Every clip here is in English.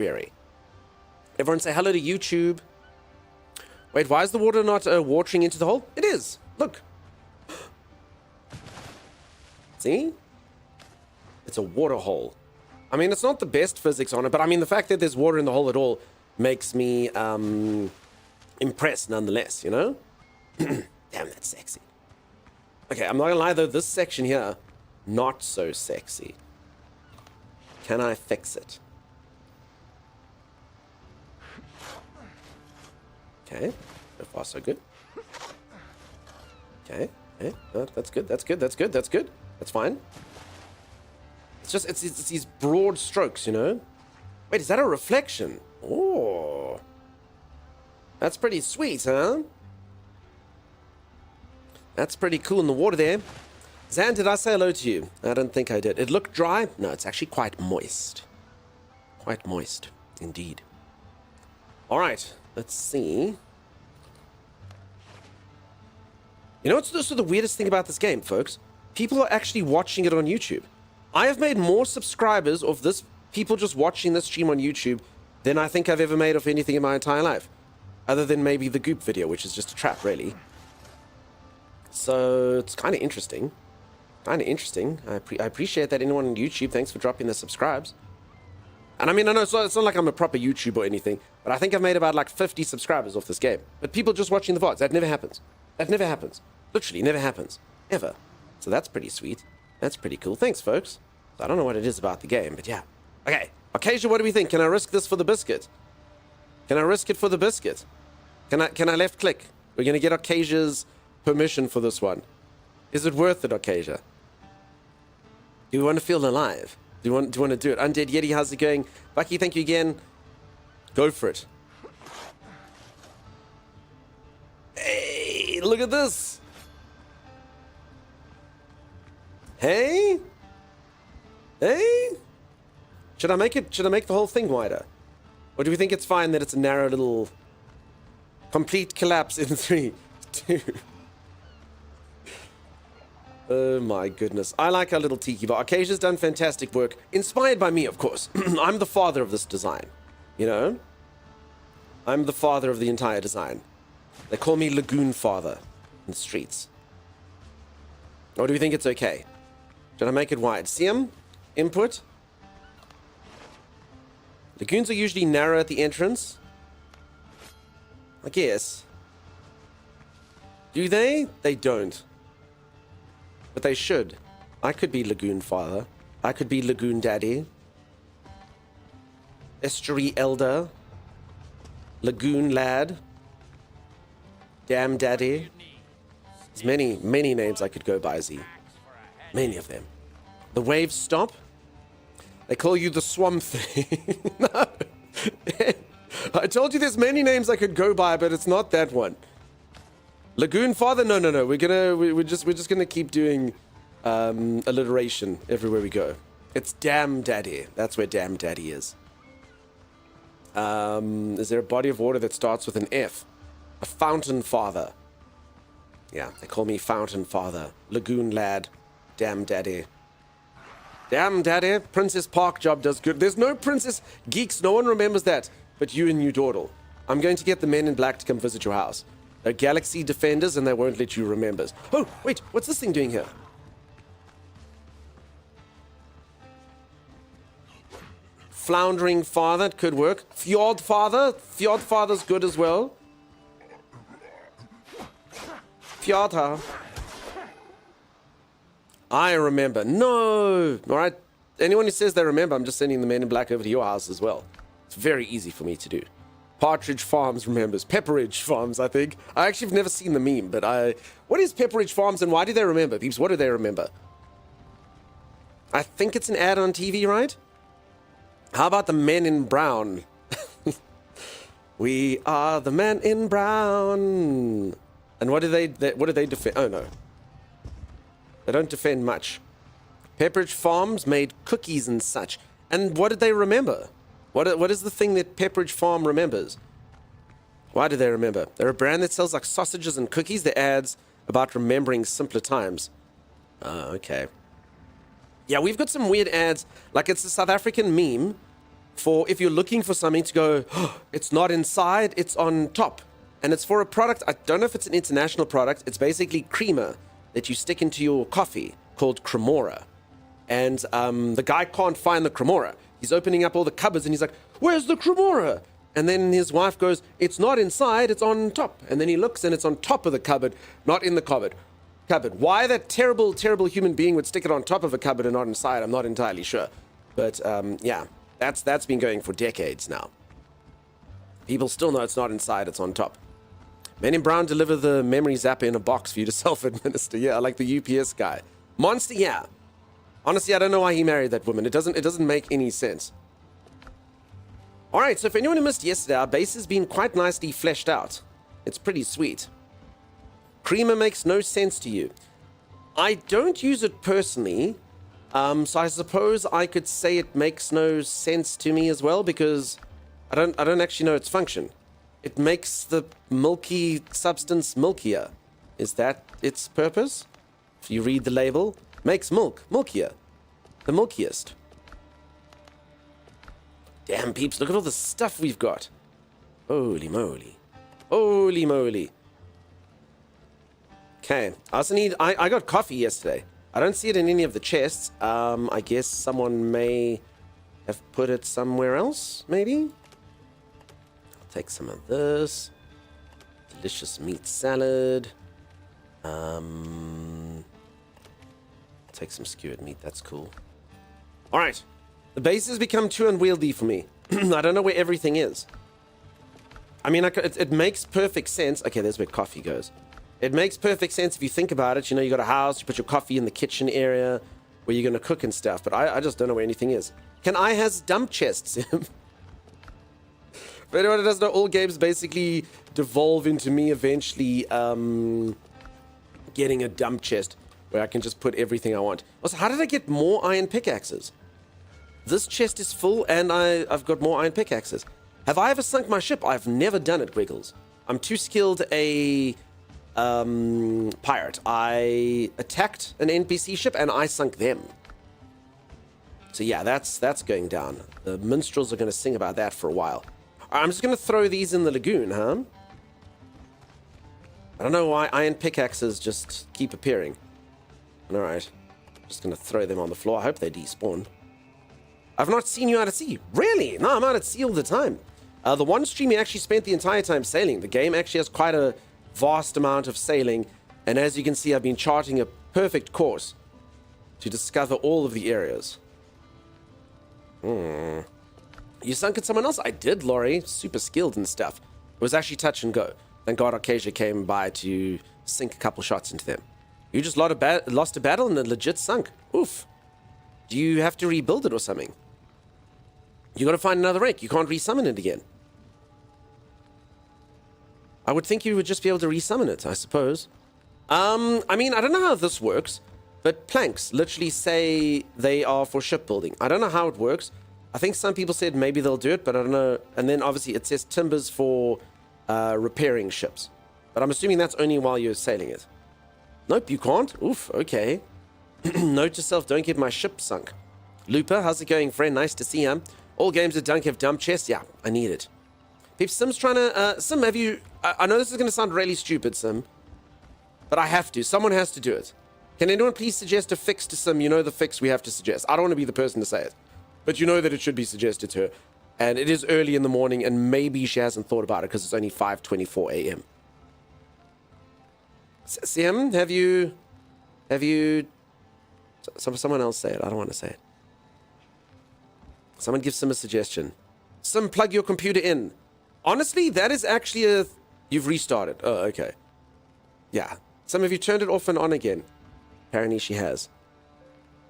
Very. Everyone say hello to YouTube. Wait, why is the water not watering into the hole? It is. Look. See? It's a water hole. I mean, it's not the best physics on it, but I mean, the fact that there's water in the hole at all makes me impressed nonetheless, you know? Damn, that's sexy. Okay, I'm not gonna lie though, this section here, not so sexy. Can I fix it? Okay, so far so good. Okay, that's good, that's good, that's good, that's good. That's fine. It's just, it's these broad strokes, you know? Wait, is that a reflection? Oh. That's pretty sweet, huh? That's pretty cool in the water there. Zan, did I say hello to you? I don't think I did. It looked dry? No, it's actually quite moist. Quite moist, indeed. All right, let's see. You know what's also the weirdest thing about this game, folks? People are actually watching it on YouTube. I have made more subscribers of this, people just watching this stream on YouTube, than I think I've ever made of anything in my entire life. Other than maybe the Goop video, which is just a trap, really. So, it's kind of interesting. Kind of interesting. I appreciate that anyone on YouTube. Thanks for dropping the subscribes. And I mean, I know it's not like I'm a proper YouTuber or anything, but I think I've made about like 50 subscribers off this game. But people just watching the VODs, that never happens. That never happens. Literally never happens. Ever. So that's pretty sweet. That's pretty cool. Thanks, folks. So I don't know what it is about the game, but yeah. Okay. Acacia, what do we think? Can I risk this for the biscuit? Can I risk it for the biscuit? Can I left click? We're going to get Acacia's permission for this one. Is it worth it, Acacia? Do you want to feel alive? Do you want to do it? Undead Yeti, how's it going? Bucky, thank you again. Go for it. Hey, look at this. Hey? Hey? Should I make the whole thing wider? Or do we think it's fine that it's a narrow little complete collapse in 3, 2? Oh my goodness. I like our little tiki bar. Acacia's done fantastic work. Inspired by me, of course. I'm the father of this design. You know? I'm the father of the entire design. They call me Lagoon Father in the streets. Or do we think it's okay? Should I make it wide? CM? Input? Lagoons are usually narrow at the entrance. I guess. Do they? They don't. But they should. I could be Lagoon Father. I could be Lagoon Daddy. Estuary Elder. Lagoon Lad. Dam Daddy. There's many names I could go by, Z. Many of them. The Waves Stop. They call you the Swamp Thing. No. I told you there's many names I could go by, but it's not that one. Lagoon Father? No. We're just gonna keep doing alliteration everywhere we go. It's Dam Daddy. That's where Dam Daddy is. Is there a body of water that starts with an F? A Fountain Father. Yeah, they call me Fountain Father. Lagoon Lad. Dam Daddy. Damn, Daddy. Princess Park job does good. There's no Princess Geeks. No one remembers that. But you and New Dawdle. I'm going to get the men in black to come visit your house. They're Galaxy Defenders and they won't let you remember. Oh, wait. What's this thing doing here? Floundering Father. It could work. Fjord Father. Fjord Father's good as well. Fjordha. I remember. No! Alright. Anyone who says they remember, I'm just sending the men in black over to your house as well. It's very easy for me to do. Partridge Farms remembers. Pepperidge Farms, I think. I actually have never seen the meme, but what is Pepperidge Farms and why do they remember? Peeps, what do they remember? I think it's an ad on TV, right? How about the men in brown? We are the men in brown. And what do they defend? Oh, no. They don't defend much. Pepperidge Farms made cookies and such. And what did they remember? What is the thing that Pepperidge Farm remembers? Why do they remember? They're a brand that sells like sausages and cookies. They're ads about remembering simpler times. Oh, okay. Yeah, we've got some weird ads. Like it's a South African meme for if you're looking for something to go, oh, it's not inside, it's on top. And it's for a product, I don't know if it's an international product, it's basically creamer that you stick into your coffee called Cremora. And the guy can't find the Cremora. He's opening up all the cupboards and he's like, where's the Cremora? And then his wife goes, it's not inside, it's on top. And then he looks and it's on top of the cupboard, not in the cupboard. Why that terrible, terrible human being would stick it on top of a cupboard and not inside, I'm not entirely sure. But yeah, that's been going for decades now. People still know it's not inside, it's on top. Men in Brown deliver the memory zapper in a box for you to self-administer. Yeah, like the UPS guy. Monster, yeah. Honestly, I don't know why he married that woman. It doesn't make any sense. All right, so for anyone who missed yesterday, our base has been quite nicely fleshed out. It's pretty sweet. Creamer makes no sense to you. I don't use it personally, so I suppose I could say it makes no sense to me as well because I don't actually know its function. It makes the milky substance milkier. Is that its purpose? If you read the label, makes milk milkier. The milkiest. Damn, peeps, look at all the stuff we've got. Holy moly. Holy moly. Okay, I also need... I got coffee yesterday. I don't see it in any of the chests. I guess someone may have put it somewhere else, maybe? I'll take some of this. Delicious meat salad. Take some skewered meat, that's cool. Alright. The base has become too unwieldy for me. I don't know where everything is. I mean, it makes perfect sense. Okay, there's where coffee goes. It makes perfect sense if you think about it. You know, you got a house, you put your coffee in the kitchen area where you're going to cook and stuff. But I just don't know where anything is. Can I has dump chests? For anyone who doesn't know, all games basically devolve into me eventually getting a dump chest where I can just put everything I want. Also, how did I get more iron pickaxes? This chest is full and I've got more iron pickaxes. Have I ever sunk my ship? I've never done it, Wiggles. I'm too skilled a pirate. I attacked an NPC ship and I sunk them. So yeah, that's going down. The minstrels are going to sing about that for a while. I'm just going to throw these in the lagoon, huh? I don't know why iron pickaxes just keep appearing. Alright. Just going to throw them on the floor. I hope they despawn. I've not seen you out at sea. Really? No, I'm out at sea all the time. The one stream you actually spent the entire time sailing. The game actually has quite a vast amount of sailing. And as you can see, I've been charting a perfect course to discover all of the areas. You sunk at someone else? I did, Laurie. Super skilled and stuff. It was actually touch and go. Thank God Arcasia came by to sink a couple shots into them. You just lost a battle and it legit sunk. Oof. Do you have to rebuild it or something? You gotta find another wreck. You can't resummon it again. I would think you would just be able to resummon it, I suppose. I mean, I don't know how this works, but planks literally say they are for shipbuilding. I don't know how it works. I think some people said maybe they'll do it, but I don't know. And then obviously it says timbers for repairing ships. But I'm assuming that's only while you're sailing it. Nope, you can't. Oof, okay. Note to self, don't get my ship sunk. Looper, how's it going, friend? Nice to see you. All games that don't have dump chests? Yeah, I need it. Peeps, Sim's trying to... Sim, have you... I know this is going to sound really stupid, Sim. But I have to. Someone has to do it. Can anyone please suggest a fix to Sim? You know the fix we have to suggest. I don't want to be the person to say it. But you know that it should be suggested to her. And it is early in the morning, and maybe she hasn't thought about it because it's only 5:24 a.m. Sim, have you... Someone else say it. I don't want to say it. Someone give Sim a suggestion. Sim, plug your computer in. Honestly, that is actually a... You've restarted. Oh, okay. Yeah. Some of you turned it off and on again. Apparently she has.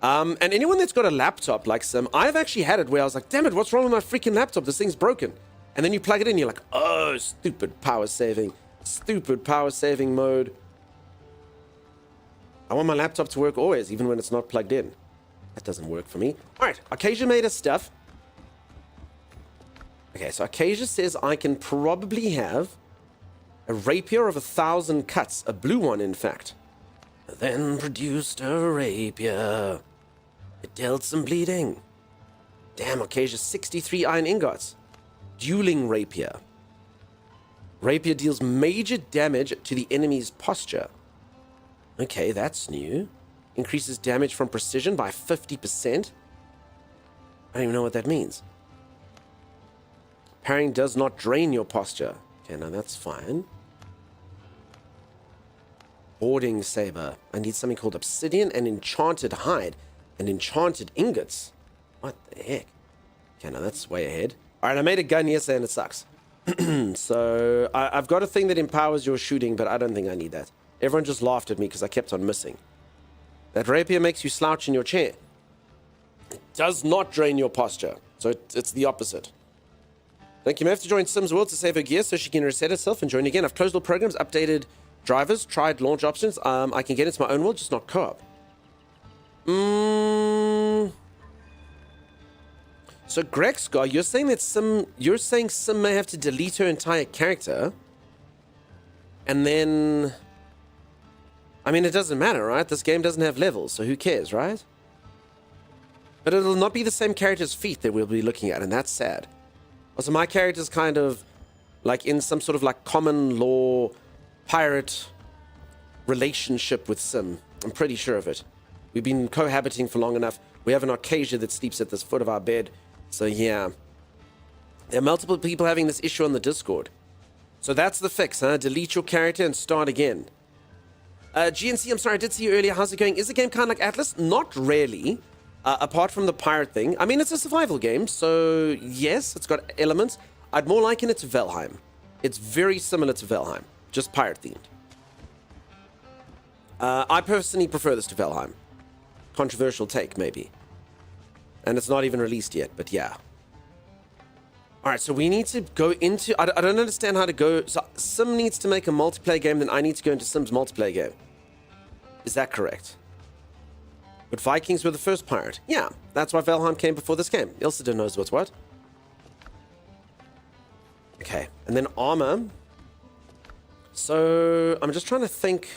And anyone that's got a laptop like Sim, I've actually had it where I was like, damn it, what's wrong with my freaking laptop? This thing's broken. And then you plug it in, you're like, oh, stupid power saving. Stupid power saving mode. I want my laptop to work always, even when it's not plugged in. That doesn't work for me. All right, Arcasia made us stuff. Okay, so Arcasia says I can probably have a rapier of 1,000 cuts. A blue one, in fact. Then produced a rapier. It dealt some bleeding. Damn, Occasia, 63 iron ingots. Dueling Rapier. Rapier deals major damage to the enemy's posture. Okay, that's new. Increases damage from precision by 50%. I don't even know what that means. Parrying does not drain your posture. Okay, now that's fine. Boarding Saber. I need something called Obsidian and Enchanted Hide and Enchanted Ingots. What the heck? Okay, now that's way ahead. Alright, I made a gun yesterday and it sucks. So, I've got a thing that empowers your shooting, but I don't think I need that. Everyone just laughed at me because I kept on missing. That rapier makes you slouch in your chair. It does not drain your posture. So it's the opposite. Thank you. May have to join Sims World to save her gear so she can reset herself and join again. I've closed all programs, updated drivers, tried launch options. I can get into my own world, just not co-op. So Grexgar, you're saying that Sim may have to delete her entire character, and then, I mean, it doesn't matter, right? This game doesn't have levels, so who cares, right? But it'll not be the same character's feat that we'll be looking at, and that's sad. Also, my character's kind of like in some sort of like common law pirate relationship with Sim. I'm pretty sure of it. We've been cohabiting for long enough. We have an Occasia that sleeps at the foot of our bed. So yeah, there are multiple people having this issue on the Discord. So that's the fix, huh? Delete your character and start again. GNC, I'm sorry, I did see you earlier. How's it going? Is the game kind of like Atlas? Not really, apart from the pirate thing. I mean, it's a survival game, so yes, it's got elements. I'd more liken it to Valheim. It's very similar to Valheim, just pirate-themed. I personally prefer this to Valheim. Controversial take, maybe. And it's not even released yet, but yeah. Alright, so we need to go into... I don't understand how to go... So Sim needs to make a multiplayer game, then I need to go into Sim's multiplayer game. Is that correct? But Vikings were the first pirate. Yeah, that's why Valheim came before this game. Ilsida knows what's what. Okay, and then armor. So, I'm just trying to think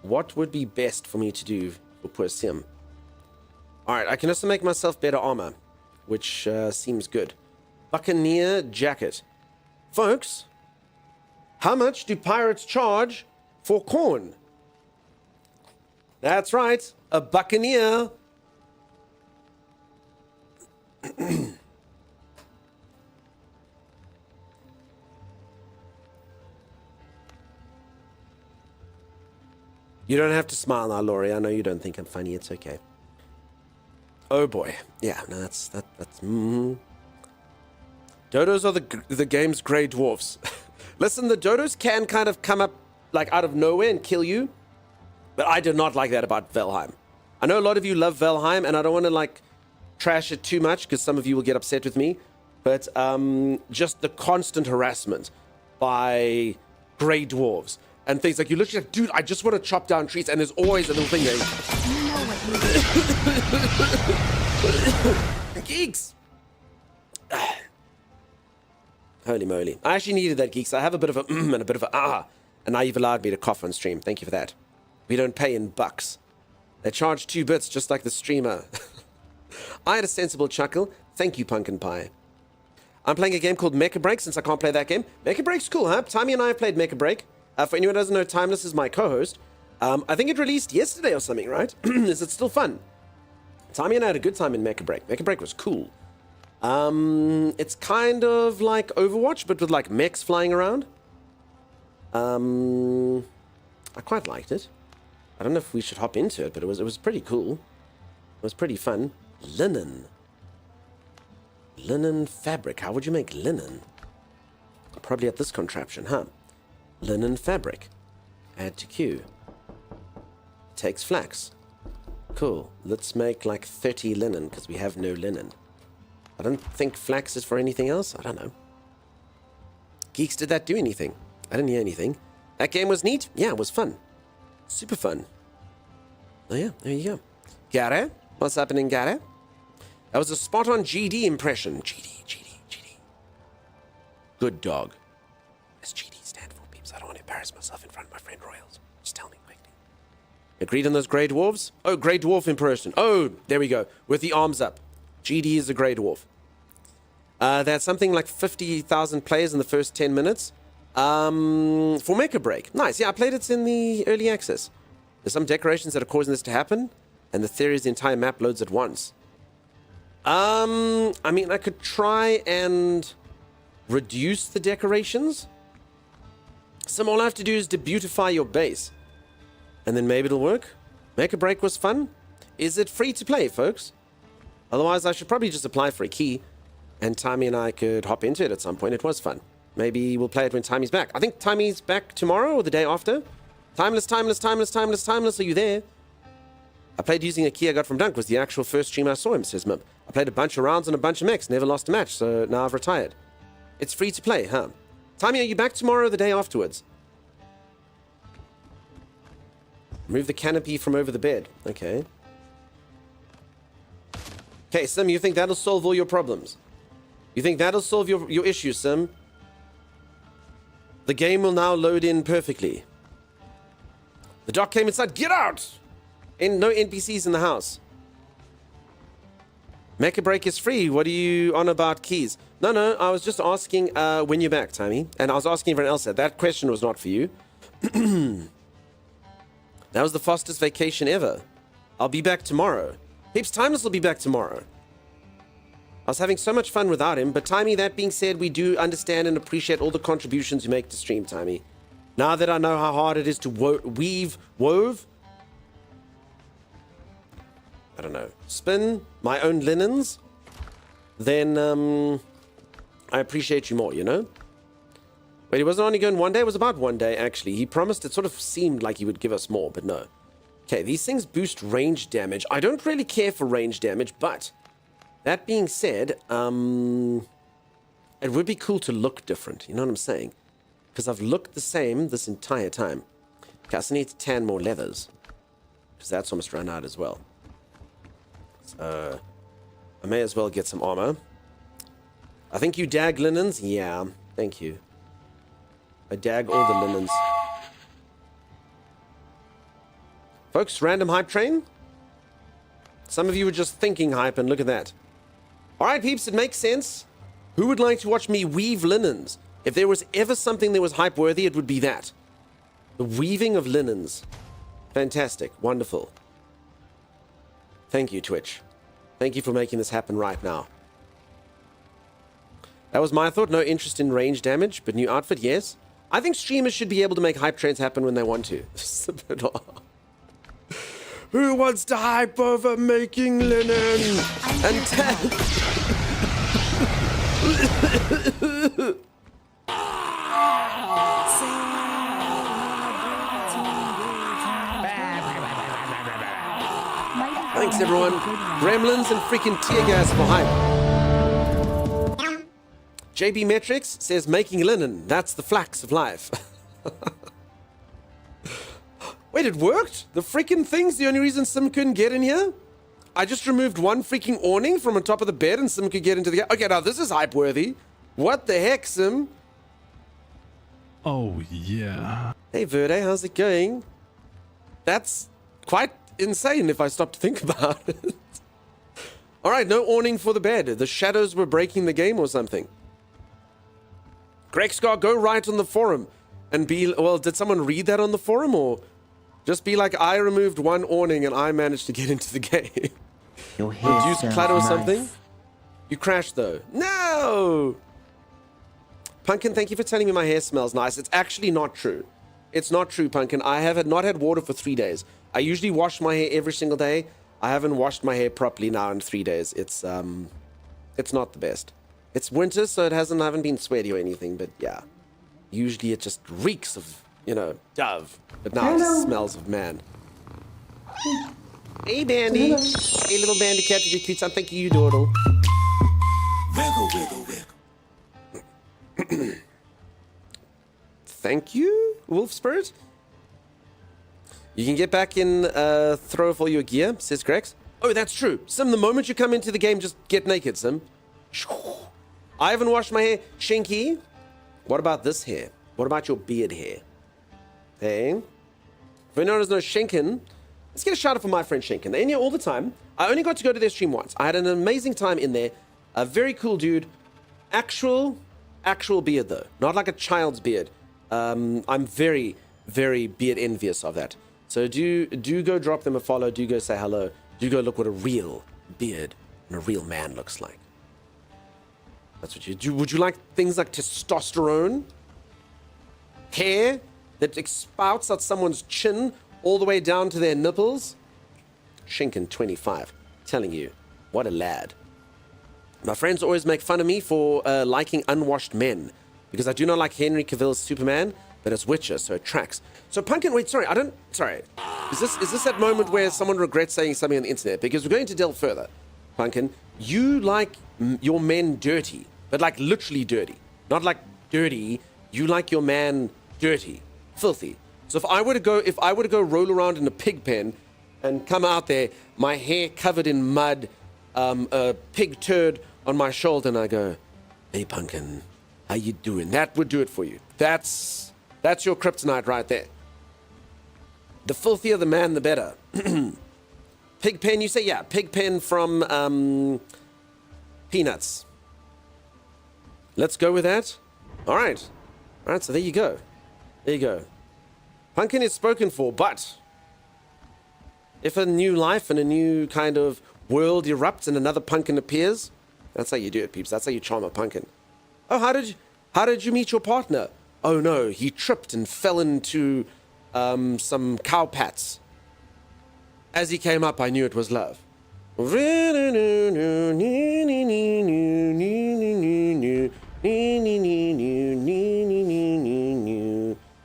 what would be best for me to do for poor Sim. Alright, I can also make myself better armor, which seems good. Buccaneer jacket. Folks, how much do pirates charge for corn? That's right, a buccaneer. You don't have to smile now, Laurie. I know you don't think I'm funny. It's okay. Oh boy. Yeah, no, that's Dodos are the game's grey dwarfs. Listen, the dodos can kind of come up like out of nowhere and kill you, but I did not like that about Valheim. I know a lot of you love Valheim, and I don't want to like trash it too much because some of you will get upset with me, but just the constant harassment by grey dwarves and things like you literally like, dude, I just want to chop down trees, and there's always a little thing there. Geeks. Holy moly. I actually needed that, Geeks. I have a bit of a and a bit of a and now you've allowed me to cough on stream. Thank you for that. We don't pay in bucks. They charge 2 bits just like the streamer. I had a sensible chuckle. Thank you, Pumpkin Pie. I'm playing a game called Mecha Break since I can't play that game. Mecha Break's cool, huh? Timmy and I have played Mecha Break. For anyone who doesn't know, Timeless is my co-host. I think it released yesterday or something, right? Is it still fun? Timmy and I had a good time in Mecha Break. Mecha Break was cool. It's kind of like Overwatch, but with like mechs flying around. I quite liked it. I don't know if we should hop into it, but it was pretty cool. It was pretty fun. Linen. Linen fabric. How would you make linen? Probably at this contraption, huh? Linen fabric. Add to queue. Takes flax. Cool. Let's make like 30 linen because we have no linen. I don't think flax is for anything else. I don't know. Geeks, did that do anything? I didn't hear anything. That game was neat. Yeah, it was fun. Super fun. Oh yeah, there you go. Gary? What's happening, Gary? That was a spot-on GD impression. GD. Good dog. What's GD stand for, peeps? I don't want to embarrass myself in front of my friend Royals. Just tell me quickly. Agreed on those grey dwarves? Oh, grey dwarf impression. Oh, there we go. With the arms up. GD is a grey dwarf. They had something like 50,000 players in the first 10 minutes. For Mecha Break. Nice. Yeah, I played it in the early access. There's some decorations that are causing this to happen, and the theory is the entire map loads at once. I mean, I could try and reduce the decorations. All I have to do is debeautify your base, and then maybe it'll work. Mecha Break was fun. Is it free to play, folks? Otherwise, I should probably just apply for a key, and Timmy and I could hop into it at some point. It was fun. Maybe we'll play it when Timmy's back. I think Timmy's back tomorrow or the day after. Timeless, timeless, timeless, timeless, timeless. Are you there? I played using a key I got from Dunk. Was the actual first stream I saw him, says Mib. I played a bunch of rounds and a bunch of mechs. Never lost a match, so now I've retired. It's free to play, huh? Timmy, are you back tomorrow or the day afterwards? Move the canopy from over the bed. Okay. Okay, Sim, you think that'll solve all your problems? You think that'll solve your issues, Sim? The game will now load in perfectly. The doc came inside. Get out! And no NPCs in the house. Mecha Break is free. What are you on about keys? No, I was just asking when you're back, Timmy. And I was asking everyone else that. That question was not for you. That was the fastest vacation ever. I'll be back tomorrow. Heaps Timeless will be back tomorrow. I was having so much fun without him, but Timmy, that being said, we do understand and appreciate all the contributions you make to stream, Timmy. Now that I know how hard it is to wove, I don't know, spin my own linens, then I appreciate you more, you know? Wait, he wasn't only going one day? It was about one day, actually. He promised, it sort of seemed like he would give us more, but no. Okay, these things boost range damage. I don't really care for range damage, but that being said, it would be cool to look different. You know what I'm saying? Because I've looked the same this entire time. Okay, I also need to tan more leathers, because that's almost run out as well. So I may as well get some armor. I think you dag linens? Yeah, thank you. I dag all the linens. Folks, random hype train? Some of you were just thinking hype, and look at that. Alright, peeps, it makes sense. Who would like to watch me weave linens? If there was ever something that was hype-worthy, it would be that. The weaving of linens. Fantastic. Wonderful. Thank you, Twitch. Thank you for making this happen right now. That was my thought. No interest in range damage, but new outfit, yes. I think streamers should be able to make hype trains happen when they want to. Who wants to hype over making linen? And thanks, everyone. Gremlins and freaking tear gas for hype. JB Metrics says making linen. That's the flax of life. Wait, it worked? The freaking thing's the only reason Sim couldn't get in here? I just removed one freaking awning from on top of the bed and Sim could get into the... Okay, now this is hype-worthy. What the heck, Sim? Oh, yeah. Hey, Verde, how's it going? That's quite insane if I stop to think about it. Alright, no awning for the bed. The shadows were breaking the game or something. Greg Scott, go write on the forum and be... Well, did someone read that on the forum or... Just be like, I removed one awning and I managed to get into the game. Your hair Reduced clatter or nice. something? You crashed though. No! Pumpkin, thank you for telling me my hair smells nice. It's actually not true. It's not true, Pumpkin. I have not had water for 3 days. I usually wash my hair every single day. I haven't washed my hair properly now in 3 days. It's not the best. It's winter, so I haven't been sweaty or anything, but yeah. Usually it just reeks of, you know, Dove. But now it smells of man. Hey, Bandy. Hello. Hey, little Bandy cat, did you cute son? Thank you, Doodle. Wiggle, wiggle, wiggle. Thank you, Wolf Spirit. You can get back in throw off all your gear, says Grex. Oh, that's true. Sim, the moment you come into the game, just get naked, Sim. I haven't washed my hair. Shinky, what about this hair? What about your beard hair? Hey? If anyone doesn't know Shinken, let's get a shout out for my friend Shinken. They're in here all the time. I only got to go to their stream once. I had an amazing time in there. A very cool dude. Actual beard though, not like a child's beard. I'm very, very beard envious of that. So do go drop them a follow. Do go say hello. Do go look what a real beard and a real man looks like. That's what you do. Would you like things like testosterone? Hair that spouts out someone's chin all the way down to their nipples? Shinken 25, telling you, what a lad. My friends always make fun of me for liking unwashed men, because I do not like Henry Cavill's Superman, but it's Witcher, so it tracks. So Pumpkin, wait, sorry. Is this that moment where someone regrets saying something on the internet? Because we're going to delve further. Pumpkin, you like your men dirty, but like literally dirty. Not like dirty, you like your man dirty, filthy. So if I were to go roll around in a pig pen and come out there, my hair covered in mud, a pig turd on my shoulder, and I go, hey Pumpkin, how you doing? That would do it for you. That's your kryptonite right there. The filthier the man, the better. Pigpen, you say? Yeah, Pigpen from Peanuts. Let's go with that. All right, so there you go. Pumpkin is spoken for, but if a new life and a new kind of world erupts and another Pumpkin appears, that's how you do it, peeps. That's how you charm a Pumpkin. Oh, how did you meet your partner? Oh no, he tripped and fell into some cow pats. As he came up, I knew it was love. I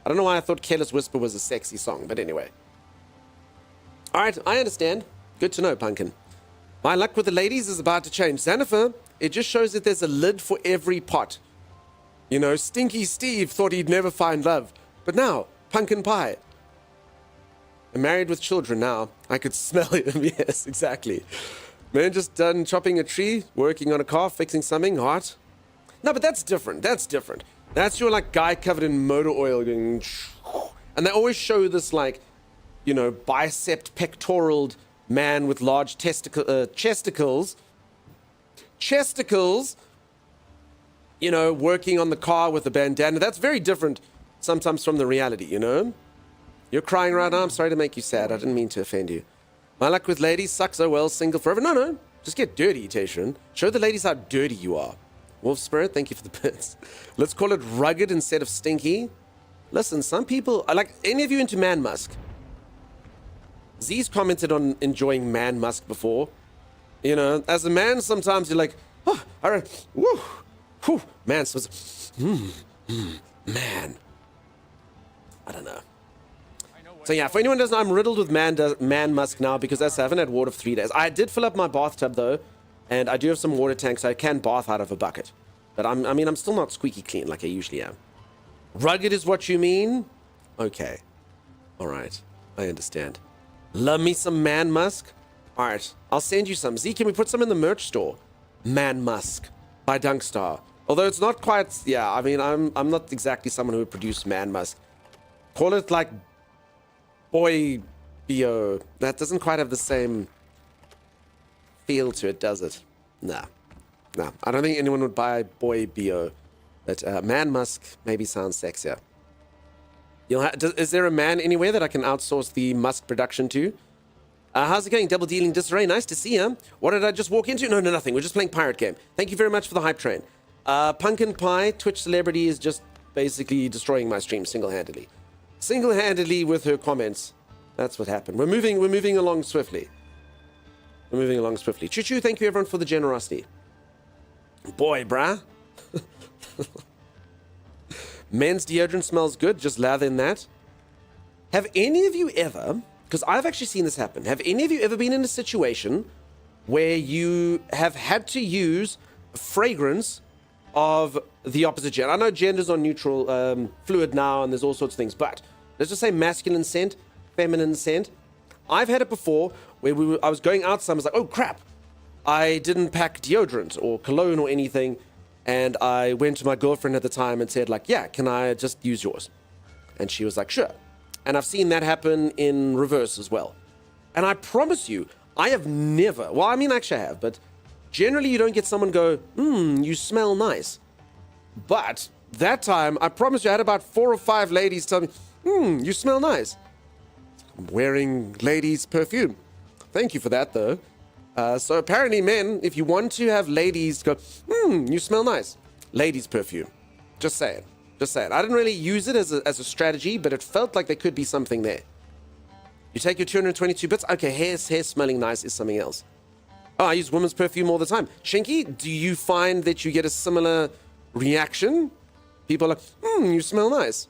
don't know why I thought Careless Whisper was a sexy song, but anyway. All right, I understand. Good to know, Pumpkin. My luck with the ladies is about to change. Xanafer, it just shows that there's a lid for every pot. You know, Stinky Steve thought he'd never find love. But now, Pumpkin Pie. I'm married with children now. I could smell him. Yes, exactly. Man just done chopping a tree, working on a car, fixing something hot. No, but that's different. That's your, like, guy covered in motor oil going... And they always show this, like, you know, bicep pectoraled man with large chesticles, you know, working on the car with a bandana. That's very different sometimes from the reality, you know? You're crying right now. I'm sorry to make you sad. I didn't mean to offend you. My luck with ladies sucks. Oh well, single forever. No. Just get dirty, Tayshian. Show the ladies how dirty you are. Wolf Spirit, thank you for the bits. Let's call it rugged instead of stinky. Listen, some people... Like, any of you into man musk? Z's commented on enjoying man musk before. You know, as a man, sometimes you're like, oh, all right, woo, whew, man, man. I don't know. So yeah, for anyone who doesn't know, I'm riddled with man musk now because I haven't had water for 3 days. I did fill up my bathtub though, and I do have some water tanks, so I can bath out of a bucket. But I'm still not squeaky clean like I usually am. Rugged is what you mean? Okay. All right, I understand. Love me some man musk? All right, I'll send you some. Z, can we put some in the merch store? Man musk by Dunkstar. Although it's not quite, yeah, I mean, I'm not exactly someone who would produce man musk. Call it like boy bio. That doesn't quite have the same feel to it, does it? Nah. I don't think anyone would buy boy bio. But man musk maybe sounds sexier. Is there a man anywhere that I can outsource the musk production to? How's it going? Double dealing disarray. Nice to see you. What did I just walk into? No, nothing. We're just playing pirate game. Thank you very much for the hype train. Pumpkin Pie, Twitch celebrity, is just basically destroying my stream single-handedly. Single-handedly with her comments. That's what happened. We're moving along swiftly. Choo-choo, thank you everyone for the generosity. Boy, brah. Men's deodorant smells good. Just lather in that. Have any of you ever, because I've actually seen this happen, have any of you ever been in a situation where you have had to use fragrance of the opposite gender? I know genders are neutral, fluid now, and there's all sorts of things, but let's just say masculine scent, feminine scent. I've had it before where I was going outside, I was like, oh crap, I didn't pack deodorant or cologne or anything. And I went to my girlfriend at the time and said, like, yeah, can I just use yours? And she was like, sure. And I've seen that happen in reverse as well. And I promise you, I have never, well, I mean, actually I have, but generally you don't get someone go, you smell nice. But that time, I promise you, I had about 4 or 5 ladies tell me, you smell nice. I'm wearing ladies' perfume. Thank you for that, though. So apparently, men, if you want to have ladies go, you smell nice. Ladies' perfume. Just saying. Just saying. I didn't really use it as a strategy, but it felt like there could be something there. You take your 222 bits. Okay, hair smelling nice is something else. Oh, I use women's perfume all the time. Shinky, do you find that you get a similar reaction? People are like, you smell nice.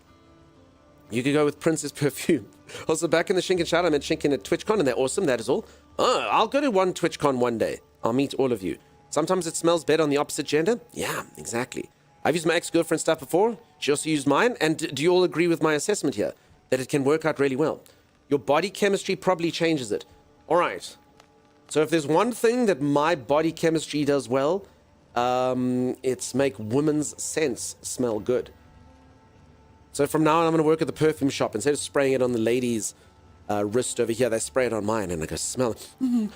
You could go with Prince's perfume. Also, back in the Shinken shout, I met Shinken at TwitchCon, and they're awesome. That is all. Oh, I'll go to one TwitchCon one day. I'll meet all of you. Sometimes it smells better on the opposite gender. Yeah, exactly. I've used my ex-girlfriend stuff before. She also used mine. And do you all agree with my assessment here? That it can work out really well? Your body chemistry probably changes it. All right. So if there's one thing that my body chemistry does well, it's make women's scents smell good. So from now on, I'm going to work at the perfume shop. Instead of spraying it on the lady's wrist over here, they spray it on mine, and I go, smell it.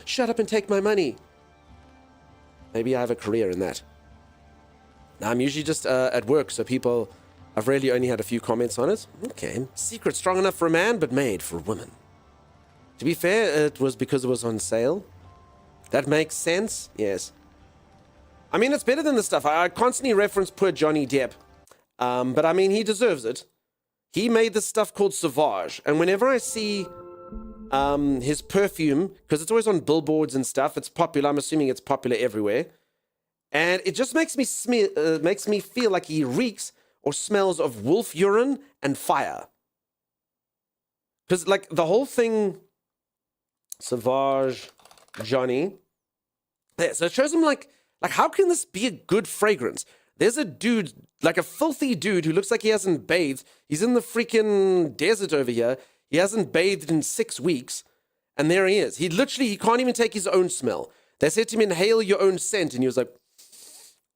Shut up and take my money. Maybe I have a career in that. Now, I'm usually just at work, so people... I've really only had a few comments on it. Okay. Secret strong enough for a man, but made for a woman. To be fair, it was because it was on sale. That makes sense? Yes. I mean, it's better than the stuff. I constantly reference poor Johnny Depp. But I mean, he deserves it. He made this stuff called Sauvage. And whenever I see his perfume, because it's always on billboards and stuff, it's popular. I'm assuming it's popular everywhere. And it just makes me feel like he reeks or smells of wolf urine and fire. Because, like, the whole thing, Sauvage Johnny. Yeah, so it shows him, like, how can this be a good fragrance? There's a dude, like a filthy dude who looks like he hasn't bathed. He's in the freaking desert over here. He hasn't bathed in 6 weeks. And there he is. He can't even take his own smell. They said to him, inhale your own scent. And he was like,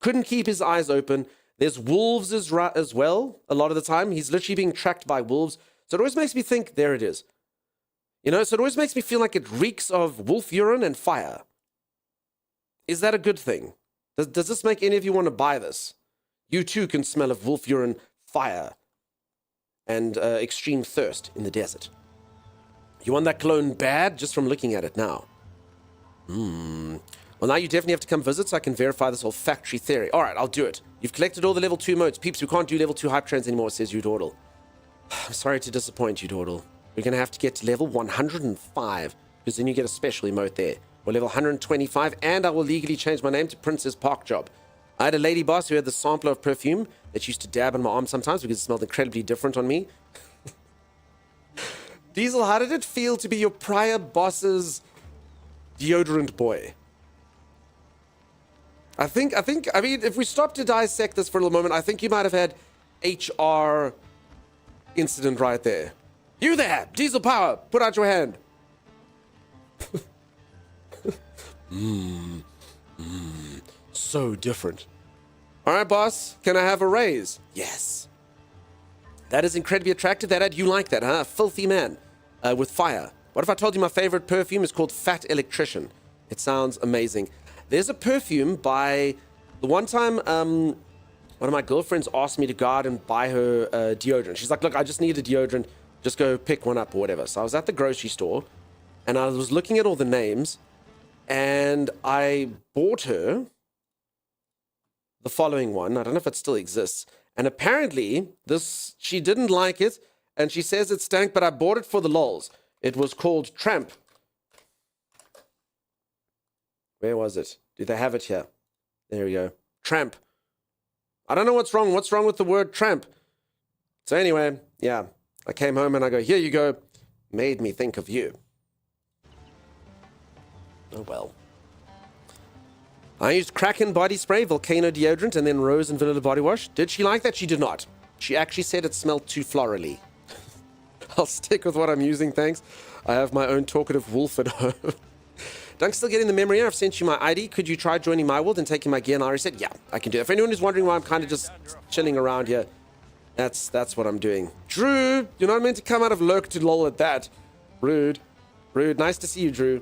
couldn't keep his eyes open. There's wolves as well. A lot of the time, he's literally being tracked by wolves. So it always makes me think, there it is. You know, so it always makes me feel like it reeks of wolf urine and fire. Is that a good thing? Does this make any of you want to buy this? You too can smell of wolf urine, fire, and extreme thirst in the desert. You want that cologne bad just from looking at it now? Well, now you definitely have to come visit so I can verify this olfactory theory. All right, I'll do it. You've collected all the level 2 modes. Peeps, we can't do level 2 hype trains anymore, says Udordle. I'm sorry to disappoint you, Udordle. We're going to have to get to level 105, because then you get a special emote there. Or level 125, and I will legally change my name to Princess Parkjob. I had a lady boss who had the sampler of perfume that used to dab on my arm sometimes because it smelled incredibly different on me. Diesel, how did it feel to be your prior boss's deodorant boy? I mean, if we stop to dissect this for a little moment, I think you might have had HR incident right there. You there, Diesel Power, put out your hand. So different. All right, boss, can I have a raise? Yes. That is incredibly attractive. You like that, huh? Filthy man with fire. What if I told you my favorite perfume is called Fat Electrician? It sounds amazing. There's a perfume by... The one time, one of my girlfriends asked me to go out and buy her deodorant. She's like, look, I just need a deodorant. Just go pick one up or whatever. So I was at the grocery store, and I was looking at all the names, and I bought her the following one. I don't know if it still exists. And apparently, she didn't like it, and she says it stank, but I bought it for the lols. It was called Tramp. Where was it? Do they have it here? There we go. Tramp. I don't know what's wrong. What's wrong with the word tramp? So anyway, yeah. I came home and I go, here you go. Made me think of you. Oh well. I used Kraken body spray, Volcano deodorant, and then Rose and Vanilla body wash. Did she like that? She did not. She actually said it smelled too florally. I'll stick with what I'm using, thanks. I have my own talkative wolf at home. Dunk's still getting the memory. I've sent you my ID. Could you try joining my world and taking my gear and I said, yeah, I can do it. If anyone is wondering why I'm kind of just chilling around here, that's what I'm doing. Drew, you're not meant to come out of lurk to lol at that. Rude. Rude. Nice to see you, Drew.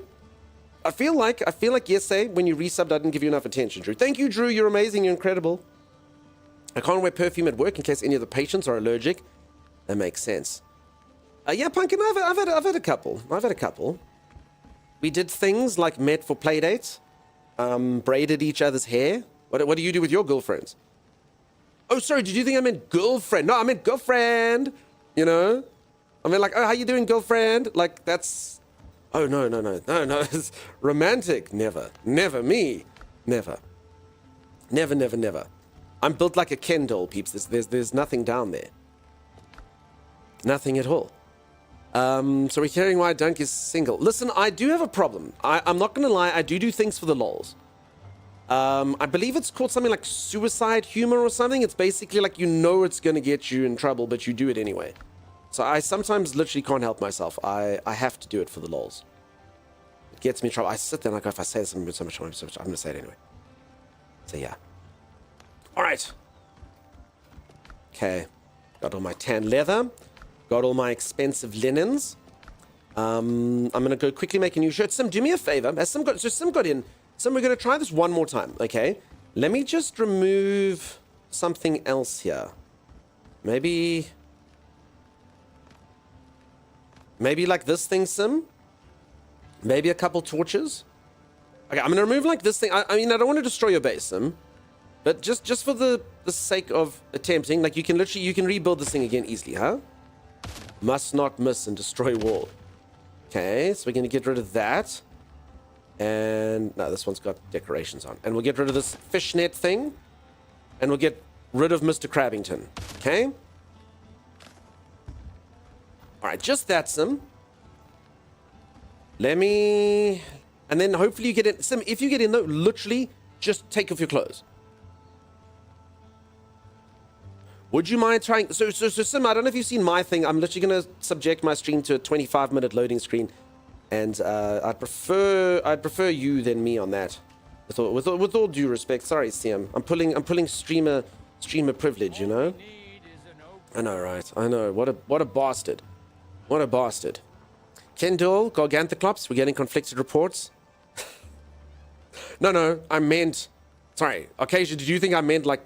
I feel like yesterday when you resubbed, I didn't give you enough attention, Drew. Thank you, Drew. You're amazing. You're incredible. I can't wear perfume at work in case any of the patients are allergic. That makes sense. Yeah, Pumpkin, I've had a couple. I've had a couple. We did things like met for play dates, braided each other's hair. What do you do with your girlfriends? Oh, sorry, did you think I meant girlfriend? No, I meant girlfriend, you know? I mean, like, oh, how you doing, girlfriend? Like, that's... Oh, no, it's romantic. Never, me. Never. Never. I'm built like a Ken doll, peeps. There's nothing down there. Nothing at all. So we're hearing why Dunk is single. Listen, I do have a problem. I'm not going to lie. I do things for the lols. I believe it's called something like suicide humor or something. It's basically like you know it's going to get you in trouble, but you do it anyway. So I sometimes literally can't help myself. I have to do it for the lols. It gets me in trouble. I sit there and I go, if I say something with so much, I'm going to say it anyway. So yeah. All right. Okay. Got all my tan leather. Got all my expensive linens. I'm going to go quickly make a new shirt. Sim, do me a favor. Sim got in. Sim, we're going to try this one more time, okay? Let me just remove something else here. Maybe like this thing, Sim. Maybe a couple torches. Okay, I'm going to remove like this thing. I mean, I don't want to destroy your base, Sim. But just for the sake of attempting, like you can rebuild this thing again easily, huh? Must not miss and destroy wall. Okay, so we're going to get rid of that. And no, this one's got decorations on. And we'll get rid of this fishnet thing. And we'll get rid of Mr. Crabbington. Okay? Alright, just that, Sim. Let me... And then hopefully you get in... Sim, if you get in though, literally just take off your clothes. Would you mind trying... So Sim, I don't know if you've seen my thing. I'm literally going to subject my stream to a 25-minute loading screen. And I'd prefer you than me on that. With all due respect. Sorry, Sim. I'm pulling streamer privilege, you know? I know, right? I know. What a bastard. What a bastard. Kendall, Garganthoclops, we're getting conflicted reports. No, I meant... Sorry, Acacia, did you think I meant like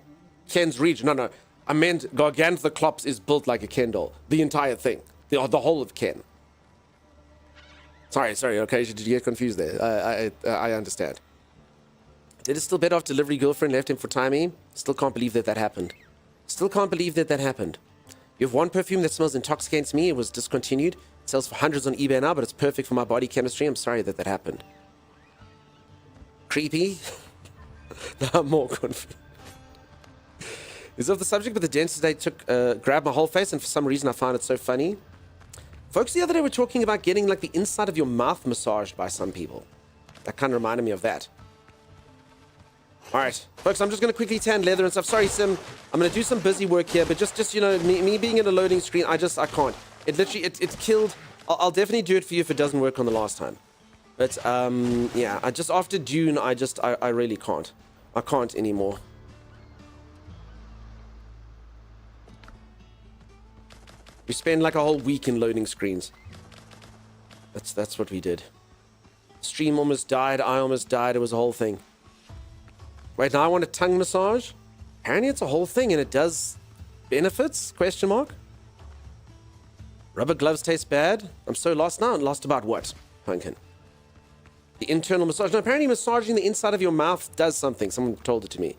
Ken's region? No. I meant Garganthoclops is built like a Ken doll. The entire thing. The whole of Ken. Sorry, Acacia, did you get confused there? I understand. Did it still bet off delivery girlfriend left him for timing? Still can't believe that happened. Still can't believe that happened. You have one perfume that smells intoxicating to me. It was discontinued. It sells for hundreds on eBay now, but it's perfect for my body chemistry. I'm sorry that happened. Creepy? Now I'm more confused. Is off the subject, but the dentist today grabbed my whole face, and for some reason I found it so funny. Folks, the other day were talking about getting like the inside of your mouth massaged by some people. That kind of reminded me of that. Alright, folks, I'm just going to quickly tan leather and stuff. Sorry, Sim, I'm going to do some busy work here, but just you know, me being in a loading screen, I can't. It literally, it's killed. I'll definitely do it for you if it doesn't work on the last time. But, yeah, after Dune, I really can't. I can't anymore. We spend like a whole week in loading screens. That's what we did. Stream almost died. I almost died. It was a whole thing. Wait, now I want a tongue massage? Apparently it's a whole thing and it does benefits? Question mark? Rubber gloves taste bad? I'm so lost now. Lost about what, Pumpkin? The internal massage. No, apparently massaging the inside of your mouth does something. Someone told it to me.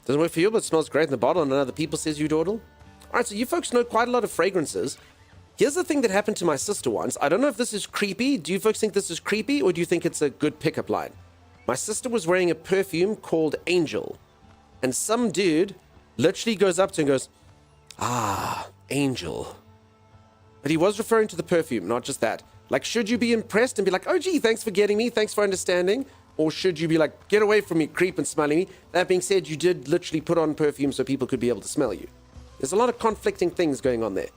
Doesn't work for you, but it smells great in the bottle, and none of the people says you dawdle. Alright, so you folks know quite a lot of fragrances. Here's the thing that happened to my sister once. I don't know if this is creepy. Do you folks think this is creepy, or do you think it's a good pickup line? My sister was wearing a perfume called Angel, and some dude literally goes up to her and goes, "Ah, Angel." But he was referring to the perfume, not just that. Like, should you be impressed and be like, "Oh, gee, thanks for getting me, thanks for understanding"? Or should you be like, "Get away from me, creep and smelling me"? That being said, you did literally put on perfume so people could be able to smell you. There's a lot of conflicting things going on there.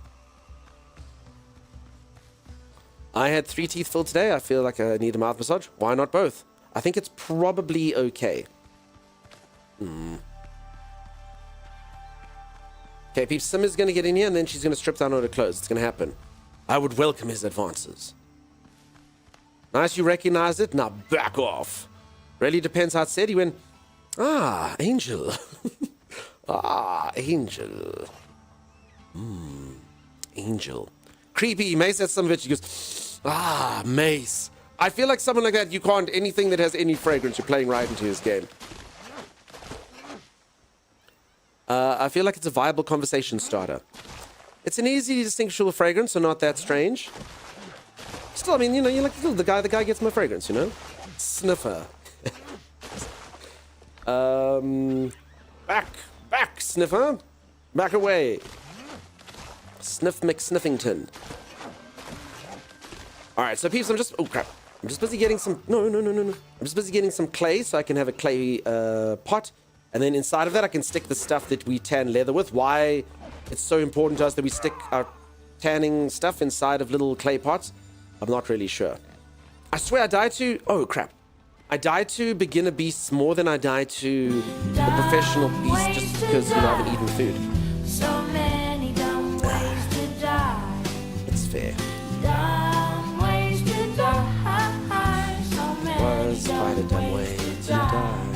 I had 3 teeth filled today. I feel like I need a mouth massage. Why not both? I think it's probably okay. Okay, peeps, Sim is going to get in here and then she's going to strip down all her clothes. It's going to happen. I would welcome his advances. Nice, you recognize it? Now back off. Really depends how it's said. He went, ah, angel. Ah, angel. Angel. Creepy. Mace has some of it. She goes, ah, Mace. I feel like someone like that, you can't, anything that has any fragrance, you're playing right into his game. I feel like it's a viable conversation starter. It's an easy distinguishable fragrance, so not that strange. Still, I mean, you know, you're like, the guy gets my fragrance, you know? Sniffer. Back, sniffer. Back away. Sniff McSniffington. Alright, so peeps, oh crap. I'm just busy getting some, no. I'm just busy getting some clay so I can have a clay pot. And then inside of that, I can stick the stuff that we tan leather with. Why it's so important to us that we stick our tanning stuff inside of little clay pots, I'm not really sure. I swear I died to, oh crap. I died to beginner beasts more than I died to the professional beast just because, you know, I haven't eaten food. So many dumb ways to die. It's fair. Dumb ways to die. So many Was quite a dumb way to die.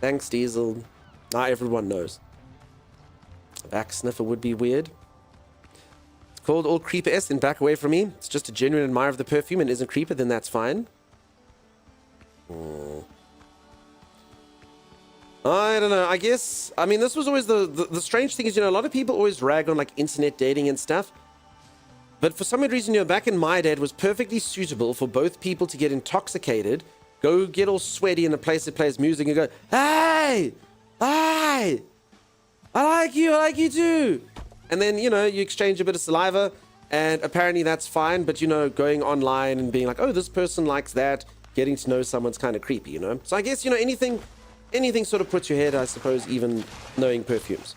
Thanks, Diesel. Now everyone knows. A back sniffer would be weird. It's called All Creeper-esque and back away from me. It's just a genuine admirer of the perfume and isn't creeper, then that's fine. I don't know. I guess, I mean, this was always the strange thing is, you know, a lot of people always rag on like internet dating and stuff. But for some reason, you know, back in my day, it was perfectly suitable for both people to get intoxicated, go get all sweaty in a place that plays music and go, hey, I like you too. And then, you know, you exchange a bit of saliva and apparently that's fine. But, you know, going online and being like, oh, this person likes that, getting to know someone's kind of creepy, you know? So I guess, you know, anything sort of puts your head, I suppose, even knowing perfumes.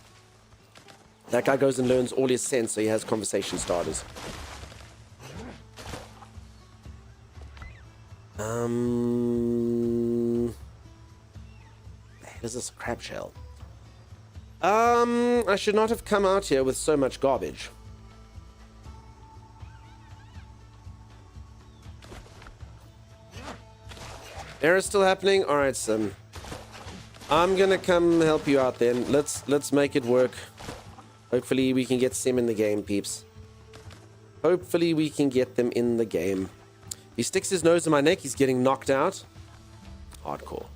That guy goes and learns all his scents, so he has conversation starters. This is a crab shell. I should not have come out here with so much garbage. Error's still happening? Alright, Sim. I'm gonna come help you out then. Let's make it work. Hopefully we can get Sim in the game, peeps. Hopefully we can get them in the game. He sticks his nose in my neck, he's getting knocked out. Hardcore.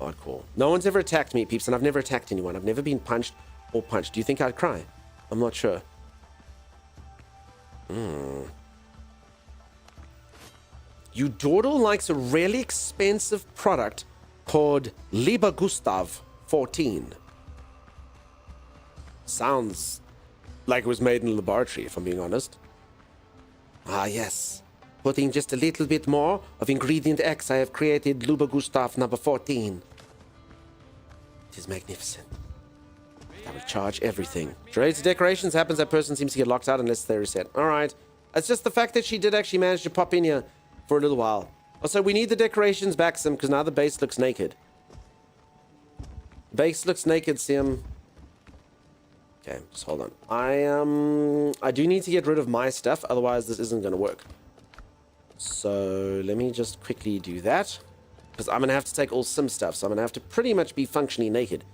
Hardcore. No one's ever attacked me, peeps, and I've never attacked anyone. I've never been punched or punched. Do you think I'd cry? I'm not sure. Udordle likes a really expensive product called Lieber Gustav 14. Sounds like it was made in a laboratory, if I'm being honest. Ah, yes. Putting just a little bit more of ingredient X, I have created Lieber Gustav number 14. It is magnificent. I will charge everything. Related to decorations, happens that person seems to get locked out unless they're reset. Alright. It's just the fact that she did actually manage to pop in here for a little while. Also, we need the decorations back, Sim, because now the base looks naked. Base looks naked, Sim. Okay, just hold on. I do need to get rid of my stuff, otherwise this isn't going to work. So let me just quickly do that, because I'm going to have to take all Sim stuff, so I'm going to have to pretty much be functionally naked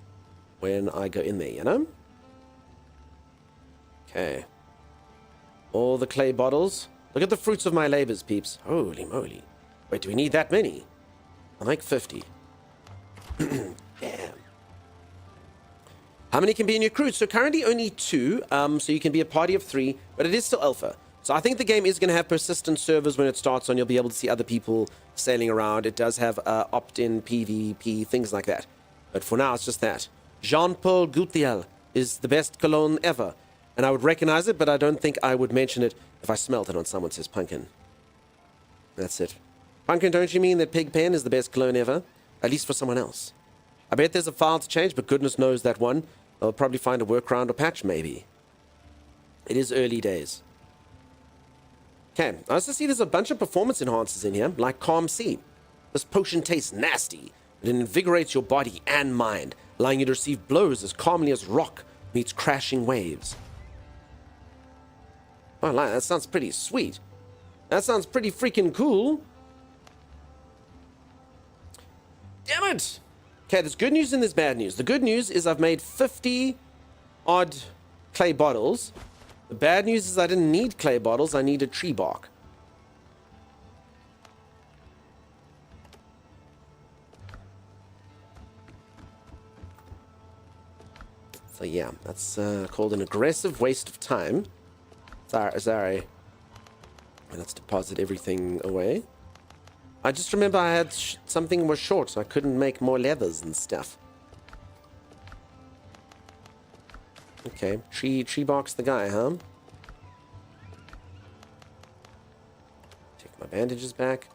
when I go in there, you know? Okay. All the clay bottles. Look at the fruits of my labors, peeps. Holy moly. Wait, do we need that many? I'll make 50. Damn. How many can be in your crew? So currently only 2, so you can be a party of 3, but it is still alpha. So I think the game is going to have persistent servers when it starts on. You'll be able to see other people sailing around. It does have opt-in, PvP, things like that. But for now, it's just that. Jean-Paul Gaultier is the best cologne ever. And I would recognize it, but I don't think I would mention it if I smelt it on someone says Pumpkin. That's it. Pumpkin, don't you mean that Pigpen is the best cologne ever? At least for someone else. I bet there's a file to change, but goodness knows that one. I'll probably find a workaround or patch, maybe. It is early days. Okay, I also see there's a bunch of performance enhancers in here, like Calm Sea. This potion tastes nasty. It invigorates your body and mind, allowing you to receive blows as calmly as rock meets crashing waves. Oh, that sounds pretty sweet. That sounds pretty freaking cool. Damn it! Okay, there's good news and there's bad news. The good news is I've made 50 odd clay bottles. The bad news is I didn't need clay bottles, I needed tree bark. So yeah, that's called an aggressive waste of time. Sorry. Let's deposit everything away. I just remember I had something was short, so I couldn't make more leathers and stuff. Okay, tree bark's the guy, huh? Take my bandages back.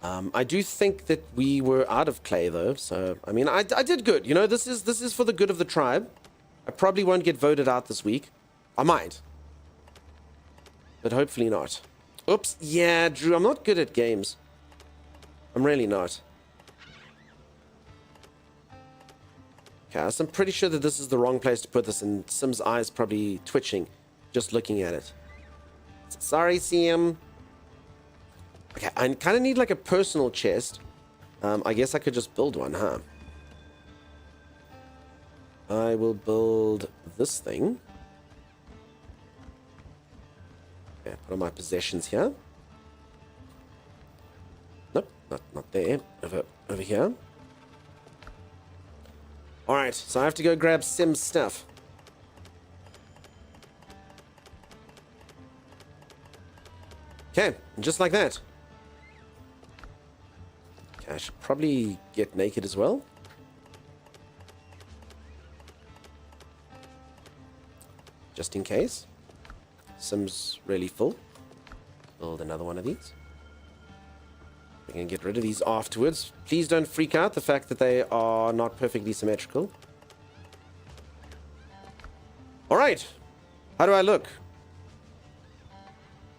I do think that we were out of clay though, so I mean I did good. You know, this is for the good of the tribe. I probably won't get voted out this week. I might. But hopefully not. Oops, yeah, Drew, I'm not good at games. I'm really not. Okay, so I'm pretty sure that this is the wrong place to put this, and Sim's eyes probably twitching just looking at it. Sorry, Sim. Okay, I kind of need like a personal chest. I guess I could just build one, huh? I will build this thing. Okay, put all my possessions here. Nope, not there. Over here. Alright, so I have to go grab Sim's stuff. Okay, just like that. Okay, I should probably get naked as well. Just in case. Sim's really full. Build another one of these. We're going to get rid of these afterwards. Please don't freak out the fact that they are not perfectly symmetrical. Alright. How do I look?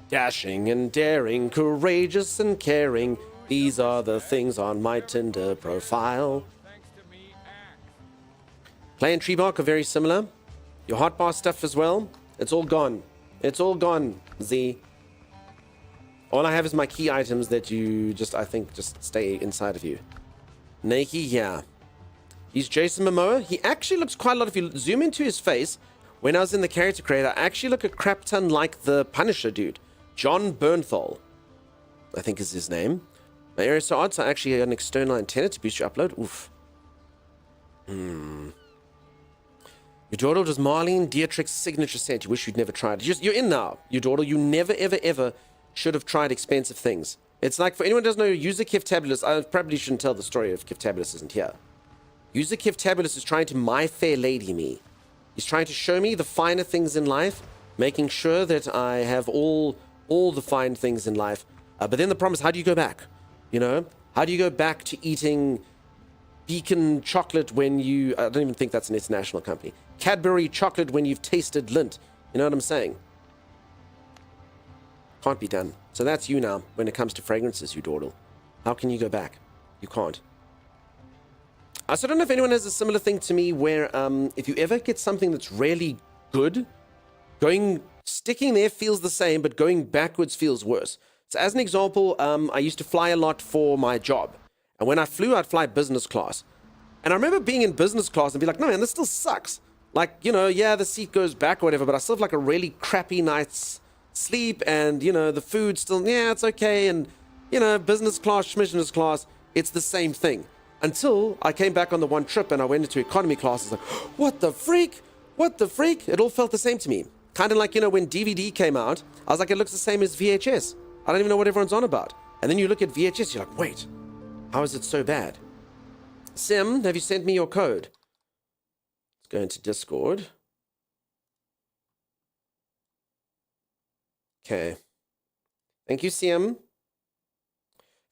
Dashing and daring, courageous and caring. These are the things on my Tinder profile. Clay and tree bark are very similar. Your hotbar stuff as well. It's all gone. It's all gone, Z. All I have is my key items that you just, I think, just stay inside of you. Nakey, yeah. He's Jason Momoa. He actually looks quite a lot. If you zoom into his face, when I was in the character creator, I actually look a crap ton like the Punisher dude. John Bernthal, I think is his name. My area so odd, so I actually had an external antenna to boost your upload. Oof. Eudordo does Marlene Dietrich's signature scent. You wish you'd never tried. You're in now, Eudordo. You never, ever, ever should have tried expensive things. It's like, for anyone who doesn't know, User Kiftabulous, I probably shouldn't tell the story if Kiftabulous isn't here. User Kiftabulous is trying to My Fair Lady me. He's trying to show me the finer things in life, making sure that I have all the fine things in life. But then the problem is, how do you go back? You know? How do you go back to eating Beacon chocolate when you... I don't even think that's an international company. Cadbury chocolate when you've tasted Lindt. You know what I'm saying? Can't be done. So that's you now when it comes to fragrances, you dawdle. How can you go back? You can't. I also don't know if anyone has a similar thing to me where if you ever get something that's really good, sticking there feels the same, but going backwards feels worse. So as an example, I used to fly a lot for my job. And when I flew, I'd fly business class. And I remember being in business class and be like, no, man, this still sucks. Like, you know, yeah, the seat goes back or whatever, but I still have like a really crappy night's sleep, and, you know, the food still, yeah, it's okay. And, you know, business class, business class, it's the same thing. Until I came back on the one trip and I went into economy class. I was like, what the freak? What the freak? It all felt the same to me. Kind of like, you know, when DVD came out, I was like, it looks the same as VHS. I don't even know what everyone's on about. And then you look at VHS, you're like, wait, how is it so bad? Sim, have you sent me your code? Let's go into Discord. Okay. Thank you, Sim.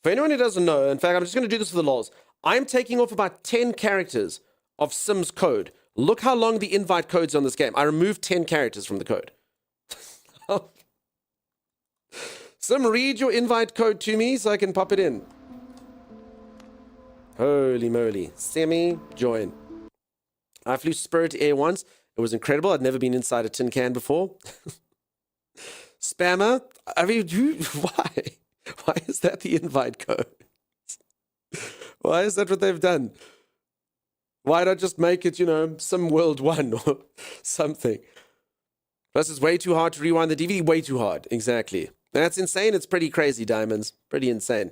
For anyone who doesn't know, in fact, I'm just going to do this for the lols. I'm taking off about 10 characters of Sim's code. Look how long the invite code's on this game. I removed 10 characters from the code. Sim, read your invite code to me so I can pop it in. Holy moly. Semi, join. I flew Spirit Air once. It was incredible. I'd never been inside a tin can before. Spammer, I mean, why? Why is that the invite code? Why is that what they've done? Why not just make it, some World 1 or something? Plus, it's way too hard to rewind the DVD. Way too hard. Exactly. That's insane. It's pretty crazy, Diamonds. Pretty insane.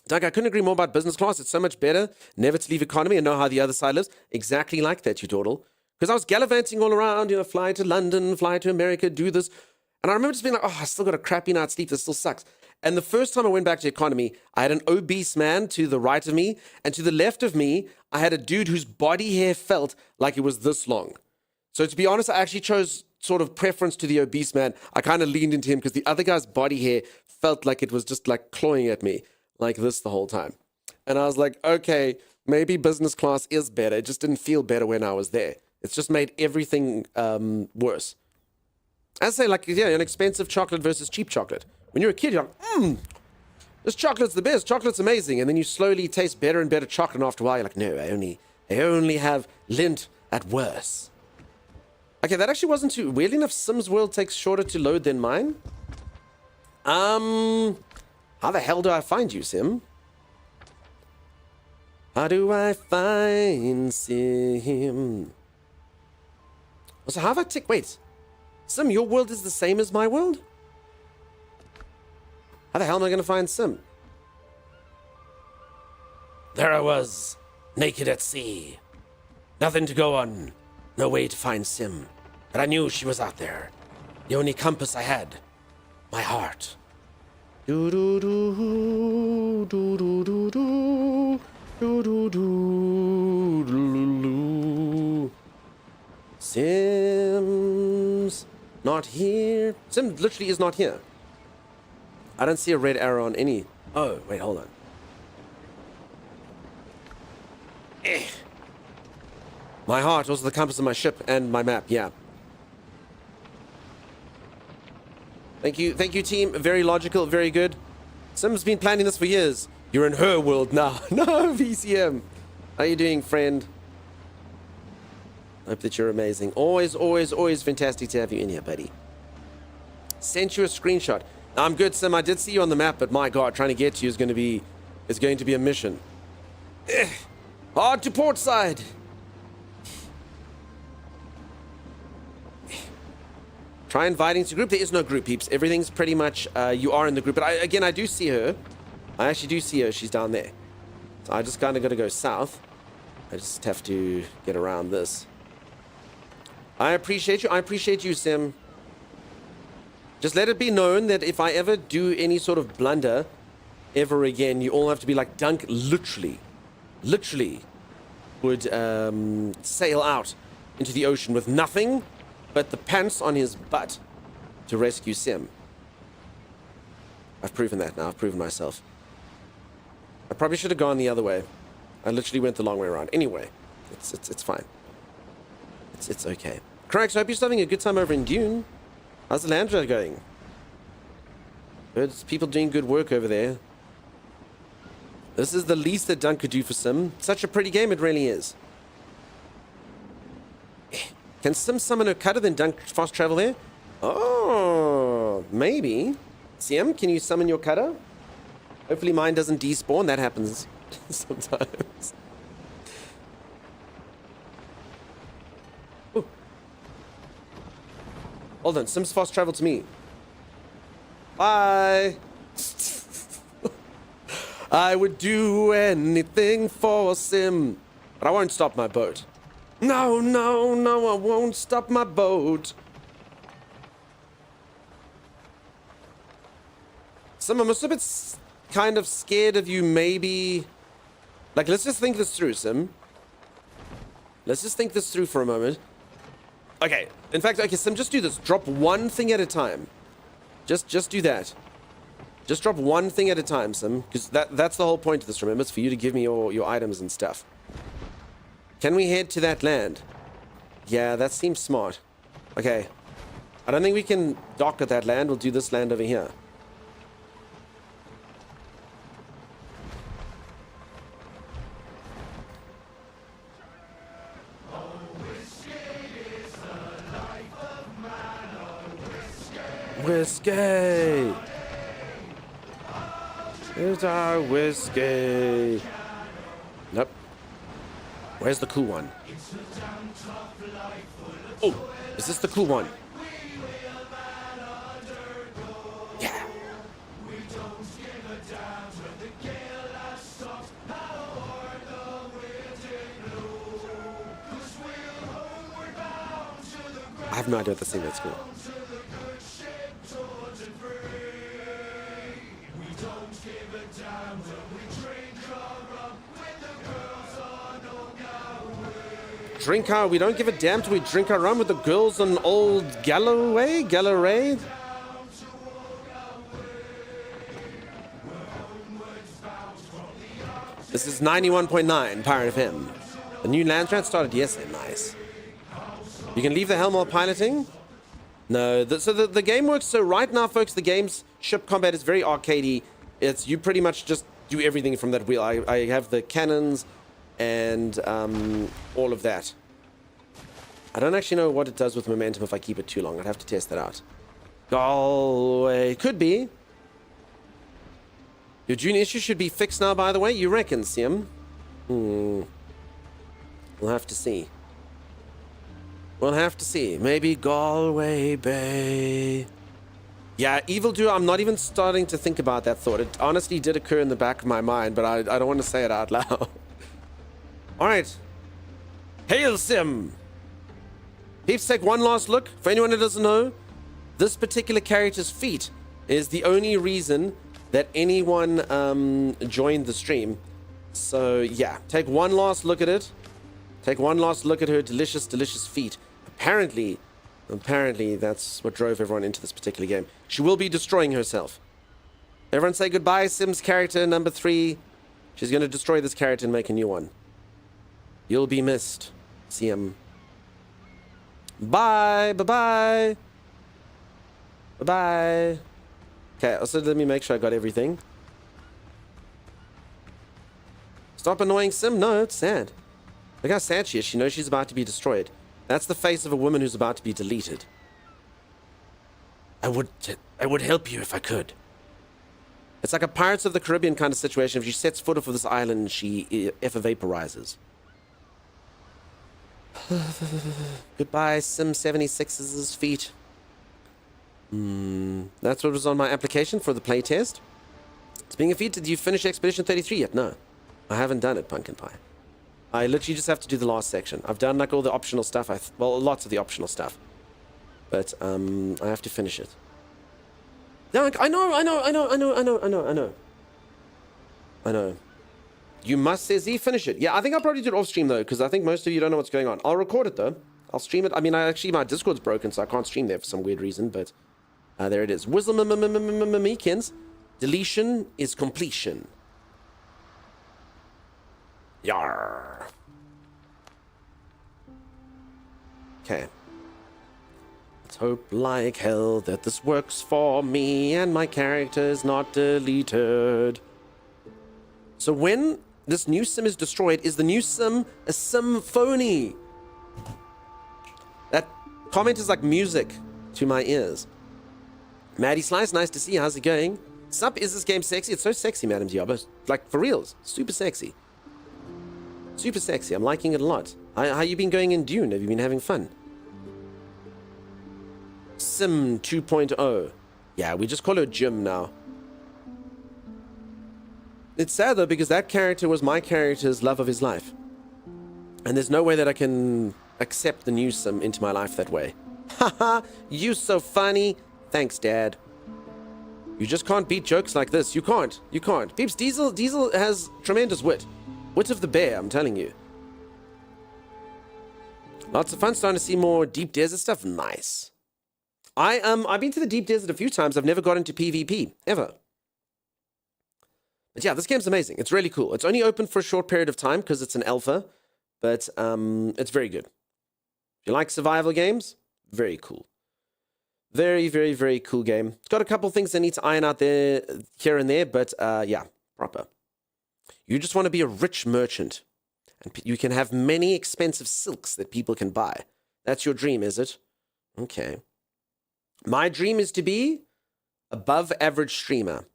Doug, I couldn't agree more about business class. It's so much better never to leave economy and know how the other side lives. Exactly like that, you dawdle. Because I was gallivanting all around, fly to London, fly to America, do this. And I remember just being like, I still got a crappy night's sleep. This still sucks. And the first time I went back to economy, I had an obese man to the right of me. And to the left of me, I had a dude whose body hair felt like it was this long. So to be honest, I actually chose sort of preference to the obese man. I kind of leaned into him because the other guy's body hair felt like it was just like clawing at me like this the whole time. And I was like, okay, maybe business class is better. It just didn't feel better when I was there. It's just made everything worse. I say, like, an expensive chocolate versus cheap chocolate. When you're a kid, you're like, this chocolate's the best. Chocolate's amazing. And then you slowly taste better and better chocolate. And after a while, you're like, no, I only have Lindt at worst. Okay, that actually wasn't too... Weirdly enough, Sims World takes shorter to load than mine. How the hell do I find you, Sim? How do I find Sim? So how have I Wait. Sim, your world is the same as my world? How the hell am I going to find Sim? There I was, naked at sea. Nothing to go on. No way to find Sim. But I knew she was out there. The only compass I had. My heart. Do do do do do do do do do do do. Sim's not here. Sim literally is not here. I don't see a red arrow on any. Oh, wait, hold on. My heart, also the compass of my ship and my map, yeah. Thank you, team. Very logical, very good. Sim's been planning this for years. You're in her world now. No, VCM. How you doing, friend? Hope that you're amazing. Always, always, always fantastic to have you in here, buddy. Sent you a screenshot. I'm good, Sim. I did see you on the map, but my God, trying to get to you is going to be a mission. Hard to port side. Try inviting to group. There is no group, peeps. Everything's pretty much, you are in the group. But I do see her. I actually do see her. She's down there. So I just kind of got to go south. I just have to get around this. I appreciate you. I appreciate you, Sim. Just let it be known that if I ever do any sort of blunder ever again, you all have to be like, Dunk literally would sail out into the ocean with nothing but the pants on his butt to rescue Sim. I've proven that now. I've proven myself. I probably should have gone the other way. I literally went the long way around. Anyway, it's fine. It's okay. Cracks, I hope you're still having a good time over in Dune. How's the land going? Heard people doing good work over there. This is the least that Dunk could do for Sim. Such a pretty game, it really is. Can Sim summon her cutter, then Dunk fast travel there? Oh, maybe. Sim, can you summon your cutter? Hopefully mine doesn't despawn. That happens sometimes. Ooh. Hold on, Sim's fast travel to me. Bye. I would do anything for Sim, but I won't stop my boat. No, no, no, I won't stop my boat. Sim, I'm a bit kind of scared of you maybe... Like, let's just think this through, Sim. Let's just think this through for a moment. Okay, in fact, okay, Sim, just do this. Drop one thing at a time. Just do that. Just drop one thing at a time, Sim. Because that's the whole point of this, remember? It's for you to give me your items and stuff. Can we head to that land? Yeah, that seems smart. Okay. I don't think we can dock at that land. We'll do this land over here. whiskey. Here's our whiskey. Nope. Where's the cool one? Oh, is this the cool one? Yeah. I have no idea what this thing is cool. Drink our, we don't give a damn till we drink our rum with the girls on Old Galloway? This is 91.9 Pirate FM. The new land strat started yesterday. Nice. You can leave the helm while piloting? No. So the game works. So right now, folks, the game's ship combat is very arcadey. It's you pretty much just do everything from that wheel. I have the cannons and all of that. I don't actually know what it does with momentum if I keep it too long. I'd have to test that out. Galway. Could be. Your June issue should be fixed now, by the way. You reckon, Sim? We'll have to see. We'll have to see. Maybe Galway Bay. Yeah, Evildoer, I'm not even starting to think about that thought. It honestly did occur in the back of my mind, but I don't want to say it out loud. Alright. Hail Sim! Peeps, take one last look. For anyone who doesn't know, this particular character's feat is the only reason that anyone joined the stream. So, yeah. Take one last look at it. Take one last look at her delicious, delicious feet. Apparently, that's what drove everyone into this particular game. She will be destroying herself. Everyone say goodbye, Sims character number 3. She's going to destroy this character and make a new one. You'll be missed, Sim. Bye, bye-bye. Bye-bye. Okay, also let me make sure I got everything. Stop annoying Sim. No, it's sad. Look how sad she is. She knows she's about to be destroyed. That's the face of a woman who's about to be deleted. I would help you if I could. It's like a Pirates of the Caribbean kind of situation. If she sets foot off of this island, she ever vaporizes. Goodbye, Sim 76's feet. That's what was on my application for the playtest. Speaking of feet, did you finish Expedition 33 yet? No. I haven't done it, Pumpkin Pie. I literally just have to do the last section. I've done like all the optional stuff. Well, lots of the optional stuff. But I have to finish it. No, I know. You must, say Z, finish it. Yeah, I think I'll probably do it off stream though, because I think most of you don't know what's going on. I'll record it though. I'll stream it. I mean, my Discord's broken, so I can't stream there for some weird reason, but there it is. Meekins. Deletion is completion. Yarr. Okay. Let's hope like hell that this works for me and my character's not deleted. So when this new sim is destroyed, is the new sim a symphony? That comment is like music to my ears. Maddie Slice, nice to see you. How's it going? Sup, is this game sexy? It's so sexy, Madam Diablo. Like, for reals. Super sexy. Super sexy. I'm liking it a lot. How you been going in Dune? Have you been having fun? Sim 2.0. Yeah, we just call her Jim now. It's sad though, because that character was my character's love of his life. And there's no way that I can accept the new Sim into my life that way. Haha, you so funny. Thanks, Dad. You just can't beat jokes like this. You can't. You can't. Peeps, Diesel has tremendous wit. Wit of the bear, I'm telling you. Lots of fun. Starting to see more deep desert stuff. Nice. I've been to the deep desert a few times. I've never got into PvP ever. But yeah, this game's amazing. It's really cool. It's only open for a short period of time because it's an alpha, but it's very good. If you like survival games, very cool. Very, very, very cool game. It's got a couple things I need to iron out there, here and there, but yeah, proper. You just want to be a rich merchant, and you can have many expensive silks that people can buy. That's your dream, is it? Okay. My dream is to be above average streamer.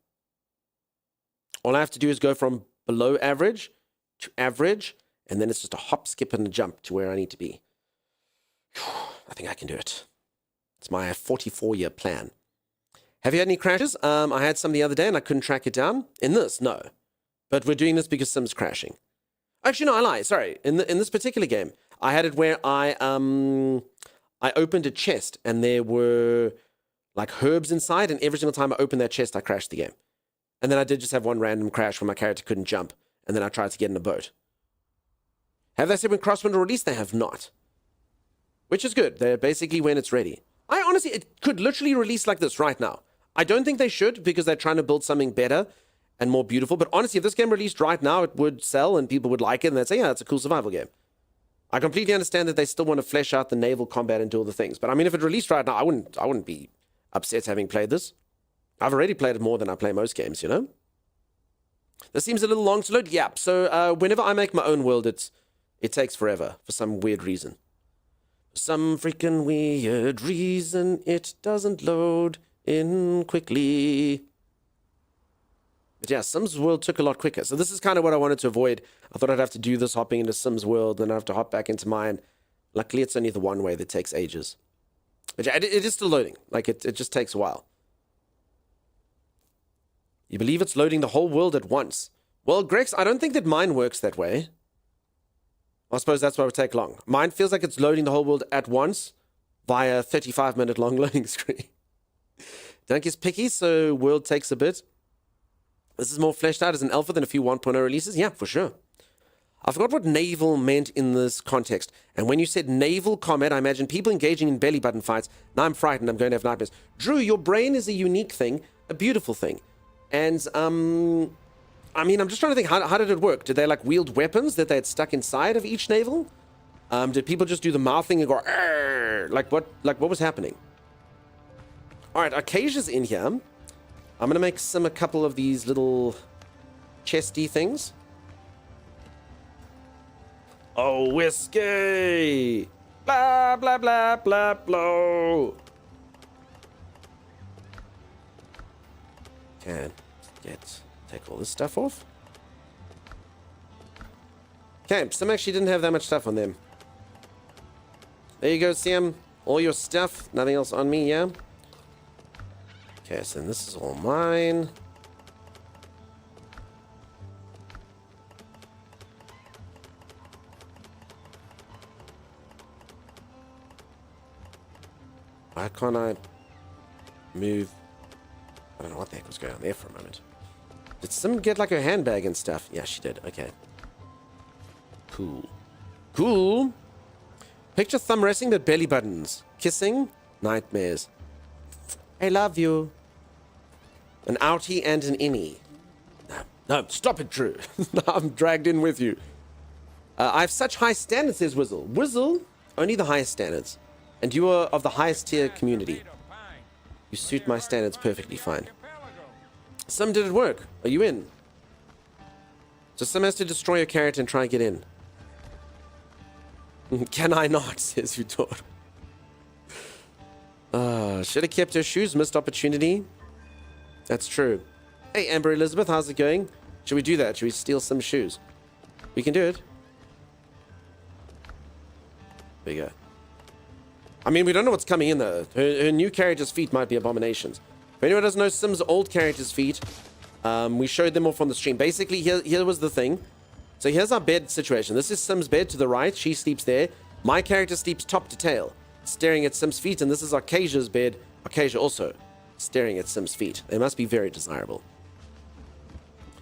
All I have to do is go from below average to average, and then it's just a hop, skip, and a jump to where I need to be. I think I can do it. It's my 44-year plan. Have you had any crashes? I had some the other day and I couldn't track it down. In this, no. But we're doing this because Sim's crashing. Actually, no, I lie. Sorry. In this particular game, I had it where I opened a chest and there were like herbs inside, and every single time I opened that chest, I crashed the game. And then I did just have one random crash where my character couldn't jump, and then I tried to get in a boat. Have they said when Crosswind will release? They have not. Which is good. They're basically when it's ready. I honestly, it could literally release like this right now. I don't think they should because they're trying to build something better and more beautiful. But honestly, if this game released right now, it would sell and people would like it and they'd say, yeah, it's a cool survival game. I completely understand that they still want to flesh out the naval combat and do all the things. But I mean, if it released right now, I wouldn't be upset having played this. I've already played it more than I play most games, you know? This seems a little long to load. Yeah, so whenever I make my own world, it takes forever for some weird reason. Some freaking weird reason it doesn't load in quickly. But yeah, Sims World took a lot quicker. So this is kind of what I wanted to avoid. I thought I'd have to do this hopping into Sims World, then I have to hop back into mine. Luckily, it's only the one way that takes ages. But yeah, it is still loading. Like, it just takes a while. You believe it's loading the whole world at once? Well, Grex, I don't think that mine works that way. I suppose that's why it would take long. Mine feels like it's loading the whole world at once via a 35-minute long loading screen. Donkey's picky, so world takes a bit. This is more fleshed out as an alpha than a few 1.0 releases. Yeah, for sure. I forgot what naval meant in this context. And when you said naval combat, I imagine people engaging in belly button fights. Now I'm frightened. I'm going to have nightmares. Drew, your brain is a unique thing, a beautiful thing. And, I mean, I'm just trying to think, how did it work? Did they, like, wield weapons that they had stuck inside of each naval? Did people just do the mouth thing and go, arr? Like, what was happening? All right, Acacia's in here. I'm going to make Sim a couple of these little chesty things. Oh, whiskey! Blah, blah, blah, blah, blah. Okay, take all this stuff off. Okay, Sim actually didn't have that much stuff on them. There you go, Sam. All your stuff. Nothing else on me, yeah? Okay, so then this is all mine. Why can't I move? I don't know what the heck was going on there for a moment. Did Sim get like her handbag and stuff? Yeah, she did. Okay. Cool. Cool. Picture thumb resting but belly buttons. Kissing. Nightmares. I love you. An outie and an innie. No, stop it, Drew. I'm dragged in with you. I have such high standards, says Whizzle. Whizzle, only the highest standards. And you are of the highest tier community. You suit my standards perfectly fine. Sim, did it work? Are you in? So Sim has to destroy your character and try and get in. Can I not? Says Utor. Should have kept her shoes. Missed opportunity. That's true. Hey, Amber Elizabeth, how's it going? Should we do that? Should we steal some shoes? We can do it. There you go. I mean, we don't know what's coming in though. Her new character's feet might be abominations. If anyone doesn't know Sim's old character's feet, we showed them off on the stream. Basically, here was the thing. So here's our bed situation. This is Sim's bed to the right. She sleeps there. My character sleeps top to tail, staring at Sim's feet. And this is Arcasia's bed. Arcasia also staring at Sim's feet. They must be very desirable.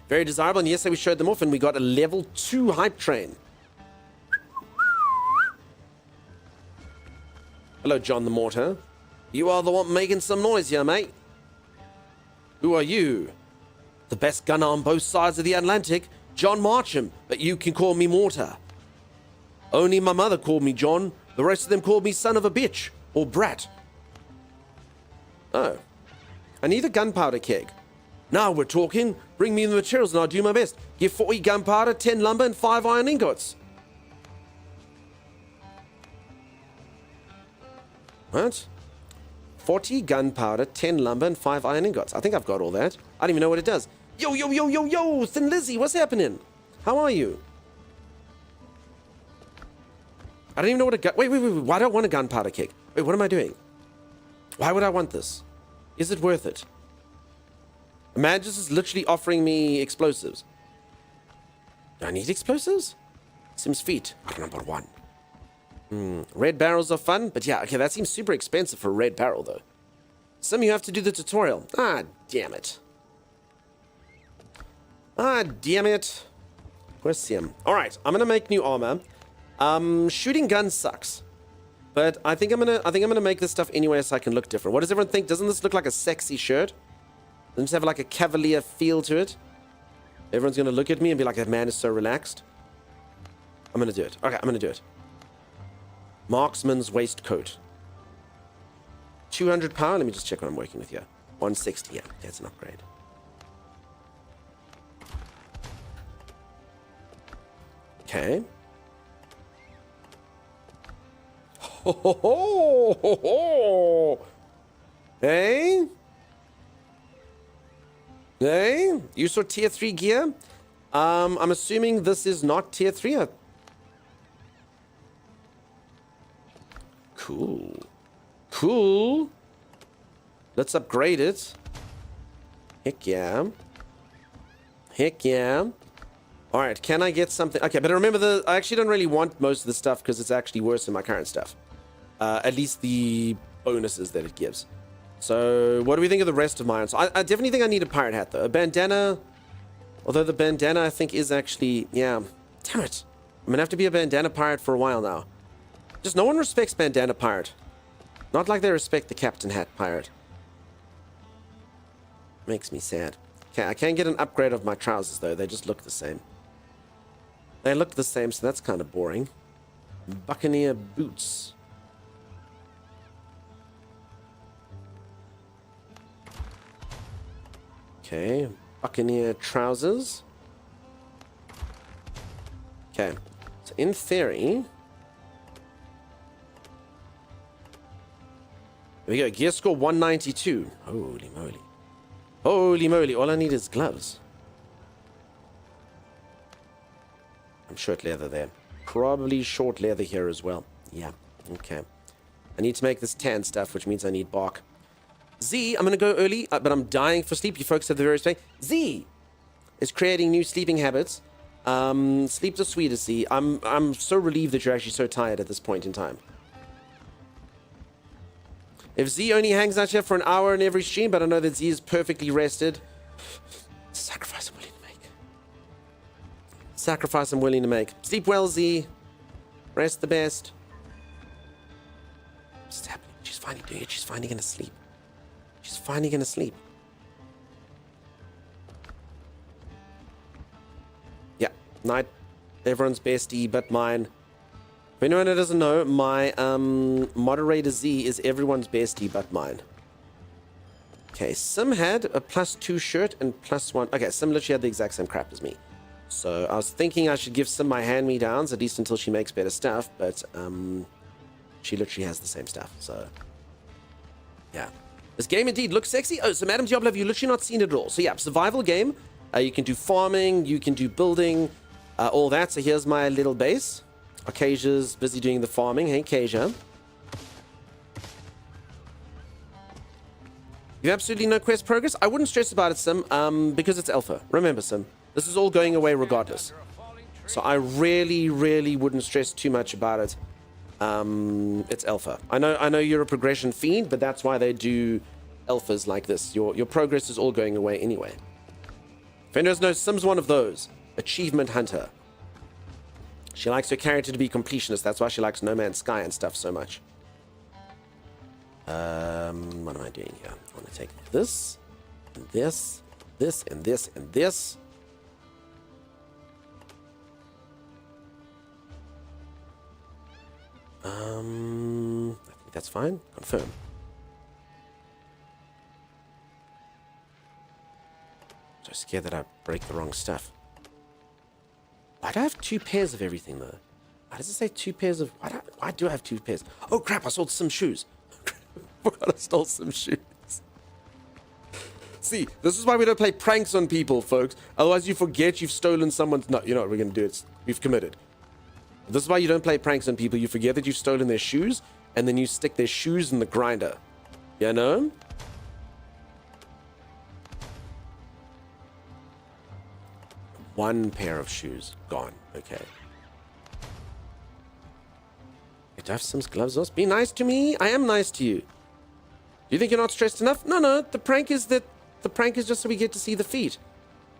Very desirable. And yesterday we showed them off and we got a level 2 hype train. Hello, John the Mortar. You are the one making some noise here, mate. Who are you? The best gunner on both sides of the Atlantic, John Marcham, but you can call me Mortar. Only my mother called me John. The rest of them called me son of a bitch or brat. Oh. I need a gunpowder keg. Now we're talking. Bring me the materials and I'll do my best. Give 40 gunpowder, 10 lumber, and 5 iron ingots. What? 40 gunpowder, 10 lumber, and 5 iron ingots. I think I've got all that. I don't even know what it does. Yo, yo, yo, yo, yo, Thin Lizzy, what's happening? How are you? I don't even know what a gun... Wait. Why do I want a gunpowder kick? Wait, what am I doing? Why would I want this? Is it worth it? Magus is literally offering me explosives. Do I need explosives? Sims feet. Number 1. Red barrels are fun, but yeah, okay, that seems super expensive for a red barrel, though. Sim, you have to do the tutorial. Ah, damn it. Ah, damn it. Where's Sim? Alright, I'm gonna make new armor. Shooting guns sucks. But I think I'm gonna make this stuff anyway so I can look different. What does everyone think? Doesn't this look like a sexy shirt? Doesn't it have like a cavalier feel to it? Everyone's gonna look at me and be like, that man is so relaxed. I'm gonna do it. Okay, I'm gonna do it. Marksman's waistcoat. 200 power. Let me just check what I'm working with here. 160. Yeah, that's an upgrade. Okay. Ho, ho, ho, ho, ho. Hey? Hey? You saw tier 3 gear? I'm assuming this is not tier 3. Cool. Cool. Let's upgrade it. Heck yeah. Heck yeah. Alright, can I get something? Okay, but remember, I actually don't really want most of the stuff because it's actually worse than my current stuff. At least the bonuses that it gives. So, what do we think of the rest of mine? So, I definitely think I need a pirate hat, though. A bandana. Although the bandana, I think, is actually... Yeah. Damn it. I'm going to have to be a bandana pirate for a while now. Just no one respects bandana pirate. Not like they respect the captain hat pirate. Makes me sad. Okay, I can't get an upgrade of my trousers, though. They just look the same. They look the same, so that's kind of boring. Buccaneer boots. Okay, Buccaneer trousers. Okay, so in theory... There we go, gear score 192. Holy moly. Holy moly, all I need is gloves. I'm short leather there. Probably short leather here as well. Yeah, okay. I need to make this tan stuff, which means I need bark. Z, I'm going to go early, but I'm dying for sleep. You folks have the various day. Z is creating new sleeping habits. Sleep the sweetest, Z. I'm so relieved that you're actually so tired at this point in time. If Z only hangs out here for an hour in every stream, but I know that Z is perfectly rested. Sacrifice I'm willing to make. Sacrifice I'm willing to make. Sleep well, Z. Rest the best. What's happening? She's finally doing it. She's finally gonna sleep. She's finally gonna sleep. Yeah. Night. Everyone's bestie but mine. If anyone that doesn't know, my moderator Z is everyone's bestie but mine. Okay, Sim had a +2 shirt and +1. Okay, Sim literally had the exact same crap as me. So I was thinking I should give Sim my hand-me-downs, at least until she makes better stuff, but she literally has the same stuff, so... Yeah. This game indeed looks sexy. Oh, so Madam Diablo, have you literally not seen it at all? So yeah, survival game. You can do farming, you can do building, all that. So here's my little base. Okasia's busy doing the farming. Hey, Kasia. You have absolutely no quest progress? I wouldn't stress about it, Sim, because it's alpha. Remember, Sim, this is all going away regardless. So I really, really wouldn't stress too much about it. It's alpha. I know you're a progression fiend, but that's why they do alphas like this. Your progress is all going away anyway. If anyone knows, Sim's one of those. Achievement hunter. She likes her character to be completionist. That's why she likes No Man's Sky and stuff so much. What am I doing here? I want to take this, and this, this, and this, and this. I think that's fine. Confirm. So scared that I break the wrong stuff. Why do I have 2 pairs of everything, though? Why does it say 2 pairs of... Why do I have 2 pairs? Oh, crap, I sold some shoes. forgot I stole some shoes. See, this is why we don't play pranks on people, folks. Otherwise, you forget you've stolen someone's... No, you know what we're going to do. We've committed. This is why you don't play pranks on people. You forget that you've stolen their shoes, and then you stick their shoes in the grinder. You know? One pair of shoes. Gone. Okay. Do I have Sim's gloves on? Be nice to me. I am nice to you. Do you think you're not stressed enough? No. The prank is just so we get to see the feet.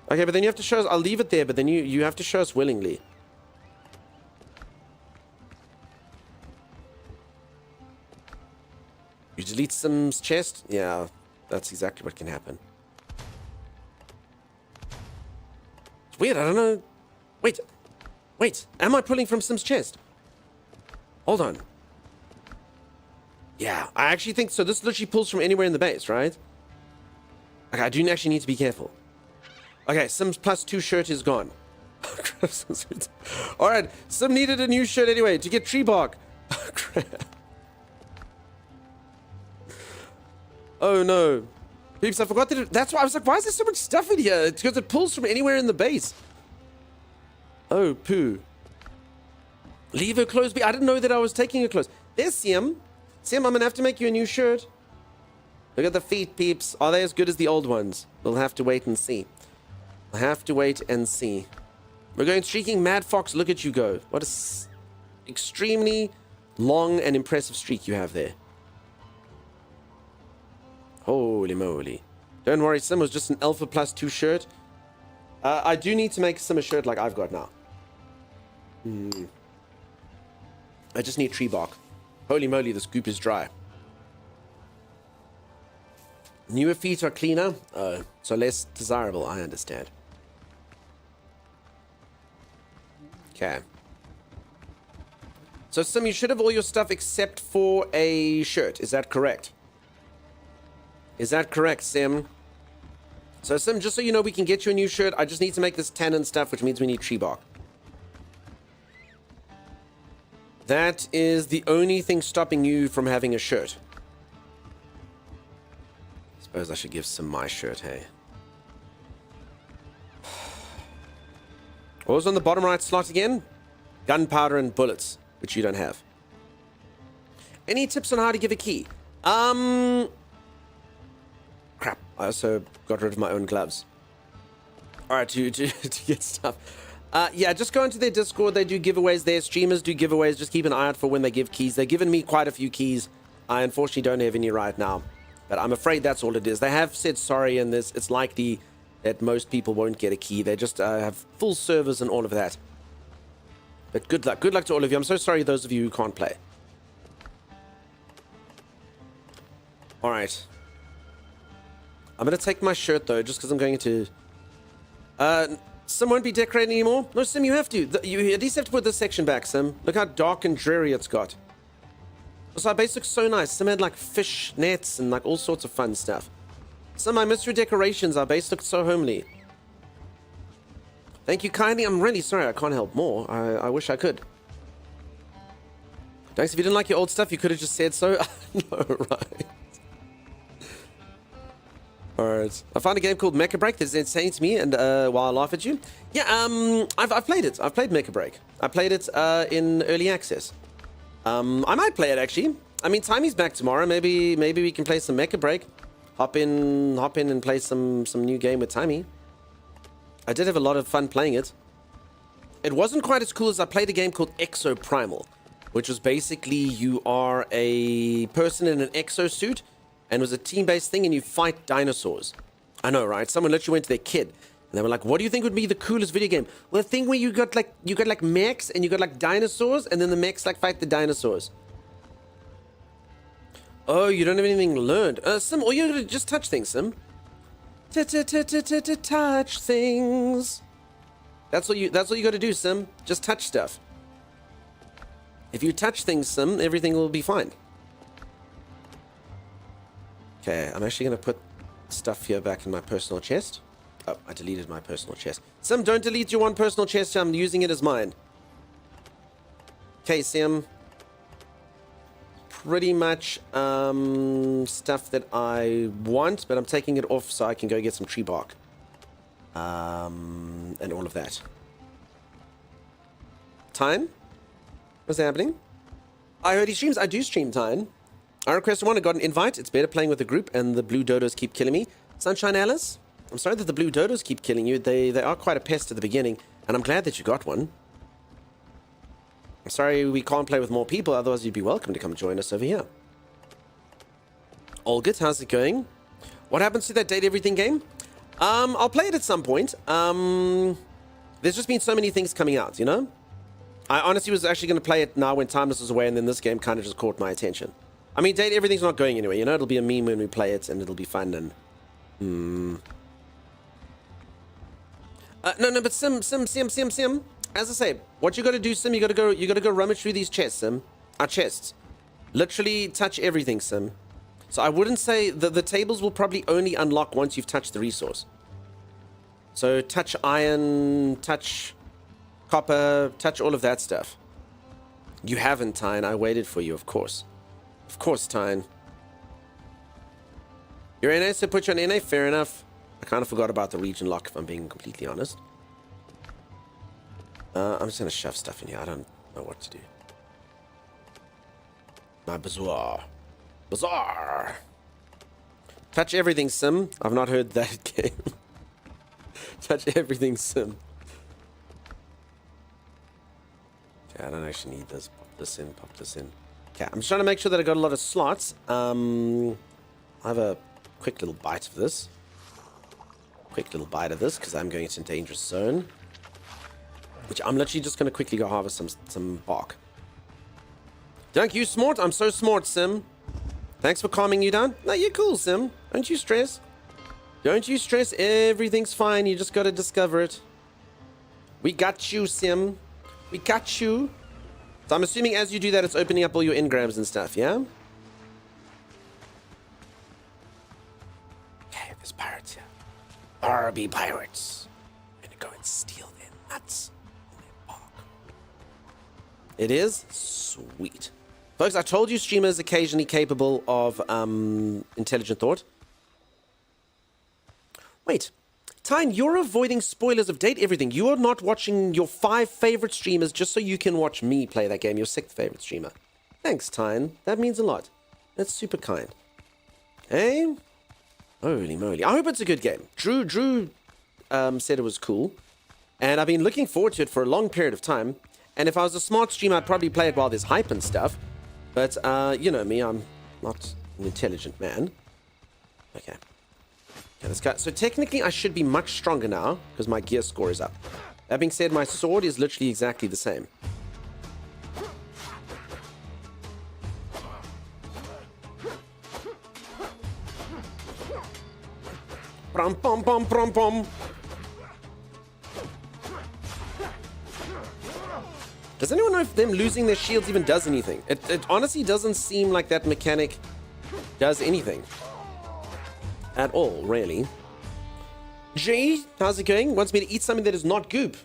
Okay, but then you have to show us. I'll leave it there, but then you have to show us willingly. You delete Sim's chest? Yeah, that's exactly what can happen. It's weird, I don't know. Wait, am I pulling from Sim's chest? Hold on. Yeah, I actually think so. This literally pulls from anywhere in the base, right? Okay, I do actually need to be careful. Okay, Sim's +2 shirt is gone. Alright, Sim needed a new shirt anyway to get tree bark. Oh, crap. Oh no. Peeps, I forgot that. That's why I was like, why is there so much stuff in here? It's because it pulls from anywhere in the base. Oh, poo. Leave her clothes be. I didn't know that I was taking her clothes. There's Sim. Sim, I'm gonna have to make you a new shirt. Look at the feet, peeps. Are they as good as the old ones? We'll have to wait and see. We'll have to wait and see. We're going streaking. Mad Fox, look at you go. What a extremely long and impressive streak you have there. Holy moly. Don't worry, Sim was just an Alpha +2 shirt. I do need to make Sim a shirt like I've got now. I just need tree bark. Holy moly, this goop is dry. Newer feet are cleaner, so less desirable, I understand. Okay. So, Sim, you should have all your stuff except for a shirt. Is that correct? Is that correct, Sim? So, Sim, just so you know, we can get you a new shirt. I just need to make this tannin stuff, which means we need tree bark. That is the only thing stopping you from having a shirt. Suppose I should give Sim my shirt, hey? What was on the bottom right slot again? Gunpowder and bullets, which you don't have. Any tips on how to give a key? Crap, I also got rid of my own gloves. Alright, to get stuff. Yeah, just go into their Discord. They do giveaways. Their streamers do giveaways. Just keep an eye out for when they give keys. They've given me quite a few keys. I unfortunately don't have any right now. But I'm afraid that's all it is. They have said sorry, and it's likely that most people won't get a key. They just have full servers and all of that. But good luck. Good luck to all of you. I'm so sorry those of you who can't play. Alright. I'm going to take my shirt, though, just because I'm going to... Sim won't be decorating anymore? No, Sim, you have to. You at least have to put this section back, Sim. Look how dark and dreary it's got. Also, our base looks so nice. Sim had, like, fish nets and, like, all sorts of fun stuff. Sim, I missed your decorations. Our base looked so homely. Thank you kindly. I'm really sorry I can't help more. I wish I could. Thanks. If you didn't like your old stuff, you could have just said so. No, right. Alright. I found a game called Mecha Break that's insane to me, and while I laugh at you. Yeah, I've played it. I've played Mecha Break. I played it in early access. I might play it actually. I mean, Timey's back tomorrow. Maybe we can play some Mecha Break. Hop in and play some new game with Timey. I did have a lot of fun playing it. It wasn't quite as cool as I played a game called Exo Primal, which was basically you are a person in an exosuit. And it was a team-based thing, and you fight dinosaurs. I know, right? Someone literally went to their kid, and they were like, "What do you think would be the coolest video game?" Well, the thing where you got like mechs, and you got like dinosaurs, and then the mechs like fight the dinosaurs. Oh, you don't have anything learned. Sim, or you gotta just touch things, Sim. Touch things. That's all you gotta do, Sim. Just touch stuff. If you touch things, Sim, everything will be fine. Okay, I'm actually going to put stuff here back in my personal chest. Oh, I deleted my personal chest. Sim, don't delete your one personal chest. I'm using it as mine. Okay, Sim. pretty much stuff that I want, but I'm taking it off so I can go get some tree bark. And all of that. Tyne? What's happening? I heard he streams. I do stream, Tyne. I requested one. I got an invite. It's better playing with a group, and the blue dodos keep killing me. Sunshine Alice? I'm sorry that the blue dodos keep killing you. They are quite a pest at the beginning, and I'm glad that you got one. I'm sorry we can't play with more people, otherwise you'd be welcome to come join us over here. All good, how's it going? What happens to that Date Everything game? I'll play it at some point. There's just been so many things coming out, you know? I honestly was actually going to play it now when Timeless was away, and then this game kind of just caught my attention. I mean, Date Everything's not going anywhere, you know? It'll be a meme when we play it, and it'll be fun, and... No, but Sim. As I say, what you gotta do, Sim, you gotta go rummage through these chests, Sim. Our chests. Literally touch everything, Sim. So I wouldn't say the tables will probably only unlock once you've touched the resource. So touch iron, touch copper, touch all of that stuff. You haven't, Tyne. I waited for you, of course. Of course, Tyne. You're NA, so put you on NA, fair enough. I kind of forgot about the region lock, if I'm being completely honest. I'm just going to shove stuff in here. I don't know what to do. My bazaar. Bazaar! Touch everything, Sim. I've not heard that game. Touch everything, Sim. Okay, I don't actually need this. Pop this in, pop this in. Okay, I'm just trying to make sure that I got a lot of slots. I have a quick little bite of this. Quick little bite of this, because I'm going into a dangerous zone. Which I'm literally just going to quickly go harvest some bark. Don't you smart? I'm so smart, Sim. Thanks for calming you down. No, you're cool, Sim. Don't you stress. Don't you stress. Everything's fine. You just got to discover it. We got you, Sim. We got you. So I'm assuming as you do that, it's opening up all your engrams and stuff, yeah? Okay, there's pirates here. RB pirates. I'm going to go and steal their nuts. It is? Sweet. Folks, I told you streamers occasionally capable of intelligent thought. Wait. Tyne, you're avoiding spoilers of Date Everything. You are not watching your 5 favorite streamers just so you can watch me play that game, your 6th favorite streamer. Thanks, Tyne. That means a lot. That's super kind. Hey? Holy moly. I hope it's a good game. Drew said it was cool. And I've been looking forward to it for a long period of time. And if I was a smart streamer, I'd probably play it while there's hype and stuff. But, you know me, I'm not an intelligent man. Okay. Okay, let's go. So technically, I should be much stronger now, because my gear score is up. That being said, my sword is literally exactly the same. Prom pom pom prom pom. Does anyone know if them losing their shields even does anything? It honestly doesn't seem like that mechanic does anything. At all, really. Jay, how's it going? Wants me to eat something that is not goop.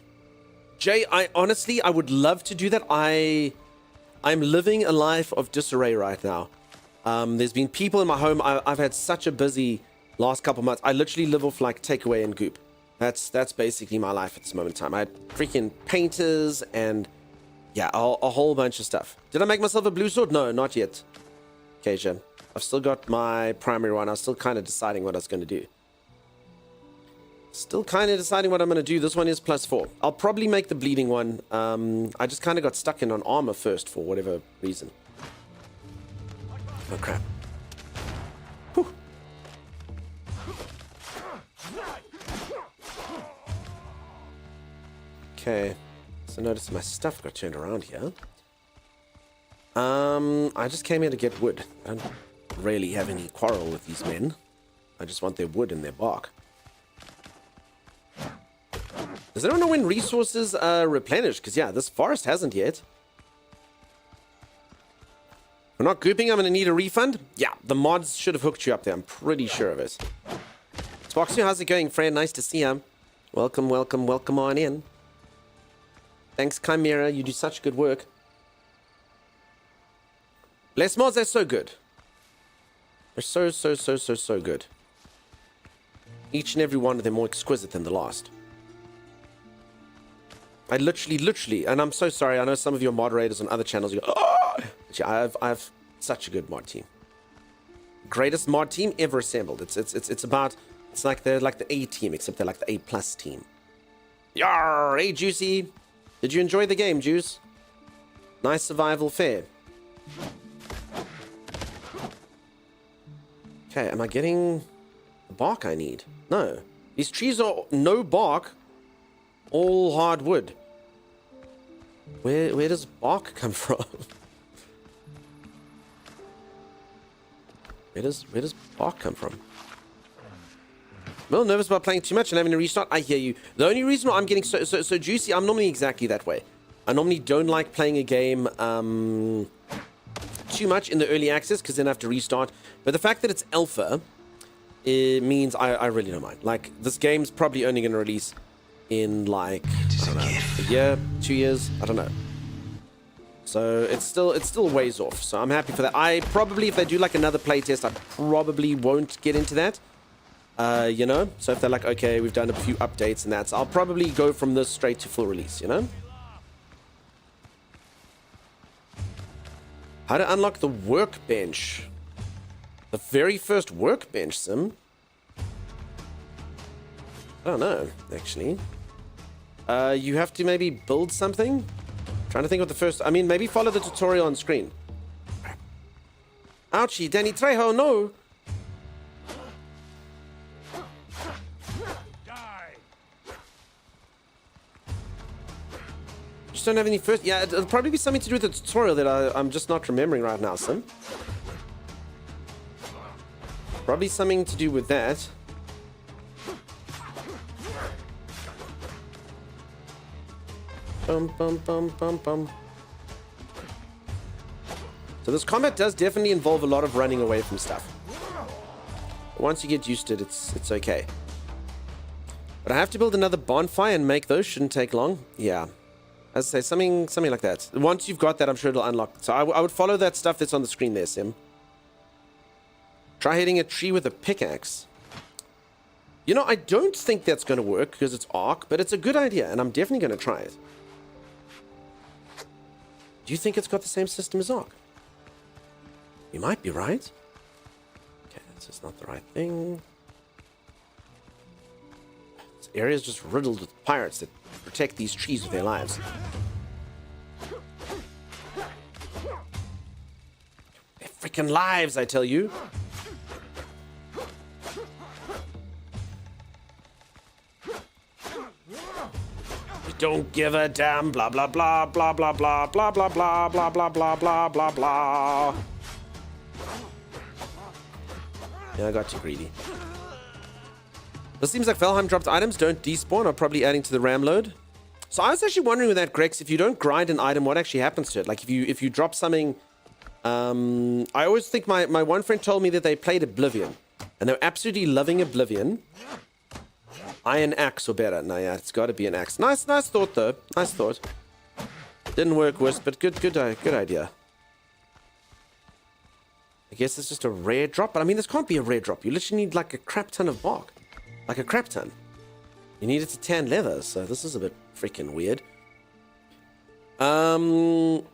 Jay, I would love to do that. I'm living a life of disarray right now. There's been people in my home. I've had such a busy last couple months. I literally live off like takeaway and goop. That's basically my life at this moment in time. I had freaking painters and... yeah, a whole bunch of stuff. Did I make myself a blue sword? No, not yet. Okay, Jen. I've still got my primary one. I was still kind of deciding what I was going to do. Still kind of deciding what I'm going to do. This one is +4. I'll probably make the bleeding one. I just kind of got stuck in on armor first for whatever reason. Oh, crap. Whew. Okay. So notice my stuff got turned around here. I just came here to get wood. I don't really have any quarrel with these men. I just want their wood and their bark. Does anyone know when resources are replenished? Because, yeah, this forest hasn't yet. We're not grouping. I'm going to need a refund. Yeah, the mods should have hooked you up there. I'm pretty sure of it. Spoxy, how's it going, friend? Nice to see you. Welcome, welcome, welcome on in. Thanks, Chimera. You do such good work. Les mods, they're so good. They're so good. Each and every one of them more exquisite than the last. I literally, and I'm so sorry, I know some of your moderators on other channels, you go, oh! But yeah, I have such a good mod team. Greatest mod team ever assembled. It's like they're like the A team, except they're like the A plus team. Yarr! Hey, Juicy! Did you enjoy the game, Juice? Nice survival fare. Okay, am I getting the bark I need? No. These trees are no bark, all hardwood. Where does bark come from? Where does bark come from? I'm a little nervous about playing too much and having to restart. I hear you. The only reason why I'm getting so juicy, I'm normally exactly that way. I normally don't like playing a game too much in the early access because then I have to restart. But the fact that it's alpha, it means I really don't mind. Like, this game's probably only going to release in like, I don't know, a year, 2 years, I don't know. So it's still ways off. So I'm happy for that. I probably, if they do like another playtest, I probably won't get into that. You know, so if they're like, okay, we've done a few updates and that, so I'll probably go from this straight to full release, you know? How to unlock the workbench. The very first workbench, Sim? I don't know, actually. You have to maybe build something? Trying to think what the first... I mean, maybe follow the tutorial on screen. Ouchie, Danny Trejo, no! Just don't have any first... Yeah, it'll probably be something to do with the tutorial that I'm just not remembering right now, Sim. Probably something to do with that. Bum, bum, bum, bum, bum. So this combat does definitely involve a lot of running away from stuff. But once you get used to it, it's okay. But I have to build another bonfire and make those. Shouldn't take long. Yeah. As I say, something like that. Once you've got that, I'm sure it'll unlock. So I would follow that stuff that's on the screen there, Sim. Try hitting a tree with a pickaxe. You know, I don't think that's going to work because it's arc, but it's a good idea, and I'm definitely going to try it. Do you think it's got the same system as arc? You might be right. Okay, that's just not the right thing. This area is just riddled with pirates that protect these trees with their lives. Their freaking lives, I tell you. Don't give a damn, blah, blah, blah, blah, blah, blah, blah, blah, blah, blah, blah, blah, blah, blah, blah. Yeah, I got too greedy. This seems like Valheim dropped items don't despawn, or probably adding to the RAM load. So I was actually wondering with that, Grex, if you don't grind an item, what actually happens to it? Like, if you drop something... I always think my one friend told me that they played Oblivion, and they're absolutely loving Oblivion. Iron axe or better. No, yeah, it's got to be an axe. Nice thought, though. Nice thought. Didn't work, Wisp, but good idea. I guess it's just a rare drop, but I mean, this can't be a rare drop. You literally need like a crap ton of bark. Like a crap ton. You need it to tan leather, so this is a bit freaking weird. So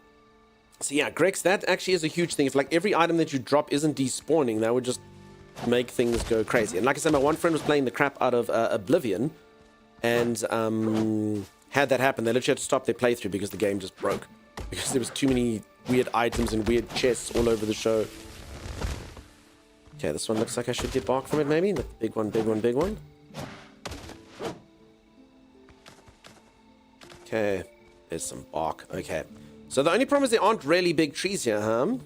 yeah, Grex, that actually is a huge thing. If like every item that you drop isn't despawning, that would just make things go crazy. And like I said, my one friend was playing the crap out of Oblivion, and had that happen. They literally had to stop their playthrough because the game just broke, because there was too many weird items and weird chests all over the show. Okay, this one looks like I should get bark from it, maybe. The big one, big one, big one. Okay, there's some bark. Okay, so the only problem is there aren't really big trees here, huh? I'm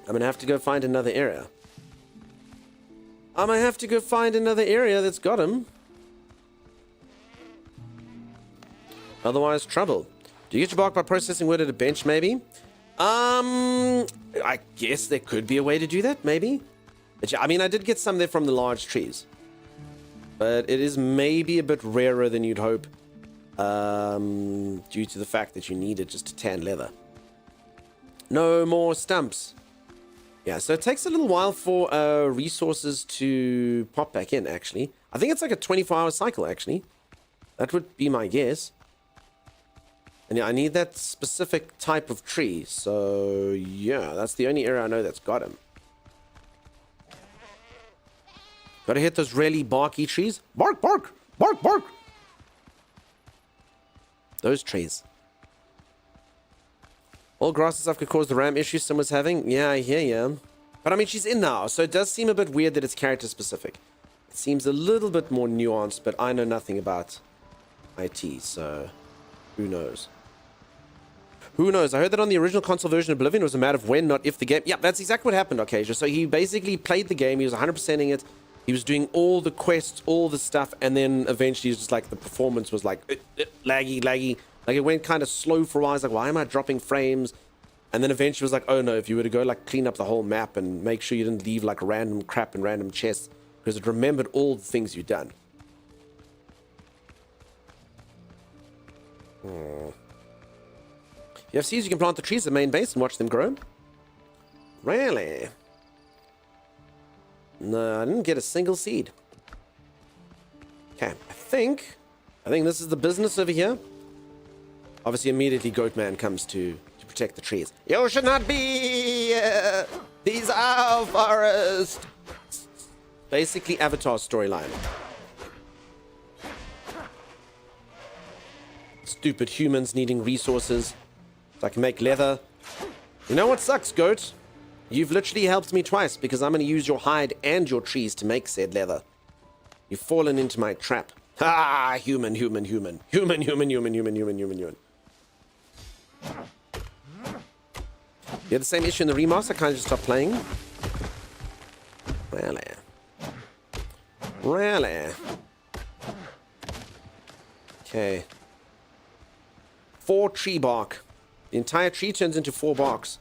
gonna have to go find another area. I might have to go find another area that's got him. Otherwise, trouble. Do you get your bark by processing wood at a bench, maybe? I guess there could be a way to do that, maybe. But yeah, I mean, I did get some there from the large trees. But it is maybe a bit rarer than you'd hope. Due to the fact that you need it just to tan leather. No more stumps. Yeah, so it takes a little while for resources to pop back in, actually. I think it's like a 24-hour cycle, actually. That would be my guess. And yeah, I need that specific type of tree. So, yeah, that's the only area I know that's got him. Gotta hit those really barky trees. Bark, bark, bark, bark. Those trees. All grass and stuff could cause the RAM issue someone's having. Yeah, I hear you. But I mean, she's in now, so it does seem a bit weird that it's character specific. It seems a little bit more nuanced, but I know nothing about IT, so who knows? Who knows? I heard that on the original console version of Oblivion, it was a matter of when, not if the game... Yeah, that's exactly what happened, Occasion. So he basically played the game, he was 100%ing it, he was doing all the quests, all the stuff, and then eventually it's just like the performance was like laggy. Like it went kind of slow for a while. I was like, why am I dropping frames? And then eventually it was like, oh no, if you were to go like clean up the whole map and make sure you didn't leave like random crap and random chests, because it remembered all the things you'd done. You have seeds, you can plant the trees at the main base and watch them grow. Really? No, I didn't get a single seed. Okay, I think this is the business over here. Obviously, immediately Goatman comes to protect the trees. You should not be here. These are forest. Basically, Avatar storyline. Stupid humans needing resources so I can make leather. You know what sucks, Goat? You've literally helped me twice because I'm going to use your hide and your trees to make said leather. You've fallen into my trap. Ah, human. You had the same issue in the remaster, kind of just stopped playing. Really? Okay. 4 tree bark. The entire tree turns into 4 barks.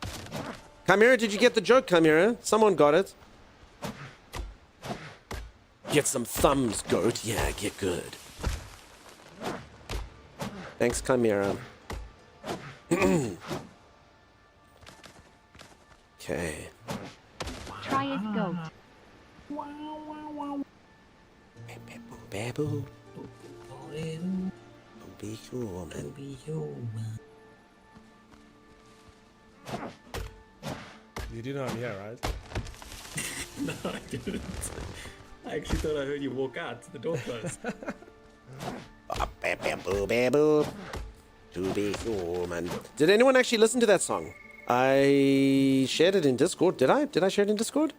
Chimera, did you get the joke, Chimera? Someone got it. Get some thumbs, Goat. Yeah, get good. Thanks, Chimera. Okay. Try it, Goat. Babu. Be human. You do know I'm here, right? No, I didn't. I actually thought I heard you walk out to the door closed. To be human. Did anyone actually listen to that song? I shared it in Discord. Did I? Did I share it in Discord?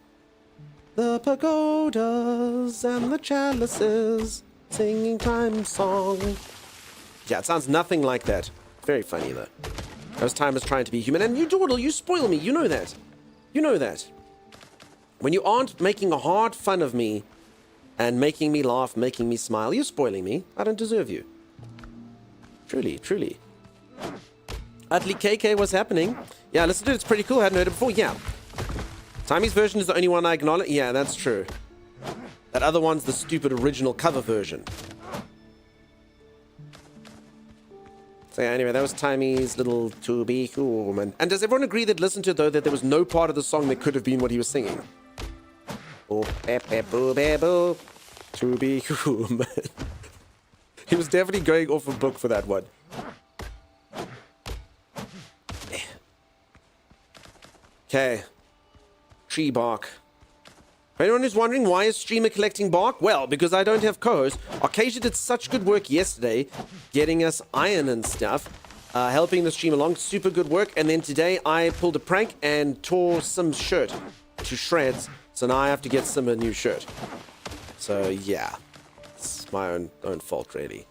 The pagodas and the chalices singing time song. Yeah, it sounds nothing like that. Very funny though. Those time is trying to be human. And you, Dawdle, you spoil me. You know that. You know that. When you aren't making a hard fun of me and making me laugh, making me smile, you're spoiling me. I don't deserve you. Truly, truly. Utley KK, what's happening? Yeah, listen to it. It's pretty cool. I hadn't heard it before. Yeah. Timmy's version is the only one I acknowledge. Yeah, that's true. That other one's the stupid original cover version. So yeah, anyway, that was Timmy's little To Be Human. And does everyone agree that listen to it, though, that there was no part of the song that could have been what he was singing? Oh, boo, To Be Human. He was definitely going off a book for that one. Okay. Tree bark. For anyone who's wondering why is streamer collecting bark? Well, because I don't have co-hosts. Arcasia did such good work yesterday, getting us iron and stuff, helping the stream along. Super good work. And then today I pulled a prank and tore some shirt to shreds. So now I have to get some a new shirt. So yeah, it's my own fault, really.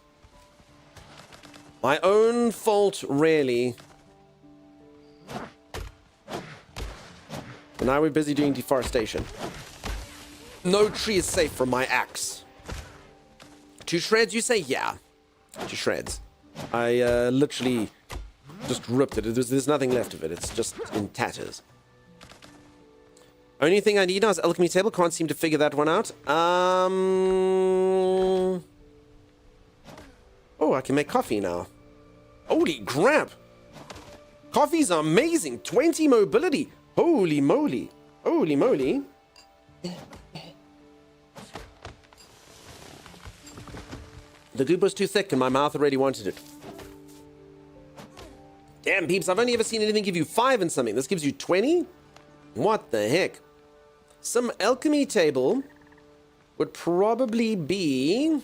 My own fault, really. And now we're busy doing deforestation. No tree is safe from my axe. To shreds, you say? Yeah. To shreds. I literally just ripped it. There's nothing left of it. It's just in tatters. Only thing I need now is alchemy table. Can't seem to figure that one out. Oh, I can make coffee now. Holy crap. Coffee's amazing. 20 mobility. Holy moly. Holy moly. The goop was too thick and my mouth already wanted it. Damn, peeps, I've only ever seen anything give you 5 and something. This gives you 20? What the heck? Some alchemy table would probably be...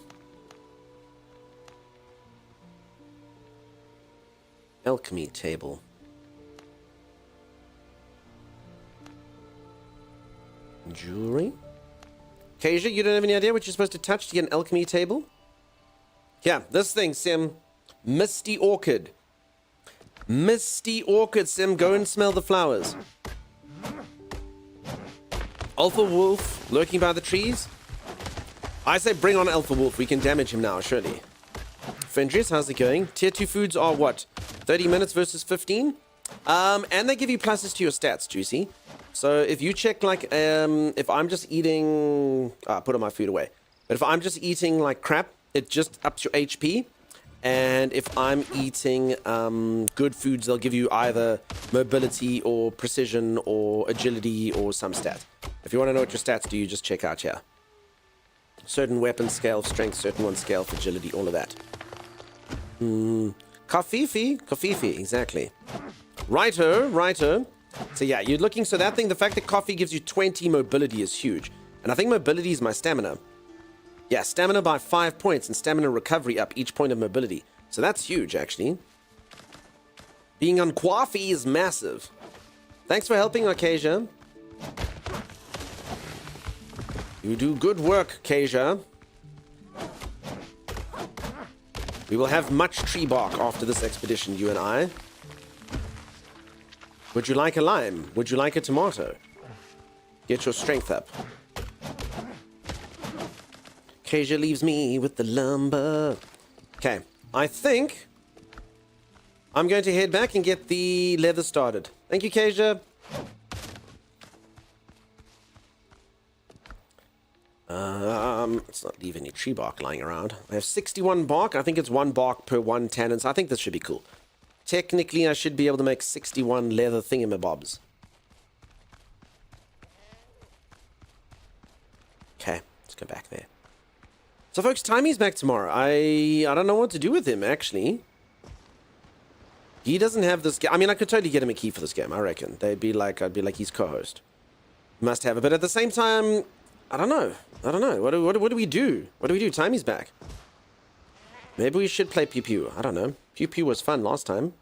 Alchemy table. Jewelry? Kasia, you don't have any idea what you're supposed to touch to get an alchemy table? Yeah, this thing, Sim. Misty Orchid. Misty Orchid, Sim. Go and smell the flowers. Alpha Wolf lurking by the trees. I say bring on Alpha Wolf. We can damage him now, surely. Fendris, how's it going? Tier 2 foods are what? 30 minutes versus 15? And they give you pluses to your stats, Juicy. So if you check, like, if I'm just eating... put all my food away. But if I'm just eating, like, crap, it just ups your HP. And if I'm eating good foods, they'll give you either mobility or precision or agility or some stat. If you want to know what your stats do, you just check out here. Certain weapons scale of strength, certain ones scale for agility, all of that. Kofifi, exactly. Righto. So yeah, you're looking, so that thing, the fact that coffee gives you 20 mobility is huge. And I think mobility is my stamina. Yeah, stamina by 5 points and stamina recovery up each point of mobility. So that's huge, actually. Being on coffee is massive. Thanks for helping, Arcasia. You do good work, Kasia. We will have much tree bark after this expedition, you and I. Would you like a lime? Would you like a tomato? Get your strength up. Kasia leaves me with the lumber. Okay, I think I'm going to head back and get the leather started. Thank you, Kasia. Let's not leave any tree bark lying around. I have 61 bark. I think it's 1 bark per 1 tannin, so I think this should be cool. Technically, I should be able to make 61 leather thingamabobs. Okay, let's go back there. So, folks, Timey's back tomorrow. I don't know what to do with him, actually. He doesn't have this... I mean, I could totally get him a key for this game, I reckon. I'd be like his co-host. Must have it. But at the same time... I don't know. What do we do? What do we do? Timey's back. Maybe we should play Pew Pew. I don't know. Pew Pew was fun last time.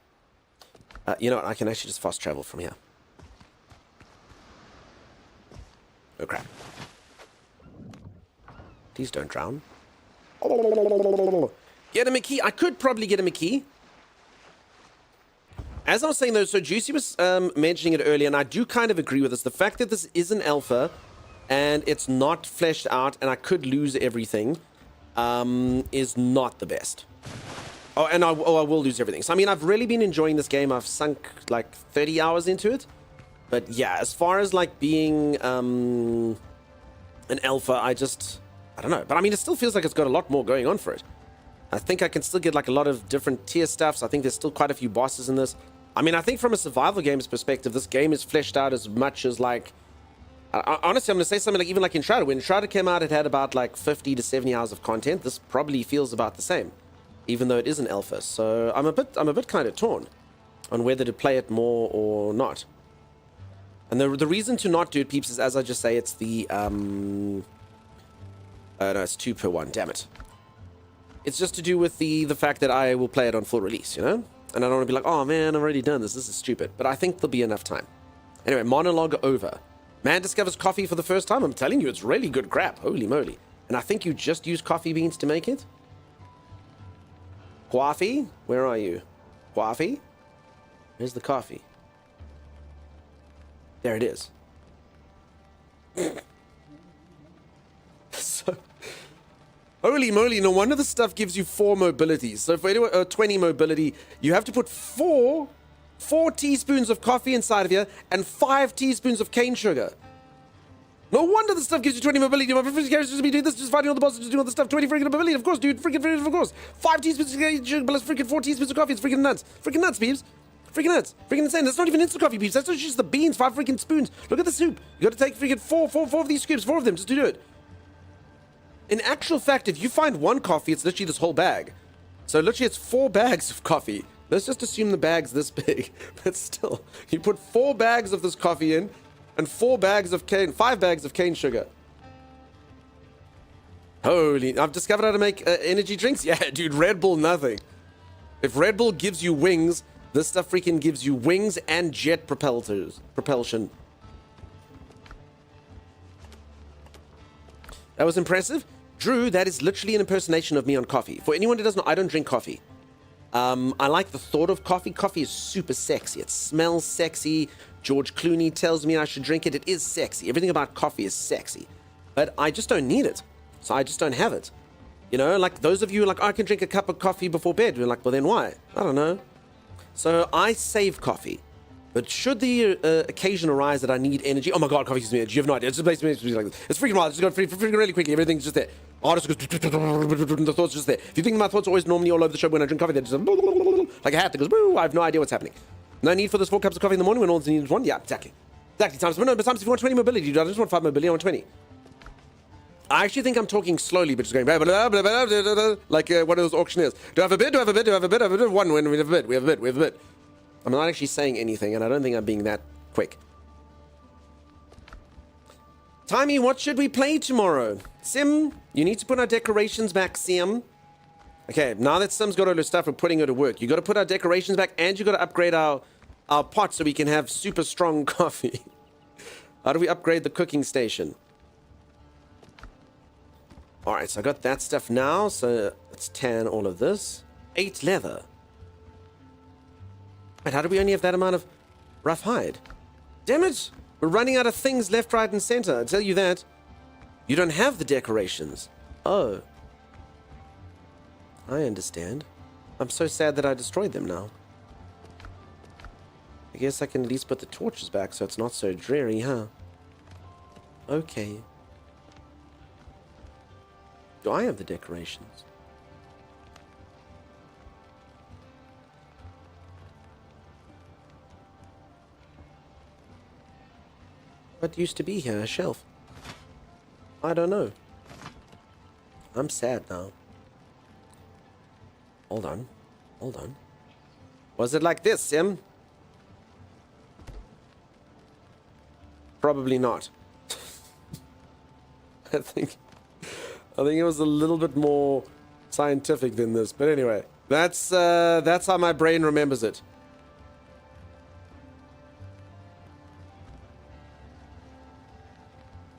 You know what? I can actually just fast travel from here. Oh, crap. Please don't drown. Get him a key. I could probably get him a key. As I was saying, though, so Juicy was mentioning it earlier, and I do kind of agree with this. The fact that this is an alpha... and it's not fleshed out, and I could lose everything, is not the best. Oh, and I will lose everything. So, I mean, I've really been enjoying this game. I've sunk, like, 30 hours into it. But, yeah, as far as, like, being an alpha, I don't know. But, I mean, it still feels like it's got a lot more going on for it. I think I can still get, like, a lot of different tier stuffs. I think there's still quite a few bosses in this. I mean, I think from a survival games perspective, this game is fleshed out as much as, like... honestly, I'm going to say something like, even like Enshrouded. When Enshrouded came out, it had about like 50 to 70 hours of content. This probably feels about the same, even though it is an alpha. So I'm a bit kind of torn on whether to play it more or not. And the reason to not do it, peeps, is, as I just say, it's the no, it's 2 per 1. Damn it! It's just to do with the fact that I will play it on full release, you know. And I don't want to be like, oh man, I've already done this. This is stupid. But I think there'll be enough time. Anyway, monologue over. Man discovers coffee for the first time. I'm telling you, it's really good crap. Holy moly. And I think you just use coffee beans to make it. Coffee? Where are you? Coffee? Where's the coffee? There it is. So, holy moly, no wonder this stuff gives you 4 mobilities. So for 20 mobility, you have to put 4 teaspoons of coffee inside of here and 5 teaspoons of cane sugar. No wonder this stuff gives you 20 mobility. My first character just be doing this, just fighting all the bosses, just doing all the stuff. 20 freaking mobility, of course, dude. Freaking of course. 5 teaspoons of cane sugar plus freaking 4 teaspoons of coffee. It's freaking nuts. Freaking nuts, peeps. Freaking nuts. Freaking insane. That's not even instant coffee, peeps. That's just the beans, 5 freaking spoons. Look at the soup. You gotta take freaking four of these scoops, 4 of them just to do it. In actual fact, if you find one coffee, it's literally this whole bag. So literally it's 4 bags of coffee. Let's just assume the bag's this big. But still, you put 4 bags of this coffee in and 5 bags of cane sugar. Holy, I've discovered how to make energy drinks. Yeah, dude, Red Bull, nothing. If Red Bull gives you wings, this stuff freaking gives you wings and jet propulsion. That was impressive. Drew, that is literally an impersonation of me on coffee. For anyone who doesn't know, I don't drink coffee. I like the thought of coffee. Coffee is super sexy. It smells sexy. George Clooney tells me I should drink it. It is sexy. Everything about coffee is sexy. But I just don't need it. So I just don't have it. You know, like those of you who are like, I can drink a cup of coffee before bed. We're like, well, then why? I don't know. So I save coffee. But should the occasion arise that I need energy, oh my god, coffee gives me energy. You have no idea. It's just makes me like this. It's freaking wild. It's just going freaking really quickly. Everything's just there. Oh, just goes, the thoughts just there. If you think my thoughts are always normally all over the show when I drink coffee, they're just like a hat that goes, boo, I have no idea what's happening. No need for this 4 cups of coffee in the morning when all you need is 1? Yeah, exactly. Exactly. Times, but no, but times if you want 20 mobility, dude, I just want 5 mobility, I want 20. I actually think I'm talking slowly, but just going blah, blah, blah, blah, blah, blah, blah, like one of those auctioneers. Do I have a bid? Do I have a bid? Do I have a bid? Do I have a bid? One when we have a bid. We have a bid. We have a bid. I'm not actually saying anything, and I don't think I'm being that quick. Timey, what should we play tomorrow? Sim, you need to put our decorations back, Sim. Okay, now that Sim's got all her stuff, we're putting her to work. You got to put our decorations back, and you got to upgrade our pot so we can have super strong coffee. How do we upgrade the cooking station? All right, so I got that stuff now. So let's tan all of this. 8 leather. And how do we only have that amount of rough hide? Damn it! We're running out of things left, right, and center. I tell you that. You don't have the decorations. Oh. I understand. I'm so sad that I destroyed them now. I guess I can at least put the torches back so it's not so dreary, huh? Okay. Do I have the decorations? What used to be here? A shelf? I don't know. I'm sad now. Hold on. Hold on. Was it like this, Sim? Probably not. I think it was a little bit more scientific than this. But anyway, that's how my brain remembers it.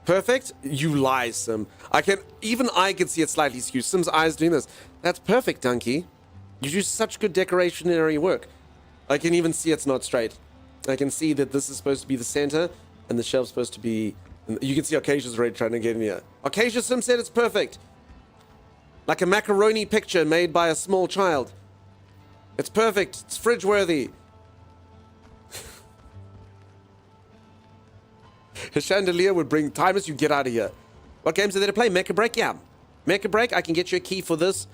Perfect? You lie, Sim. Even I can see it slightly skewed. Sim's eyes doing this. That's perfect, Donkey. You do such good decorationary work. I can even see it's not straight. I can see that this is supposed to be the center, and the shelf's supposed to be... You can see Ocasia's already trying to get in here. Ocasia, Sim said it's perfect. Like a macaroni picture made by a small child. It's perfect. It's fridge-worthy. His chandelier would bring timers. You get out of here. What games are there to play? Mecha Break? Yeah. Mecha Break, I can get you a key for this.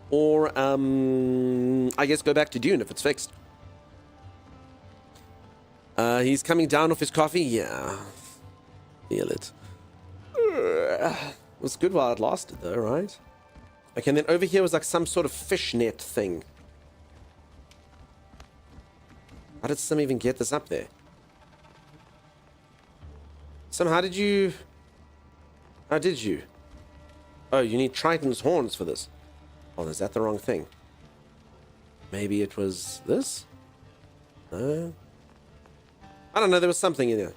Or, I guess go back to Dune if it's fixed. He's coming down off his coffee? Yeah. Feel it. It was good while it lasted though, right? Okay, and then over here was like some sort of fishnet thing. How did Sim even get this up there? Sim, how did you... How did you? Oh, you need Triton's horns for this. Oh, is that the wrong thing? Maybe it was this? No? I don't know, there was something in there.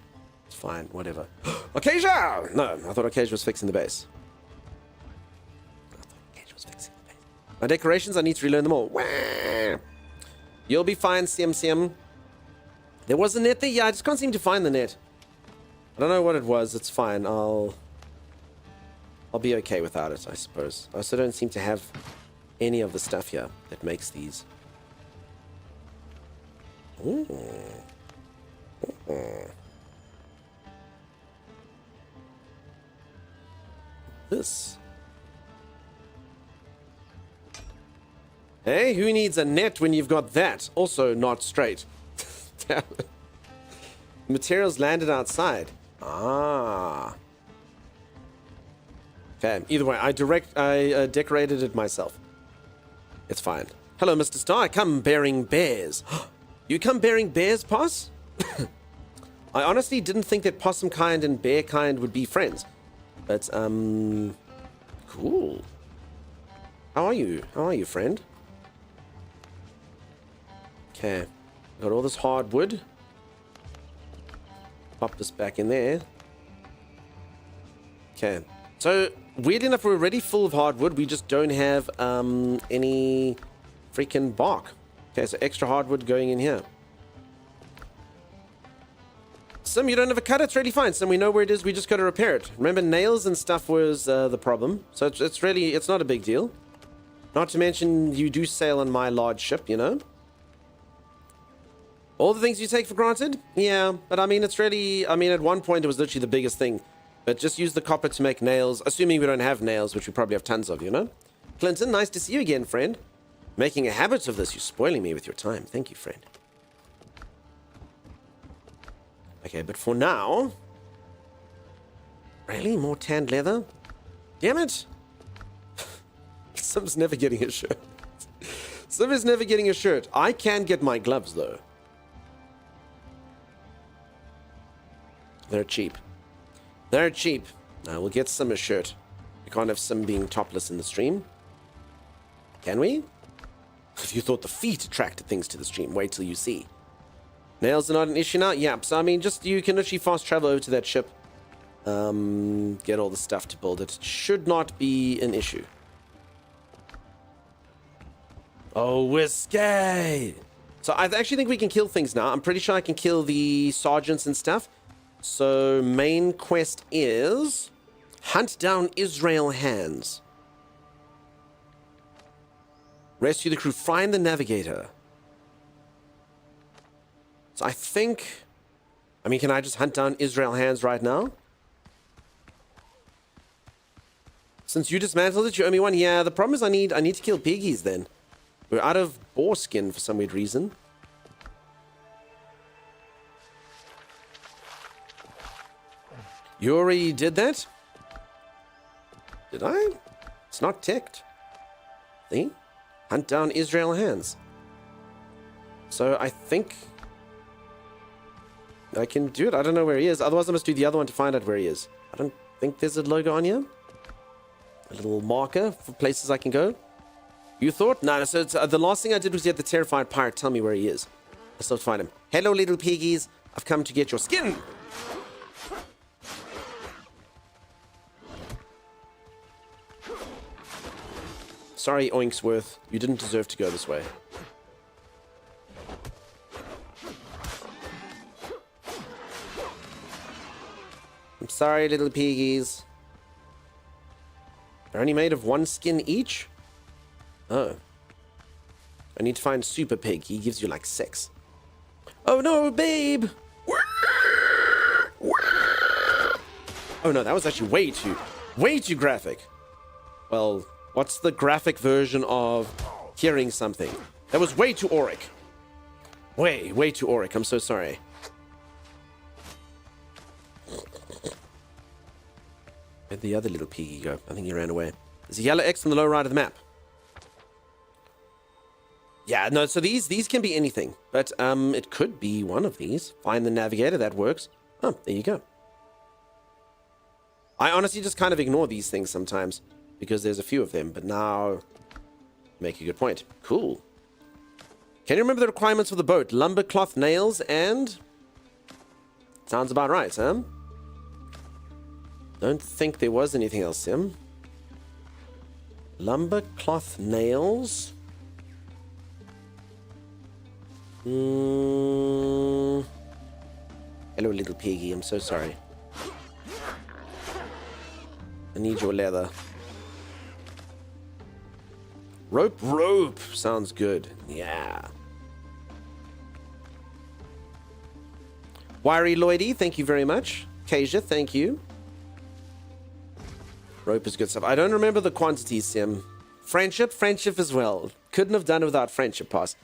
It's fine, whatever. Acacia! No, I thought Acacia was fixing the base. My decorations, I need to relearn them all. Wah! You'll be fine, Sim. There was a net there? Yeah, I just can't seem to find the net. I don't know what it was. It's fine. I'll be okay without it, I suppose. I also don't seem to have any of the stuff here that makes these. Ooh. Ooh. This. Hey, who needs a net when you've got that? Also not straight. Damn it. Materials landed outside. Ah. Okay, either way, I decorated it myself. It's fine. Hello, Mr. Star. I come bearing bears. You come bearing bears, Poss? I honestly didn't think that possum kind and bear kind would be friends. But, cool. How are you? How are you, friend? Okay. Got all this hardwood. Pop this back in there. Okay. So, weird enough, we're already full of hardwood. We just don't have any freaking bark. Okay, so extra hardwood going in here. Sim, you don't have a cutter. It's really fine. Sim, we know where it is. We just got to repair it. Remember, nails and stuff was the problem. So it's not a big deal. Not to mention, you do sail on my large ship, you know? All the things you take for granted? Yeah, but I mean, it's really... I mean, at one point, it was literally the biggest thing. But just use the copper to make nails, assuming we don't have nails, which we probably have tons of, you know? Clinton, nice to see you again, friend. Making a habit of this. You're spoiling me with your time. Thank you, friend. Okay, but for now... Really? More tanned leather? Damn it! Sim's never getting a shirt. Sim is never getting a shirt. I can get my gloves, though. They're cheap. They're cheap. Now we'll get Sim a shirt. We can't have Sim being topless in the stream. Can we? If you thought the feet attracted things to the stream, wait till you see. Nails are not an issue now? Yeah, so I mean, just you can literally fast travel over to that ship. Get all the stuff to build it. It should not be an issue. Oh, whiskey! So I actually think we can kill things now. I'm pretty sure I can kill the sergeants and stuff. So main quest is hunt down Israel hands. Rescue the crew. Find the navigator. So I think... I mean, can I just hunt down Israel hands right now? Since you dismantled it, you're only one. Yeah, the problem is I need to kill piggies then. We're out of boar skin for some weird reason. You already did that? Did I? It's not ticked. See? Hunt down Israel hands. So I think I can do it. I don't know where he is. Otherwise I must do the other one to find out where he is. I don't think there's a logo on here. A little marker for places I can go. You thought? No, so it's, the last thing I did was get the terrified pirate tell me where he is. I still have to find him. Hello, little piggies. I've come to get your skin. Sorry, Oinksworth. You didn't deserve to go this way. I'm sorry, little piggies. They're only made of one skin each? Oh. I need to find Super Pig. He gives you like 6. Oh no, babe! Oh no, that was actually way too graphic. Well, what's the graphic version of hearing something? That was way too auric. Way too auric. I'm so sorry. Where'd the other little piggy go? I think he ran away. There's a yellow X on the lower right of the map. Yeah, no, so these can be anything. But it could be one of these. Find the navigator, that works. Oh, there you go. I honestly just kind of ignore these things sometimes. Because there's a few of them. But now, make a good point. Cool. Can you remember the requirements for the boat? Lumber, cloth, nails, and... Sounds about right, huh? Don't think there was anything else, Sim. Lumber, cloth, nails... Hello, little piggy. I'm so sorry. I need your leather. Rope. Sounds good. Yeah. Wiry Lloydie, thank you very much. Kasia, thank you. Rope is good stuff. I don't remember the quantities, Sim. Friendship as well. Couldn't have done it without friendship pass.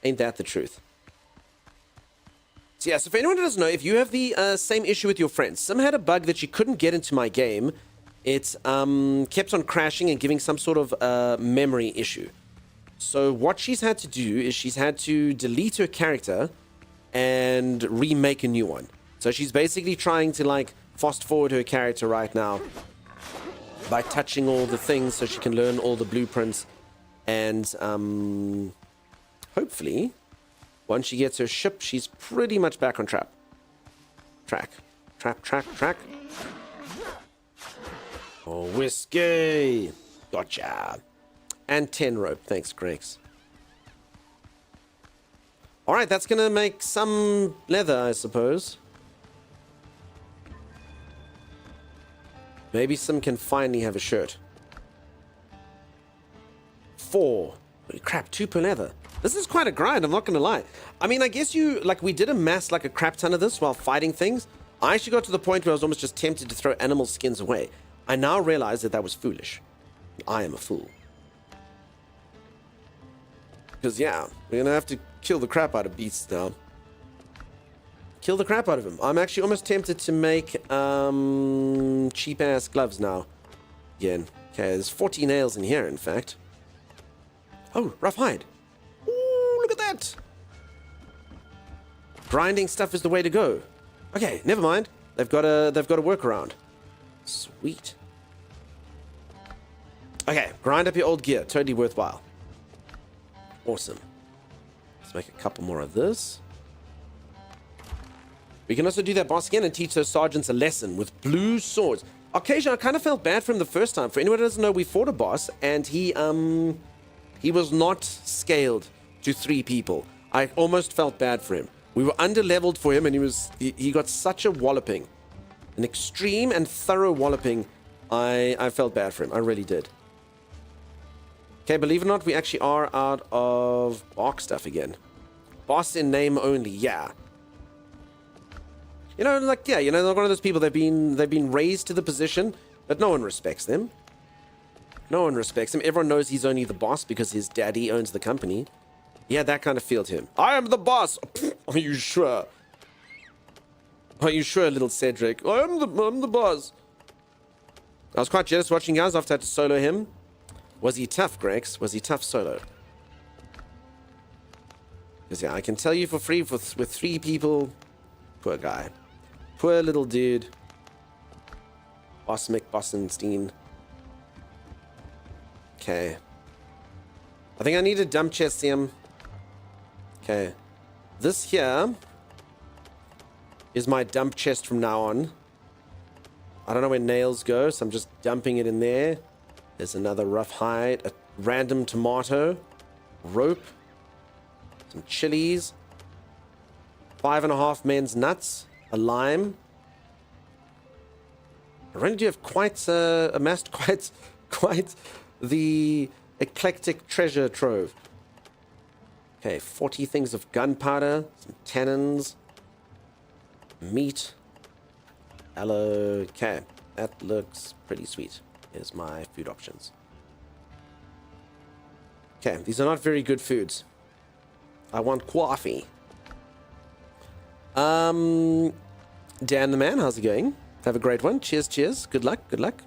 Ain't that the truth? So yeah, so for anyone who doesn't know, if you have the same issue with your friends, Sim had a bug that she couldn't get into my game. It kept on crashing and giving some sort of memory issue. So what she's had to do is she's had to delete her character and remake a new one. So she's basically trying to like fast forward her character right now by touching all the things so she can learn all the blueprints. And hopefully, once she gets her ship, she's pretty much back on track. Track. Oh, whiskey. Gotcha. And 10 rope. Thanks, Gregs. Alright, that's going to make some leather, I suppose. Maybe some can finally have a shirt. 4. Holy crap, 2 per leather. This is quite a grind, I'm not going to lie. I mean, I guess we did amass like a crap ton of this while fighting things. I actually got to the point where I was almost just tempted to throw animal skins away. I now realize that was foolish. I am a fool. Because, yeah, we're going to have to kill the crap out of beasts now. Kill the crap out of him. I'm actually almost tempted to make cheap-ass gloves now. Again. Okay, there's 40 nails in here, in fact. Oh, rough hide. Ooh, look at that. Grinding stuff is the way to go. Okay, never mind. They've got a workaround. Sweet. Okay, grind up your old gear. Totally worthwhile. Awesome. Let's make a couple more of this. We can also do that boss again and teach those sergeants a lesson with blue swords. Occasionally, I kind of felt bad for him the first time. For anyone who doesn't know, we fought a boss and he was not scaled to 3 people. I almost felt bad for him. We were under-leveled for him and he got such a walloping. An extreme and thorough walloping. I felt bad for him. I really did. Okay, believe it or not, we actually are out of bark stuff again. Boss in name only, yeah. You know, like, yeah, you know, they're one of those people, they've been raised to the position, but no one respects them. No one respects him. Everyone knows he's only the boss because his daddy owns the company. Yeah, that kind of feel to him. I am the boss! Are you sure? Are you sure, little Cedric? I'm the boss. I was quite jealous watching guys after I had to solo him. Was he tough, Grex? Was he tough solo? Because, yeah, I can tell you for free, with 3 people, poor guy. Poor little dude. Boss Mick Bossenstein. Okay. I think I need a dump chest him. Okay. This here is my dump chest from now on. I don't know where nails go, so I'm just dumping it in there. There's another rough hide, a random tomato, rope, some chilies, 5.5 men's nuts, a lime. I really do have amassed quite the eclectic treasure trove. Okay, 40 things of gunpowder, some tannins, meat, aloe. Okay, that looks pretty sweet. Here's my food options. Okay, these are not very good foods. I want coffee. Dan the man, how's it going? Have a great one. Cheers, cheers. Good luck, good luck.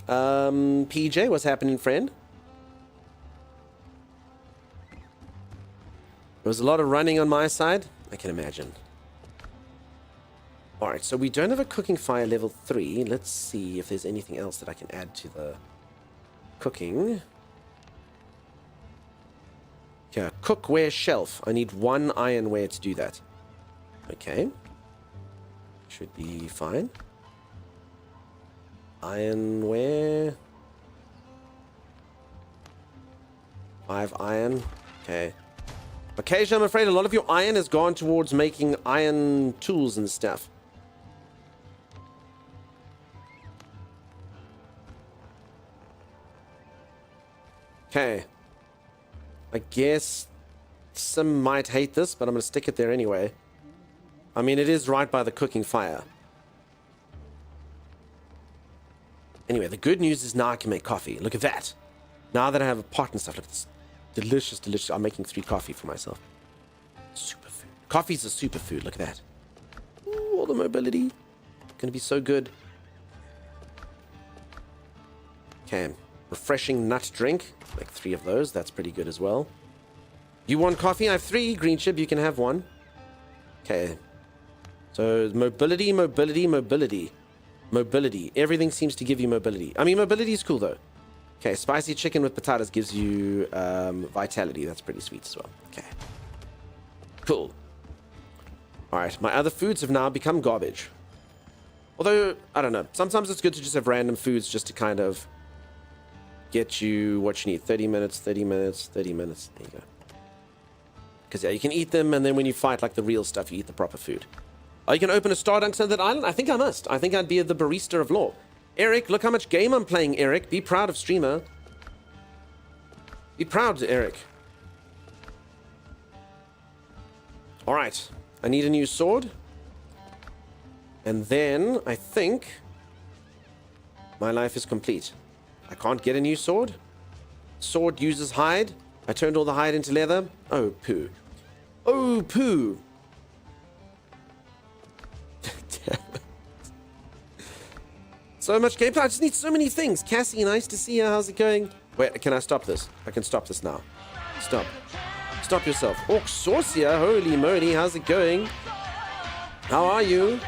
PJ, what's happening, friend? There was a lot of running on my side. I can imagine. Alright, so we don't have a cooking fire level 3. Let's see if there's anything else that I can add to the cooking. Okay, cookware shelf. I need 1 ironware to do that. Okay. Should be fine. Ironware. 5 iron. Okay. Occasionally, I'm afraid a lot of your iron has gone towards making iron tools and stuff. Okay. I guess some might hate this, but I'm going to stick it there anyway. I mean, it is right by the cooking fire. Anyway, the good news is now I can make coffee. Look at that. Now that I have a pot and stuff, look at this. Delicious, delicious. I'm making 3 coffee for myself. Superfood. Coffee's a superfood. Look at that. all the mobility. Gonna be so good. Okay. Refreshing nut drink. Make 3 of those. That's pretty good as well. You want coffee? I have 3. Green chip, you can have 1. Okay. So mobility, mobility, mobility. Mobility. Everything seems to give you mobility. I mean, mobility is cool though. Okay, spicy chicken with potatoes gives you vitality. That's pretty sweet as well. Okay. Cool. Alright, my other foods have now become garbage. Although, I don't know. Sometimes it's good to just have random foods just to kind of get you what you need. 30 minutes, 30 minutes, 30 minutes. There you go. Because, yeah, you can eat them, and then when you fight, like, the real stuff, you eat the proper food. Oh, you can open a Stardunk on that island? I think I must. I think I'd be the barista of law. Eric, look how much game I'm playing, Eric. Be proud of streamer. Be proud, Eric. Alright. I need a new sword. And then, I think my life is complete. I can't get a new sword. Sword uses hide. I turned all the hide into leather. Oh, poo. Oh, poo. Damn it. So much gameplay. I just need so many things. Cassie, nice to see you. How's it going? Wait, can I stop this? I can stop this now. Stop. Stop yourself. Orc Saucier, holy moly. How's it going? How are you?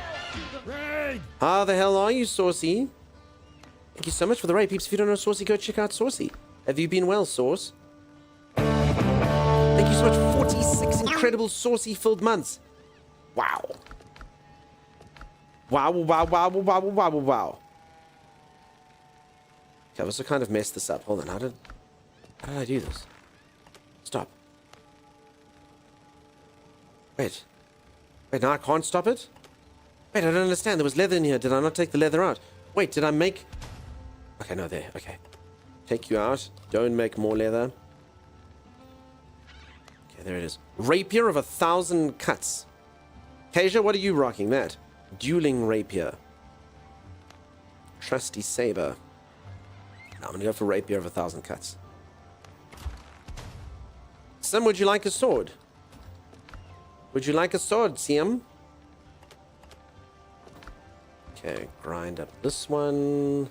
How the hell are you, Saucy? Thank you so much for the raid, peeps. If you don't know Saucy, go check out Saucy. Have you been well, Sauce? Thank you so much. 46 incredible Saucy-filled months. Wow. Wow, wow, wow, wow, wow, wow, wow. Okay, I've also kind of messed this up. Hold on, how did I do this? Stop. Wait. Wait, now I can't stop it? Wait, I don't understand. There was leather in here. Did I not take the leather out? Wait, did I make... Okay, no, there. Okay. Take you out. Don't make more leather. Okay, there it is. Rapier of 1,000 cuts. Kasia, what are you rocking? That. Dueling rapier. Trusty saber. No, I'm going to go for rapier of 1,000 cuts. Sim, would you like a sword? Would you like a sword, Sim? Okay, grind up this one.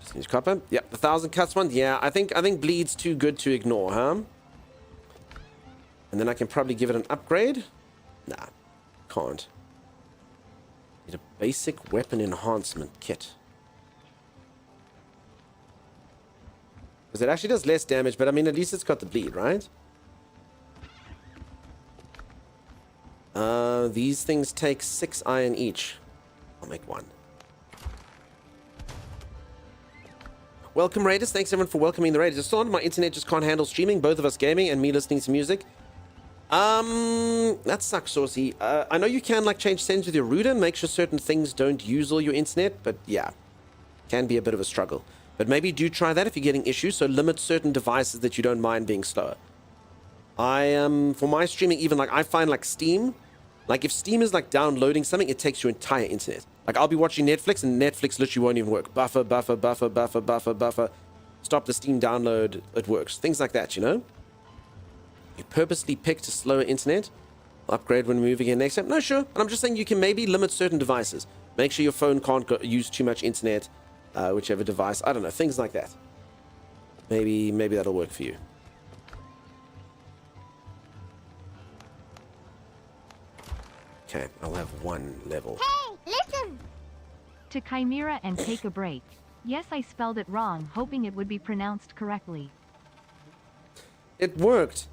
Just use copper. Yep, the 1,000 cuts one. Yeah, I think bleed's too good to ignore, huh? And then I can probably give it an upgrade. Nah, can't. Need a basic weapon enhancement kit. Because it actually does less damage, but I mean, at least it's got the bleed, right? These things take 6 iron each. I'll make 1. Welcome, Raiders. Thanks, everyone, for welcoming the Raiders. It's still on. My internet just can't handle streaming. Both of us gaming and me listening to music. That sucks, Saucy. I know you can, like, change settings with your router and make sure certain things don't use all your internet, but yeah. Can be a bit of a struggle. But maybe do try that if you're getting issues, so limit certain devices that you don't mind being slower. For my streaming, even, like, I find, like, Steam... Like, if Steam is, like, downloading something, it takes your entire internet. Like, I'll be watching Netflix, and Netflix literally won't even work. Buffer, buffer, buffer, buffer, buffer, buffer. Stop the Steam download, it works. Things like that, you know? You purposely picked a slower internet. Upgrade when we move again next time. No, sure. And I'm just saying you can maybe limit certain devices. Make sure your phone can't use too much internet, whichever device. I don't know, things like that. Maybe that'll work for you. Okay, I'll have 1 level. Hey, listen! To Chimera and take a break. Yes, I spelled it wrong, hoping it would be pronounced correctly. It worked.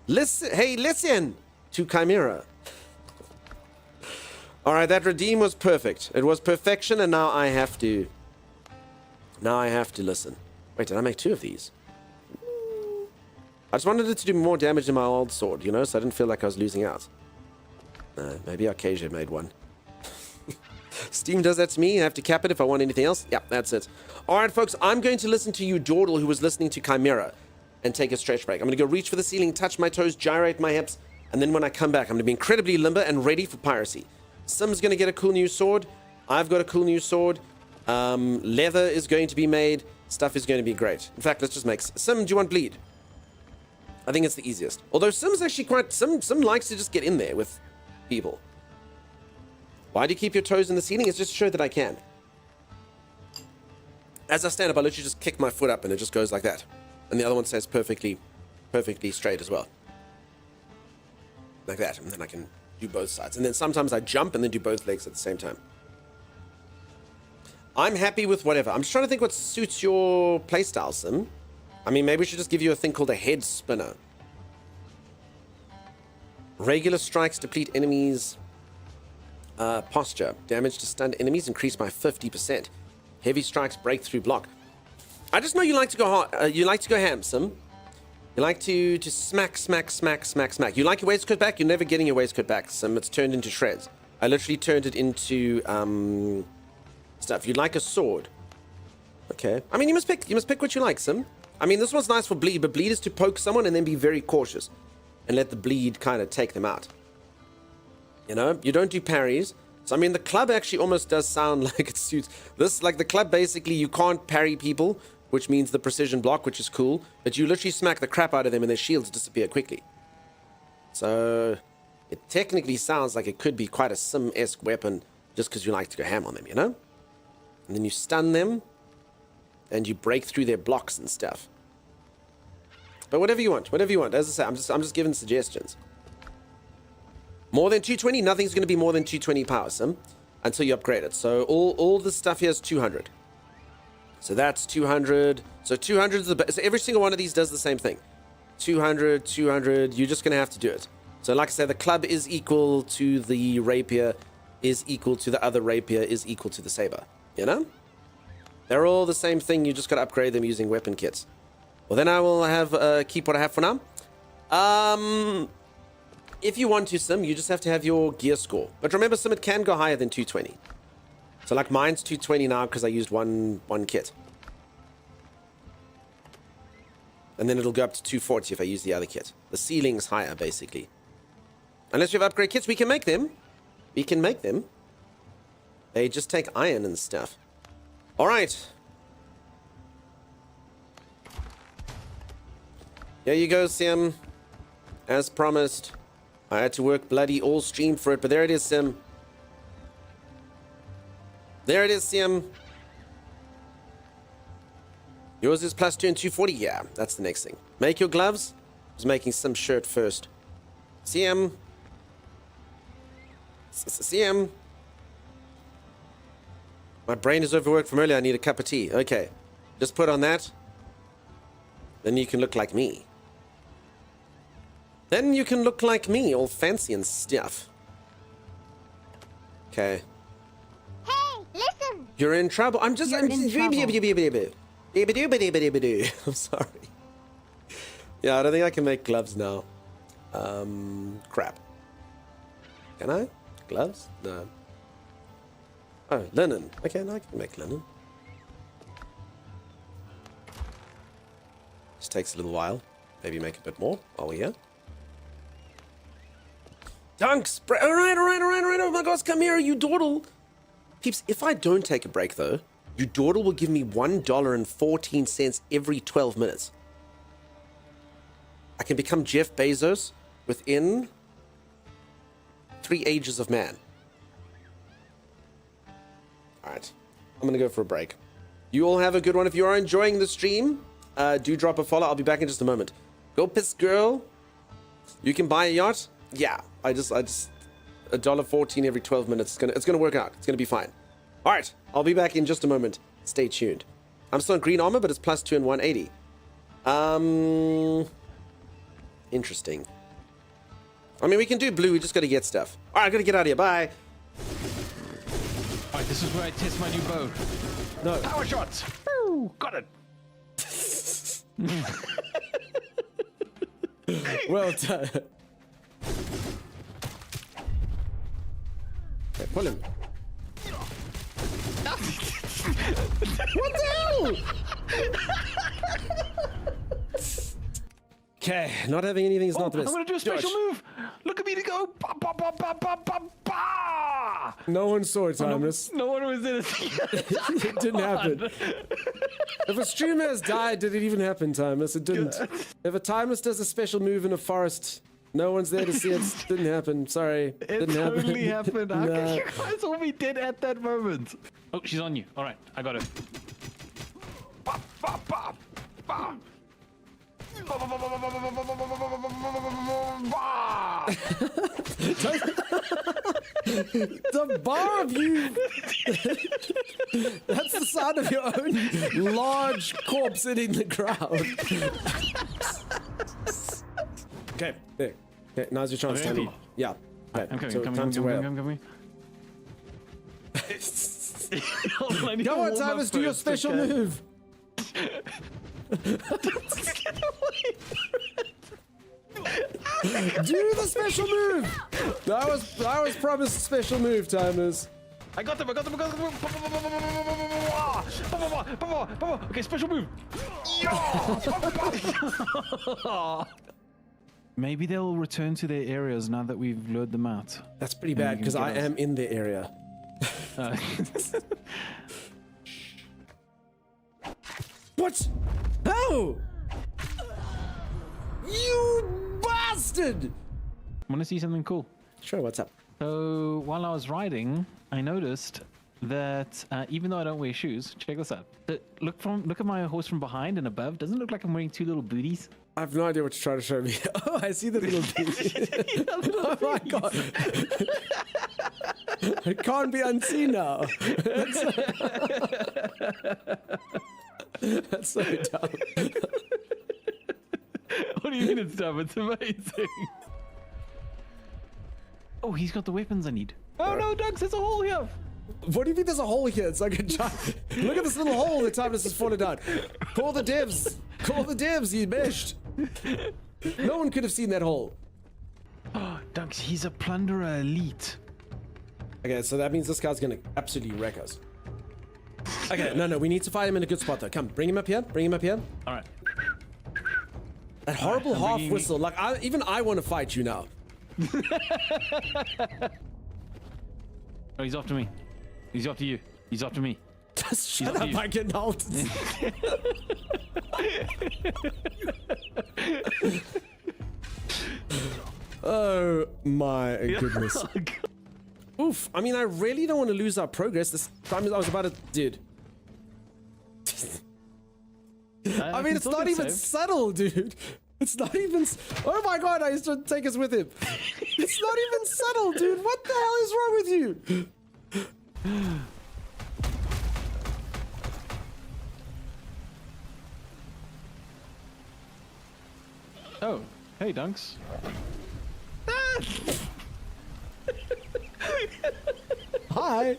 Listen, hey, listen to Chimera. All right, that redeem was perfect. It was perfection, and now I have to. Now I have to listen. Wait, did I make 2 of these? I just wanted it to do more damage than my old sword, you know, so I didn't feel like I was losing out. Maybe Arcasia made 1. Steam does that to me. I have to cap it if I want anything else. Yep, that's it. All right, folks, I'm going to listen to you, Dordle, who was listening to Chimera, and take a stretch break. I'm going to go reach for the ceiling, touch my toes, gyrate my hips, and then when I come back, I'm going to be incredibly limber and ready for piracy. Sim's going to get a cool new sword. I've got a cool new sword. Leather is going to be made. Stuff is going to be great. In fact, let's just make... Sim, do you want bleed? I think it's the easiest. Although Sim's actually quite... Sim likes to just get in there with people. Why do you keep your toes in the ceiling? It's just to show that I can. As I stand up, I literally just kick my foot up and it just goes like that. And the other one stays perfectly straight as well. Like that. And then I can do both sides. And then sometimes I jump and then do both legs at the same time. I'm happy with whatever. I'm just trying to think what suits your playstyle, Sim. I mean, maybe we should just give you a thing called a head spinner. Regular strikes deplete enemies' posture. Damage to stunned enemies increased by 50%. Heavy strikes break through block. I just know you like to go hard. You like to go ham, Sim. You like to smack. You like your waistcoat back? You're never getting your waistcoat back, Sim. It's turned into shreds. I literally turned it into stuff. You'd like a sword. Okay. I mean, you must pick what you like, Sim. I mean, this one's nice for bleed, but bleed is to poke someone and then be very cautious and let the bleed kind of take them out. You know, you don't do parries. So, I mean, the club actually almost does sound like it suits this. Like, the club, basically, you can't parry people, which means the precision block, which is cool. But you literally smack the crap out of them and their shields disappear quickly. So, it technically sounds like it could be quite a Sim-esque weapon just because you like to go ham on them, you know? And then you stun them and you break through their blocks and stuff. But whatever you want. As I say, I'm just giving suggestions. More than 220, nothing's going to be more than 220 power, Sim, until you upgrade it. So all this stuff here is 200. So that's 200. So 200 is the best. So every single one of these does the same thing. 200, 200. You're just going to have to do it. So like I said, the club is equal to the rapier, is equal to the other rapier, is equal to the saber. You know? They're all the same thing. You just got to upgrade them using weapon kits. Well, then I will have keep what I have for now. If you want to, Sim, you just have to have your gear score. But remember, Sim, it can go higher than 220. So, like, mine's 220 now because I used one kit. And then it'll go up to 240 if I use the other kit. The ceiling's higher, basically. Unless you have upgrade kits, we can make them. We can make them. They just take iron and stuff. All right. Here you go, Sim. As promised. I had to work bloody all stream for it, but there it is, Sim. There it is, Sim. Yours is +2 and 240. Yeah, that's the next thing. Make your gloves. I was making some shirt first. Sim. Sim. My brain is overworked from earlier. I need a cup of tea. Okay. Just put on that. Then you can look like me. Then you can look like me, all fancy and stuff. Okay. Hey, listen! You're in trouble. I'm You're in trouble. I'm sorry. Yeah, I don't think I can make gloves now. Crap. Can I? Gloves? No. Oh, linen. Okay, now I can make linen. Just takes a little while. Maybe make a bit more while we're here. Dunks! Alright. Oh my gosh, come here, you dawdle. Peeps, if I don't take a break, though, you dawdle will give me $1.14 every 12 minutes. I can become Jeff Bezos within 3 ages of man. Alright, I'm gonna go for a break. You all have a good one. If you are enjoying the stream, do drop a follow. I'll be back in just a moment. Go piss girl. You can buy a yacht. Yeah, I just $1.14 every 12 minutes. It's gonna work out. It's gonna be fine. All right, I'll be back in just a moment. Stay tuned. I'm still in green armor, but it's +2 and 180. Interesting. I mean, we can do blue. We just gotta get stuff. All right, I gotta get out of here. Bye. Alright, this is where I test my new bow. No. Power shots! Woo! Got it! Well done. Okay, pull him. What the hell? Okay, not having anything is not the I'm best. gonna do a special Dodge. move! Look at me to go! Ba, ba, ba, ba, ba, ba, ba. No one saw it, Timeless. No one was in it. It didn't happen. If a streamer has died, did it even happen, Timeless? It didn't. If a Timeless does a special move in a forest, No one's there to see it. Didn't happen. Sorry. It Didn't happen. totally happened. How Nah. could you guys all be dead at that moment? Oh, she's on you. All right, I got her. Ba, ba, ba, ba. Ba, ba, ba, ba, ba, ba, ba, ba, ba, ba. The bar of you. That's the sound of your own large corpse hitting the ground. Okay, there. Okay, now's your chance, Okay, Tony. cool. Yeah. Okay, I'm coming, so time to wear up. coming. Come on, Thomas, do your special move. Do the special move. I was promised a special move, Timers. I got them. Okay, special move. Maybe they'll return to their areas now that we've lured them out. That's pretty And you bad can because get I us. am in the area. What? How? You bastard! Want to see something cool? Sure, what's up? So while I was riding, I noticed that even though I don't wear shoes, check this out. Look at my horse from behind and above. Doesn't it look like I'm wearing two little booties? I have no idea what you're trying to show me. Oh, I see the little booty. Oh my god. It can't be unseen now. That's so dumb. What do you mean it's dumb? It's amazing. Oh, he's got the weapons I need. Oh no, Doug, there's a hole here. What do you mean there's a hole here? It's like a giant... Look at this little hole the time this has fallen down. Call the devs. Call the devs, you meshed. No one could have seen that hole. Oh, Doug, he's a plunderer elite. Okay, so that means this guy's gonna absolutely wreck us. Okay, no, we need to find him in a good spot though. Come, bring him up here. Bring him up here. All right. That horrible I'm half bringing- whistle. Like, even I want to fight you now. Oh, he's after me. He's after you. He's after me. Just shut He's up, you. I can out. Oh my goodness. Oof. I mean, I really don't want to lose our progress. This time I was about to... Dude. I mean, it's not even subtle, dude. It's not even... Oh my god, I used to take us with him. It's not even subtle, dude. What the hell is wrong with you? Oh, hey, Dunks. Hi.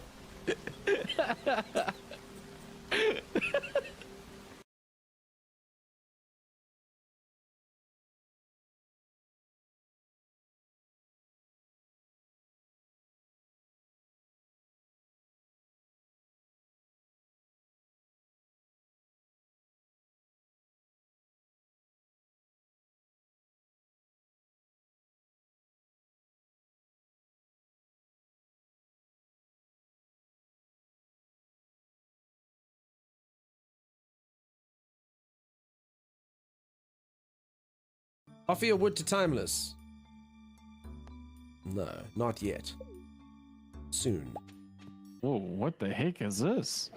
Offer your wood to Timeless. No, not yet. Soon. Whoa, what the heck is this?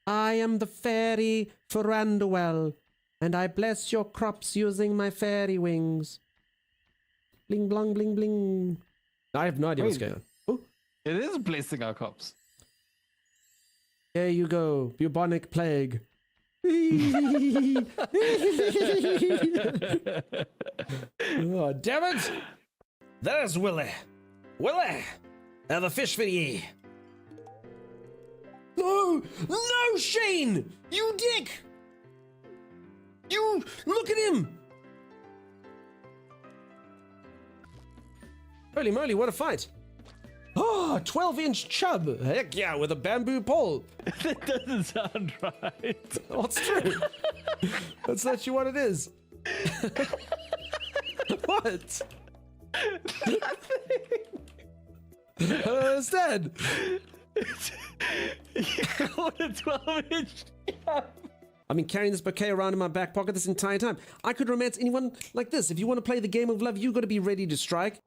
I am the fairy Ferranduel, and I bless your crops using my fairy wings. Bling, blong, bling, bling. I have no idea what's Wait. going on. Oh, It is blessing our cops. there you go, bubonic plague. Oh, damn it! There's Willie. Willie! Have a fish for ye. No! No, Shane! You dick! You... Look at him! Holy moly, what a fight! Oh, 12-inch chub! Heck yeah, with a bamboo pole! That doesn't sound right. Oh, it's true. That's actually what it is. What? I don't understand. What a 12-inch. I've been carrying this bouquet around in my back pocket this entire time. I could romance anyone like this. If you want to play the game of love, you got to be ready to strike.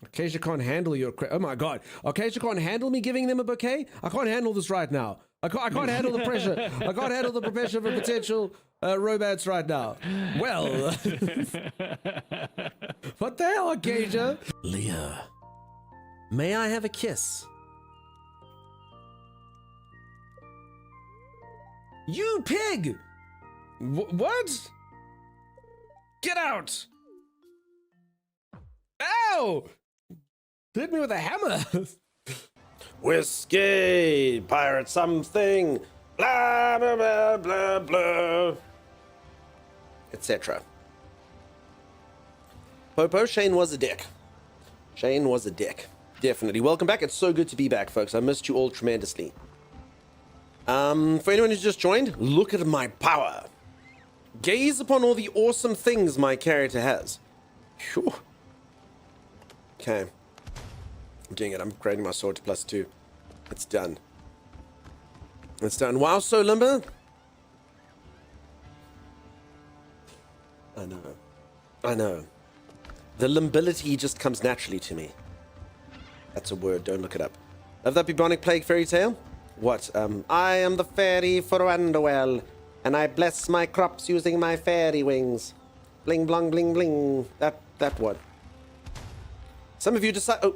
Acacia can't handle your... Oh my god. Acacia can't handle me giving them a bouquet? I can't handle this right now. I can't handle the pressure. I can't handle the pressure of a potential romance right now. Well... What the hell, Acacia? Leah. May I have a kiss? You pig! What? Get out! Ow! Hit me with a hammer! Whiskey! Pirate something! Blah, blah, blah, blah, blah. Etc. Popo, Shane was a dick. Shane was a dick. Definitely. Welcome back. It's so good to be back, folks. I missed you all tremendously. For anyone who's just joined, look at my power. Gaze upon all the awesome things my character has. Phew. Okay. I'm doing it. I'm upgrading my sword to +2. It's done. It's done. Wow, so limber. I know. I know. The limbility just comes naturally to me. That's a word. Don't look it up. Love that bubonic plague fairy tale? What? I am the fairy for Underwell, and I bless my crops using my fairy wings. Bling, blong, bling, bling. That what? Some of you decide... Oh.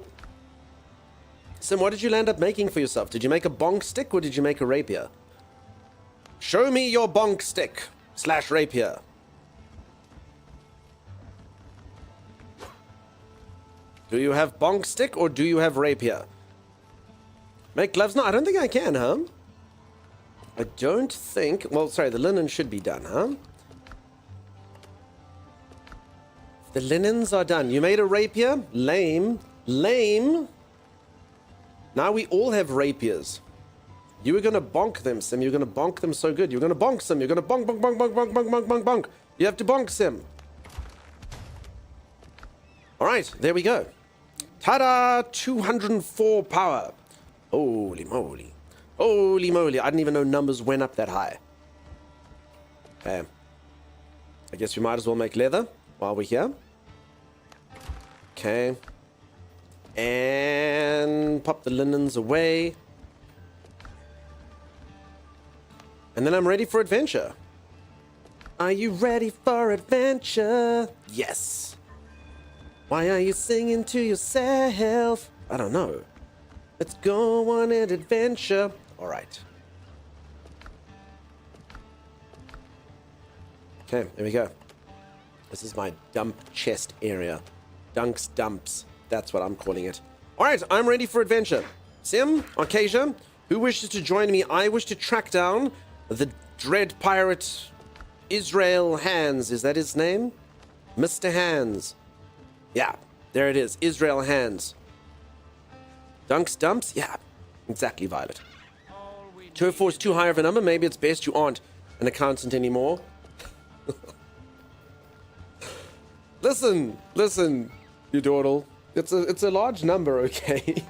Sim, what did you land up making for yourself? Did you make a bonk stick, or did you make a rapier? Show me your bonk stick / rapier. Do you have bonk stick, or do you have rapier? Make gloves? No, I don't think I can, huh? I don't think... Well, sorry, the linen should be done, huh? The linens are done. You made a rapier? Lame. Lame. Now we all have rapiers. You were going to bonk them, Sim. You're going to bonk them so good. You're going to bonk Sim. You're going to bonk, bonk, bonk, bonk, bonk, bonk, bonk, bonk, bonk. You have to bonk Sim. All right, there we go. Ta-da! 204 power. Holy moly. Holy moly. I didn't even know numbers went up that high. Okay. I guess we might as well make leather while we're here. Okay. And pop the linens away. And then I'm ready for adventure. Are you ready for adventure? Yes. Why are you singing to yourself? I don't know. Let's go on an adventure. All right. Okay, there we go. This is my dump chest area. Dunks dumps. That's what I'm calling it. All right, I'm ready for adventure. Sim, Arcasia, who wishes to join me? I wish to track down the dread pirate Israel Hands. Is that his name? Mr. Hands. Yeah, there it is. Israel Hands. Dunks dumps? Yeah, exactly, Violet. 204 is too high of a number. Maybe it's best you aren't an accountant anymore. Listen, you dawdle. It's a large number, okay?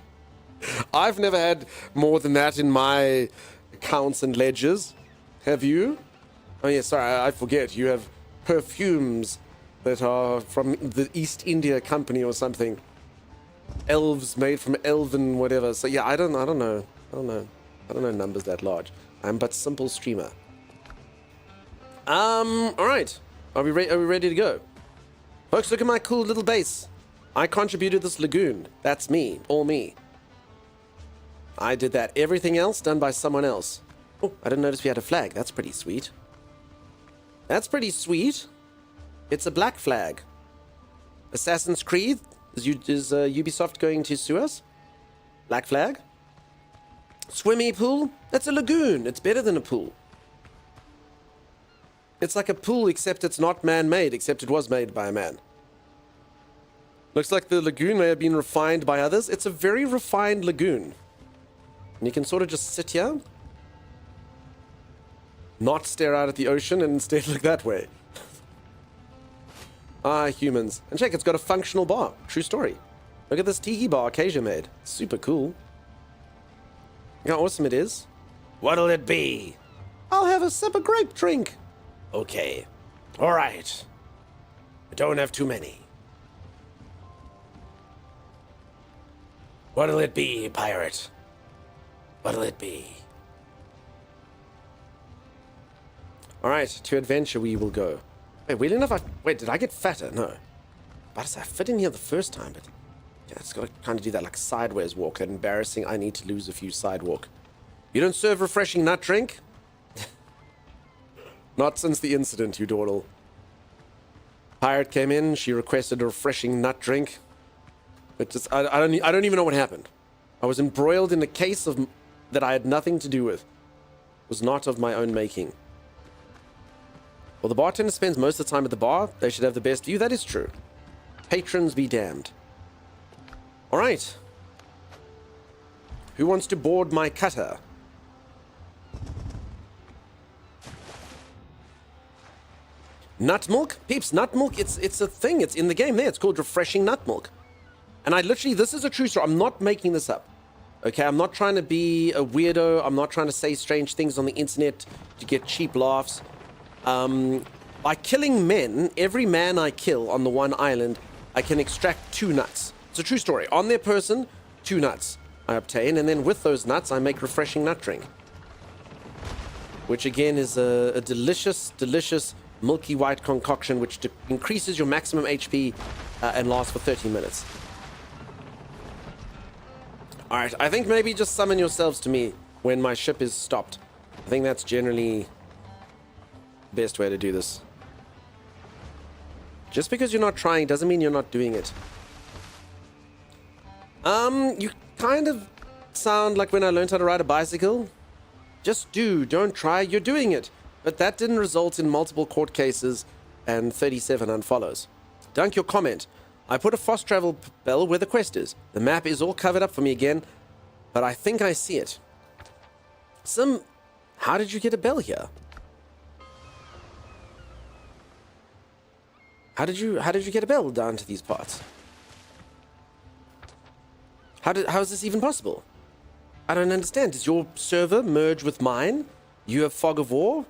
I've never had more than that in my accounts and ledgers. Have you? Oh yeah, sorry, I forget. You have perfumes that are from the East India Company or something. Elves made from elven whatever. So yeah, I don't know numbers that large. I'm but simple streamer. All right. Are we ready to go? Folks, look at my cool little base. I contributed this lagoon. That's me, all me. I did that. Everything else done by someone else. Oh, I didn't notice we had a flag. That's pretty sweet. That's pretty sweet. It's a black flag. Assassin's Creed? Is Ubisoft going to sue us? Black flag? Swimmy pool? That's a lagoon. It's better than a pool. It's like a pool, except it's not man-made, except it was made by a man. Looks like the lagoon may have been refined by others. It's a very refined lagoon. And you can sort of just sit here, not stare out at the ocean, and instead look that way. Ah, humans. And check, it's got a functional bar. True story. Look at this tiki bar Acacia made. Super cool. Yeah, awesome it is. What'll it be? I'll have a sip of grape drink. Okay. All right. I don't have too many. What'll it be, pirate? What'll it be? All right, to adventure we will go. Wait, weirdly enough, wait, did I get fatter? No. But I fit in here the first time, but yeah, it's got to kind of do that like sideways walk. That embarrassing. I need to lose a few sidewalk. You don't serve refreshing nut drink? Not since the incident, you dawdle. Pirate came in. She requested a refreshing nut drink. It just, I don't even know what happened. I was embroiled in a case of that I had nothing to do with. It was not of my own making. Well, the bartender spends most of the time at the bar. They should have the best view. That is true. Patrons be damned. All right. Who wants to board my cutter? Nut milk? Peeps, nut milk, it's a thing. It's in the game there. It's called refreshing nut milk. And I literally, this is a true story. I'm not making this up. Okay, I'm not trying to be a weirdo. I'm not trying to say strange things on the internet to get cheap laughs. By killing men, every man I kill on the one island, I can extract 2 nuts. It's a true story. On their person, 2 nuts I obtain, and then with those nuts, I make refreshing nut drink. Which again is a delicious, delicious milky white concoction which increases your maximum HP and lasts for 30 minutes. Alright, I think maybe just summon yourselves to me when my ship is stopped. I think that's generally the best way to do this. Just because you're not trying doesn't mean you're not doing it. You kind of sound like when I learned how to ride a bicycle. Just do, don't try, you're doing it. But that didn't result in multiple court cases and 37 unfollows. Dunk your comment. I put a fast travel bell where the quest is. The map is all covered up for me again, but I think I see it. Sim, how did you get a bell here? How did you get a bell down to these parts? How is this even possible? I don't understand. Does your server merge with mine? You have Fog of War?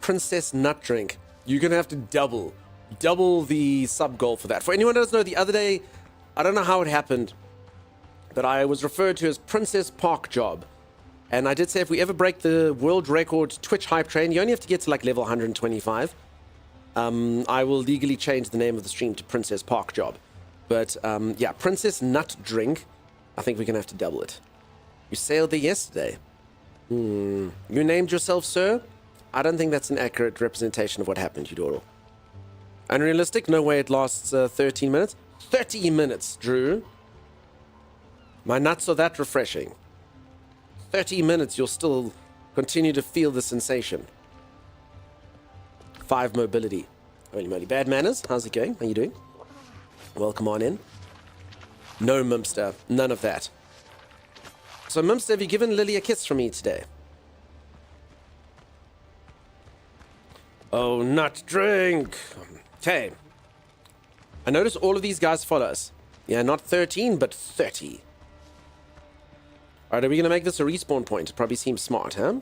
Princess Nut Drink. You're gonna have to double the sub goal for that. For anyone who doesn't know, the other day, I don't know how it happened, but I was referred to as Princess Park Job. And I did say if we ever break the world record Twitch hype train, you only have to get to like level 125. I will legally change the name of the stream to Princess Park Job. But yeah, Princess Nut Drink. I think we're gonna have to double it. You sailed there yesterday. You named yourself Sir? I don't think that's an accurate representation of what happened, Eudoro. Unrealistic? No way it lasts 13 minutes. 30 minutes, Drew. My nuts are that refreshing. 30 minutes, you'll still continue to feel the sensation. 5 mobility. Holy moly. Bad manners, how's it going? How you doing? Welcome on in. No, Mimster. None of that. So, Mimster, have you given Lily a kiss from me today? Oh, nut drink. Okay. I notice all of these guys follow us. Yeah, not 13, but 30. Alright, are we going to make this a respawn point? It probably seems smart, huh?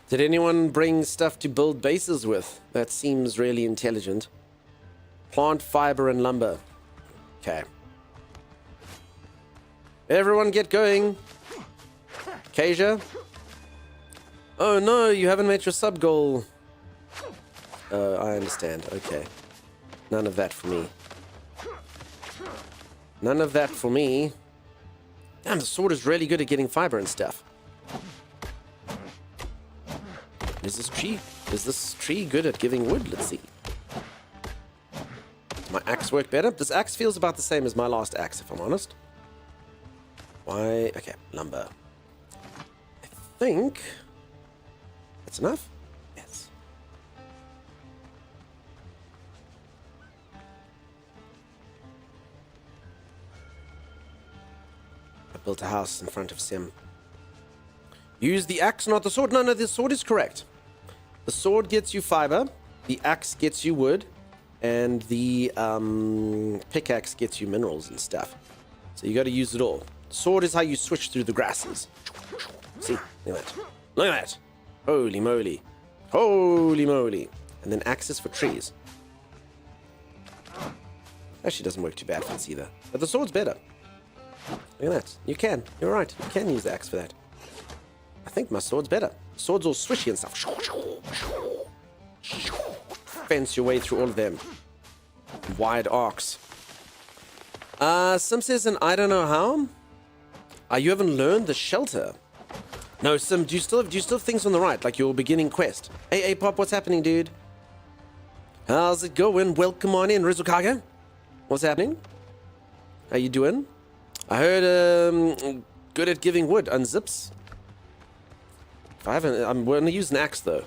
Did anyone bring stuff to build bases with? That seems really intelligent. Plant, fiber, and lumber. Okay. Everyone get going. Kasia? Oh no, you haven't met your sub goal. I understand. Okay. None of that for me. None of that for me. Damn, the sword is really good at getting fiber and stuff. Is this tree good at giving wood? Let's see. Does my axe work better? This axe feels about the same as my last axe, if I'm honest. Why? Okay, lumber. I think that's enough. Yes. I built a house in front of Sim. Use the axe, not the sword. No, the sword is correct. The sword gets you fiber, the axe gets you wood, and the pickaxe gets you minerals and stuff. So you got to use it all. Sword is how you switch through the grasses. See? Look at that. Look at that. Holy moly. Holy moly. And then axes for trees. Actually doesn't work too bad for this either. But the sword's better. Look at that. You can. You're right. You can use the axe for that. I think my sword's better. The sword's all swishy and stuff. Fence your way through all of them. Wide arcs. Sim says, and I don't know how. You haven't learned the shelter. No, Sim, do you still have things on the right, like your beginning quest? Hey, Pop, what's happening, dude? How's it going? Welcome on in, Rizukage. What's happening? How you doing? I heard, good at giving wood. Unzips. If I haven't, I'm gonna use an axe, though.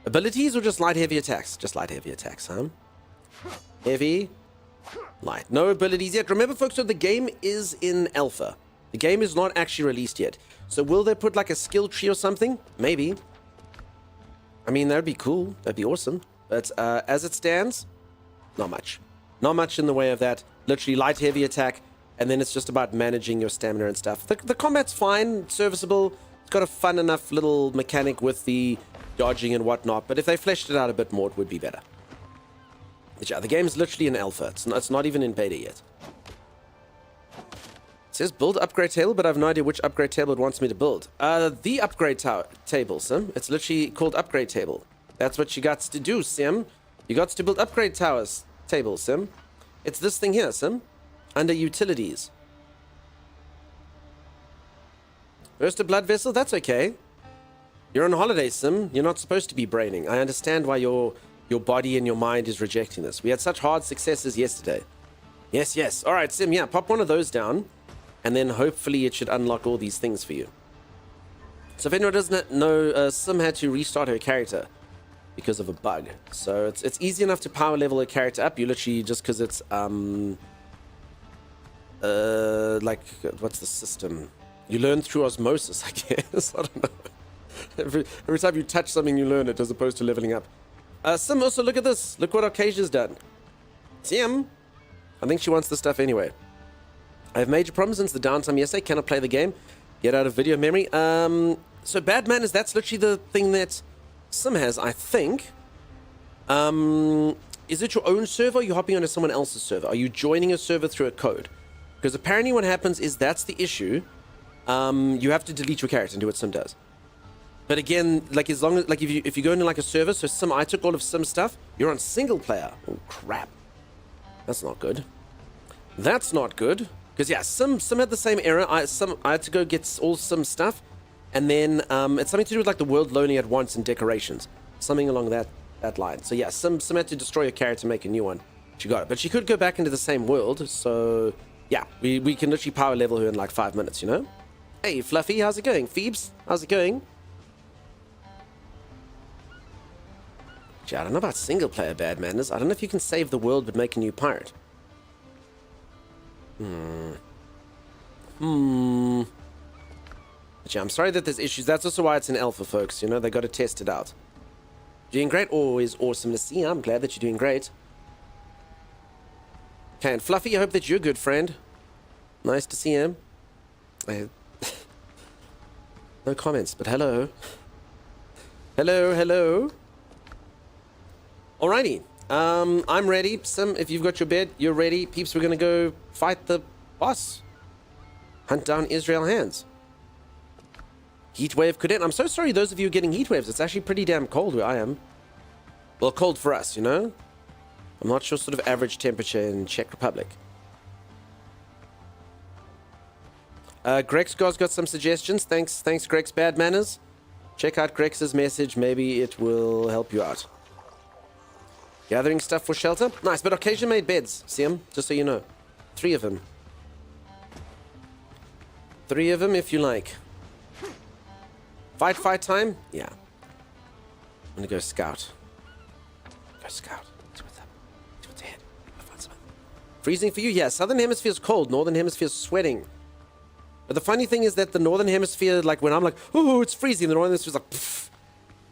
Abilities or just light, heavy attacks? Just light, heavy attacks, huh? Heavy. Light. No abilities yet. Remember, folks, so the game is in alpha. The game is not actually released yet. So will they put like a skill tree or something? Maybe. I mean, that'd be cool. That'd be awesome. But as it stands, not much. Not much in the way of that. Literally light, heavy attack. And then it's just about managing your stamina and stuff. The combat's fine, serviceable. It's got a fun enough little mechanic with the dodging and whatnot. But if they fleshed it out a bit more, it would be better. But yeah, the game's literally in alpha. It's not even in beta yet. It says build upgrade table, but I have no idea which upgrade table it wants me to build. The upgrade table, Sim. It's literally called upgrade table. That's what you got to do, Sim. You got to build upgrade towers table, Sim. It's this thing here, Sim. Under utilities. First a blood vessel, that's okay. You're on holiday, Sim. You're not supposed to be braining. I understand why your body and your mind is rejecting this. We had such hard successes yesterday. Yes. All right, Sim, yeah, pop one of those down. And then hopefully it should unlock all these things for you. So if anyone doesn't know, Sim had to restart her character because of a bug. So it's easy enough to power level a character up. You literally, just because it's, like, what's the system? You learn through osmosis, I guess. I don't know. Every time you touch something, you learn it as opposed to leveling up. Sim, also look at this. Look what Ocasia's done. Sim. I think she wants the stuff anyway. I have major problems since the downtime yesterday. Cannot play the game. Get out of video memory. So Bad Manners, that's literally the thing that Sim has, I think. Is it your own server or are you hopping onto someone else's server? Are you joining a server through a code? Because apparently what happens is that's the issue. You have to delete your character and do what Sim does. But again, like as long as if you go into like a server, so Sim, I took all of Sim's stuff. You're on single player. Oh crap. That's not good. That's not good. Because yeah, Sim had the same error. I had to go get all Sim stuff, and then it's something to do with like the world loading at once and decorations, something along that line. So yeah, Sim had to destroy a character, make a new one. She got it, but she could go back into the same world. So yeah, we can literally power level her in like 5 minutes, you know. Hey Fluffy, how's it going? Phoebes, how's it going? Gee, I don't know about single player Bad Manners. I don't know if you can save the world but make a new pirate. But yeah, I'm sorry that there's issues. That's also why it's in alpha, folks. You know, they got to test it out. Doing great. Always awesome to see. I'm glad that you're doing great. Okay, and Fluffy, I hope that you're good, friend. Nice to see him. No comments, but hello. Hello. Alrighty. I'm ready. Sim, if you've got your bed, you're ready. Peeps, we're gonna go fight the boss. Hunt down Israel Hands. Heatwave cadet. I'm so sorry those of you getting heat waves. It's actually pretty damn cold where I am. Well, cold for us, you know? I'm not sure sort of average temperature in Czech Republic. Greg's got some suggestions. Thanks Greg's Bad Manners. Check out Greg's message. Maybe it will help you out. Gathering stuff for shelter. Nice, but Occasion made beds. See them? Just so you know. 3 of them. 3 of them if you like. Fight time? Yeah. I'm gonna go scout. See what's up. See what's ahead. I'll find something. Freezing for you? Yeah, Southern Hemisphere's cold. Northern Hemisphere's sweating. But the funny thing is that the Northern Hemisphere, like when I'm like, oh, it's freezing, the Northern Hemisphere's like, pfft.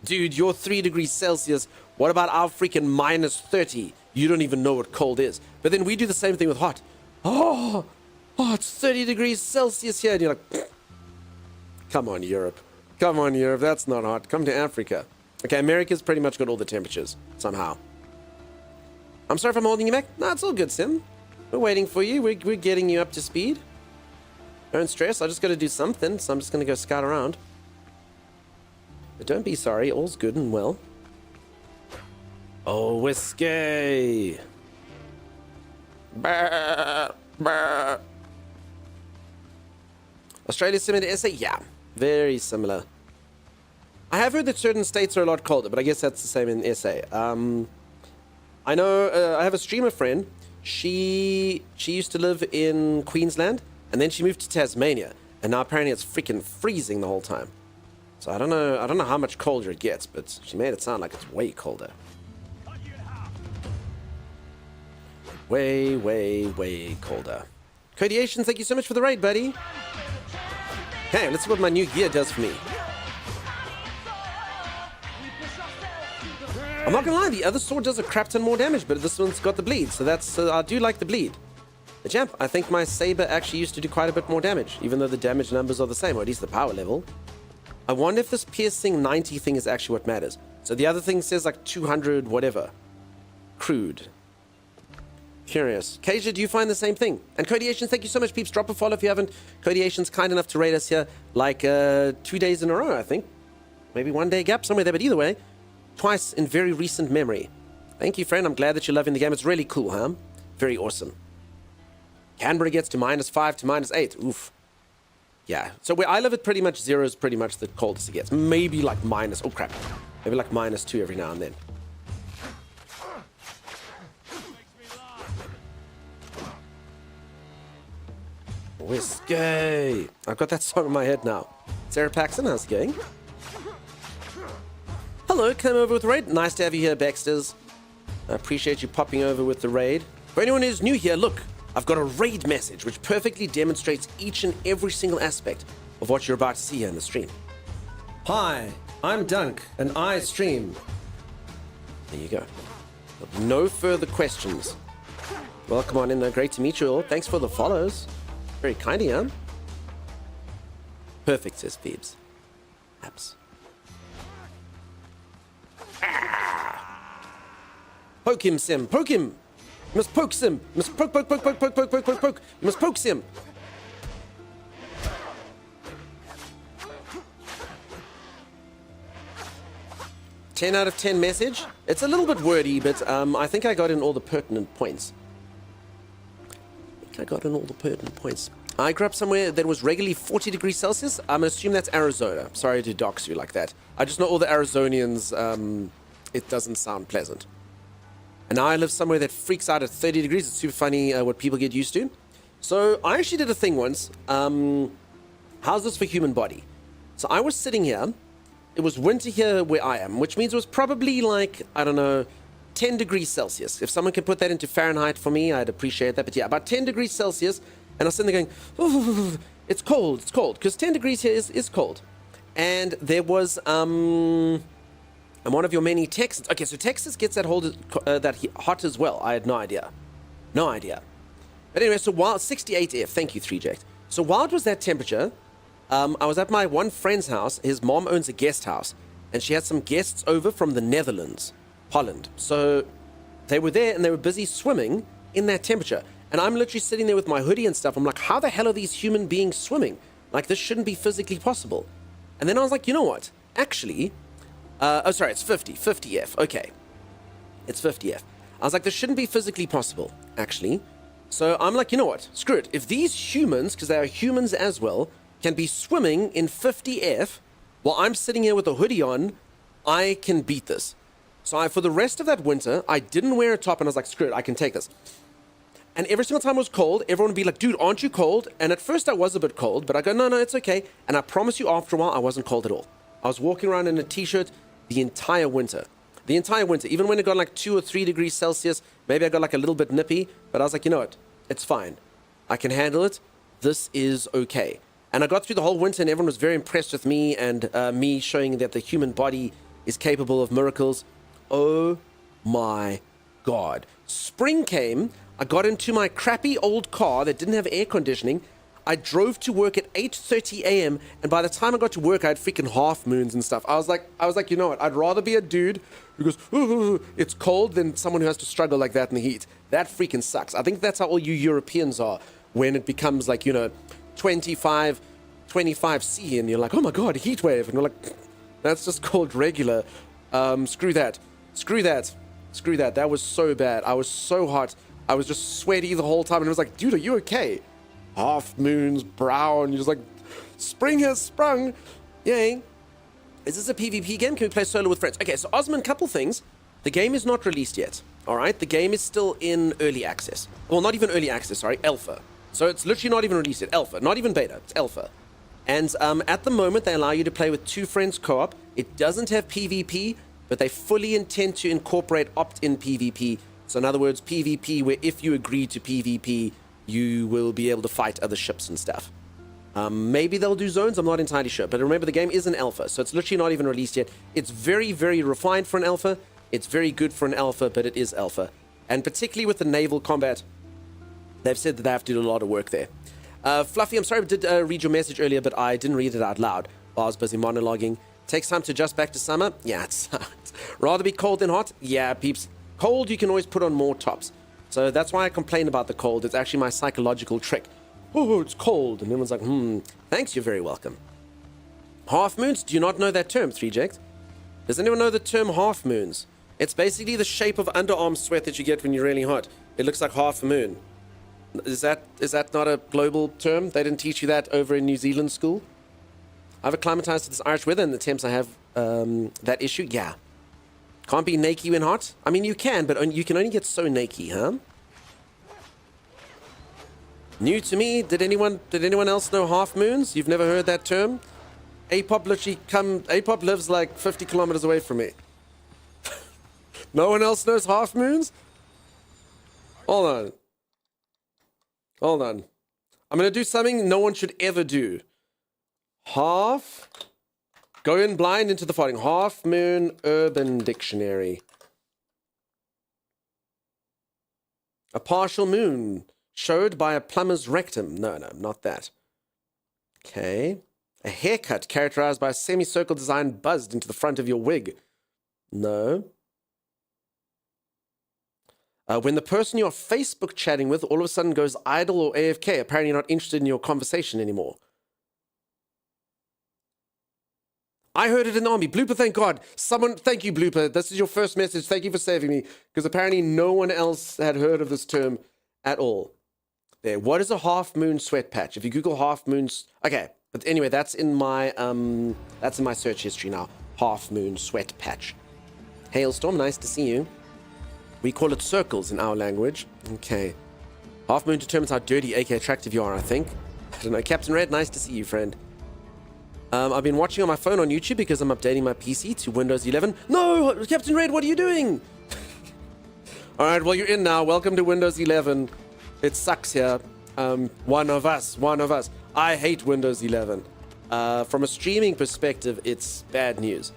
Dude, you're 3 degrees Celsius. What about our freaking minus 30? You don't even know what cold is. But then we do the same thing with hot. Oh, Oh, it's 30 degrees Celsius here. And you're like, come on, Europe. Come on, Europe. That's not hot. Come to Africa. Okay, America's pretty much got all the temperatures, somehow. I'm sorry if I'm holding you back. No, it's all good, Sim. We're waiting for you. We're getting you up to speed. Don't stress. I just got to do something, so I'm just going to go scout around. But don't be sorry. All's good and well. Oh, whiskey. Brr, brr. Australia similar to SA? Yeah, very similar. I have heard that certain states are a lot colder, but I guess that's the same in SA. I know I have a streamer friend. She used to live in Queensland, and then she moved to Tasmania, and now apparently it's freaking freezing the whole time. So I don't know how much colder it gets, but she made it sound like it's way colder. Way, way, way colder. Codiation, thank you so much for the raid, buddy. Hey, let's see what my new gear does for me. I'm not gonna lie, the other sword does a crap ton more damage, but this one's got the bleed, so that's I do like the bleed. The champ, I think my saber actually used to do quite a bit more damage, even though the damage numbers are the same, or at least the power level. I wonder if this piercing 90 thing is actually what matters. So the other thing says like 200 whatever. Crude. Curious. Kasia, do you find the same thing? And Codiation, thank you so much, peeps. Drop a follow if you haven't. Codiation's kind enough to rate us here like 2 days in a row, I think. Maybe 1 day gap, somewhere there, but either way, twice in very recent memory. Thank you, friend. I'm glad that you're loving the game. It's really cool, huh? Very awesome. Canberra gets to -5 to -8. Oof. Yeah. So where I live at pretty much 0 is pretty much the coldest it gets. Maybe like minus, oh crap. Maybe like -2 every now and then. Whiskey. I've got that song in my head now. Sarah Paxton, how's it going? Hello, came over with the raid. Nice to have you here, Baxters. I appreciate you popping over with the raid. For anyone who's new here, look, I've got a raid message which perfectly demonstrates each and every single aspect of what you're about to see here in the stream. Hi, I'm Dunk, and I stream. There you go. No further questions. Welcome on in there. Great to meet you all. Thanks for the follows. Very kind of you. Perfect, says Phoebes. Apps. Poke him, Sim. Poke him. You must poke Sim. You must poke. You must poke Sim. "10 out of 10 message. It's a little bit wordy, but I think I got in all the pertinent points. I grew up somewhere that was regularly 40 degrees Celsius. I'm going to assume that's Arizona. Sorry to dox you like that. I just know all the Arizonians, it doesn't sound pleasant. And now I live somewhere that freaks out at 30 degrees. It's super funny what people get used to. So I actually did a thing once. How's this for human body? So I was sitting here. It was winter here where I am, which means it was probably like, I don't know, 10 degrees Celsius. If someone could put that into Fahrenheit for me, I'd appreciate that. But yeah, about 10 degrees Celsius. And I was sitting there going, oh, it's cold. Because 10 degrees here is cold. And there was, and one of your many Texans. Okay, so Texas gets that hot as well. I had no idea. But anyway, so while 68 F, thank you, 3Jack. So while it was that temperature, I was at my one friend's house. His mom owns a guest house, and she had some guests over from the Netherlands, Holland. So they were there, and they were busy swimming in that temperature. And I'm literally sitting there with my hoodie and stuff. I'm like, how the hell are these human beings swimming? Like, this shouldn't be physically possible. And then I was like, you know what? Actually, oh, sorry, it's 50 F. Okay, it's 50 F. I was like, this shouldn't be physically possible, actually. So I'm like, you know what? Screw it. If these humans, because they are humans as well, can be swimming in 50 F while I'm sitting here with a hoodie on, I can beat this. So for the rest of that winter, I didn't wear a top, and I was like, screw it, I can take this. And every single time it was cold, everyone would be like, dude, aren't you cold? And at first I was a bit cold, but I go, no, it's okay. And I promise you, after a while, I wasn't cold at all. I was walking around in a t-shirt the entire winter. Even when it got like 2 or 3 degrees Celsius, maybe I got like a little bit nippy, but I was like, you know what? It's fine. I can handle it. This is okay. And I got through the whole winter, and everyone was very impressed with me and me showing that the human body is capable of miracles. Oh my God. Spring came. I got into my crappy old car that didn't have air conditioning. I drove to work at 8:30 a.m. and by the time I got to work, I had freaking half moons and stuff. I was like, you know what? I'd rather be a dude who goes, ooh, it's cold than someone who has to struggle like that in the heat. That freaking sucks. I think that's how all you Europeans are when it becomes like, 25 C and you're like, oh my God, heat wave. And we're like, that's just called regular. Screw that. That was so bad. I was so hot. I was just sweaty the whole time. And I was like, dude, are you okay? Half moons, brown. You're just like, spring has sprung. Yay. Is this a PvP game? Can we play solo with friends? Okay, so Osman, couple things. The game is not released yet. All right, the game is still in early access. Well, not even early access, sorry, alpha. So it's literally not even released yet. Alpha, not even beta, it's alpha. And at the moment, they allow you to play with 2 friends co-op. It doesn't have PvP, but they fully intend to incorporate opt-in PvP. So in other words, PvP, where if you agree to PvP, you will be able to fight other ships and stuff. Maybe they'll do zones, I'm not entirely sure. But remember, the game is an alpha, so it's literally not even released yet. It's very, very refined for an alpha. It's very good for an alpha, but it is alpha. And particularly with the naval combat, they've said that they have to do a lot of work there. Fluffy, I'm sorry I did read your message earlier, but I didn't read it out loud while I was busy monologuing. Takes time to adjust back to summer? Yeah, it sucks. Rather be cold than hot? Yeah, peeps. Cold, you can always put on more tops. So that's why I complain about the cold. It's actually my psychological trick. Oh, it's cold. And everyone's like, thanks, you're very welcome. Half moons? Do you not know that term, 3Ject? Does anyone know the term half moons? It's basically the shape of underarm sweat that you get when you're really hot. It looks like half a moon. Is that not a global term? They didn't teach you that over in New Zealand school? I've acclimatized to this Irish weather and the temps I have that issue. Yeah. Can't be naked when hot? I mean, you can, but you can only get so naked, huh? New to me. Did anyone else know half moons? You've never heard that term? Apop lives like 50 kilometers away from me. No one else knows half moons? Hold on. I'm going to do something no one should ever do. Go in blind into the following. Half moon urban dictionary. A partial moon showed by a plumber's rectum. No, not that. Okay. A haircut characterized by a semicircle design buzzed into the front of your wig. No. When the person you're Facebook chatting with all of a sudden goes idle or AFK, apparently not interested in your conversation anymore. I heard it in the army. Blooper, thank God. Thank you, Blooper. This is your first message. Thank you for saving me. Because apparently no one else had heard of this term at all. There. What is a half moon sweat patch? If you Google half moons... Okay. But anyway, that's in my search history now. Half moon sweat patch. Hailstorm, nice to see you. We call it circles in our language. Okay. Half moon determines how dirty, aka attractive you are, I think. I don't know. Captain Red, nice to see you, friend. I've been watching on my phone on YouTube because I'm updating my PC to Windows 11. No! Captain Red, what are you doing? Alright, well, you're in now. Welcome to Windows 11. It sucks here. One of us. I hate Windows 11. From a streaming perspective, it's bad news.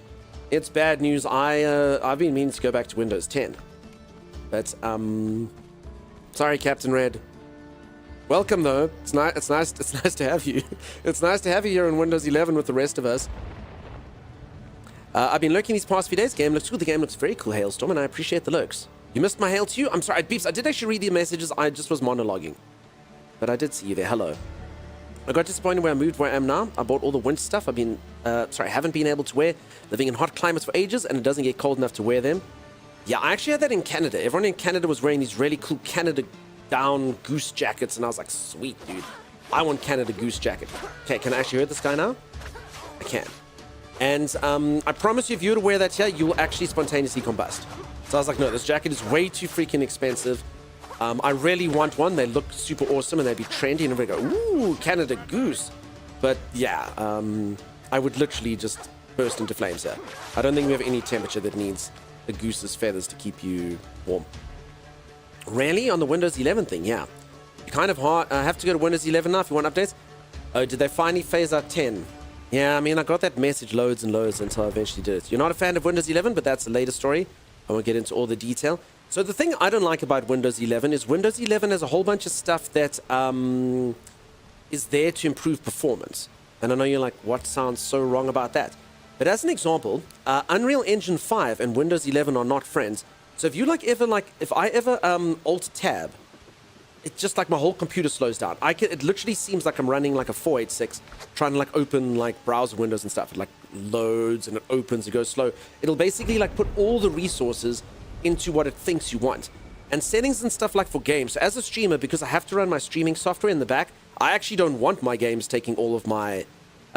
It's bad news. I've been meaning to go back to Windows 10. But, sorry, Captain Red. Welcome, though. It's nice to have you. It's nice to have you here on Windows 11 with the rest of us. I've been lurking these past few days. Game looks cool. The game looks very cool, Hailstorm, and I appreciate the lurks. You missed my hail to you? I'm sorry, Beeps. I did actually read the messages. I just was monologuing. But I did see you there. Hello. I got disappointed where I moved where I am now. I bought all the winter stuff haven't been able to wear. Living in hot climates for ages, and it doesn't get cold enough to wear them. Yeah, I actually had that in Canada. Everyone in Canada was wearing these really cool Canada down goose jackets, and I was like, sweet, dude. I want Canada goose jacket. Okay, can I actually hurt this guy now? I can. And I promise you, if you were to wear that here, you will actually spontaneously combust. So I was like, no, this jacket is way too freaking expensive. I really want one. They look super awesome, and they'd be trendy, and everybody go, ooh, Canada goose. But yeah, I would literally just burst into flames here. I don't think we have any temperature that needs the goose's feathers to keep you warm. Really? On the Windows 11 thing? Yeah. You kind of have to go to Windows 11 now if you want updates. Oh, did they finally phase out 10? Yeah, I mean, I got that message loads and loads until I eventually did it. You're not a fan of Windows 11, but that's a later story. I won't get into all the detail. So the thing I don't like about Windows 11 is Windows 11 has a whole bunch of stuff that is there to improve performance. And I know you're like, what sounds so wrong about that? But as an example, Unreal Engine 5 and Windows 11 are not friends. So if you if I ever Alt Tab, it's just like my whole computer slows down. It literally seems like I'm running like a 486, trying to like open like browser windows and stuff. It like loads and it opens, it goes slow. It'll basically like put all the resources into what it thinks you want. And settings and stuff like for games. So as a streamer, because I have to run my streaming software in the back, I actually don't want my games taking all of my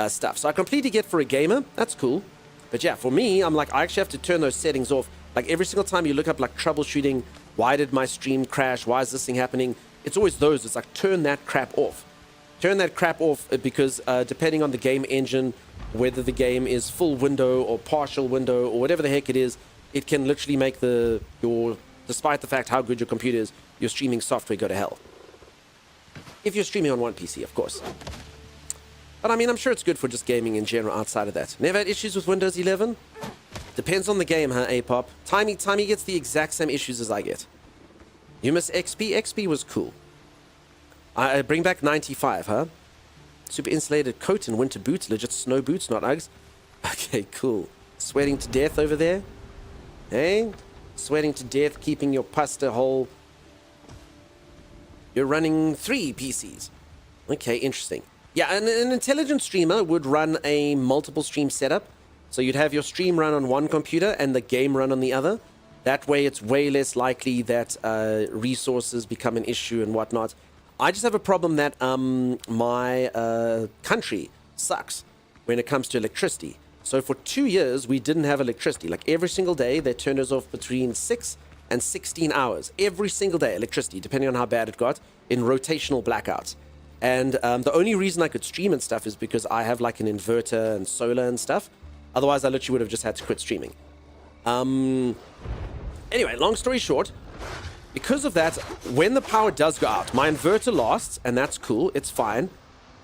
stuff. So I completely get for a gamer, that's cool. But yeah, for me, I'm like, I actually have to turn those settings off. Like every single time you look up like troubleshooting, why did my stream crash? Why is this thing happening? It's always those. It's like, turn that crap off. Turn that crap off because depending on the game engine, whether the game is full window or partial window or whatever the heck it is, it can literally make despite the fact how good your computer is, your streaming software go to hell. If you're streaming on one PC, of course. But I mean, I'm sure it's good for just gaming in general outside of that. Never had issues with Windows 11? Depends on the game, huh, A-Pop? Timey gets the exact same issues as I get. You miss XP? XP was cool. I bring back 95, huh? Super insulated coat and winter boots. Legit snow boots, not Uggs. Okay, cool. Sweating to death over there? Hey? Sweating to death, keeping your pasta whole. You're running 3 PCs. Okay, interesting. Yeah, an intelligent streamer would run a multiple stream setup. So you'd have your stream run on one computer and the game run on the other. That way it's way less likely that resources become an issue and whatnot. I just have a problem that my country sucks when it comes to electricity. So for 2 years, we didn't have electricity. Like every single day, they turned us off between 6 and 16 hours. Every single day, electricity, depending on how bad it got, in rotational blackouts. And the only reason I could stream and stuff is because I have like an inverter and solar and stuff. Otherwise, I literally would have just had to quit streaming. Anyway, long story short, because of that, when the power does go out, my inverter lasts, and that's cool, it's fine.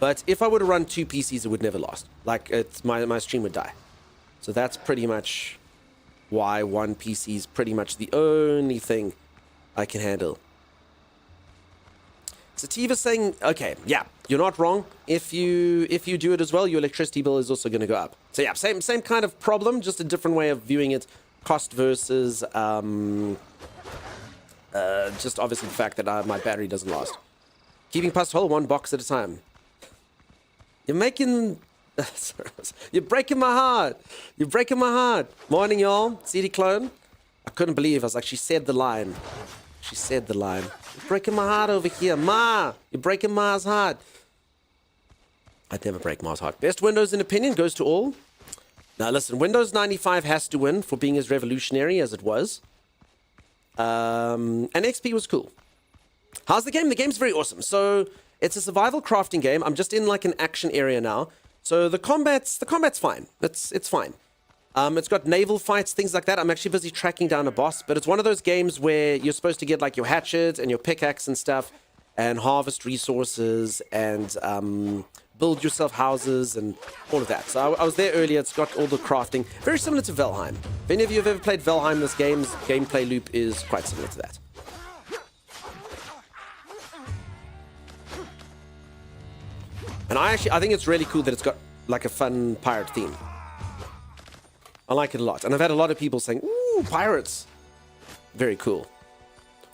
But if I were to run 2 PCs, it would never last. Like, my stream would die. So that's pretty much why one PC is pretty much the only thing I can handle. Sativa's saying, okay, yeah, you're not wrong. If you do it as well, your electricity bill is also going to go up. So yeah, same kind of problem, just a different way of viewing it. Cost versus just obviously the fact that my battery doesn't last. Keeping past whole 1 box at a time. You're making... You're breaking my heart. You're breaking my heart. Morning, y'all. CD Clone. I couldn't believe. I was like, she said the line. She said the line. You're breaking my heart over here. Ma! You're breaking Ma's heart. I'd never break Ma's heart. Best Windows in opinion goes to all. Now listen, Windows 95 has to win for being as revolutionary as it was. And XP was cool. How's the game? The game's very awesome. So it's a survival crafting game. I'm just in like an action area now. So the combat's fine. It's fine. It's got naval fights, things like that. I'm actually busy tracking down a boss, but it's one of those games where you're supposed to get like your hatchet and your pickaxe and stuff and harvest resources and build yourself houses and all of that. So I was there earlier. It's got all the crafting. Very similar to Valheim. If any of you have ever played Valheim, this game's gameplay loop is quite similar to that. And I think it's really cool that it's got like a fun pirate theme. I like it a lot. And I've had a lot of people saying, ooh, pirates. Very cool.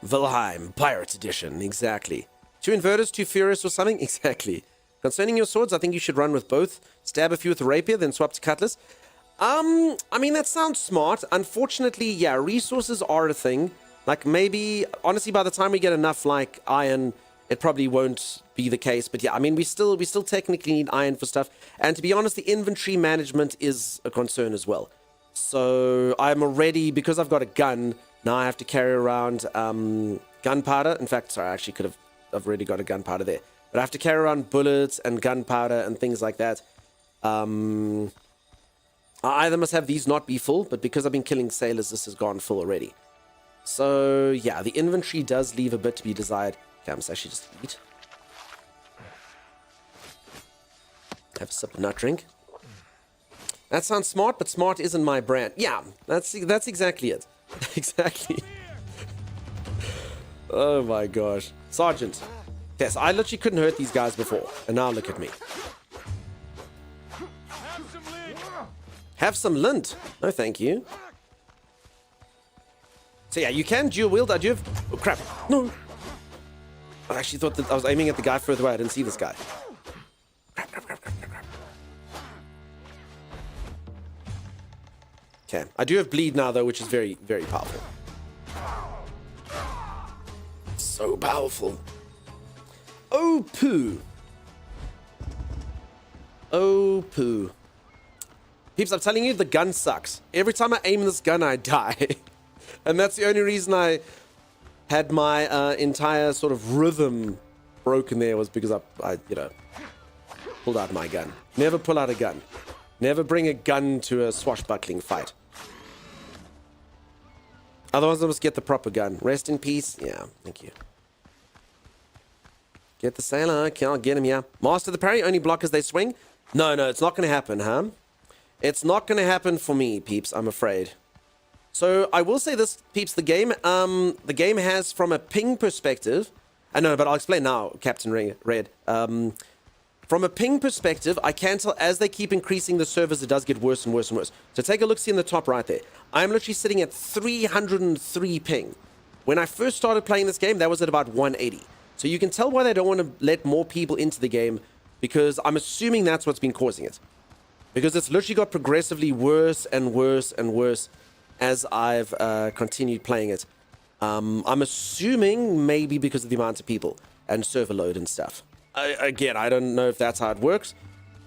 Valheim, Pirates Edition. Exactly. 2 inverters, 2 furious or something? Exactly. Concerning your swords, I think you should run with both. Stab a few with a rapier, then swap to cutlass. I mean, that sounds smart. Unfortunately, yeah, resources are a thing. Like, maybe, honestly, by the time we get enough, like, iron, it probably won't be the case. But yeah, I mean, we still technically need iron for stuff. And to be honest, the inventory management is a concern as well. So I'm already, because I've got a gun, now I have to carry around gunpowder. In fact, sorry, I actually I've already got a gunpowder there. But I have to carry around bullets and gunpowder and things like that. I either must have these not be full, but because I've been killing sailors, this has gone full already. So yeah, the inventory does leave a bit to be desired. Okay, I must actually just eat. Have a sip of nut drink. That sounds smart, but smart isn't my brand. Yeah, that's exactly it. Exactly. Oh my gosh. Sergeant. Yes, I literally couldn't hurt these guys before. And now look at me. Have some lint. No, thank you. So yeah, you can dual wield. I do have... Oh, crap. No. I actually thought that I was aiming at the guy further away. I didn't see this guy. Crap. Okay. I do have bleed now, though, which is very, very powerful. So powerful. Oh, poo. Oh, poo. Peeps, I'm telling you, the gun sucks. Every time I aim this gun, I die. And that's the only reason I had my entire sort of rhythm broken there, was because I pulled out my gun. Never pull out a gun. Never bring a gun to a swashbuckling fight. Otherwise, I must get the proper gun. Rest in peace. Yeah, thank you. Get the sailor. Okay, I'll get him, yeah. Master the parry, only block as they swing. No, it's not going to happen, huh? It's not going to happen for me, peeps, I'm afraid. So, I will say this, peeps, the game has, from a ping perspective... I know, but I'll explain now, Captain Red. From a ping perspective, I can tell as they keep increasing the servers, it does get worse and worse and worse. So take a look-see in the top right there. I'm literally sitting at 303 ping. When I first started playing this game, that was at about 180. So you can tell why they don't want to let more people into the game, because I'm assuming that's what's been causing it. Because it's literally got progressively worse and worse and worse as I've continued playing it. I'm assuming maybe because of the amount of people and server load and stuff. Again, I don't know if that's how it works,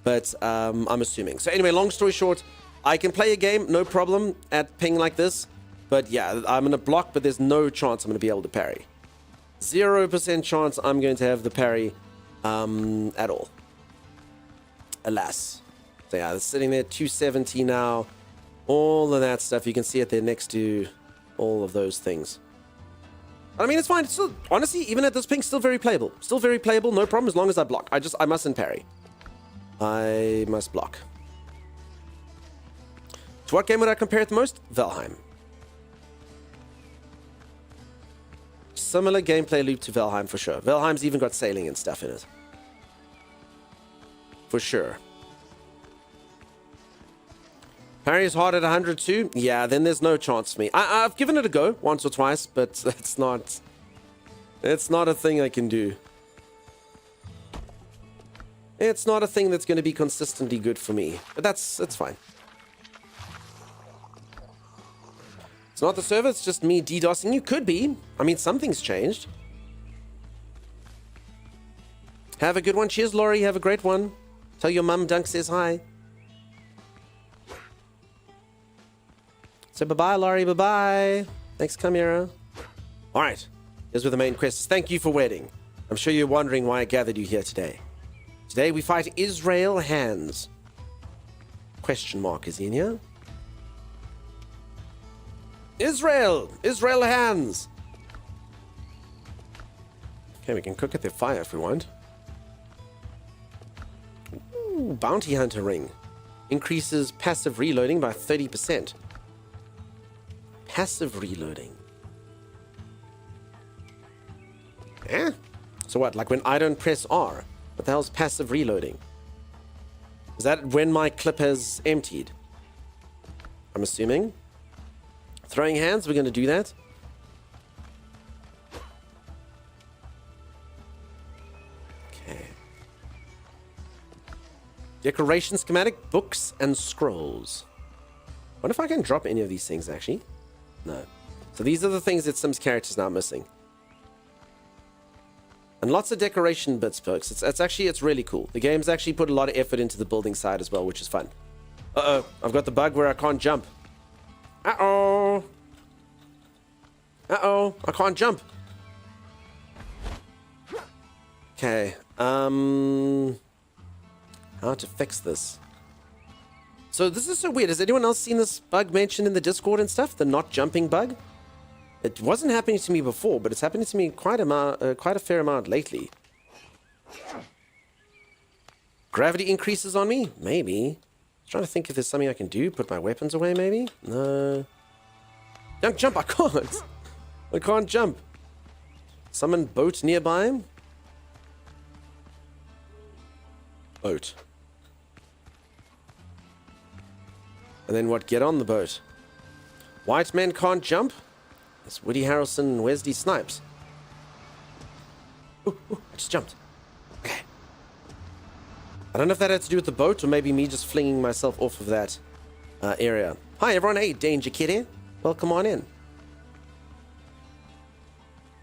but I'm assuming. So anyway, long story short, I can play a game, no problem, at ping like this. But yeah, I'm going to block, but there's no chance I'm going to be able to parry. 0% chance I'm going to have the parry at all. Alas. So yeah, it's sitting there, 270 now. All of that stuff, you can see it there next to all of those things. I mean, it's fine. It's still, honestly, even at this ping, still very playable. Still very playable, no problem, as long as I block. I mustn't parry. I must block. To what game would I compare it the most? Valheim. Similar gameplay loop to Valheim, for sure. Valheim's even got sailing and stuff in it. For sure. Parry is hard at 100 too? Yeah, then there's no chance for me. I've given it a go once or twice, but it's not a thing I can do. It's not a thing that's going to be consistently good for me. But that's fine. It's not the server, it's just me DDoSing you. Could be. I mean, something's changed. Have a good one. Cheers, Laurie. Have a great one. Tell your mum Dunk says hi. So bye-bye, Laurie. Bye-bye. Thanks, Chimera. All right. Here's where the main quest is. Thank you for waiting. I'm sure you're wondering why I gathered you here today. Today we fight Israel Hands. Question mark is in here. Israel Hands. Okay, we can cook at their fire if we want. Ooh, bounty hunter ring. Increases passive reloading by 30%. Passive reloading. Eh? So what, like when I don't press R? What the hell's passive reloading? Is that when my clip has emptied? I'm assuming. Throwing hands, we're going to do that. Okay. Decoration schematic, books and scrolls. Wonder if I can drop any of these things, actually. No. So these are the things that Sims characters now missing. And lots of decoration bits, perks. It's really cool. The game's actually put a lot of effort into the building side as well, which is fun. Uh-oh. I've got the bug where I can't jump. Uh-oh. Uh-oh. I can't jump. Okay. How to fix this? So this is so weird. Has anyone else seen this bug mentioned in the Discord and stuff? The not jumping bug? It wasn't happening to me before, but it's happening to me quite a fair amount lately. Gravity increases on me? Maybe. I'm trying to think if there's something I can do. Put my weapons away, maybe? No. Don't jump. I can't. I can't jump. Summon boat nearby. Boat. And then what? Get on the boat. White men can't jump? It's Woody Harrelson and Wesley Snipes. Ooh, I just jumped. Okay. I don't know if that had to do with the boat or maybe me just flinging myself off of that area. Hi everyone, hey Danger Kitty. Welcome on in.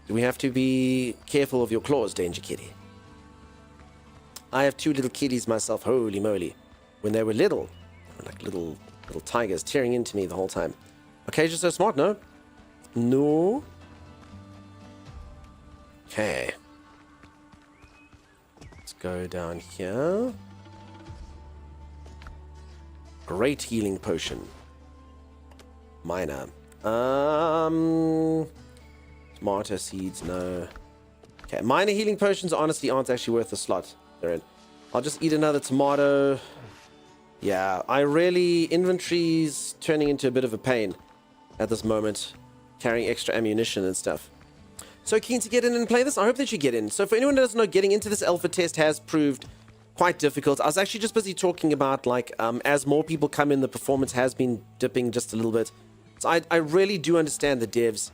Do we have to be careful of your claws, Danger Kitty? I have 2 little kitties myself, holy moly. When they were little, they were like little tigers tearing into me the whole time. Okay, just so smart, no? No? Okay. Let's go down here. Great healing potion. Minor. Tomato seeds, no. Okay, minor healing potions honestly aren't actually worth the slot they're in. I'll just eat another tomato. Yeah, inventory's turning into a bit of a pain at this moment. Carrying extra ammunition and stuff. So keen to get in and play this? I hope that you get in. So for anyone who doesn't know, getting into this alpha test has proved quite difficult. I was actually just busy talking about, like, as more people come in, the performance has been dipping just a little bit. So I really do understand the devs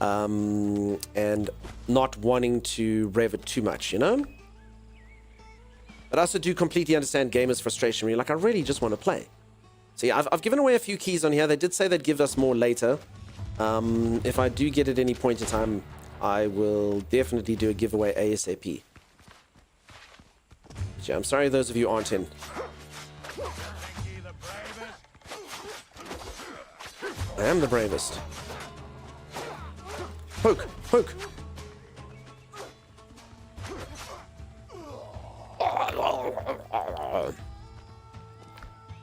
and not wanting to rev it too much, you know? But I also do completely understand gamers' frustration. Where you're like, I really just want to play. So yeah, I've given away a few keys on here. They did say they'd give us more later. If I do get at any point in time, I will definitely do a giveaway ASAP. But yeah, I'm sorry those of you aren't in. I am the bravest. Poke, poke.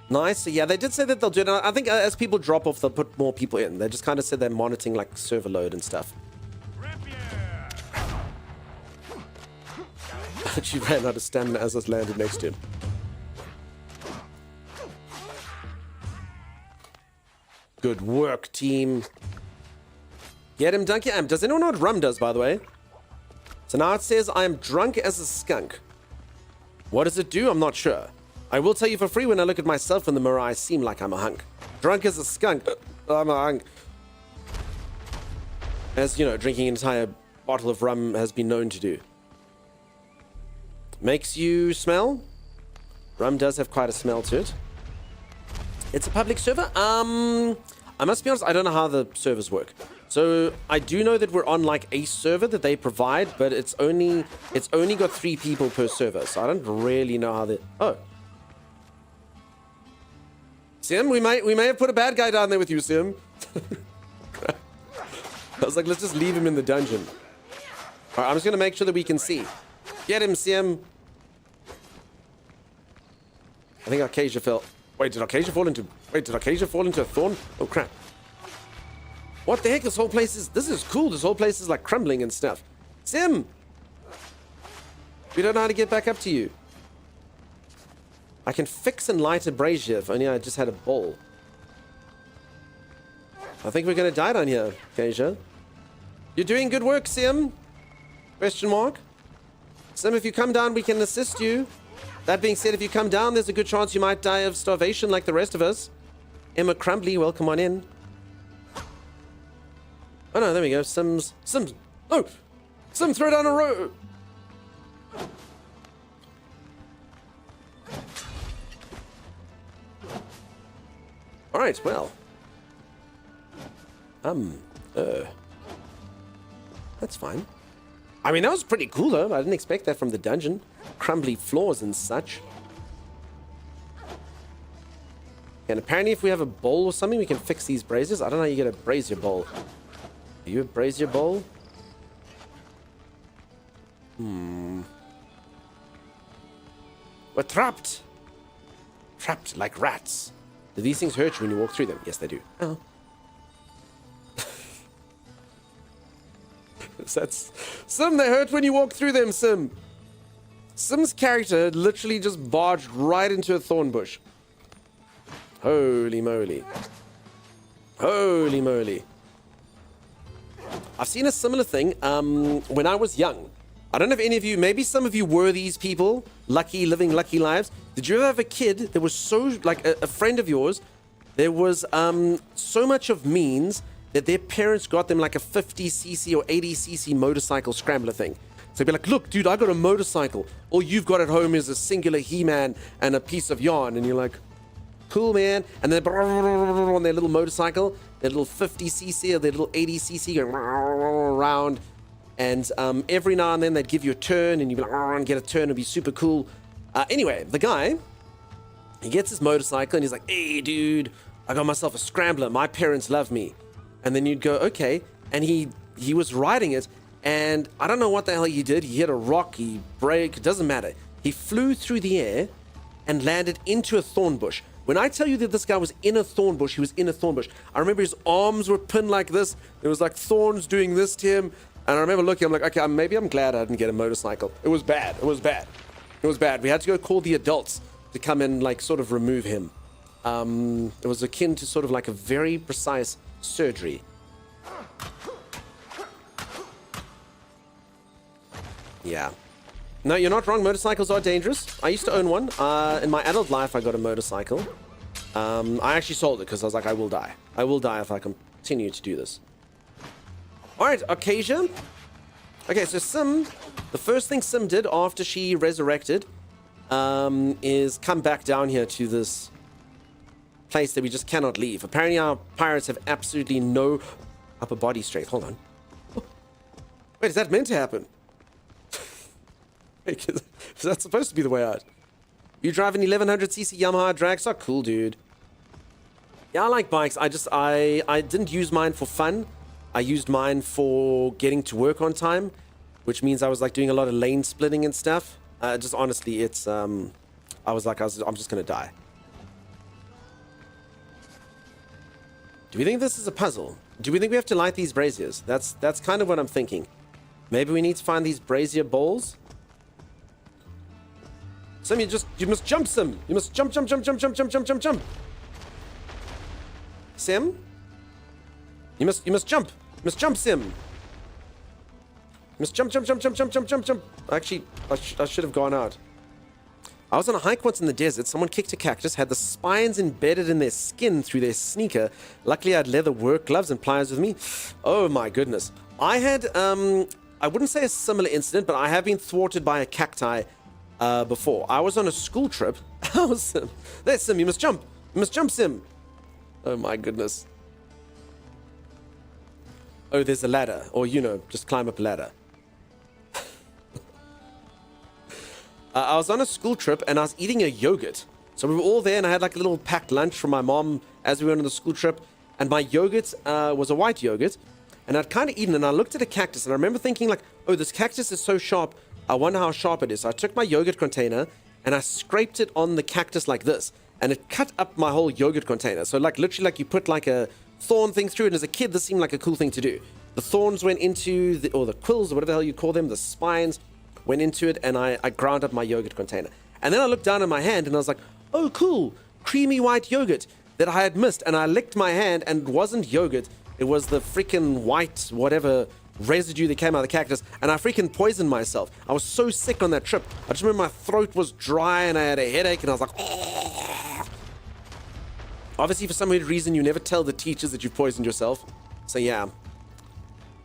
Nice. So yeah, they did say that they'll do it. I think as people drop off, they'll put more people in. They just kind of said they're monitoring like server load and stuff. She ran out of stamina as I landed next to him. Good work, team. Get him, Dunky. Does anyone know what rum does, by the way? So now it says I am drunk as a skunk. What does it do? I'm not sure. I will tell you for free, when I look at myself in the mirror, I seem like I'm a hunk. Drunk as a skunk. I'm a hunk. As, you know, drinking an entire bottle of rum has been known to do. Makes you smell? Rum does have quite a smell to it. It's a public server? I must be honest, I don't know how the servers work. So I do know that we're on like a server that they provide, but it's only got 3 people per server. So I don't really know how they... Oh. Sim, we may have put a bad guy down there with you, Sim. I was like, let's just leave him in the dungeon. Alright, I'm just gonna make sure that we can see. Get him, Sim. I think Arcasia fell. Wait, did Arcasia fall into... Wait, did Arcasia fall into a thorn? Oh, crap. What the heck? This whole place is... This is cool. This whole place is, like, crumbling and stuff. Sim! We don't know how to get back up to you. I can fix and light a brazier if only I just had a bowl. I think we're going to die down here, Arcasia. You're doing good work, Sim? Question mark? Sim, if you come down, we can assist you. That being said, if you come down, there's a good chance you might die of starvation like the rest of us. Emma Crumbly, welcome on in. Oh no, there we go. Sims. Oh! Sim, throw down a row! Alright, well. That's fine. I mean, that was pretty cool, though. I didn't expect that from the dungeon. Crumbly floors and such. And apparently if we have a bowl or something, we can fix these braziers. I don't know how you get a brazier bowl. Are you a brazier bowl? We're trapped. Trapped like rats. Do these things hurt you when you walk through them? Yes, they do. Oh. That's... Sim, they hurt when you walk through them, Sim. Sim's character literally just barged right into a thorn bush. Holy moly. Holy moly. I've seen a similar thing when I was young. I don't know if any of you, maybe some of you were these people, living lucky lives. Did you ever have a kid that was so, like a friend of yours, there was so much of means that their parents got them like a 50cc or 80cc motorcycle scrambler thing. So they'd be like, look, dude, I got a motorcycle. All you've got at home is a singular He-Man and a piece of yarn. And you're like, cool, man. And then on their little motorcycle, their little 50cc or their little 80cc going around. And every now and then they'd give you a turn and you'd be like, and get a turn. It'd be super cool. Anyway, the guy, he gets his motorcycle and he's like, hey, dude, I got myself a scrambler. My parents love me. And then you'd go, okay. And he was riding it. And I don't know what the hell he did. He hit a rock, he braked, it doesn't matter. He flew through the air and landed into a thorn bush. When I tell you that this guy was in a thorn bush, he was in a thorn bush. I remember his arms were pinned like this. There was like thorns doing this to him. And I remember looking, I'm like, okay, maybe I'm glad I didn't get a motorcycle. It was bad. It was bad. It was bad. We had to go call the adults to come and like sort of remove him. It was akin to sort of like a very precise surgery. Yeah. No, you're not wrong. Motorcycles are dangerous. I used to own one. In my adult life, I got a motorcycle. I actually sold it because I was like, I will die. I will die if I continue to do this. All right, Acacia. Okay, so Sim, the first thing Sim did after she resurrected is come back down here to this place that we just cannot leave. Apparently our pirates have absolutely no upper body strength. Hold on. Wait, is that meant to happen? Is that supposed to be the way out? You drive an 1100cc Yamaha drag stock? Cool, dude. Yeah, I like bikes. I didn't use mine for fun. I used mine for getting to work on time, which means I was like doing a lot of lane splitting and stuff. Just honestly, it's I'm just gonna die. Do we think this is a puzzle? Do we think we have to light these braziers? That's kind of what I'm thinking. Maybe we need to find these brazier bowls. Sim, you must jump, Sim. You must jump. Sim? You must jump. You must jump, Sim. You must jump. Actually, I should have gone out. I was on a hike once in the desert. Someone kicked a cactus, had the spines embedded in their skin through their sneaker. Luckily, I had leather work gloves and pliers with me. Oh my goodness. I had, I wouldn't say a similar incident, but I have been thwarted by a cacti before. I was on a school trip. Oh, Sim. There's Sim. You must jump. You must jump, Sim. Oh my goodness. Oh, there's a ladder. Or, you know, just climb up a ladder. I was on a school trip and I was eating a yogurt. So we were all there and I had like a little packed lunch from my mom as we went on the school trip. And my yogurt was a white yogurt. And I'd kind of eaten and I looked at a cactus and I remember thinking like, oh, this cactus is so sharp. I wonder how sharp it is. So I took my yogurt container and I scraped it on the cactus like this. And it cut up my whole yogurt container. So like literally like you put like a thorn thing through it. And as a kid, this seemed like a cool thing to do. The thorns went into, or the quills or whatever the hell you call them, the spines went into it. And I ground up my yogurt container. And then I looked down at my hand and I was like, oh, cool. Creamy white yogurt that I had missed. And I licked my hand and it wasn't yogurt. It was the freaking white whatever residue that came out of the cactus, and I freaking poisoned myself. I was so sick on that trip. I just remember my throat was dry and I had a headache and I was like, oh. Obviously for some weird reason you never tell the teachers that you've poisoned yourself. So yeah,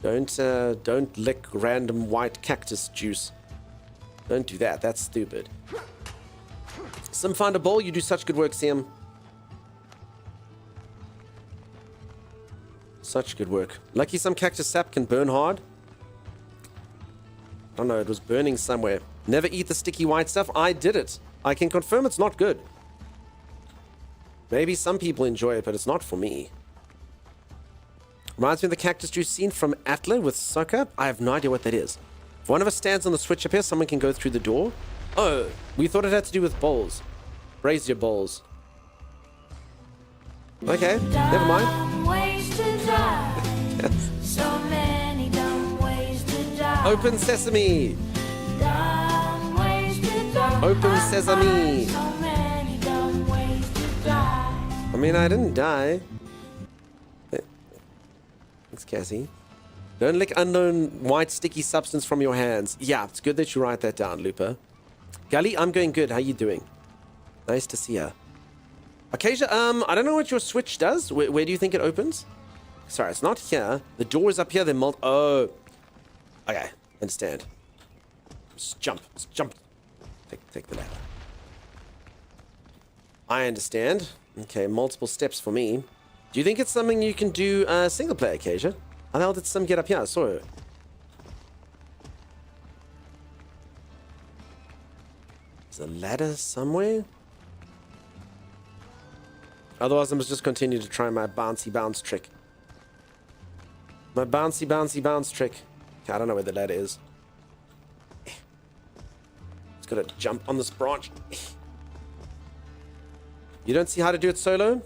don't lick random white cactus juice. Don't do that. That's stupid. Sim found a bowl. You do such good work, Sim. Such good work. Lucky some cactus sap can burn hard. I don't know, it was burning somewhere. Never eat the sticky white stuff. I did it. I can confirm it's not good. Maybe some people enjoy it, but it's not for me. Reminds me of the cactus juice scene from Atla with Sokka. I have no idea what that is. If one of us stands on the switch up here, someone can go through the door. Oh, we thought it had to do with bowls. Brazier bowls. Okay, never mind. Yes. So many dumb ways to die. Open sesame. Dumb ways to die. Open sesame. So many dumb ways to die. I mean, I didn't die. Thanks, Cassie. Don't lick unknown white sticky substance from your hands. Yeah, it's good that you write that down, Looper. Gully, I'm going good. How you doing? Nice to see ya. Acacia, I don't know what your switch does. Where do you think it opens? Sorry, it's not here. The door is up here. Then oh. Okay, understand. Just jump. Just jump. Take the ladder. I understand. Okay, multiple steps for me. Do you think it's something you can do single player, Acacia? How the hell did some get up here? I saw her. There's a ladder somewhere? Otherwise, I must just continue to try my bouncy bounce trick. My bouncy bounce trick. Okay, I don't know where the ladder is. It's gotta jump on this branch. You don't see how to do it solo?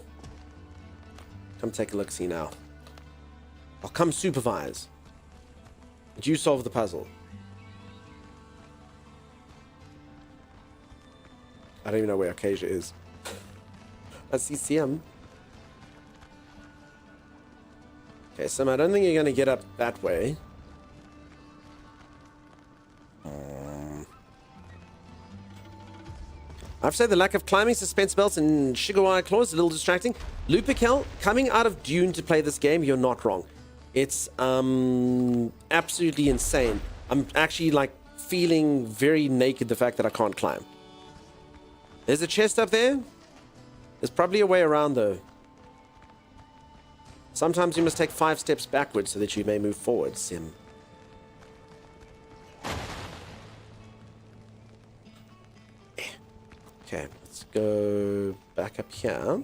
Come take a look, see now. I'll come supervise. But you solve the puzzle. I don't even know where Acacia is. I see CM. Okay, Sim, I don't think you're gonna get up that way. I have to say the lack of climbing, suspense belts, and sugar wire claws is a little distracting. Lupikel, coming out of Dune to play this game, you're not wrong. It's absolutely insane. I'm actually like feeling very naked the fact that I can't climb. There's a chest up there. There's probably a way around though. Sometimes you must take 5 steps backwards so that you may move forward, Sim. Okay, let's go back up here.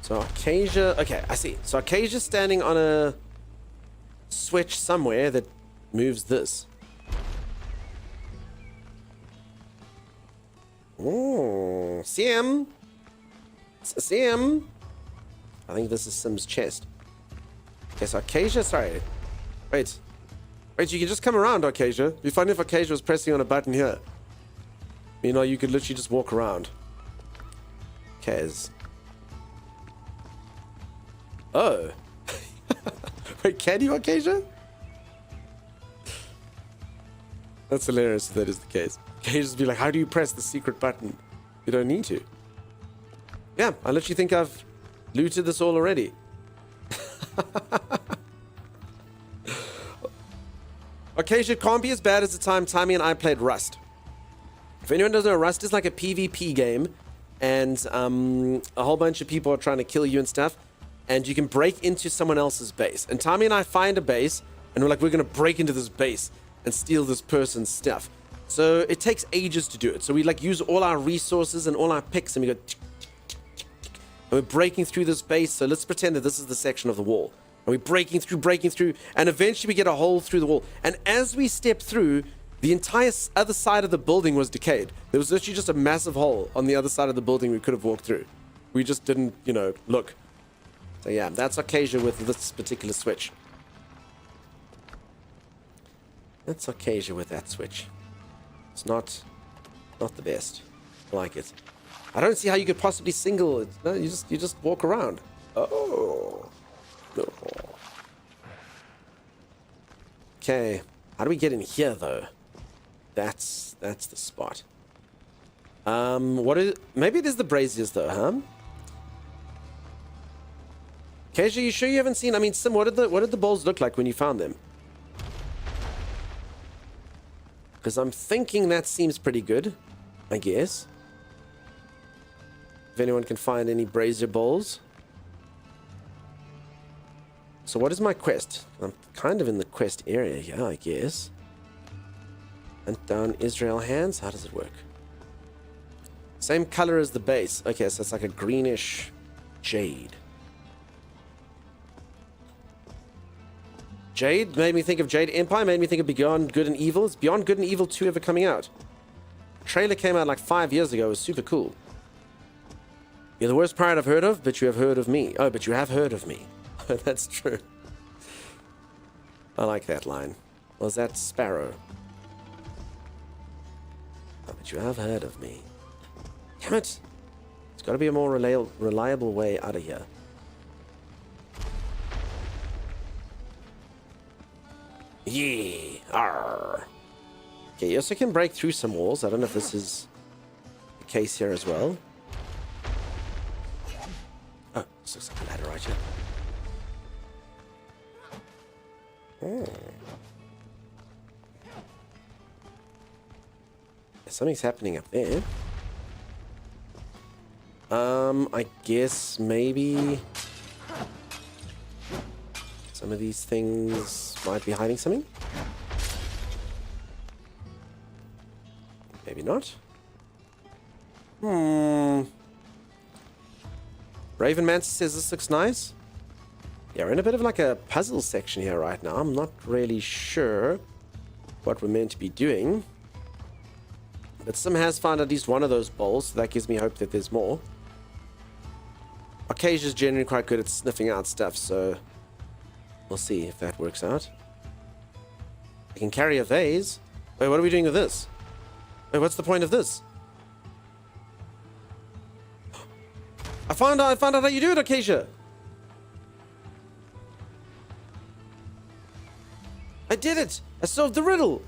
So Acacia, okay, I see. So Acacia's standing on a switch somewhere that moves this. Oh, Sim. Sim. I think this is Sim's chest. Okay, so Acacia, sorry. Wait, you can just come around, Acacia. It'd be funny if Acacia was pressing on a button here. You know, you could literally just walk around. Okay. Oh. Wait, can you, Acacia? That's hilarious if that is the case. Acacia's be like, how do you press the secret button? You don't need to. Yeah, I literally think I've looted this all already. Acacia, it can't be as bad as the time Tammy and I played Rust. If anyone doesn't know, Rust is like a PvP game, and a whole bunch of people are trying to kill you and stuff, and you can break into someone else's base. And Tammy and I find a base, and we're like, we're going to break into this base and steal this person's stuff. So it takes ages to do it. So we like use all our resources and all our picks, and we go, and we're breaking through this base. So let's pretend that this is the section of the wall. And we're breaking through, and eventually we get a hole through the wall. And as we step through, the entire other side of the building was decayed. There was literally just a massive hole on the other side of the building we could have walked through. We just didn't, you know, look. So yeah, that's Acacia with this particular switch. That's Acacia with that switch. It's not the best. I like it. I don't see how you could possibly single it. No, you just walk around. Oh. No. Okay. How do we get in here though? That's the spot. Maybe it is the braziers though, huh? Acacia, you sure you haven't seen? I mean, Sim, what did the bowls look like when you found them? Because I'm thinking that seems pretty good, I guess. If anyone can find any brazier bowls. So what is my quest? I'm kind of in the quest area here, I guess. Hunt down Israel hands. How does it work? Same color as the base. Okay, so it's like a greenish jade. Jade made me think of Jade Empire, made me think of Beyond Good and Evil. Is Beyond Good and Evil 2 ever coming out? The trailer came out like 5 years ago. It was super cool. You're the worst pirate I've heard of, but you have heard of me. Oh, but you have heard of me. That's true. I like that line. Was that Sparrow? Oh, but you have heard of me. Damn it. There's got to be a more reliable way out of here. Yeah. Arr. Okay, you also can break through some walls. I don't know if this is the case here as well. Oh, this looks like a ladder right here. Oh. Something's happening up there. I guess maybe some of these things might be hiding something. Maybe not. Raven Mantis says this looks nice. Yeah, we're in a bit of like a puzzle section here right now. I'm not really sure what we're meant to be doing. But Sim has found at least one of those bowls, so that gives me hope that there's more. Arcasia's generally quite good at sniffing out stuff, so we'll see if that works out. I can carry a vase. Wait, what are we doing with this? Wait, what's the point of this? I found out how you do it, Arcasia. I did it. I solved the riddle.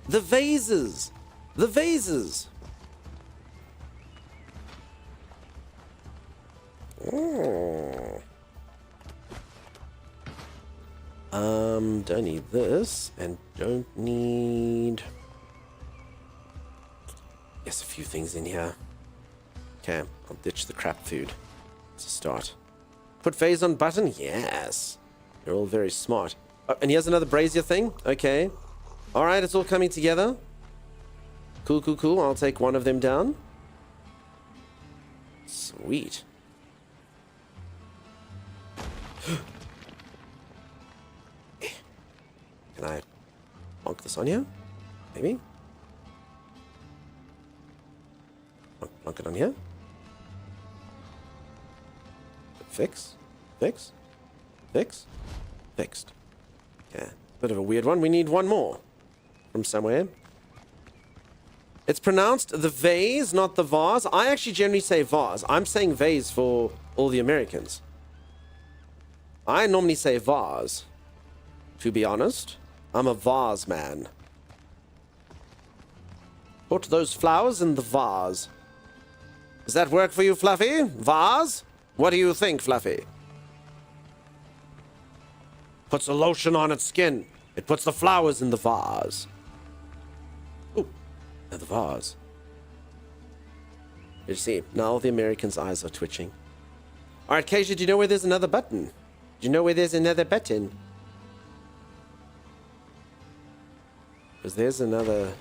The vases. The vases. Oh. Don't need this, and don't need... Yes, a few things in here. Okay, I'll ditch the crap food. It's a start. Put phase on button? Yes. You're all very smart. Oh, and here's another brazier thing. Okay. Alright, it's all coming together. Cool, cool, cool. I'll take one of them down. Sweet. Can I bonk this on here? Maybe? Bonk it on here? Fix? Fix? Fix? Fixed. Okay. Bit of a weird one. We need one more from somewhere. It's pronounced the vase, not the vase. I actually generally say vase. I'm saying vase for all the Americans. I normally say vase. To be honest, I'm a vase man. Put those flowers in the vase. Does that work for you, Fluffy? Vase? What do you think, Fluffy? Puts a lotion on its skin. It puts the flowers in the vase. Ooh, the vase. You see, now all the Americans' eyes are twitching. Alright, Keisha, do you know where there's another button? Do you know where there's another button? Because there's another...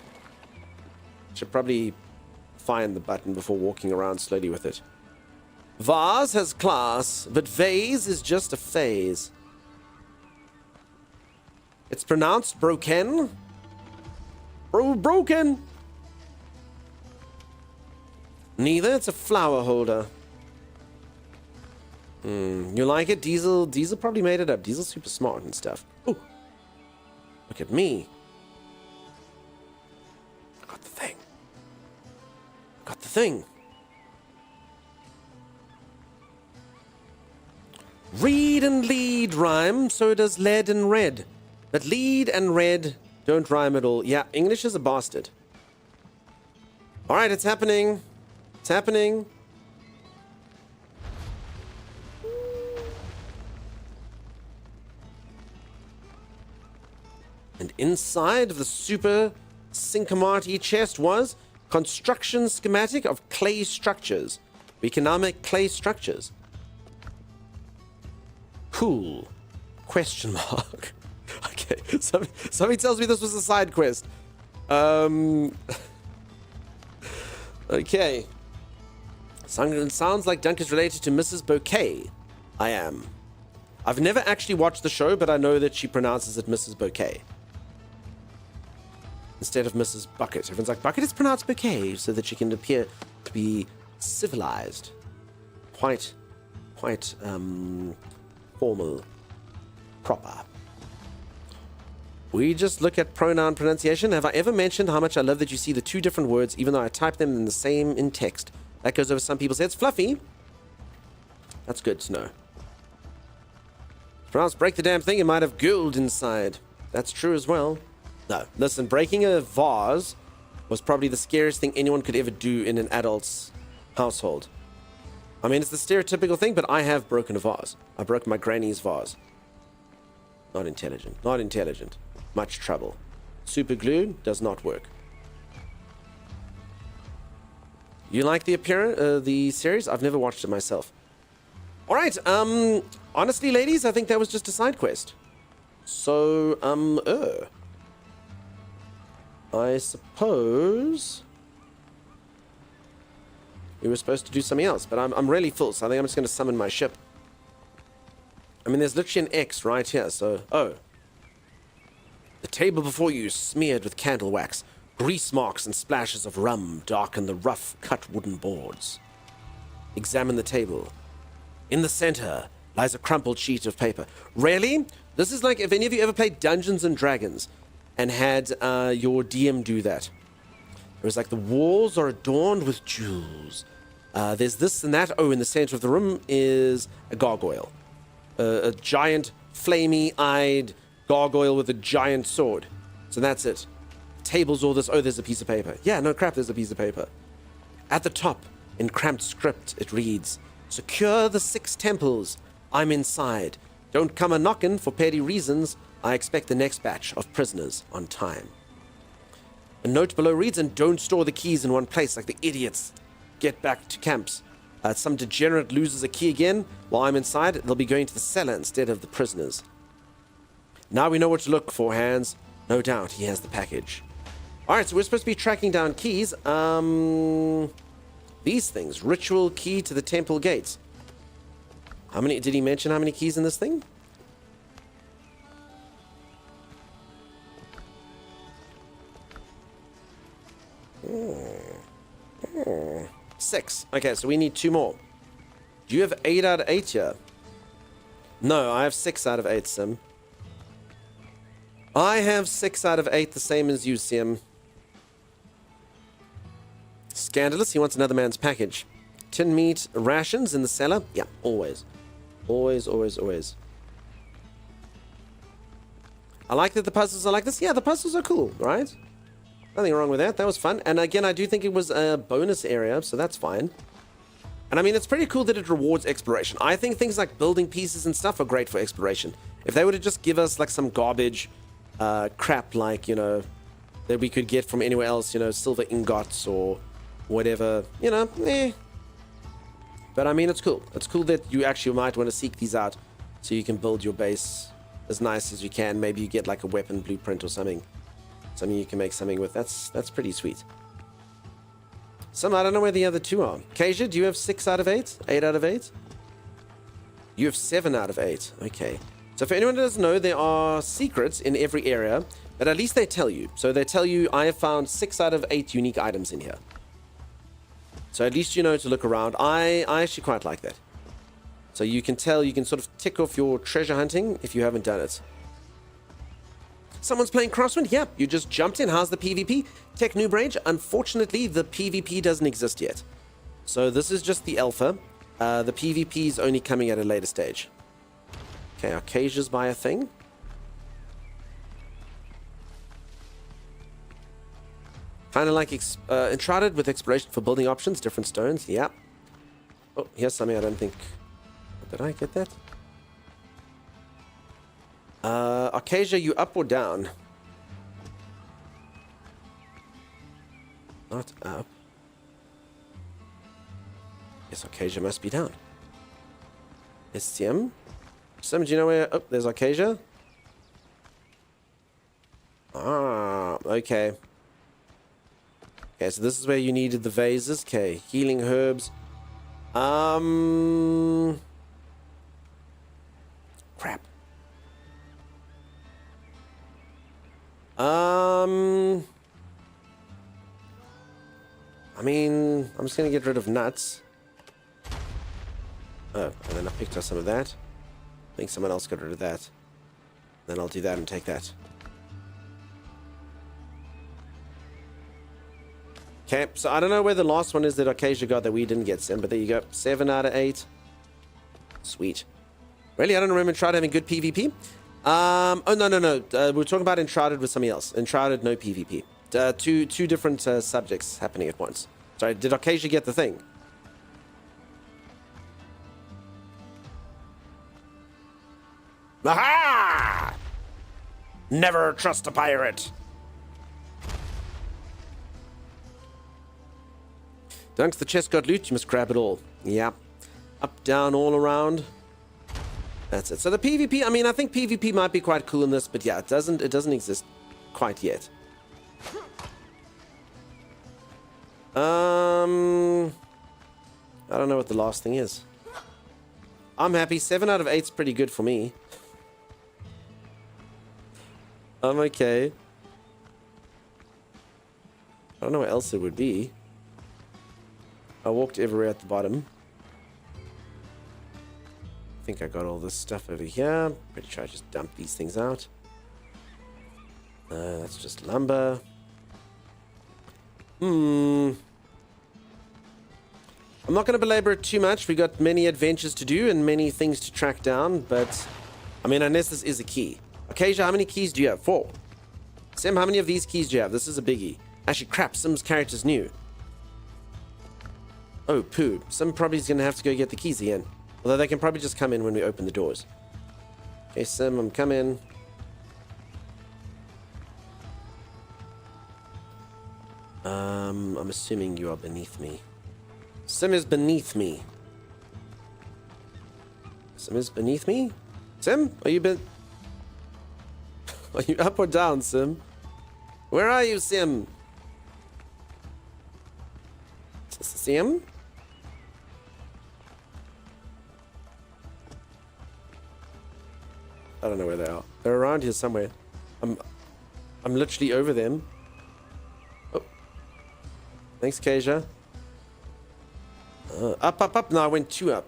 Should probably find the button before walking around slowly with it. Vase has class, but vase is just a phase. It's pronounced broken. Broken. Neither. It's a flower holder. You like it? Diesel probably made it up. Diesel's super smart and stuff. Ooh. Look at me. I got the thing. Got the thing. Read and lead rhyme, so does lead and red. But lead and red don't rhyme at all. Yeah, English is a bastard. Alright, it's happening. It's happening. And inside of the super Sinkamati chest was construction schematic of clay structures. We can now make clay structures. Cool. Question mark. Okay. Somebody tells me this was a side quest. Okay. Sounds like Dunk is related to Mrs. Bouquet. I am. I've never actually watched the show, but I know that she pronounces it Mrs. Bouquet instead of Mrs. Bucket. Everyone's like, Bucket is pronounced Bouquet, so that she can appear to be civilized. Quite, formal. Proper. We just look at pronoun pronunciation. Have I ever mentioned how much I love that you see the two different words, even though I type them in the same in text? That goes over some people's heads. Fluffy. That's good to know. It's pronounced break the damn thing. It might have gold inside. That's true as well. No, listen, breaking a vase was probably the scariest thing anyone could ever do in an adult's household. I mean, it's the stereotypical thing, but I have broken a vase. I broke my granny's vase. Not intelligent. Not intelligent. Much trouble. Super glue does not work. You like the series? I've never watched it myself. All right. Honestly, ladies, I think that was just a side quest. So, I suppose we were supposed to do something else, but I'm really full, so I think I'm just going to summon my ship. I mean, there's literally an X right here, so... Oh. The table before you is smeared with candle wax. Grease marks and splashes of rum darken the rough, cut wooden boards. Examine the table. In the center lies a crumpled sheet of paper. Really? This is like if any of you ever played Dungeons and Dragons and had your DM do that. It was like the walls are adorned with jewels. There's this and that. Oh, in the center of the room is a gargoyle. A giant, flamey-eyed gargoyle with a giant sword. So that's it. Tables, all this. Oh, there's a piece of paper. Yeah, no crap, there's a piece of paper. At the top, in cramped script, it reads, "Secure the 6 temples. I'm inside. Don't come a-knockin' for petty reasons. I expect the next batch of prisoners on time." A note below reads, "And don't store the keys in one place like the idiots. Get back to camps. Some degenerate loses a key again. While I'm inside, they'll be going to the cellar instead of the prisoners. Now we know what to look for, Hans. No doubt he has the package." Alright, so we're supposed to be tracking down keys. These things. Ritual key to the temple gates. How many, did he mention how many keys in this thing? Hmm. 6. Okay, so we need 2 more. Do you have 8 out of 8 here? No, I have 6 out of 8, Sim. I have 6 out of 8, the same as you, Sim. Scandalous, he wants another man's package. Tin meat rations in the cellar? Yeah, always. Always, always, always. I like that the puzzles are like this. Yeah, the puzzles are cool, right? Nothing wrong with that. That was fun. And again, I do think it was a bonus area, so that's fine. And I mean, it's pretty cool that it rewards exploration. I think things like building pieces and stuff are great for exploration. If they were to just give us like some garbage crap like, you know, that we could get from anywhere else, you know, silver ingots or whatever, you know, eh. But I mean, it's cool. It's cool that you actually might want to seek these out so you can build your base as nice as you can. Maybe you get like a weapon blueprint or something. Something you can make something with. That's pretty sweet. I don't know where the other 2 are. Kasia, do you have 6 out of 8? 8 out of 8? You have 7 out of 8. Okay. So for anyone who doesn't know, there are secrets in every area, but at least they tell you. So they tell you, I have found 6 out of 8 unique items in here. So at least you know to look around. I actually quite like that. So you can tell, you can sort of tick off your treasure hunting if you haven't done it. Someone's playing Crosswind? Yeah, you just jumped in. How's the PvP? Tech Noob Rage. Unfortunately, the PvP doesn't exist yet. So this is just the alpha. The PvP is only coming at a later stage. Okay, Arcasia's by a thing. Kind of like Enshrouded with exploration for building options, different stones. Yeah. Oh, here's something I don't think... Did I get that? Arcasia, you up or down? Not up. Yes, Arcasia must be down. Is Sim? Sim, do you know where... Oh, there's Arcasia. Ah, okay. Okay, so this is where you needed the vases. Okay, healing herbs. Crap. I mean, I'm just gonna get rid of nuts. Oh, and then I picked up some of that. I think someone else got rid of that. Then I'll do that and take that. Okay, so I don't know where the last one is that Arcasia got that we didn't get, Sim, but there you go. 7 out of 8. Sweet. Really, I don't remember trying having good PvP. Oh, no. We're talking about Enshrouded with something else. Enshrouded, no PvP. Two different subjects happening at once. Sorry, did Arcasia get the thing? Aha! Never trust a pirate. Thanks, the chest got loot. You must grab it all. Yeah. Up, down, all around. That's it. So the PvP, I mean, I think PvP might be quite cool in this, but yeah, it doesn't exist quite yet. I don't know what the last thing is. I'm happy. 7 out of 8 is pretty good for me. I'm okay. I don't know what else it would be. I walked everywhere at the bottom. I think I got all this stuff over here. Pretty sure I just dumped these things out. That's just lumber. I'm not going to belabor it too much. We got many adventures to do and many things to track down, but I mean, unless this is a key. Acacia, how many keys do you have? 4. Sim, how many of these keys do you have? This is a biggie. Actually, crap, Sim's character's new. Oh, poo. Sim probably is going to have to go get the keys again. Although they can probably just come in when we open the doors. Okay, Sim, I'm coming. I'm assuming you are beneath me. Sim is beneath me. Sim is beneath me? Sim? Are you Are you up or down, Sim? Where are you, Sim? Sim? I don't know where they are. They're around here somewhere. I'm literally over them. Oh. Thanks, Kasia. Up. No, I went 2 up.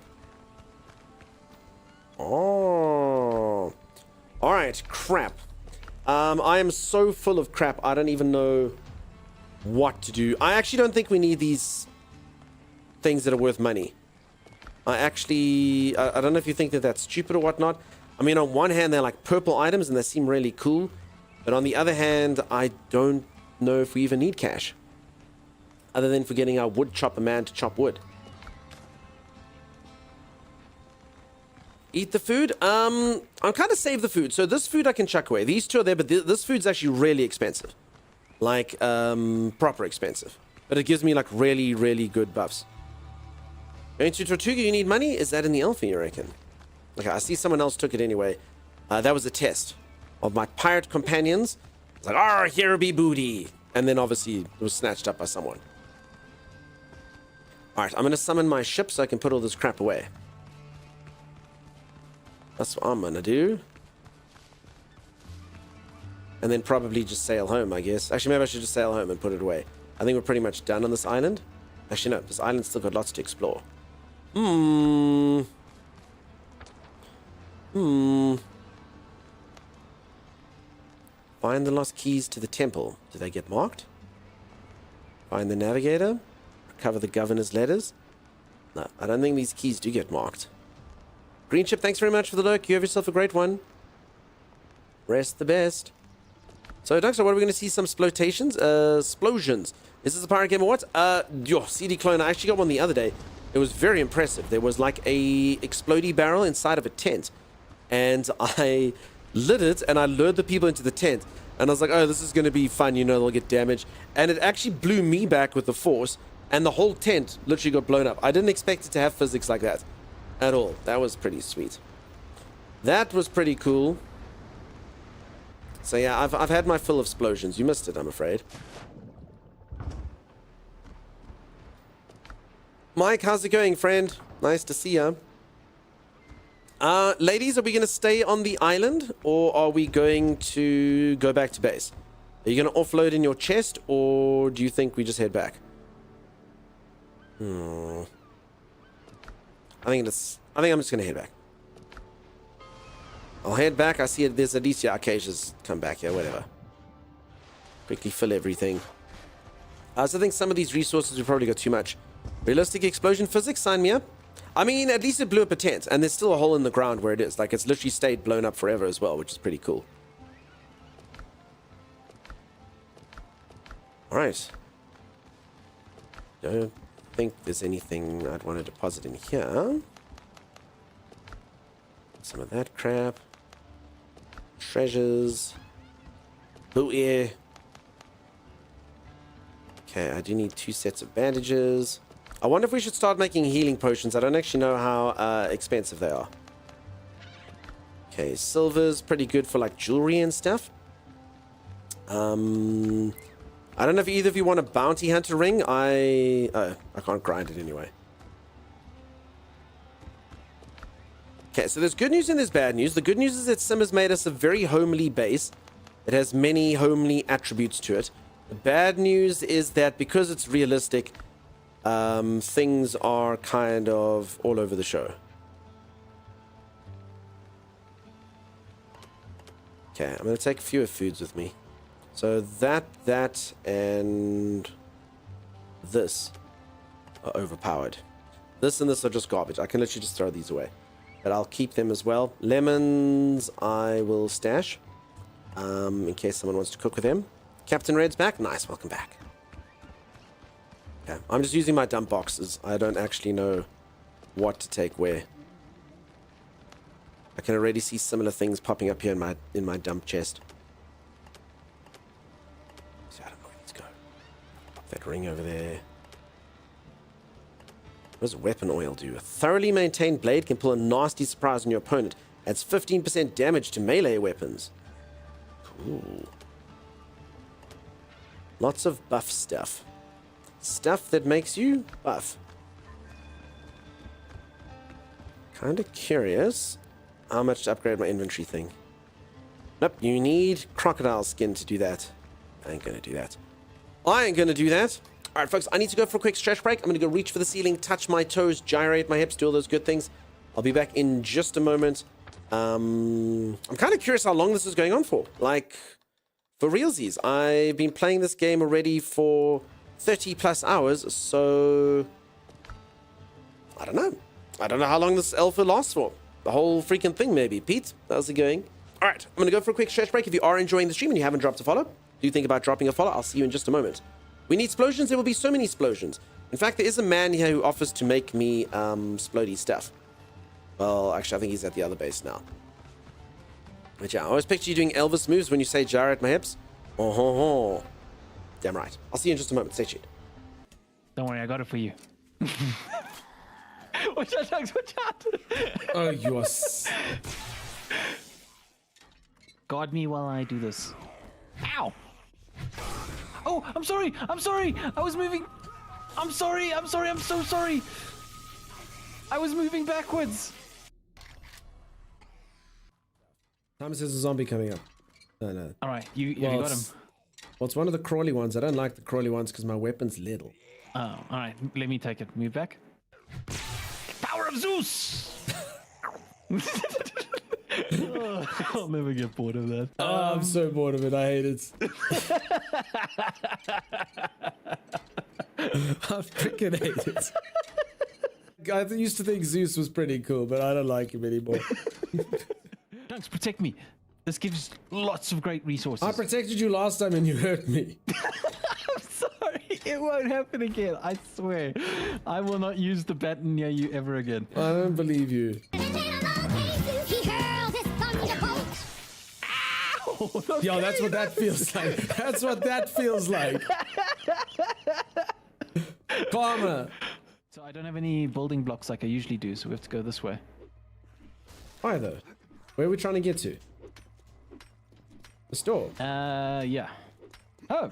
Oh. Alright, crap. I am so full of crap, I don't even know what to do. I actually don't think we need these things that are worth money. I don't know if you think that that's stupid or whatnot. I mean, on one hand, they're like purple items and they seem really cool. But on the other hand, I don't know if we even need cash. Other than for getting our wood chopper man to chop wood. Eat the food? I'm kind of save the food. So this food I can chuck away. These 2 are there, but this food's actually really expensive. Like, proper expensive. But it gives me, like, really, really good buffs. Going to Tortuga, you need money? Is that in the Alpha, you reckon? Okay, I see someone else took it anyway. That was a test of my pirate companions. It's like, "Arr, here be booty." And then, obviously, it was snatched up by someone. Alright, I'm going to summon my ship so I can put all this crap away. That's what I'm gonna do. And then probably just sail home, I guess. Actually, maybe I should just sail home and put it away. I think we're pretty much done on this island. Actually, no. This island's still got lots to explore. Find the lost keys to the temple. Do they get marked? Find the navigator. Recover the governor's letters. No, I don't think these keys do get marked. Green Chip, thanks very much for the lurk. You have yourself a great one. Rest the best. So, Doctor, what are we going to see? Some explosions? Explosions. Is this a pirate game or what? Yo, CD clone. I actually got one the other day. It was very impressive. There was like a explodey barrel inside of a tent. And I lit it and I lured the people into the tent. And I was like, oh, this is going to be fun. You know, they'll get damaged. And it actually blew me back with the force. And the whole tent literally got blown up. I didn't expect it to have physics like that. At all. That was pretty sweet. That was pretty cool. So yeah, I've had my fill of explosions. You missed it, I'm afraid. Mike, how's it going, friend? Nice to see ya. Ladies, are we going to stay on the island or are we going to go back to base? Are you going to offload in your chest or do you think we just head back? I think I'm just gonna head back. I'll head back. I see it. There's Alicia Acacia's come back here. Whatever. Quickly fill everything. So I think some of these resources we probably got too much. Realistic explosion physics. Sign me up. I mean, at least it blew up a tent, and there's still a hole in the ground where it is. Like, it's literally stayed blown up forever as well, which is pretty cool. Alright. Don't think there's anything I'd want to deposit in here. Some of that crap. Treasures. Blue air. Okay, I do need 2 sets of bandages. I wonder if we should start making healing potions. I don't actually know how expensive they are. Okay, silver's pretty good for like jewelry and stuff. I don't know if either of you want a bounty hunter ring. I can't grind it anyway. Okay, so there's good news and there's bad news. The good news is that Sim has made us a very homely base. It has many homely attributes to it. The bad news is that because it's realistic, things are kind of all over the show. Okay, I'm going to take a few foods with me. So that, and this are overpowered. This and this are just garbage. I can literally just throw these away. But I'll keep them as well. Lemons I will stash, in case someone wants to cook with them. Captain Red's back. Nice, welcome back. Okay, I'm just using my dump boxes. I don't actually know what to take where. I can already see similar things popping up here in my dump chest. So I don't know where these go. Pop that ring over there. What does weapon oil do? A thoroughly maintained blade can pull a nasty surprise on your opponent. Adds 15% damage to melee weapons. Cool. Lots of buff stuff. Stuff that makes you buff. Kinda curious how much to upgrade my inventory thing. Nope, you need crocodile skin to do that. I ain't gonna do that. I ain't gonna do that. Alright folks, I need to go for a quick stretch break. I'm gonna go reach for the ceiling, touch my toes, gyrate my hips, do all those good things. I'll be back in just a moment. I'm kind of curious how long this is going on for. Like, for realsies, I've been playing this game already for 30 plus hours, so I don't know. I don't know how long this alpha lasts for. The whole freaking thing, maybe. Pete, how's it going? All right, I'm going to go for a quick stretch break. If you are enjoying the stream and you haven't dropped a follow, do think about dropping a follow. I'll see you in just a moment. We need explosions. There will be so many explosions. In fact, there is a man here who offers to make me splody stuff. Well, actually, I think he's at the other base now. But yeah, I always picture you doing Elvis moves when you say gyrate my hips. Oh, ho, ho. Damn right. I'll see you in just a moment. Stay tuned. Don't worry, I got it for you. Watch out, Dogs, watch out! Oh, you are... Guard me while I do this. Ow! Oh, I'm sorry! I'm sorry! I was moving... I'm sorry! I'm sorry! I'm so sorry! I was moving backwards! Thomas has a zombie coming up. No. Alright, you Well, got him. Well, it's one of the crawly ones. I don't like the crawly ones because my weapon's little. Oh, alright, let me take it. Move back. Power of Zeus! I'll never get bored of that. Oh, I'm so bored of it. I hate it. I freaking hate it. I used to think Zeus was pretty cool, but I don't like him anymore. Dunks, protect me. This gives lots of great resources. I protected you last time and you hurt me. I'm sorry. It won't happen again. I swear. I will not use the baton near you ever again. I don't believe you. Ow! Yo, that's what that feels like. That's what that feels like. Karma. So I don't have any building blocks like I usually do, so we have to go this way. Why though? Where are we trying to get to? The store. Yeah. Oh,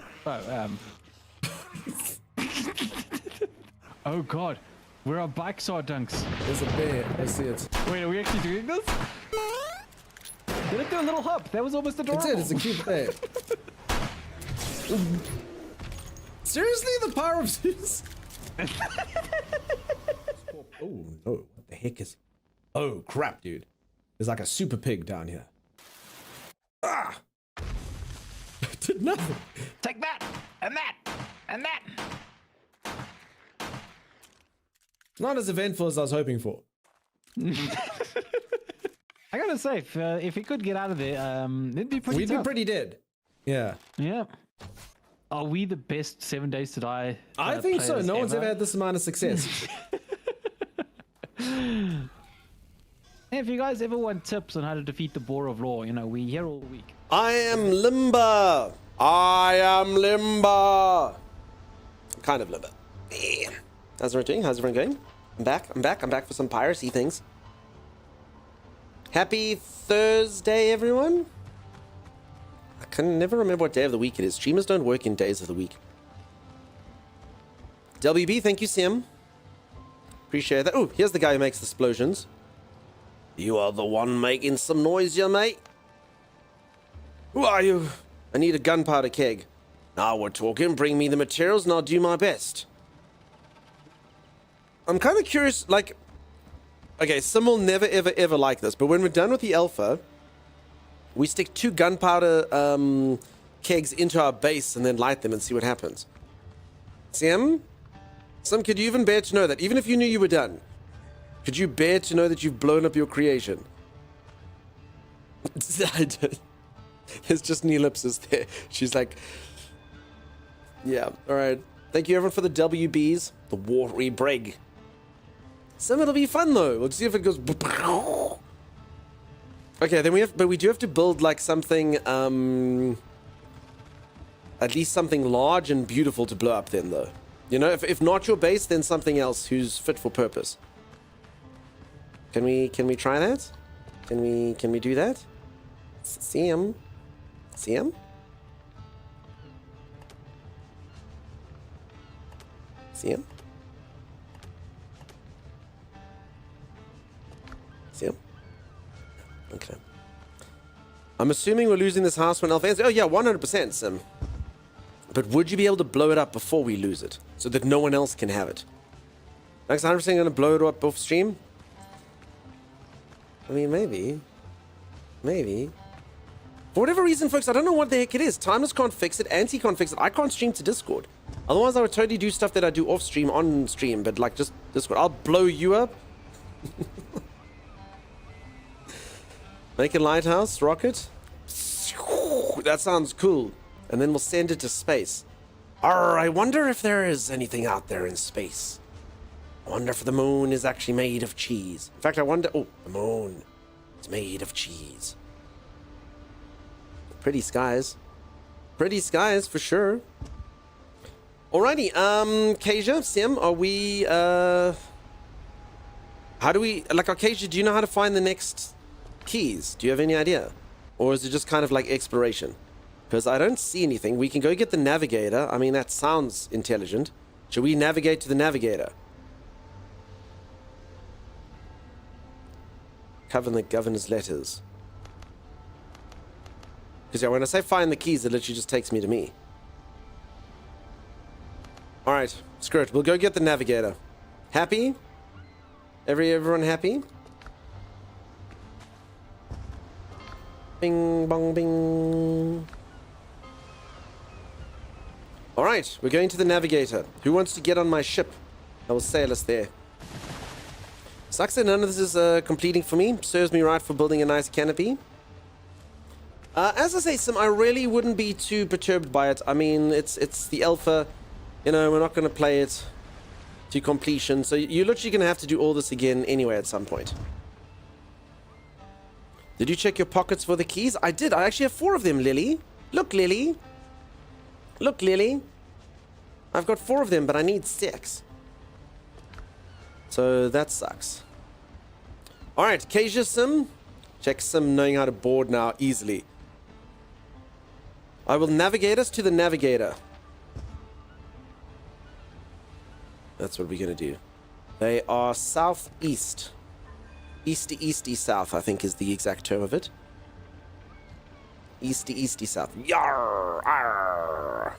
oh god, where our bikes are, Dunks. There's a bear. I see it. Wait, are we actually doing this? Did it do a little hop? That was almost adorable. That's it. It's a cute bear. Seriously, the power of Zeus? Oh no! What the heck is? Oh crap, dude! There's like a super pig down here. Ah! Did nothing. Take that, and that, and that. Not as eventful as I was hoping for. I gotta say, if he could get out of there, it'd be pretty We'd be tough. pretty dead. Yeah. Yeah. Are we the best 7 Days to Die? I think so. players No one's ever had this amount of success. Hey, if you guys ever want tips on how to defeat the Boar of Law, you know, we're here all week. I am limber. I am limber. I'm kind of limber. Yeah. How's everyone doing? How's everyone going? I'm back. I'm back. I'm back for some piracy things. Happy Thursday, everyone. I can never remember what day of the week it is. Streamers don't work in days of the week. WB, thank you, Sim. Appreciate that. Oh, here's the guy who makes the explosions. You are the one making some noise, you mate. Who are you? I need a gunpowder keg. Now we're talking. Bring me the materials and I'll do my best. I'm kind of curious, like... Okay, Sim will never, ever, ever like this, but when we're done with the alpha, we stick 2 gunpowder kegs into our base and then light them and see what happens. Sim? Sim, could you even bear to know that? Even if you knew you were done, could you bear to know that you've blown up your creation? I don't. There's just an ellipsis there. She's like, yeah, alright. Thank you everyone for the WBs. The watery brig. Some it'll be fun though. Let's see if it goes. Okay, then we do have to build like something, at least something large and beautiful to blow up then though. You know, if not your base, then something else who's fit for purpose. Can we try that? Can we do that? See him? See him? See him? See him? Okay. I'm assuming we're losing this house when Alpha ends. Oh yeah, 100%, Sim. But would you be able to blow it up before we lose it? So that no one else can have it? Next 100% going to blow it up off stream? I mean, maybe. Maybe. For whatever reason, folks, I don't know what the heck it is. Timeless can't fix it. Anti can't fix it. I can't stream to Discord. Otherwise, I would totally do stuff that I do off stream, on stream. But like, just Discord. I'll blow you up. Make a lighthouse rocket. That sounds cool. And then we'll send it to space. Arr, I wonder if there is anything out there in space. I wonder if the moon is actually made of cheese. In fact, I wonder... Oh, the moon. It's made of cheese. Pretty skies. Pretty skies, for sure. Alrighty, Kasia, Sim, are we, how do we... Like, Kasia, do you know how to find the next keys? Do you have any idea? Or is it just kind of like exploration? Because I don't see anything. We can go get the navigator. I mean, that sounds intelligent. Should we navigate to the navigator? Cover the governor's letters. Because yeah, when I say find the keys, it literally just takes me to me. Alright, screw it. We'll go get the navigator. Happy? Everyone happy? Bing, bong, bing. Alright, we're going to the navigator. Who wants to get on my ship? I will sail us there. Sucks that none of this is completing for me. Serves me right for building a nice canopy. As I say, Sim, I really wouldn't be too perturbed by it. I mean, it's the alpha. You know, we're not going to play it to completion. So you're literally going to have to do all this again anyway at some point. Did you check your pockets for the keys? I did. I actually have 4 of them, Lily. Look, Lily. Look, Lily. I've got 4 of them, but I need 6. So that sucks. Alright, Kasia Sim. Check Sim knowing how to board now easily. I will navigate us to the navigator. That's what we're going to do. They are southeast. Easty, easty, south, I think is the exact term of it. Easty, easty, south. Yarr! Arr!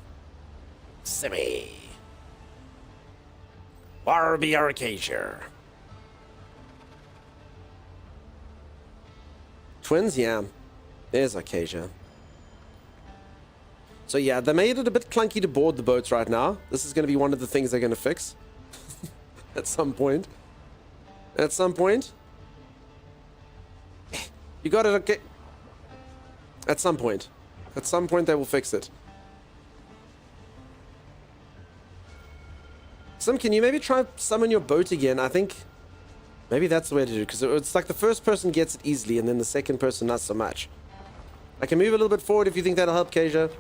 Simmy! Warby Arcasia. Twins, yeah. There's Arcasia. So yeah, they made it a bit clunky to board the boats right now. This is going to be one of the things they're going to fix. At some point. At some point. You got it, okay? At some point. At some point they will fix it. Sim, can you maybe try summon your boat again? I think maybe that's the way to do it, because it's like the first person gets it easily and then the second person not so much. I can move a little bit forward if you think that'll help, Kasia.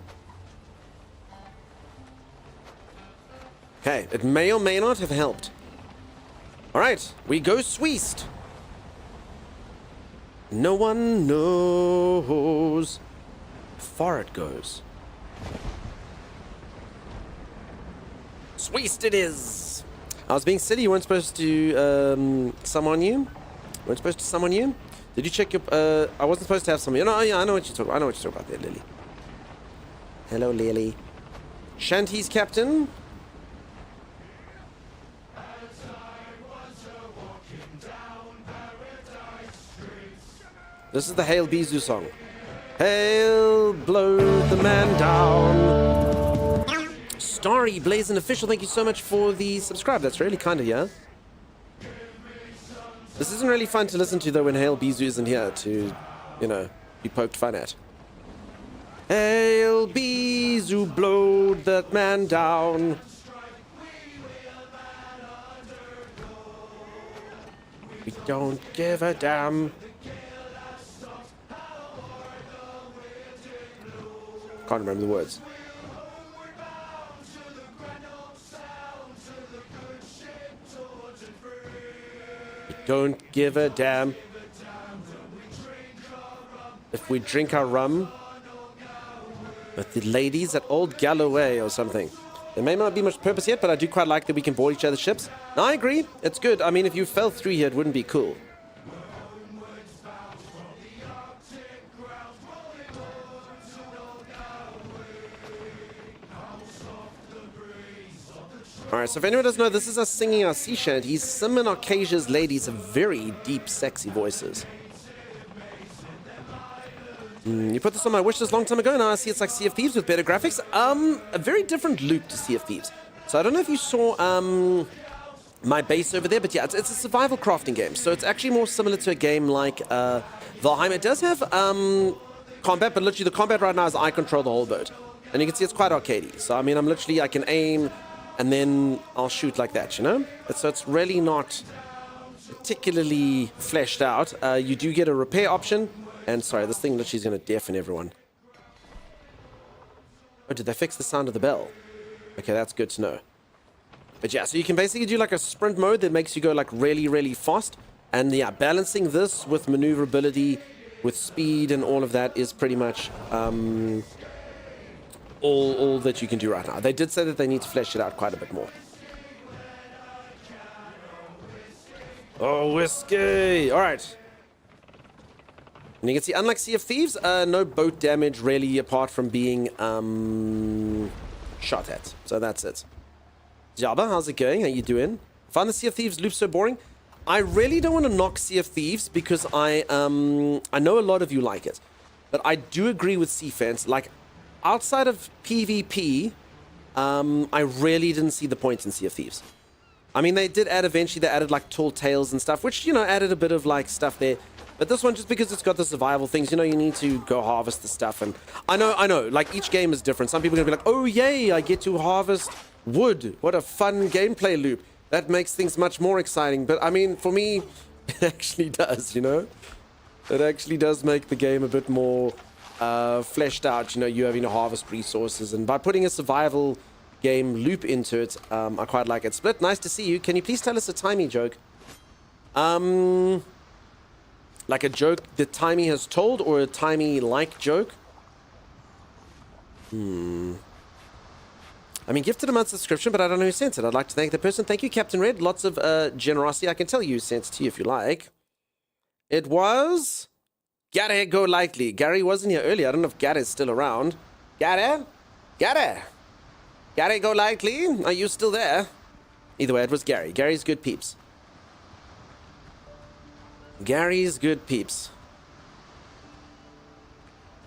Okay, it may or may not have helped. Alright, we go Sweest. No one knows how far it goes. Sweest it is. I was being silly. You weren't supposed to summon you. You weren't supposed to summon you. Did you check your? I wasn't supposed to have some. You know, yeah, I know what you're talking about. I know what you're talking about there, Lily. Hello, Lily. Shanty's captain. This is the Hail Bizu song. Hail, blow the man down. Starry Blazing Official, thank you so much for the subscribe. That's really kind of you. This isn't really fun to listen to, though, when Hail Bizu isn't here to, you know, be poked fun at. Hail Bizu, blow that man down. We don't give a damn. Can't remember the words. We don't give a damn if we drink our rum with the ladies at Old Galloway or something. There may not be much purpose yet, but I do quite like that we can board each other's ships. No, I agree. It's good. I mean, if you fell through here, it wouldn't be cool. Alright, so if anyone doesn't know, this is us singing our sea shanties. Sim and Arcasia's ladies have very deep, sexy voices. You put this on my wish list a long time ago, now I see it's like Sea of Thieves with better graphics. A very different loop to Sea of Thieves. So I don't know if you saw my base over there, but yeah, it's a survival crafting game. So it's actually more similar to a game like Valheim. It does have combat, but literally the combat right now is I control the whole boat. And you can see it's quite arcadey. So I mean, I can aim and then I'll shoot like that, you know? So it's really not particularly fleshed out. You do get a repair option. And sorry, this thing literally is going to deafen everyone. Oh, did they fix the sound of the bell? Okay, that's good to know. But yeah, so you can basically do like a sprint mode that makes you go like really, really fast. And yeah, balancing this with maneuverability, with speed and all of that is pretty much all that you can do right now. They did say that they need to flesh it out quite a bit more. Oh, whiskey! Alright. And you can see, unlike Sea of Thieves, no boat damage really apart from being shot at. So that's it. Jabba, how's it going? How you doing? Find the Sea of Thieves loop so boring? I really don't want to knock Sea of Thieves because I know a lot of you like it. But I do agree with Seafence. Like, outside of PvP, I really didn't see the point in Sea of Thieves. I mean, they did add, eventually they added like tall tales and stuff, which, you know, added a bit of like stuff there. But this one, just because it's got the survival things, you know, you need to go harvest the stuff. And I know, like each game is different. Some people are gonna be like, oh yay, I get to harvest wood. What a fun gameplay loop. That makes things much more exciting. But I mean, for me, it actually does, you know? It actually does make the game a bit more fleshed out, you know, you having to harvest resources. And by putting a survival game loop into it, I quite like it. Split, nice to see you. Can you please tell us a timey joke? Like a joke that Timey has told, or a Timey-like joke? I mean, gifted a month's subscription, but I don't know who sent it. I'd like to thank the person. Thank you, Captain Red. Lots of generosity. I can tell you who sent it to you if you like. It was Gary Go Lightly. Gary wasn't here earlier. I don't know if Gary's still around. Gary? Gary Go Lightly? Are you still there? Either way, it was Gary. Gary's good peeps. Gary's good peeps.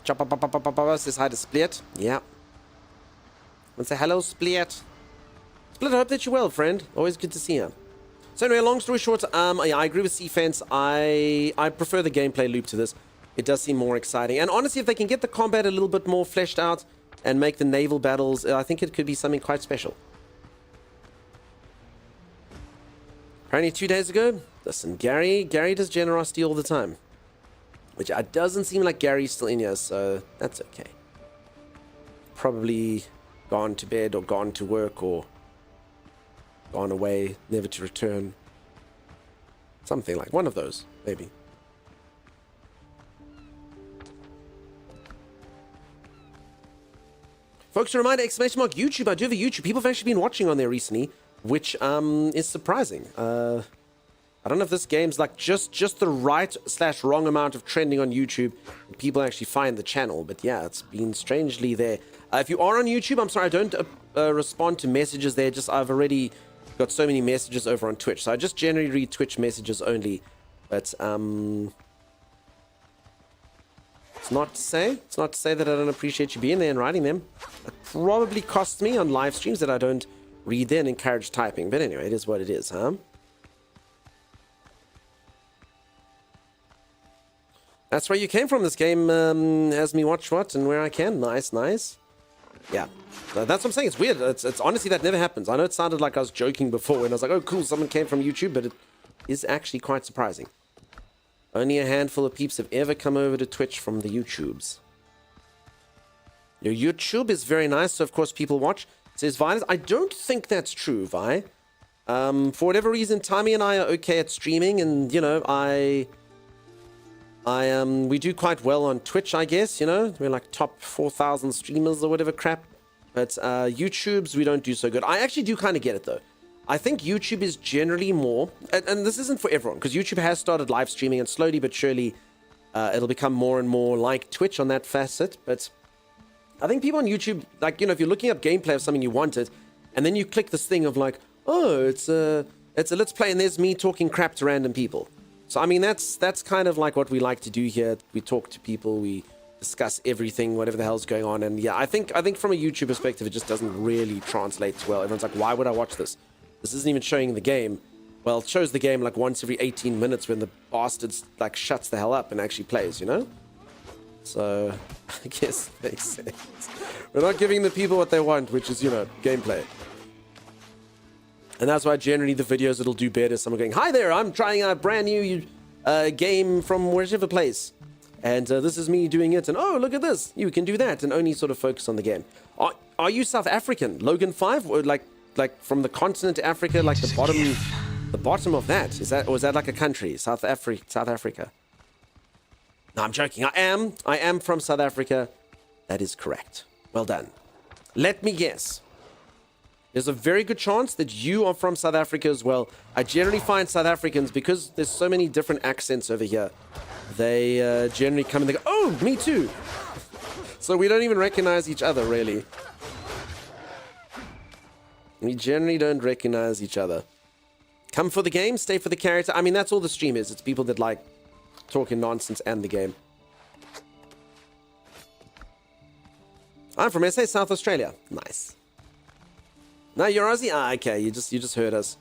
Says hi to Split. Yeah. And say hello, Split. Split, I hope that you're well, friend. Always good to see you. So anyway, long story short, yeah, I agree with C-Fence. I prefer the gameplay loop to this. It does seem more exciting. And honestly, if they can get the combat a little bit more fleshed out and make the naval battles, I think it could be something quite special. Apparently 2 days ago, listen, Gary does generosity all the time. Which it doesn't seem like Gary's still in here, so that's okay. Probably gone to bed or gone to work or gone away, never to return. Something like one of those, maybe. Folks, a reminder, !YouTube. I do have a YouTube. People have actually been watching on there recently, which is surprising. I don't know if this game's like just the right/wrong amount of trending on YouTube. People actually find the channel, but yeah, it's been strangely there. If you are on YouTube, I'm sorry, I don't respond to messages there. Just I've already got so many messages over on Twitch, so I just generally read Twitch messages only. But it's not to say that I don't appreciate you being there and writing them. It probably costs me on live streams that I don't read there and encourage typing. But anyway, it is what it is, huh? That's where you came from. This game has me watch what and where I can. Nice, nice. Yeah, that's what I'm saying. It's weird. It's honestly, that never happens. I know it sounded like I was joking before when I was like, oh, cool, someone came from YouTube, but it is actually quite surprising. Only a handful of peeps have ever come over to Twitch from the YouTubes. Your YouTube is very nice, so of course people watch. Says Violence. I don't think that's true, Vi. For whatever reason, Tommy and I are okay at streaming, and you know, we do quite well on Twitch, I guess, you know, we're like top 4,000 streamers or whatever crap, but YouTube's we don't do so good. I actually do kind of get it though. I think YouTube is generally more, and this isn't for everyone, because YouTube has started live streaming, and slowly but surely it'll become more and more like Twitch on that facet, but I think people on YouTube, like, you know, if you're looking up gameplay of something you wanted, and then you click this thing of like, oh, it's a let's play, and there's me talking crap to random people. So, I mean, that's kind of like what we like to do here. We talk to people, we discuss everything, whatever the hell's going on. And yeah, I think from a YouTube perspective, it just doesn't really translate well. Everyone's like, why would I watch this? This isn't even showing the game. Well, it shows the game like once every 18 minutes when the bastards like shuts the hell up and actually plays, you know? So, I guess it makes sense. We're not giving the people what they want, which is, you know, gameplay. And that's why generally the videos that'll do better, someone going, hi there, I'm trying a brand new game from whichever place. And this is me doing it. And oh, look at this. You can do that. And only sort of focus on the game. Are you South African? Logan 5? Or like from the continent Africa, like the bottom of that? Or is that like a country? South Africa. No, I'm joking. I am from South Africa. That is correct. Well done. Let me guess. There's a very good chance that you are from South Africa as well. I generally find South Africans, because there's so many different accents over here, they generally come and they go, oh, me too. So we don't even recognize each other, really. We generally don't recognize each other. Come for the game, stay for the character. I mean, that's all the stream is. It's people that like talking nonsense and the game. I'm from SA, South Australia. Nice. No, you're Aussie? Ah, okay. You just heard us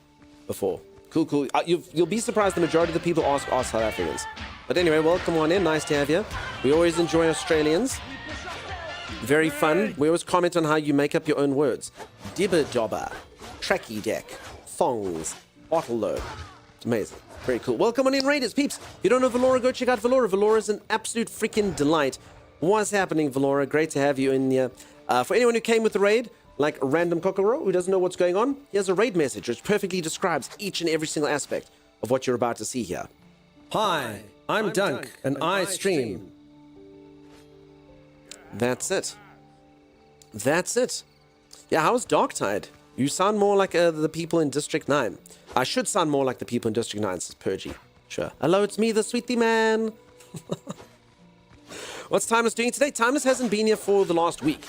before. Cool. You'll be surprised the majority of the people are South Africans. But anyway, welcome on in. Nice to have you. We always enjoy Australians. Very fun. We always comment on how you make up your own words. Dibber dobber, tracky deck, thongs, bottle load. It's amazing. Very cool. Welcome on in, Raiders, peeps. If you don't know Valora, go check out Valora. Valora is an absolute freaking delight. What's happening, Valora? Great to have you in here. For anyone who came with the raid, like a random Kokoro who doesn't know what's going on, here's a raid message which perfectly describes each and every single aspect of what you're about to see here. Hi, I'm Dunk, and I stream. That's it. Yeah, how's Darktide? You sound more like the people in District 9. I should sound more like the people in District 9, says Purgy. Sure. Hello, it's me, the sweetie man. What's Timeless doing today? Timeless hasn't been here for the last week.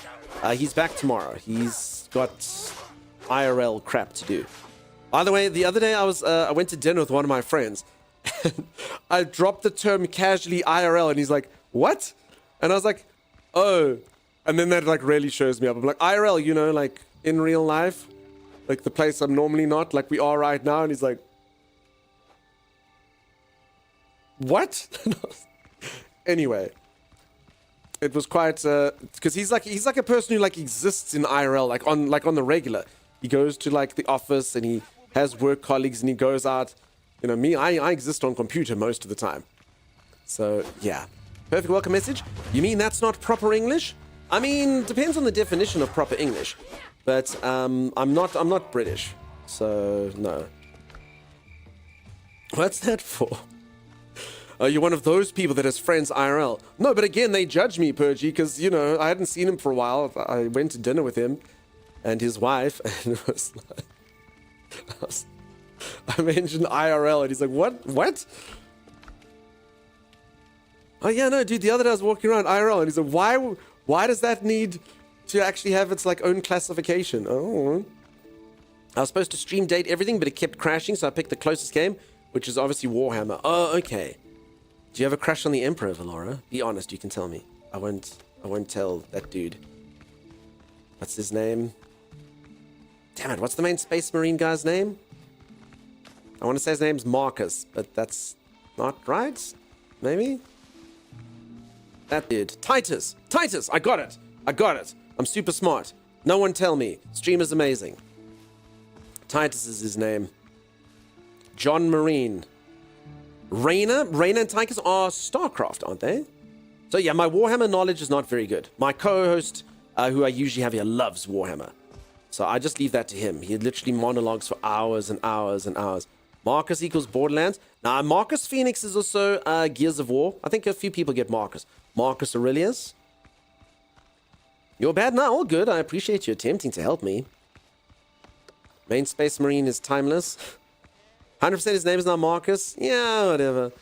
He's back tomorrow. He's got IRL crap to do. By the way, the other day I went to dinner with one of my friends. I dropped the term casually IRL, and he's like, what? And I was like, oh. And then that like really shows me up. I'm like, IRL, you know, like in real life, like the place I'm normally not, like we are right now. And he's like, What? Anyway, it was quite because he's like a person who like exists in IRL, like on the regular. He goes to like the office and he has work colleagues and he goes out. You know, me, I exist on computer most of the time. So yeah, perfect welcome message. You mean that's not proper English? I mean, depends on the definition of proper English, but I'm not British, so no. What's that for? Oh, you're one of those people that has friends IRL. No, but again, they judge me, Purgy, because, you know, I hadn't seen him for a while. I went to dinner with him and his wife, and it was like... I mentioned IRL, and he's like, what? Oh, yeah, no, dude, the other day I was walking around IRL, and he's like, why does that need to actually have its, like, own classification? Oh. I was supposed to stream date everything, but it kept crashing, so I picked the closest game, which is obviously Warhammer. Oh, okay. Do you have a crush on the Emperor, Valora? Be honest, you can tell me. I won't tell that dude. What's his name? Damn it, what's the main Space Marine guy's name? I want to say his name's Marcus, but that's not right? Maybe? That dude. Titus! Titus! I got it! I'm super smart. No one tell me. Stream is amazing. Titus is his name. John Marine. Raina and Titus are StarCraft, aren't they? So yeah, my Warhammer knowledge is not very good. My co-host, who I usually have here, loves Warhammer. So I just leave that to him. He literally monologues for hours and hours and hours. Marcus equals Borderlands. Now, Marcus Phoenix is also Gears of War. I think a few people get Marcus. Marcus Aurelius. You're bad now, all good. I appreciate you attempting to help me. Main Space Marine is timeless. 100% his name is now Marcus. Yeah, whatever.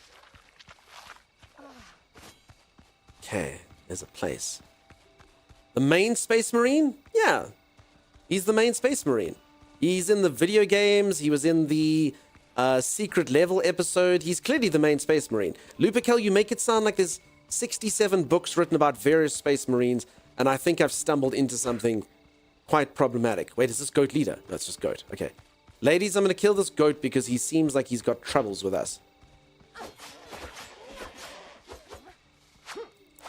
Okay, there's a place. The main Space Marine? Yeah. He's the main Space Marine. He's in the video games. He was in the secret level episode. He's clearly the main Space Marine. Lupercal, you make it sound like there's 67 books written about various Space Marines, and I think I've stumbled into something quite problematic. Wait, is this goat leader? No, it's just goat. Okay. Ladies, I'm going to kill this goat because he seems like he's got troubles with us.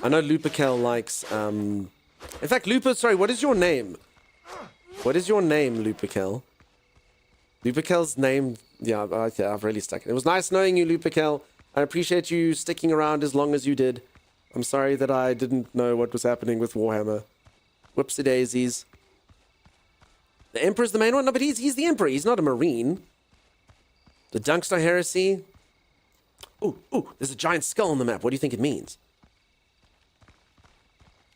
I know Lupercal likes... In fact, sorry, what is your name? What is your name, Lupercal? Lupercal's name... Yeah, I've really stuck it. It was nice knowing you, Lupercal. I appreciate you sticking around as long as you did. I'm sorry that I didn't know what was happening with Warhammer. Whoopsie-daisies. The Emperor's the main one? No, but he's the Emperor. He's not a Marine. The Dunkstar Heresy. Ooh, there's a giant skull on the map. What do you think it means?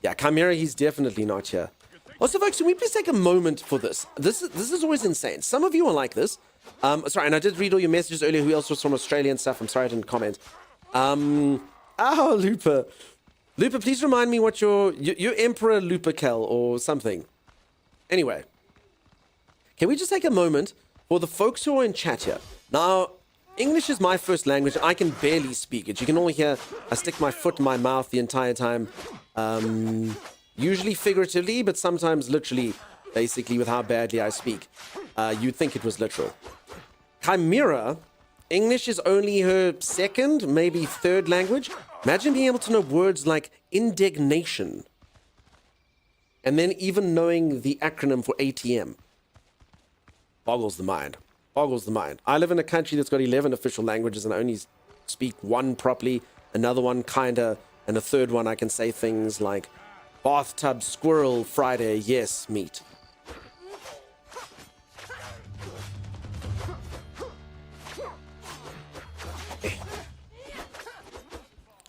Yeah, Chimera, he's definitely not here. Also, folks, can we please take a moment for this? This is always insane. Some of you are like this. Sorry, and I did read all your messages earlier. Who else was from Australia and stuff? I'm sorry I didn't comment. Looper. Looper, please remind me what your Emperor Lupercal or something. Anyway. Can we just take a moment for the folks who are in chat here? Now, English is my first language. I can barely speak it. You can only hear I stick my foot in my mouth the entire time. Usually figuratively, but sometimes literally, basically with how badly I speak. You'd think it was literal. Chimera, English is only her second, maybe third language. Imagine being able to know words like indignation. And then even knowing the acronym for ATM. Boggles the mind. Boggles the mind. I live in a country that's got 11 official languages and I only speak one properly, another one kinda, and a third one I can say things like bathtub squirrel Friday, yes, meat.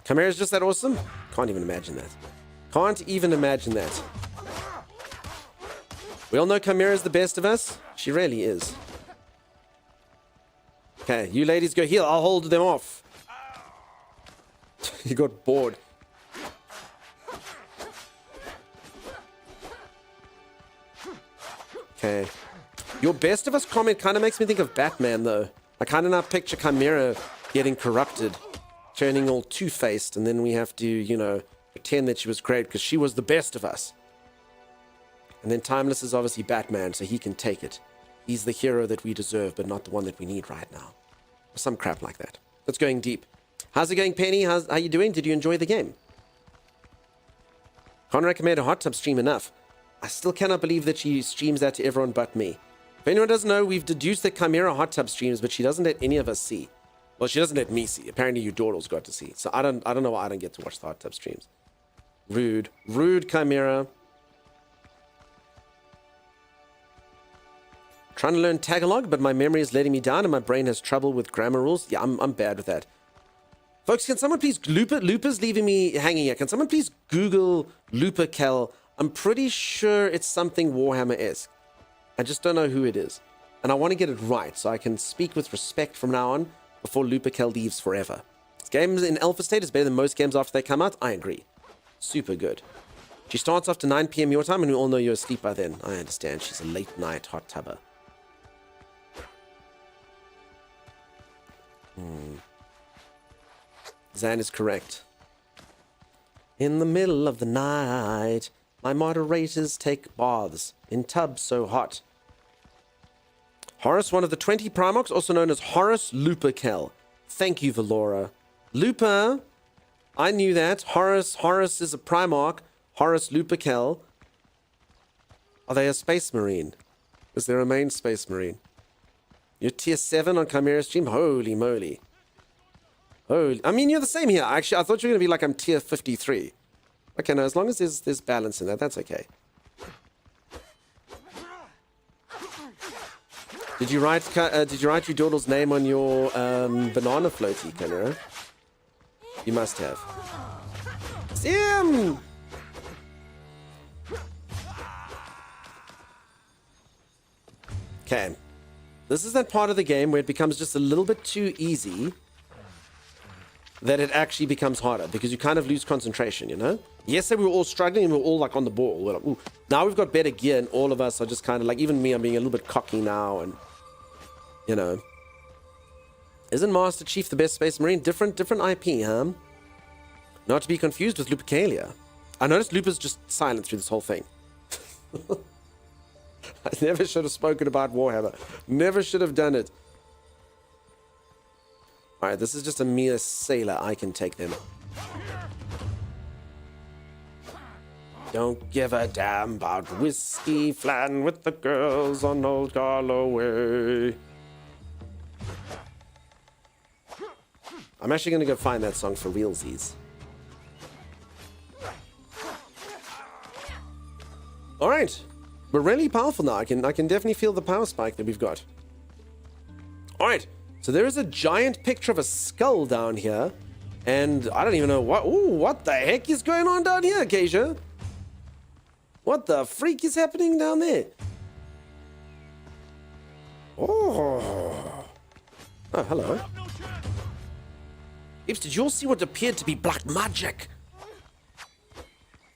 Chimera's just that awesome? Can't even imagine that. Can't even imagine that. We all know Chimera's the best of us. She really is. Okay, you ladies go heal. I'll hold them off. He got bored. Okay. Your best of us comment kind of makes me think of Batman, though. I kind of now picture Chimera getting corrupted, turning all two-faced, and then we have to, you know, pretend that she was great because she was the best of us. And then Timeless is obviously Batman, so he can take it. He's the hero that we deserve, but not the one that we need right now. Or some crap like that. That's going deep. How's it going, Penny? How you doing? Did you enjoy the game? Can't recommend a hot tub stream enough. I still cannot believe that she streams that to everyone but me. If anyone doesn't know, we've deduced that Chimera hot tub streams, but she doesn't let any of us see. Well, she doesn't let me see. Apparently, you Dawdles got to see. So I don't know why I don't get to watch the hot tub streams. Rude. Rude, Chimera. Trying to learn Tagalog, but my memory is letting me down and my brain has trouble with grammar rules. Yeah, I'm bad with that. Folks, can someone please... Looper's leaving me hanging here. Can someone please Google Lupercal? I'm pretty sure it's something Warhammer-esque. I just don't know who it is. And I want to get it right so I can speak with respect from now on before Lupercal leaves forever. This game in alpha state is better than most games after they come out. I agree. Super good. She starts after 9 p.m. your time and we all know you're asleep by then. I understand. She's a late night hot tubber. Zan is correct. In the middle of the night, my moderators take baths in tubs so hot. Horus, one of the 20 Primarchs, also known as Horus Lupercal. Thank you, Valora. Luper, I knew that. Horus is a Primarch. Horus Lupercal. Are they a Space Marine? Is there a main Space Marine? You're tier 7 on Chimera stream? Holy moly. Holy, I mean, you're the same here. Actually, I thought you were going to be like I'm tier 53. Okay, no, as long as there's balance in that, that's okay. Did you write your Dawdle's name on your banana floaty, Chimera? You must have. Sim! Okay. This is that part of the game where it becomes just a little bit too easy that it actually becomes harder because you kind of lose concentration, you know? Yesterday we were all struggling and we were all like on the ball. We're like, ooh. Now we've got better gear and all of us are just kind of like, even me, I'm being a little bit cocky now and, you know. Isn't Master Chief the best Space Marine? Different IP, huh? Not to be confused with Lupercalia. I noticed Luper's just silent through this whole thing. I never should have spoken about Warhammer. Never should have done it. Alright, this is just a mere sailor. I can take them. Don't give a damn about whiskey flan with the girls on Old Galloway. I'm actually going to go find that song for realsies. Alright. We're really powerful now. I can definitely feel the power spike that we've got. Alright. So there is a giant picture of a skull down here. And I don't even know what... Ooh, what the heck is going on down here, Acacia? What the freak is happening down there? Oh. Oh, hello. Peeps, did you all see what appeared to be black magic?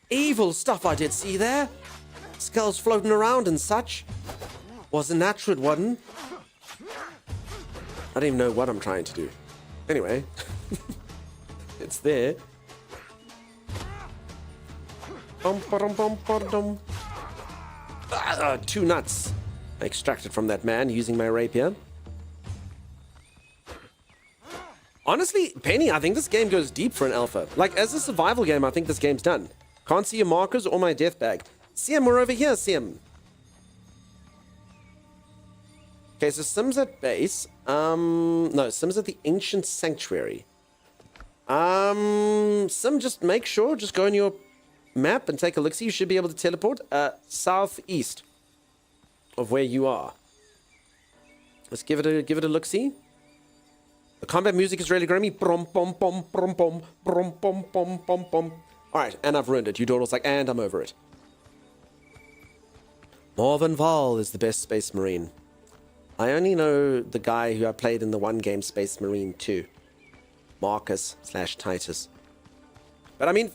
Evil stuff I did see there. Skulls floating around and such. Wasn't that true, it wasn't? I don't even know what I'm trying to do. Anyway. It's there. Two nuts. I extracted from that man using my rapier. Honestly, Penny, I think this game goes deep for an alpha. Like, as a survival game, I think this game's done. Can't see your markers or my death bag. Sim, we're over here, Sim. Okay, so Sim's at base. No, Sim's at the Ancient Sanctuary. Sim, just make sure, just go on your map and take a look. See, you should be able to teleport southeast of where you are. Let's give it a look. See, the combat music is really grimy. Brom bom bom brom bom brom bom bom bom bom. All right, and I've ruined it. You Dawdle's like, and I'm over it. Morven Val is the best Space Marine. I only know the guy who I played in the one game Space Marine 2. Marcus/Titus. But I mean,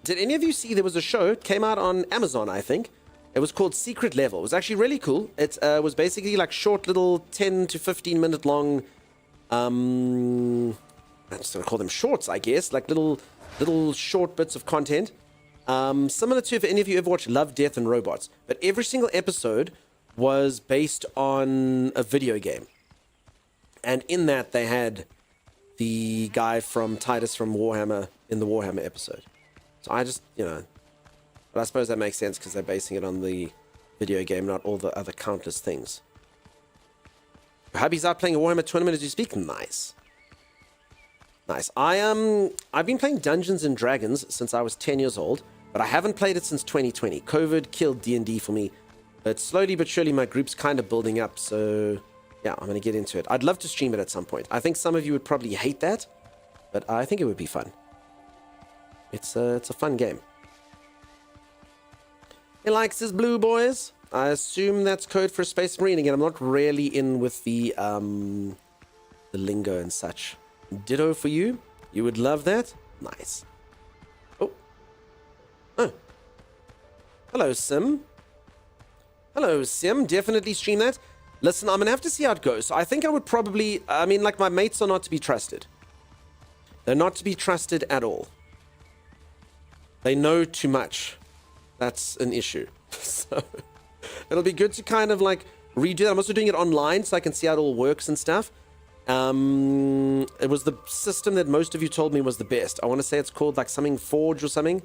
did any of you see there was a show? It came out on Amazon, I think. It was called Secret Level. It was actually really cool. It was basically like short little 10 to 15 minute long, I'm just going to call them shorts, I guess. Like little short bits of content. Similar to if any of you ever watched Love, Death, and Robots. But every single episode was based on a video game. And in that they had the guy from Titus from Warhammer in the Warhammer episode. So I just, you know, but I suppose that makes sense because they're basing it on the video game, not all the other countless things. Your hubby's out playing a Warhammer tournament as you speak. Nice. Nice. I've been playing Dungeons and Dragons since I was 10 years old, but I haven't played it since 2020. COVID killed D&D for me, but slowly but surely my group's kind of building up, so yeah, I'm going to get into it. I'd love to stream it at some point. I think some of you would probably hate that, but I think it would be fun. It's a fun game. He likes his blue boys. I assume that's code for Space Marine. Again, I'm not really in with the lingo and such. Ditto for you. You would love that. Nice. Oh. Oh. Hello, Sim. Hello, Sim. Definitely stream that. Listen, I'm going to have to see how it goes. So I think I would probably... I mean, like, my mates are not to be trusted. They're not to be trusted at all. They know too much. That's an issue. So it'll be good to kind of, like, redo that. I'm also doing it online so I can see how it all works and stuff. It was the system that most of you told me was the best. I want to say it's called, like, something Forge or something.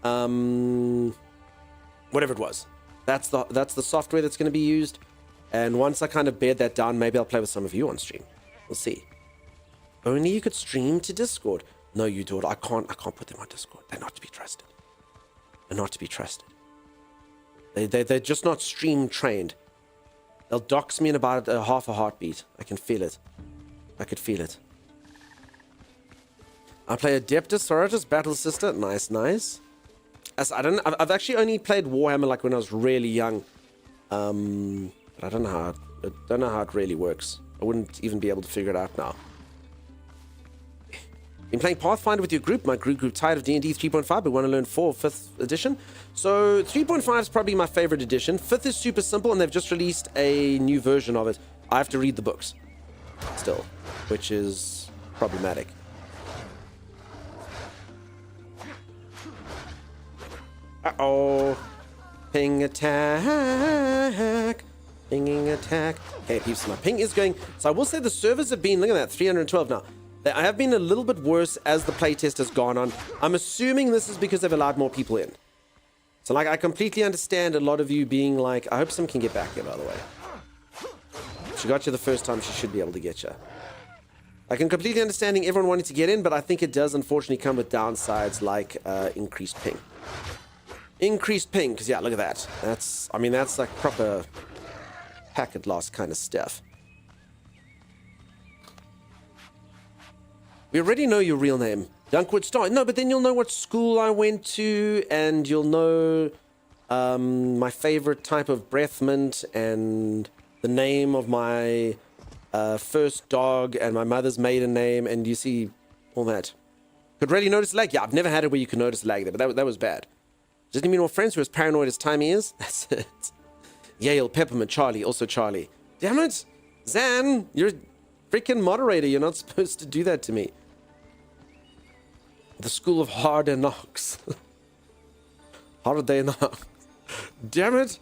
Whatever it was. That's the software that's going to be used. And once I kind of bed that down, maybe I'll play with some of you on stream. We'll see. Only you could stream to Discord. No, you do it. I can't put them on Discord. They're not to be trusted. They're not to be trusted. They're just not stream trained. They'll dox me in about half a heartbeat. I can feel it. I could feel it. I play Adeptus Sororitas Battle Sister. Nice, nice. As I've actually only played Warhammer like when I was really young. But I don't know how it really works. I wouldn't even be able to figure it out now. Been playing Pathfinder with your group. My group tired of D&D 3.5 but want to learn 5th edition. So 3.5 is probably my favorite edition. 5th is super simple and they've just released a new version of it. I have to read the books still, which is problematic. Uh-oh. Ping attack. Pinging attack. Okay, peeps, my ping is going. So I will say the servers have been, look at that, 312 now. I have been a little bit worse as the playtest has gone on. I'm assuming this is because they've allowed more people in. So, like, I completely understand a lot of you being like, I hope Sim can get back here, by the way. She got you the first time, she should be able to get you. I can completely understanding everyone wanting to get in, but I think it does unfortunately come with downsides like increased ping. Increased ping, because yeah, look at that. That's like proper packet loss kind of stuff. We already know your real name. Dunkwood Star. No, but then you'll know what school I went to, and you'll know my favorite type of breath mint, and the name of my first dog, and my mother's maiden name, and you see all that. Could really notice lag? Yeah, I've never had it where you can notice lag there, but that was bad. Doesn't mean more friends who are as paranoid as Timey is? That's it. Yale, Peppermint, Charlie, also Charlie. Damn it! Zan, you're a freaking moderator. You're not supposed to do that to me. The School of Hard Knocks. Hard Knocks. Damn it!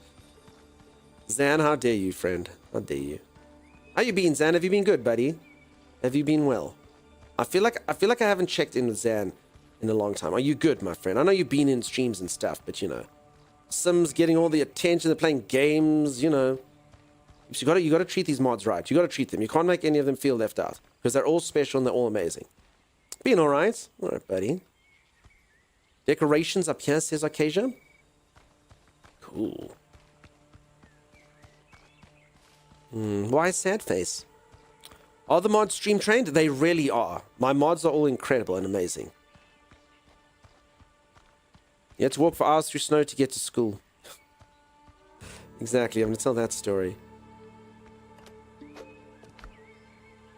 Zan, how dare you, friend? How dare you? How you been, Zan? Have you been good, buddy? Have you been well? I feel like I haven't checked in with Zan in a long time. Are you good, my friend? I know you've been in streams and stuff, but you know, Sim's getting all the attention. They're playing games, you know. You got to treat these mods right. You got to treat them. You can't make any of them feel left out because they're all special and they're all amazing. Being all right, buddy. Decorations up here, says Arcasia. Cool. Why sad face? Are the mods stream trained? They really are. My mods are all incredible and amazing. You had to walk for hours through snow to get to school. Exactly, I'm going to tell that story.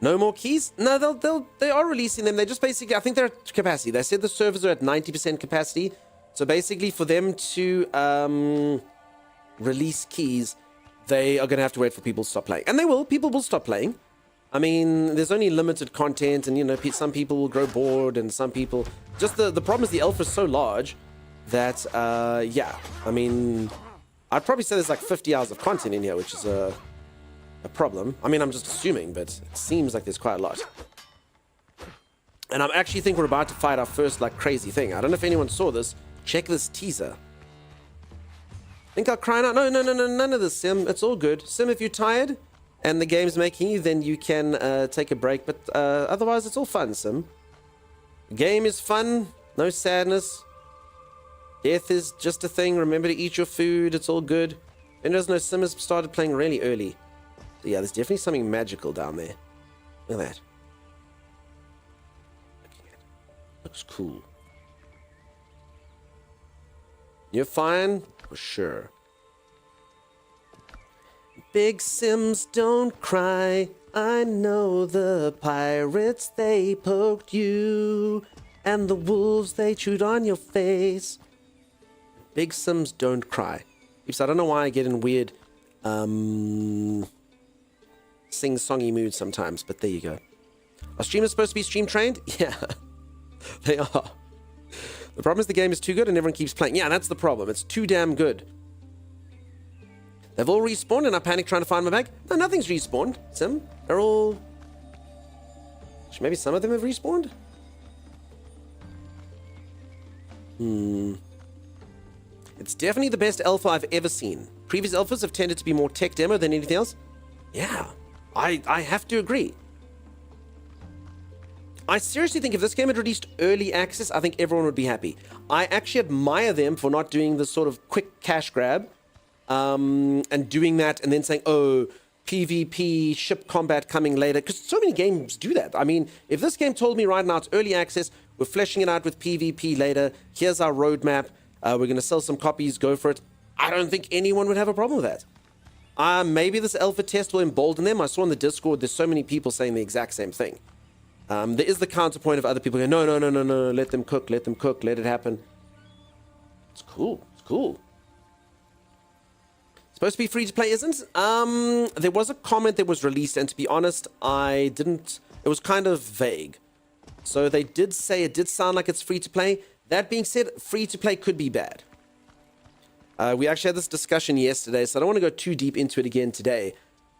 No more keys? No, they are releasing them. They just basically, I think they're at capacity. They said the servers are at 90% capacity. So basically for them to release keys, they are going to have to wait for people to stop playing. And they will. People will stop playing. I mean, there's only limited content and, you know, some people will grow bored and some people... Just the problem is the alpha is so large that, yeah. I mean, I'd probably say there's like 50 hours of content in here, which is a problem. I mean, I'm just assuming, but it seems like there's quite a lot. And I actually think we're about to fight our first like crazy thing. I don't know if anyone saw this. Check this teaser. Think I'll cry out? No, none of this, Sim. It's all good. Sim, if you're tired and the game's making you, then you can take a break. But otherwise, it's all fun, Sim. The game is fun. No sadness. Death is just a thing. Remember to eat your food. It's all good. And there's no Sim has started playing really early. So yeah, there's definitely something magical down there. Look at that. Looks cool. You're fine? For sure. Big Sims, don't cry. I know the pirates, they poked you. And the wolves, they chewed on your face. Big Sims, don't cry. Peeps, I don't know why I get in weird sing-songy moods sometimes, but there you go. Are streamers supposed to be stream trained? Yeah. They are. The problem is the game is too good and everyone keeps playing. Yeah, that's the problem. It's too damn good. They've all respawned and I panic trying to find my bag. No, nothing's respawned, Sim. They're all... Maybe some of them have respawned? It's definitely the best alpha I've ever seen. Previous alphas have tended to be more tech demo than anything else. Yeah, I have to agree. I seriously think if this game had released early access, I think everyone would be happy. I actually admire them for not doing this sort of quick cash grab and doing that and then saying, oh, PvP, ship combat coming later, because so many games do that. I mean, if this game told me right now it's early access, we're fleshing it out with PvP later, here's our roadmap, we're going to sell some copies, go for it, I don't think anyone would have a problem with that. Maybe this alpha test will embolden them. I saw in the Discord, there's so many people saying the exact same thing. There is the counterpoint of other people going, no, let them cook, let it happen. It's cool, it's cool. Supposed to be free to play, isn't? There was a comment that was released, and to be honest, it was kind of vague. So they did say it did sound like it's free to play. That being said, free to play could be bad. We actually had this discussion yesterday, so I don't want to go too deep into it again today.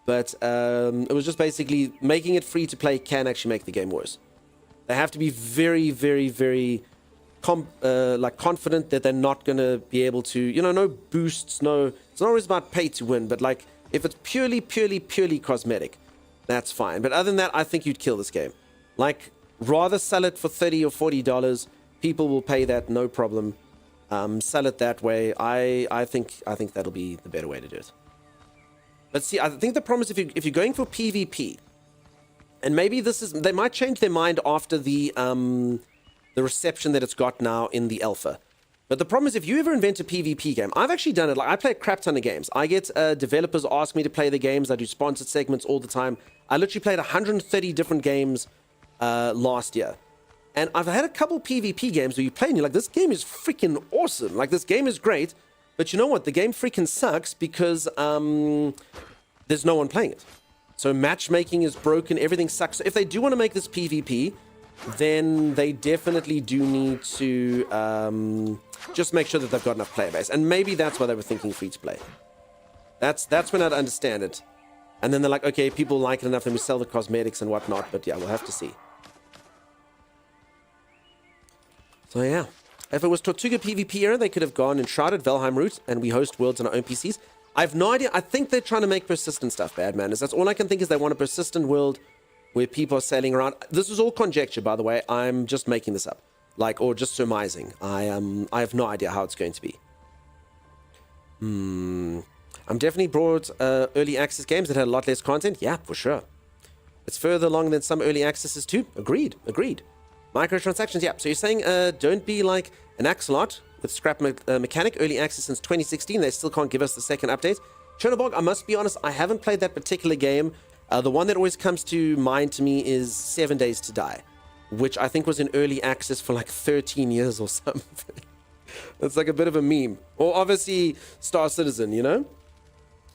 But it was just basically making it free to play can actually make the game worse. They have to be very, very, very confident that they're not going to be able to, no boosts, no. It's not always about pay to win, but like if it's purely cosmetic, that's fine. But other than that, I think you'd kill this game. Like, rather sell it for $30 or $40. People will pay that, no problem. Sell it that way. I think that'll be the better way to do it. But see, I think the problem is if you're going for PvP, and maybe they might change their mind after the reception that it's got now in the alpha. But the problem is if you ever invent a PvP game, I've actually done it. Like, I play a crap ton of games. I get developers ask me to play the games. I do sponsored segments all the time. I literally played 130 different games last year. And I've had a couple PvP games where you play and you're like, this game is freaking awesome. Like, this game is great. But you know what? The game freaking sucks because there's no one playing it. So matchmaking is broken. Everything sucks. So if they do want to make this PvP, then they definitely do need to just make sure that they've got enough player base. And maybe that's why they were thinking free to play. That's when I'd understand it. And then they're like, okay, people like it enough, then we sell the cosmetics and whatnot. But yeah, we'll have to see. So yeah. If it was Tortuga PvP era, they could have gone and shrouded Valheim route, and we host worlds on our own PCs. I have no idea. I think they're trying to make persistent stuff, bad man. That's all I can think is they want a persistent world where people are sailing around. This is all conjecture, by the way. I'm just making this up, or just surmising. I have no idea how it's going to be. I'm definitely brought early access games that had a lot less content. Yeah, for sure. It's further along than some early accesses too. Agreed. Microtransactions, yeah. So you're saying don't be like an Axolot with scrap mechanic, early access since 2016. They still can't give us the second update. Chernobog, I must be honest, I haven't played that particular game. The one that always comes to mind to me is 7 Days to Die, which I think was in early access for like 13 years or something. It's like a bit of a meme. Or obviously Star Citizen,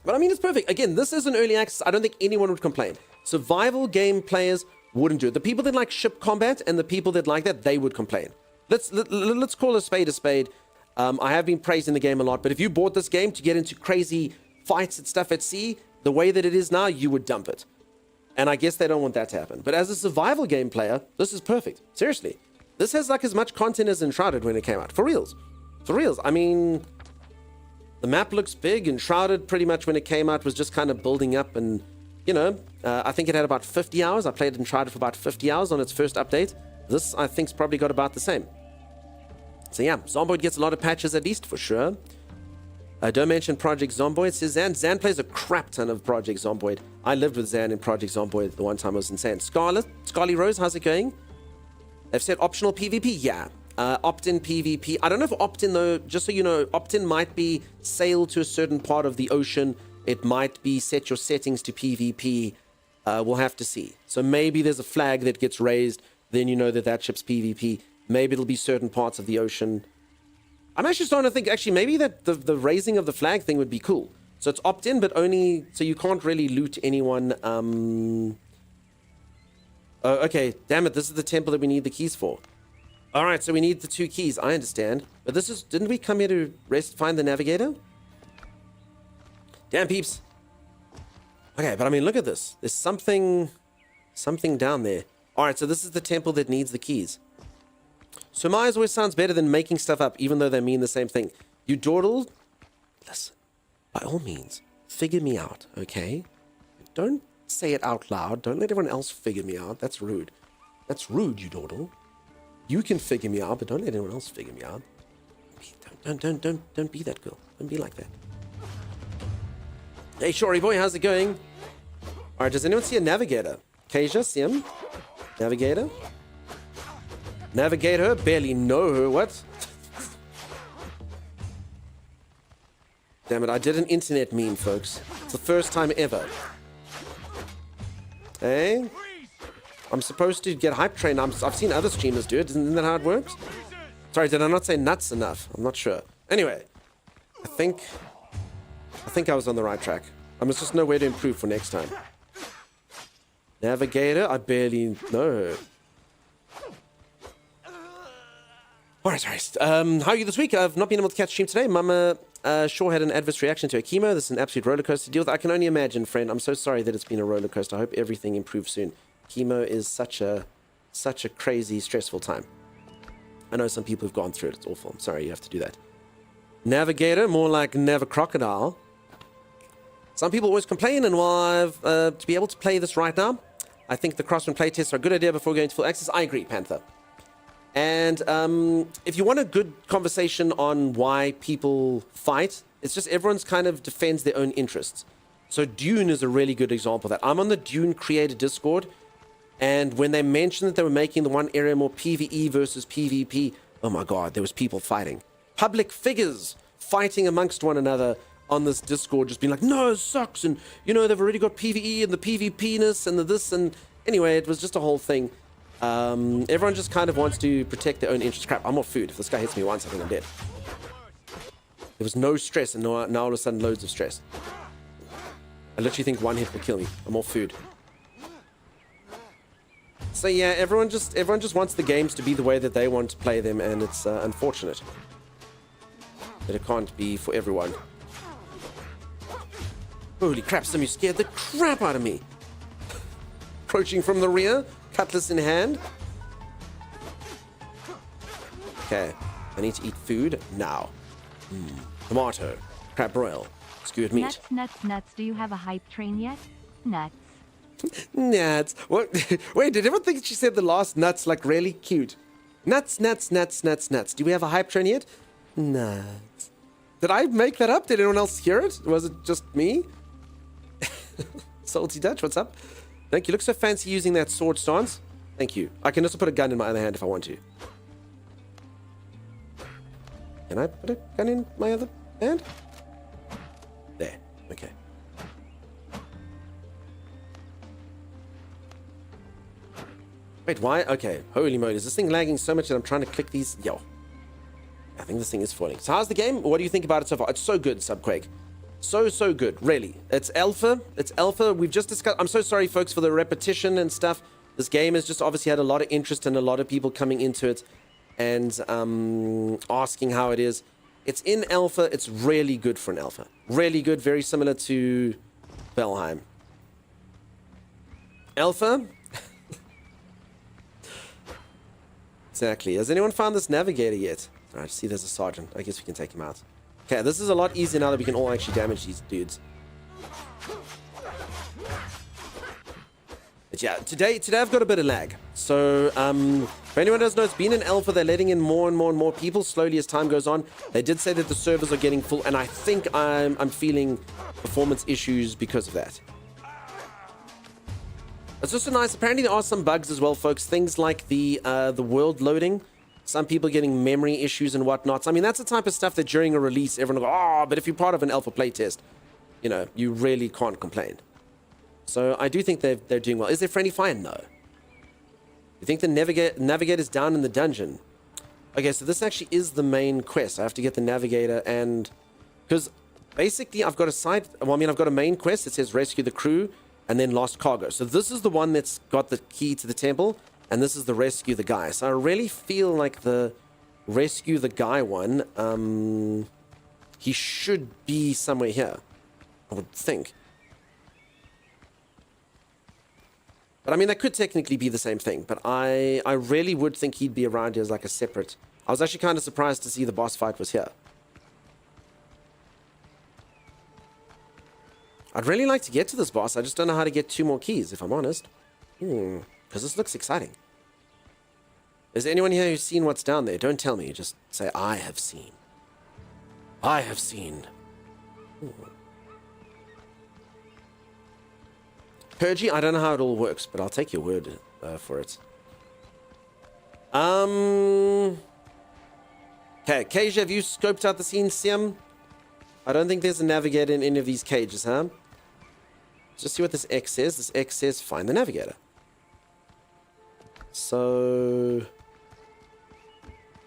But I mean, it's perfect. Again, this is an early access. I don't think anyone would complain. Survival game players wouldn't do it. The people that like ship combat and the people that like that, they would complain. Let's call a spade a spade. I have been praising the game a lot, but if you bought this game to get into crazy fights and stuff at sea, the way that it is now, you would dump it. And I guess they don't want that to happen. But as a survival game player, this is perfect. Seriously. This has like as much content as Enshrouded when it came out. For reals. For reals. I mean, the map looks big. Enshrouded pretty much when it came out was just kind of building up and, you know, I think it had about 50 hours. I played Enshrouded for about 50 hours on its first update. This, I think's probably got about the same. So yeah, Zomboid gets a lot of patches at least, for sure. Don't mention Project Zomboid, says Zan. Zan plays a crap ton of Project Zomboid. I lived with Zan in Project Zomboid the one time I was insane. Scarly Rose, how's it going? They've said optional PvP? Yeah. Opt-in PvP. I don't know if opt-in, though, just so you know, opt-in might be sail to a certain part of the ocean. It might be set your settings to PvP. We'll have to see. So maybe there's a flag that gets raised, then you know that that ship's PvP. Maybe it'll be certain parts of the ocean. I'm actually starting to think, actually, maybe that the raising of the flag thing would be cool. So it's opt-in, but only, so you can't really loot anyone. Oh, okay, damn it, this is the temple that we need the keys for. All right, so we need the 2 keys, I understand. But this is, didn't we come here to find the navigator? Damn, peeps. Okay, but I mean, look at this. There's something down there. All right, so this is the temple that needs the keys. Surmise always sounds better than making stuff up, even though they mean the same thing. You dawdle, listen, by all means, figure me out, okay? Don't say it out loud. Don't let everyone else figure me out. That's rude. That's rude, you dawdle. You can figure me out, but don't let anyone else figure me out. Don't be that girl. Don't be like that. Hey, Shory boy, how's it going? All right, does anyone see a navigator? Kasia, see him? Navigator? Navigate her? Barely know her. What? Damn it, I did an internet meme, folks. It's the first time ever. Hey? I'm supposed to get hype trained. I've seen other streamers do it. Isn't that how it works? Sorry, did I not say nuts enough? I'm not sure. Anyway, I think I was on the right track. I must just know where to improve for next time. Navigator? I barely know her. Alright, sorry. How are you this week? I've not been able to catch stream today. Mama sure had an adverse reaction to a chemo. This is an absolute roller coaster to deal with. I can only imagine, friend. I'm so sorry that it's been a roller coaster. I hope everything improves soon. Chemo is such a crazy, stressful time. I know some people have gone through it. It's awful. I'm sorry you have to do that. Navigator, more like Never Crocodile. Some people always complain, and while to be able to play this right now, I think the Crosswind playtests are a good idea before going to full access. I agree, Panther. And if you want a good conversation on why people fight, it's just everyone's kind of defends their own interests. So Dune is a really good example of that. I'm on the Dune creator Discord, and when they mentioned that they were making the one area more PvE versus PvP, oh my god, there was people fighting. Public figures fighting amongst one another on this Discord, just being like, no, it sucks, and you know, they've already got PvE and the PvP-ness and the this, and anyway, it was just a whole thing. Everyone just kind of wants to protect their own interests. Crap, I'm off food. If this guy hits me once, I think I'm dead. There was no stress, and now all of a sudden loads of stress. I literally think one hit will kill me. I'm off food. So yeah, everyone just wants the games to be the way that they want to play them, and it's unfortunate that it can't be for everyone. Holy crap, Sim, you scared the crap out of me. Approaching from the rear, cutlass in hand. Okay, I need to eat food now. Tomato, crab broil, skewered meat. Nuts. Do you have a hype train yet? Nuts. Nuts. What? Wait, did everyone think she said the last nuts like really cute? Nuts. Do we have a hype train yet? Nuts. Did I make that up? Did anyone else hear it? Was it just me? Salty Dutch, what's up? Thank you. Look so fancy using that sword stance. Thank you. I can also put a gun in my other hand if I want to. Can I put a gun in my other hand? There. Okay. Wait, why? Okay. Holy moly. Is this thing lagging so much that I'm trying to click these? Yo. I think this thing is falling. So how's the game? What do you think about it so far? It's so good, Subquake. So good, really. It's alpha. We've just discussed. I'm so sorry, folks, for the repetition and stuff. This game has just obviously had a lot of interest and a lot of people coming into it and asking how it is. It's in alpha. It's really good for an alpha. Really good. Very similar to Valheim. Alpha? Exactly. Has anyone found this navigator yet? Alright, see there's a sergeant. I guess we can take him out. Okay, this is a lot easier now that we can all actually damage these dudes. But yeah, today I've got a bit of lag. So, if anyone doesn't know, it's been an alpha. They're letting in more and more and more people slowly as time goes on. They did say that the servers are getting full, and I think I'm feeling performance issues because of that. It's also nice. Apparently, there are some bugs as well, folks. Things like the world loading. Some people getting memory issues and whatnot. I mean, that's the type of stuff that during a release, everyone will go, oh, but if you're part of an alpha playtest, you know, you really can't complain. So I do think they're doing well. Is there friendly fire? No. You think the navigator's down in the dungeon? Okay, so this actually is the main quest. I have to get the navigator, and because basically I've got a side. Well, I mean, I've got a main quest. It says rescue the crew and then lost cargo. So this is the one that's got the key to the temple, and this is the rescue the guy. So I really feel like the rescue the guy one, he should be somewhere here, I would think. But I mean, that could technically be the same thing, but I really would think he'd be around here as like a separate. I was actually kind of surprised to see the boss fight was here. I'd really like to get to this boss. I just don't know how to get 2 more keys, if I'm honest. Because this looks exciting. Is there anyone here who's seen what's down there? Don't tell me. Just say, I have seen. I have seen. Purgy, I don't know how it all works, but I'll take your word for it. Okay, Cage, have you scoped out the scene, Siam? I don't think there's a navigator in any of these cages, huh? Just see what this X says. This X says find the navigator. So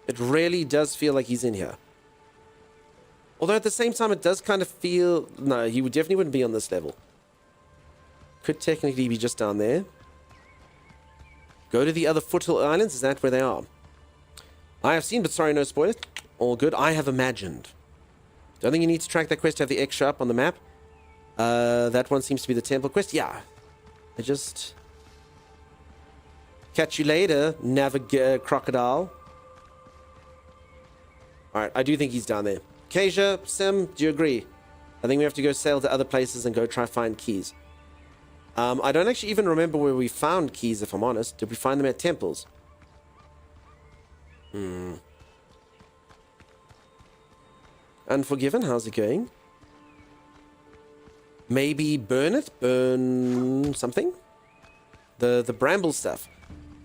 it really does feel like he's in here. Although at the same time, it does kind of feel... No, he definitely wouldn't be on this level. Could technically be just down there. Go to the other foothill islands. Is that where they are? I have seen, but sorry, no spoilers. All good. I have imagined. Don't think you need to track that quest to have the extra up on the map. That one seems to be the temple quest. Yeah. I just... Catch you later, crocodile. Alright, I do think he's down there. Kasia, Sim, do you agree? I think we have to go sail to other places and go try find keys. I don't actually even remember where we found keys, if I'm honest. Did we find them at temples? Unforgiven, how's it going? Maybe burn it? Burn something? The bramble stuff.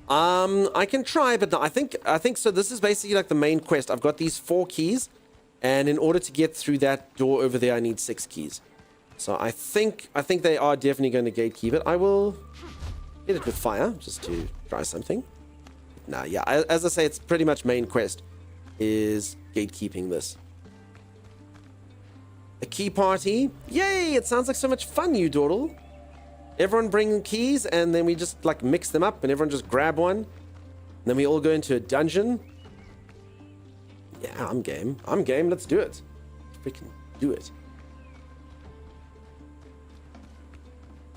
I can try, but no, I think so. This is basically like the main quest. I've got these 4 keys, and in order to get through that door over there, I need 6 keys. So I think they are definitely going to gatekeep it. I will hit it with fire just to try something. Nah, yeah, as I say, it's pretty much main quest is gatekeeping this. A key party. Yay! It sounds like so much fun, you Dawdle. Everyone bring keys, and then we just like mix them up, and everyone just grab one. And then we all go into a dungeon. Yeah, I'm game. I'm game. Let's do it. Freaking do it.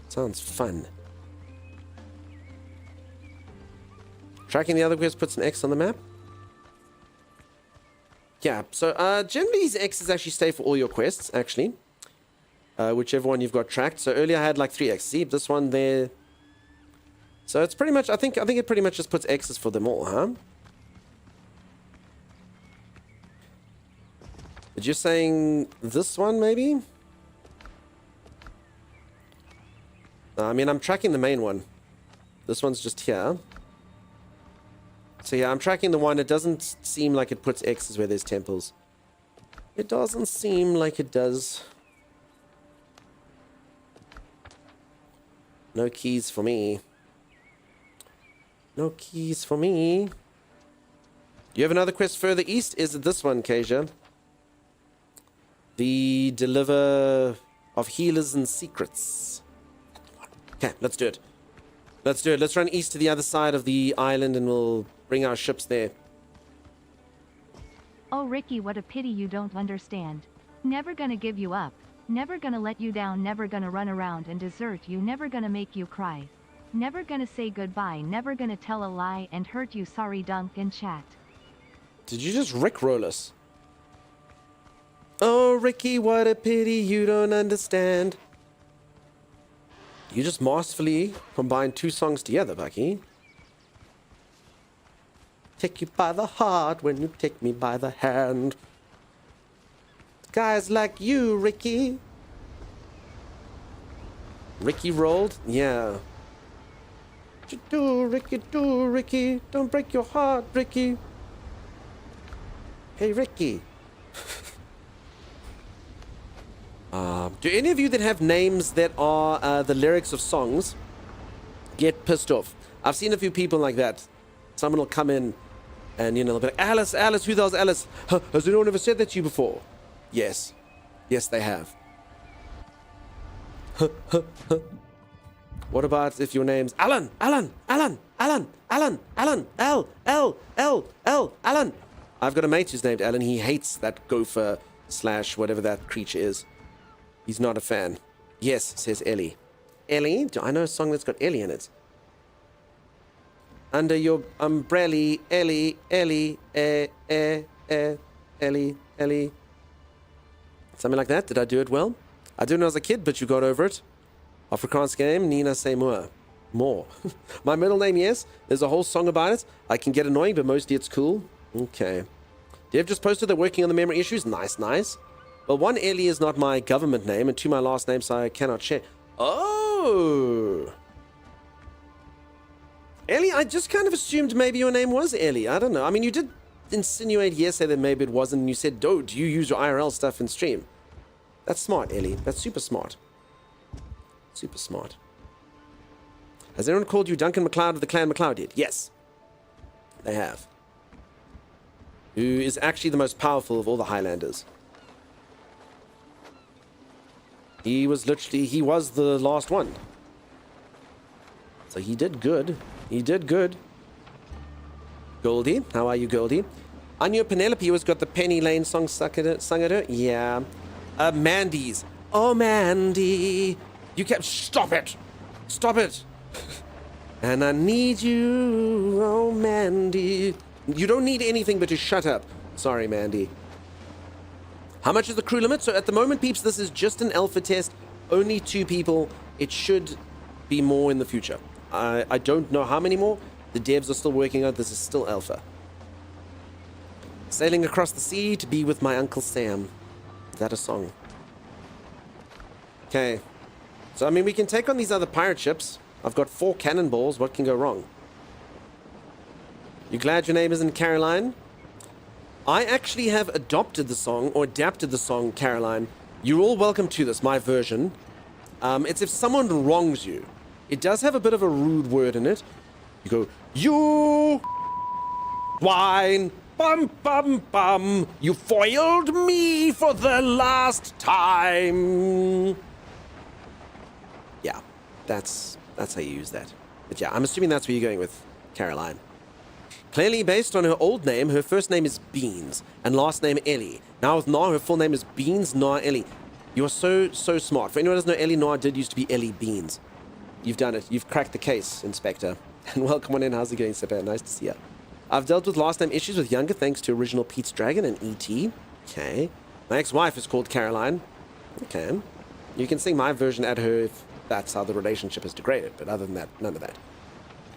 Sounds fun. Tracking the other quest puts an X on the map. Yeah, so generally these X's actually stay for all your quests, actually. Whichever one you've got tracked. So earlier I had like 3 X's. See, this one there. So it's pretty much, I think it pretty much just puts X's for them all, huh? But you're saying this one, maybe? I mean, I'm tracking the main one. This one's just here. So yeah, I'm tracking the one. It doesn't seem like it puts X's where there's temples. It doesn't seem like it does. No keys for me. No keys for me. You have another quest further east? Is it this one, Kasia? The deliver of healers and secrets. Okay, let's do it. Let's do it. Let's run east to the other side of the island and we'll bring our ships there. Oh Ricky, what a pity you don't understand. Never gonna give you up. Never gonna let you down. Never gonna run around and desert you. Never gonna make you cry. Never gonna say goodbye, never gonna tell a lie and hurt you, sorry Dunk in chat. Did you just rickroll us? Oh, Ricky, what a pity you don't understand. You just masterfully combined two songs together, Bucky. Take you by the heart when you take me by the hand. Guys like you, Ricky. Ricky rolled? Yeah. What you do, Ricky? Don't break your heart, Ricky. Hey, Ricky. Do any of you that have names that are the lyrics of songs get pissed off? I've seen a few people like that. Someone will come in and, you know, they'll be like, Alice, Alice, who the hell's Alice? Huh, has anyone ever said that to you before? Yes. Yes, they have. What about if your name's Alan? Alan, Alan, Alan, Alan, Alan, L, L, L, L, Alan. I've got a mate who's named Alan. He hates that gopher / whatever that creature is. He's not a fan. Yes, says Ellie. Ellie? Do I know a song that's got Ellie in it? Under your umbrella, Ellie, Ellie, Ellie, Ellie. Something like that. Did I do it well? I did when I was a kid, but you got over it. Afrikaans game, Nina Seymour. More. My middle name, yes. There's a whole song about it. I can get annoying, but mostly it's cool. Okay. Dev just posted they're working on the memory issues. Nice, nice. Well, one, Ellie is not my government name, and two, my last name, so I cannot share. Oh! Ellie, I just kind of assumed maybe your name was Ellie. I don't know. I mean, you did insinuate yesterday that maybe it wasn't, and you said, oh, do you use your IRL stuff in stream? That's smart, Ellie. That's super smart. Super smart. Has anyone called you Duncan MacLeod of the Clan MacLeod yet? Yes. They have. Who is actually the most powerful of all the Highlanders. He was the last one. So he did good. He did good. Goldie, how are you, Goldie? I knew Penelope was got the Penny Lane song sung at her. Yeah. Mandy's. Oh, Mandy. You kept... Stop it. Stop it. And I need you, oh, Mandy. You don't need anything but to shut up. Sorry, Mandy. How much is the crew limit? So at the moment, peeps, this is just an alpha test. Only 2 people. It should be more in the future. I don't know how many more. The devs are still working on. This is still alpha. Sailing across the sea to be with my Uncle Sam. Is that a song? Okay. So, I mean, we can take on these other pirate ships. I've got 4 cannonballs. What can go wrong? You glad your name isn't Caroline? I actually have adopted the song, or adapted the song, Caroline. You're all welcome to this, my version. It's if someone wrongs you. It does have a bit of a rude word in it. You go, you wine, bum, bum, bum. You foiled me for the last time. Yeah, that's how you use that. But yeah, I'm assuming that's where you're going with Caroline. Clearly based on her old name, her first name is Beans, and last name Ellie. Now with Noah, her full name is Beans Noah Ellie. You are so smart. For anyone who doesn't know, Ellie Noah did used to be Ellie Beans. You've done it. You've cracked the case, Inspector. And welcome on in. How's it going, Sepa? Nice to see you. I've dealt with last name issues with Younger thanks to original Pete's Dragon and E.T. Okay. My ex-wife is called Caroline. Okay. You can sing my version at her if that's how the relationship is degraded, but other than that, none of that.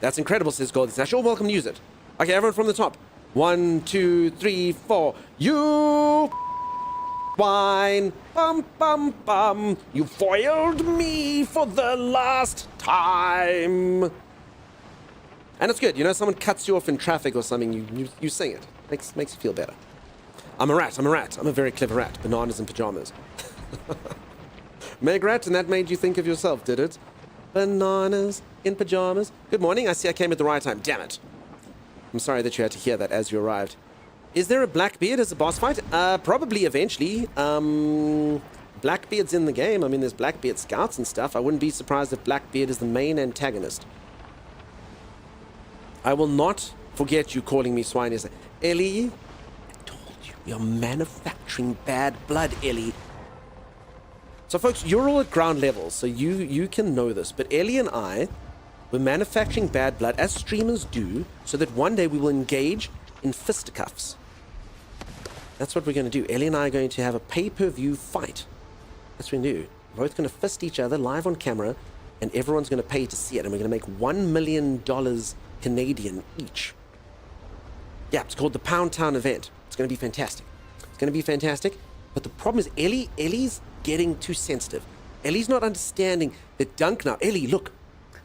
That's incredible, says Goldie Snash. You're welcome to use it. Okay, everyone from the top. 1, 2, 3, 4. You wine, bum, bum, bum. You foiled me for the last time. And it's good. You know, someone cuts you off in traffic or something, you sing it. Makes you feel better. I'm a rat. I'm a very clever rat. Bananas in pajamas. Meg Rat, and that made you think of yourself, did it? Bananas in pajamas. Good morning. I see I came at the right time. Damn it. I'm sorry that you had to hear that as you arrived. Is there a Blackbeard as a boss fight? Probably eventually. Blackbeard's in the game. I mean, there's Blackbeard scouts and stuff. I wouldn't be surprised if Blackbeard is the main antagonist. I will not forget you calling me swine. Ellie, I told you, you're manufacturing bad blood, Ellie. So, folks, you're all at ground level, so you can know this. But Ellie and I We're manufacturing bad blood, as streamers do, so that one day we will engage in fisticuffs. That's what we're going to do. Ellie and I are going to have a pay-per-view fight. That's what we're going to do. We're both going to fist each other live on camera, and everyone's going to pay to see it. And we're going to make $1 million Canadian each. Yeah, it's called the Pound Town event. It's going to be fantastic. It's going to be fantastic. But the problem is Ellie's getting too sensitive. Ellie's not understanding that Dunk now. Ellie, look.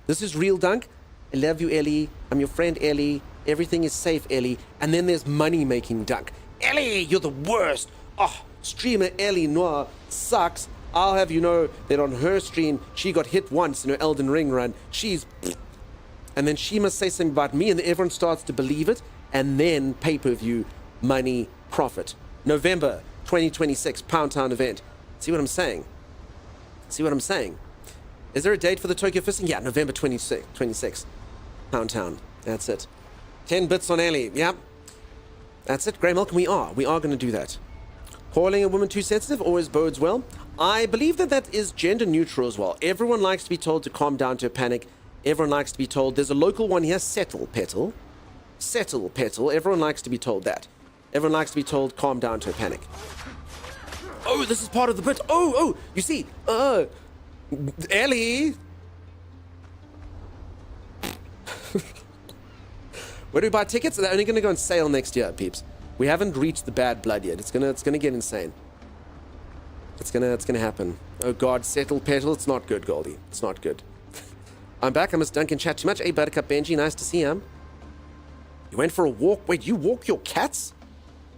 This is real Dunk. I love you, Ellie. I'm your friend, Ellie. Everything is safe, Ellie. And then there's money-making Dunk. Ellie, you're the worst. Oh, streamer Ellie Noir sucks. I'll have you know that on her stream, she got hit once in her Elden Ring run. She's... And then she must say something about me, and then everyone starts to believe it. And then pay-per-view, money, profit. November 2026, Pound Town event. See what I'm saying? See what I'm saying? Is there a date for the Tokyo Fisting? Yeah, November 26, Pound Town. That's it. 10 bits on Ellie. Yep. That's it. Grey Milk, we are going to do that. Calling a woman too sensitive always bodes well. I believe that is gender neutral as well. Everyone likes to be told to calm down to a panic. Everyone likes to be told, there's a local one here, settle, petal. Settle, petal. Everyone likes to be told that. Everyone likes to be told, calm down to a panic. Oh, this is part of the bit. Oh, you see, Ellie. Where do we buy tickets? They're only going to go on sale next year, peeps. We haven't reached the bad blood yet. It's gonna get insane. It's gonna happen. Oh God, settle, petal. It's not good, Goldie. It's not good. I'm back. I must Duncan chat too much. Hey, Buttercup Benji, nice to see him. You went for a walk. Wait, you walk your cats?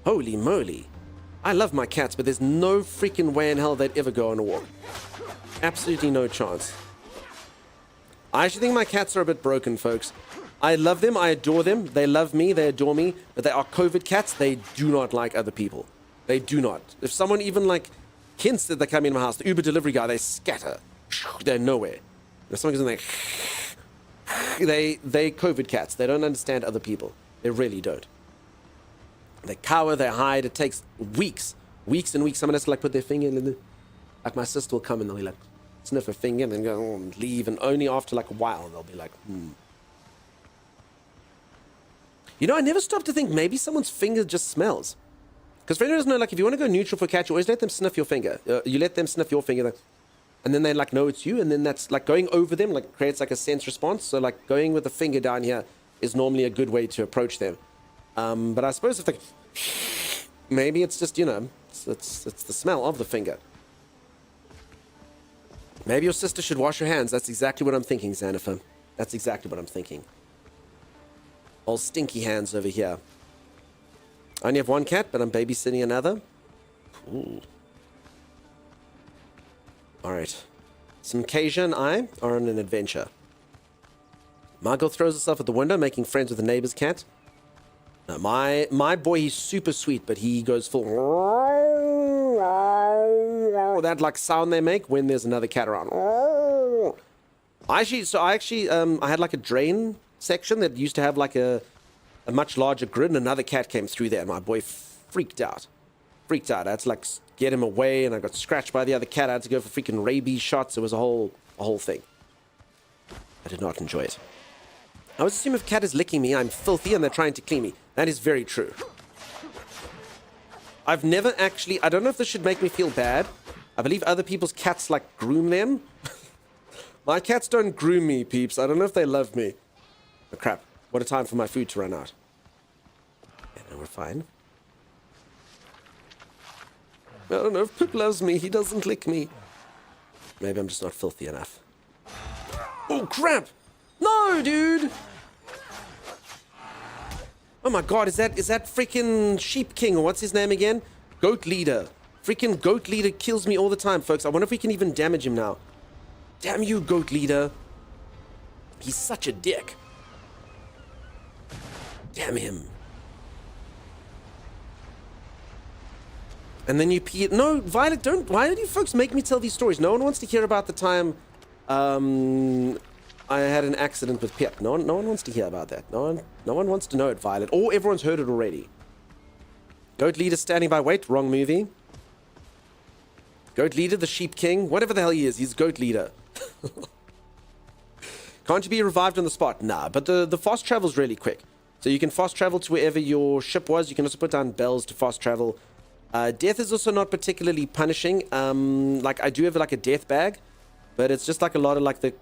Holy moly. I love my cats, but there's no freaking way in hell they'd ever go on a walk. Absolutely no chance. I actually think my cats are a bit broken, folks. I love them. I adore them. They love me. They adore me. But they are COVID cats. They do not like other people. They do not. If someone even like hints that they're coming in my house, the Uber delivery guy, they scatter. They're nowhere. If someone goes in there, they COVID cats. They don't understand other people. They really don't. They cower, they hide. It takes weeks and weeks. Someone has to like put their finger in the... Like my sister will come and they'll be like, sniff her finger and then go oh, and leave. And only after like a while, they'll be like, You know, I never stopped to think maybe someone's finger just smells. Because for anyone who doesn't know, like if you want to go neutral for a cat, you always let them sniff your finger. You let them sniff your finger. Like, and then they like know it's you. And then that's like going over them, like creates like a sense response. So like going with the finger down here is normally a good way to approach them. But I suppose if they... Maybe it's just, you know, it's the smell of the finger. Maybe your sister should wash her hands. That's exactly what I'm thinking, Xanafa. That's exactly what I'm thinking. All stinky hands over here. I only have one cat, but I'm babysitting another. Cool. Alright. Some Kasia and I are on an adventure. Margot throws herself at the window, making friends with the neighbor's cat. Now, my boy, he's super sweet, but he goes full... That like sound they make when there's another cat around. I had like a drain section that used to have like a much larger grid, and another cat came through there, and my boy freaked out. I had to like get him away, and I got scratched by the other cat. I had to go for freaking rabies shots. It was a whole thing. I did not enjoy it. I always assume if a cat is licking me, I'm filthy and they're trying to clean me. That is very true. I've never actually... I don't know if this should make me feel bad. I believe other people's cats, like, groom them. My cats don't groom me, peeps. I don't know if they love me. Oh, crap. What a time for my food to run out. Yeah, no, we're fine. I don't know if Pip loves me. He doesn't lick me. Maybe I'm just not filthy enough. Oh, crap! No, dude! Oh my god, is that freaking Sheep King, or what's his name again? Goat Leader. Freaking Goat Leader kills me all the time, folks. I wonder if we can even damage him now. Damn you, Goat Leader. He's such a dick. Damn him. And then you pee... No, Violet, don't... Why do you folks make me tell these stories? No one wants to hear about the time... I had an accident with Pip. No one wants to hear about that. No one wants to know it, Violet. Or everyone's heard it already. Goat Leader standing by. Wait, wrong movie. Goat Leader, the Sheep King. Whatever the hell he is, he's Goat Leader. Can't you be revived on the spot? Nah, but the fast travel's really quick. So you can fast travel to wherever your ship was. You can also put down bells to fast travel. Death is also not particularly punishing. Like I do have like a death bag, but it's just like a lot of like the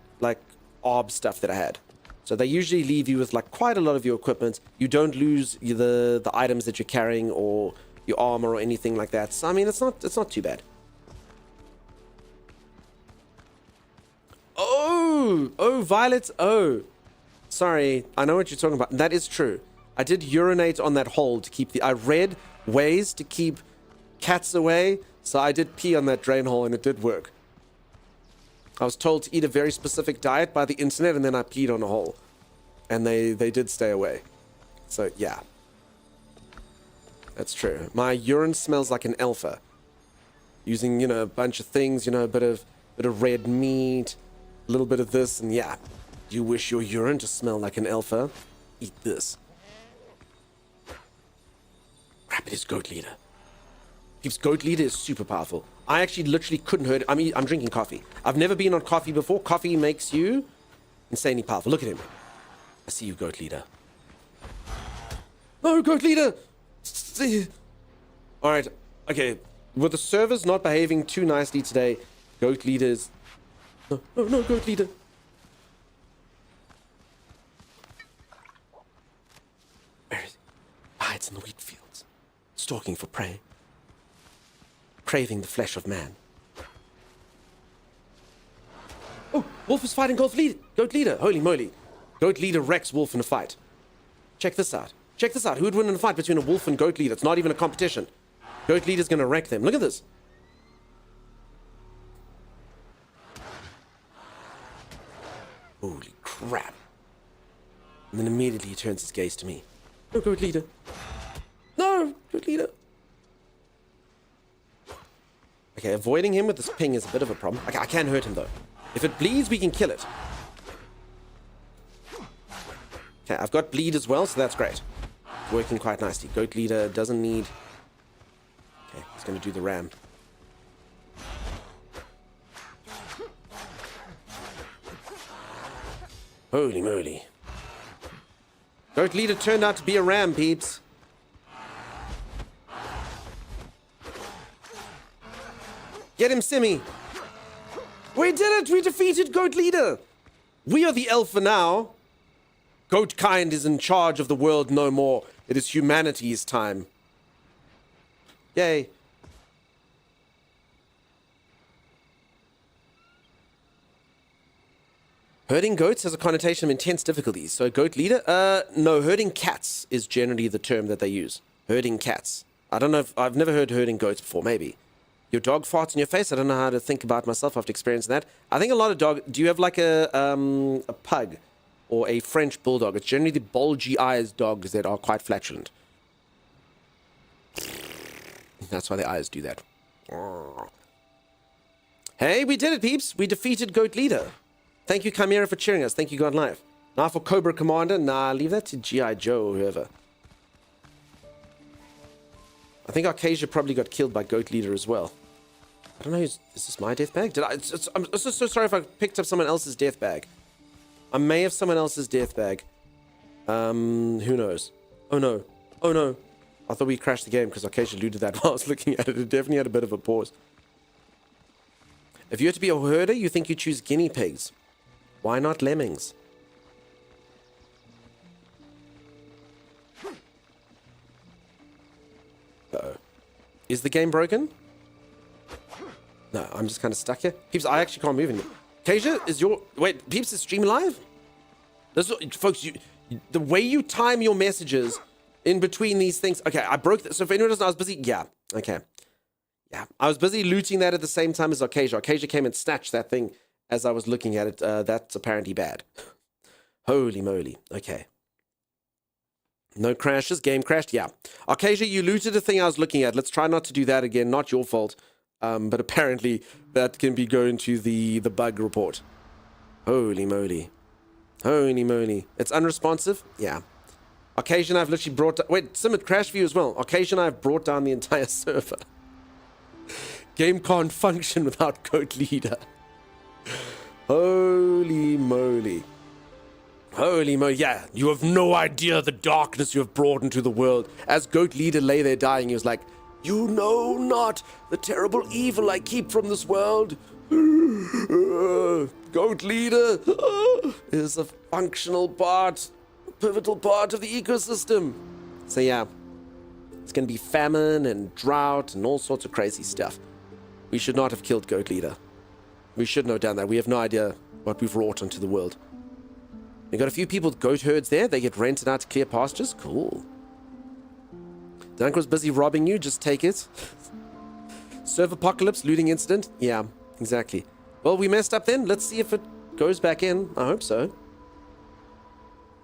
ARB stuff that I had. So they usually leave you with like quite a lot of your equipment. You don't lose the items that you're carrying or your armor or anything like that. So I mean, it's not too bad. Oh, Violet. Oh, sorry. I know what you're talking about. That is true. I did urinate on that hole to keep I read ways to keep cats away, so I did pee on that drain hole and it did work. I was told to eat a very specific diet by the internet and then I peed on a hole. And they did stay away. So, yeah. That's true. My urine smells like an alpha. Using, a bunch of things, a bit of red meat, a little bit of this, and yeah. You wish your urine to smell like an alpha? Eat this. Crap, it is Goat Leader. Peeps, Goat Leader is super powerful. I actually literally couldn't hurt it. I'm drinking coffee. I've never been on coffee before. Coffee makes you insanely powerful. Look at him. I see you, Goat Leader. No, Goat Leader! Alright, okay. With the servers not behaving too nicely today, Goat Leader is... No, Goat Leader. Where is he? Hides in the wheat fields, stalking for prey, craving the flesh of man. Oh, Wolf is fighting Goat Leader. Holy moly. Goat Leader wrecks Wolf in a fight. Check this out. Who would win in a fight between a Wolf and Goat Leader? It's not even a competition. Goat Leader's gonna wreck them. Look at this. Holy crap. And then immediately he turns his gaze to me. No, Goat Leader. No, Goat Leader. Okay, avoiding him with this ping is a bit of a problem. Okay, I can hurt him though. If it bleeds, we can kill it. Okay, I've got bleed as well, so that's great. Working quite nicely. Goat Leader doesn't need... Okay, he's going to do the ram. Holy moly. Goat Leader turned out to be a ram, peeps. Get him, Simi. We did it! We defeated Goat Leader! We are the Alpha now. Goat kind is in charge of the world no more. It is humanity's time. Yay. Herding goats has a connotation of intense difficulties. So Goat Leader? No, herding cats is generally the term that they use. Herding cats. I don't know if... I've never heard herding goats before, maybe. Your dog farts in your face? I don't know how to think about myself after experiencing that. I think a lot of dog... Do you have like a pug? Or a French bulldog? It's generally the bulgy eyes dogs that are quite flatulent. That's why their eyes do that. Hey, we did it, peeps. We defeated Goat Leader. Thank you, Chimera, for cheering us. Thank you, God Life. Now for Cobra Commander. Nah, leave that to G.I. Joe or whoever. I think Arcasia probably got killed by Goat Leader as well. I don't know. Is this my death bag? I'm so sorry if I picked up someone else's death bag. I may have someone else's death bag. Who knows? Oh no. Oh no. I thought we crashed the game because Arcasia looted that while I was looking at it. It definitely had a bit of a pause. If you were to be a herder, you think you choose guinea pigs. Why not lemmings? Uh-oh. Is the game broken? No, I'm just kind of stuck here. Peeps, I actually can't move anymore. Kasia, is your... Wait, Peeps, is stream live? This, folks, the way you time your messages in between these things... Okay, I broke this. So if anyone doesn't know, I was busy... Yeah, okay. Yeah, I was busy looting that at the same time as Arcasia. Arcasia came and snatched that thing as I was looking at it. That's apparently bad. Holy moly. Okay. No crashes. Game crashed. Yeah. Arcasia, you looted the thing I was looking at. Let's try not to do that again. Not your fault. But apparently that can be going to the bug report. Holy moly. Holy moly. It's unresponsive? Yeah. Arcasia and I have literally brought... Wait, Simit crashed for you as well. Arcasia and I have brought down the entire server. Game can't function without Goat Leader. Holy moly. Holy mo, yeah, you have no idea the darkness you have brought into the world. As Goat Leader lay there dying, he was like, you know not the terrible evil I keep from this world. Goat Leader is a functional part, pivotal part of the ecosystem. So yeah, it's going to be famine and drought and all sorts of crazy stuff. We should not have killed Goat Leader. We shouldn't have done that. We have no idea what we've wrought onto the world. We got a few people with goat herds there. They get rented out to clear pastures. Cool. Dunk was busy robbing you. Just take it. Surf apocalypse, looting incident. Yeah, exactly. Well, we messed up then. Let's see if it goes back in. I hope so.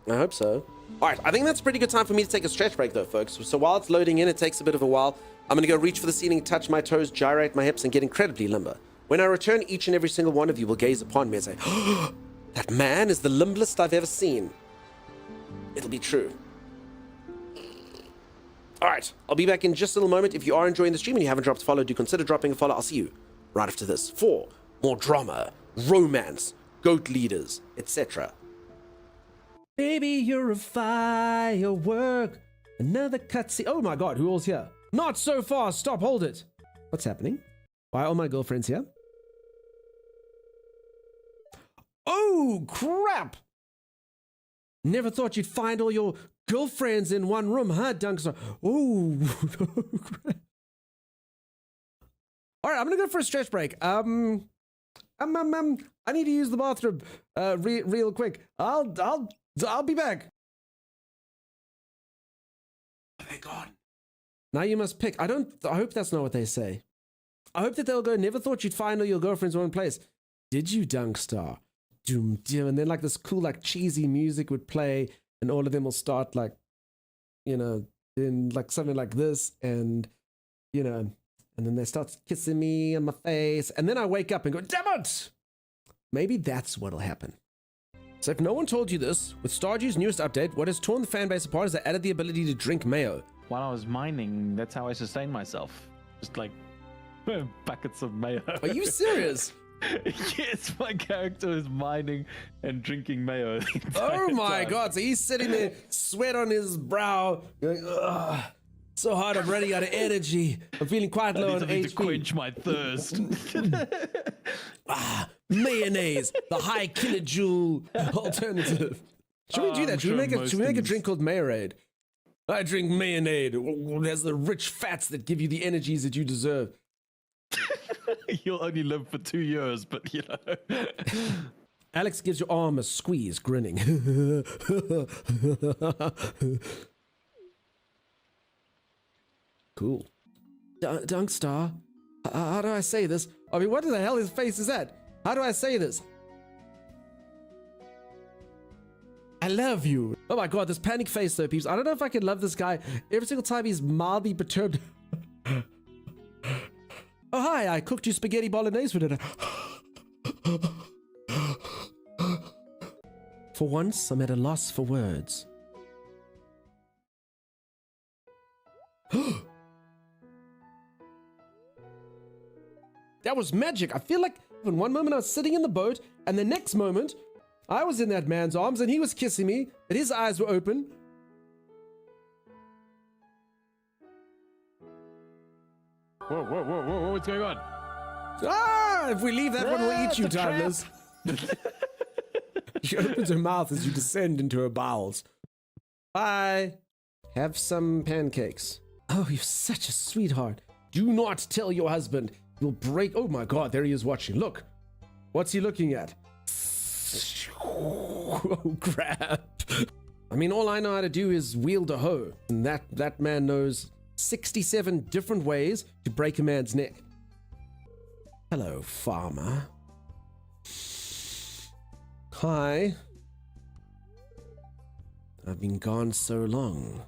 I hope so. All right, I think that's a pretty good time for me to take a stretch break, though, folks. So while it's loading in, it takes a bit of a while. I'm going to go reach for the ceiling, touch my toes, gyrate my hips, and get incredibly limber. When I return, each and every single one of you will gaze upon me and say, oh, that man is the limblest I've ever seen. It'll be true. All right, I'll be back in just a little moment. If you are enjoying the stream and you haven't dropped a follow, do consider dropping a follow. I'll see you right after this for more drama, romance, goat leaders, etc. Baby, you're a firework. Another cutscene. Oh my god, who all's here? Not so fast. Stop, hold it. What's happening? Why are all my girlfriends here? Oh, crap! Never thought you'd find all your girlfriends in one room, huh, Dunkster? Oh, crap. All right, I'm gonna go for a stretch break. I need to use the bathroom, real quick. I'll be back. Are they gone? Now you must pick. I hope that's not what they say. I hope that they'll go, never thought you'd find all your girlfriends in one place. Did you, Dunkstar? Doom, doom. And then like this cool, like cheesy music would play and all of them will start like, you know, in like something like this and, you know, and then they start kissing me on my face. And then I wake up and go, damn it! Maybe that's what'll happen. So if no one told you this, with Stardew's newest update, what has torn the fanbase apart is they added the ability to drink mayo. While I was mining, that's how I sustained myself. Just like buckets of mayo. Are you serious? Yes, my character is mining and drinking mayo. the Oh entire my time. god, so he's sitting there, sweat on his brow, going, ugh, so hard, I'm running out of energy. I'm feeling quite I low need on something to HP. quench my thirst. Mayonnaise, the high kilojoule alternative. Should we do I'm that? Should we sure make a most drink things- called Mayorade? I drink mayonnaise. It has the rich fats that give you the energies that you deserve. You'll only live for 2 years, but you know. Alex gives your arm a squeeze, grinning. Cool. Dunkstar, how do I say this? I mean, what the hell his face is that? How do I say this? I love you. Oh my god, this panic face though, peeps. I don't know if I can love this guy every single time he's mildly perturbed. Oh hi, I cooked you spaghetti bolognese for dinner. For once, I'm at a loss for words. That was magic. I feel like in one moment I was sitting in the boat, and the next moment I was in that man's arms and he was kissing me, but his eyes were open. Whoa, whoa, whoa, whoa, what's going on? Ah! If we leave that one, we'll eat you, it's a trap. Timeless. She opens her mouth as you descend into her bowels. Bye. Have some pancakes. Oh, you're such a sweetheart. Do not tell your husband. You'll break. Oh my god, there he is watching. Look. What's he looking at? Oh, crap. I mean, all I know how to do is wield a hoe. And that man knows 67 different ways to break a man's neck. Hello, farmer. Hi. I've been gone so long.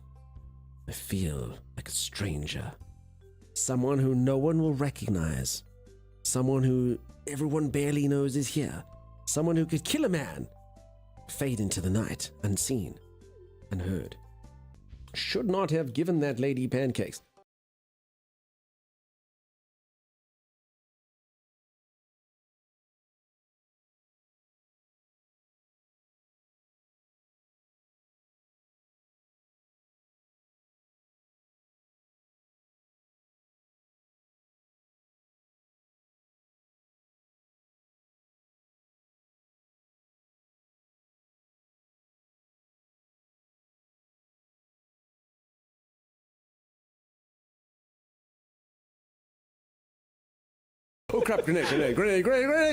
I feel like a stranger. Someone who no one will recognize. Someone who everyone barely knows is here. Someone who could kill a man. Fade into the night, unseen, unheard. Should not have given that lady pancakes. Oh crap, grenade,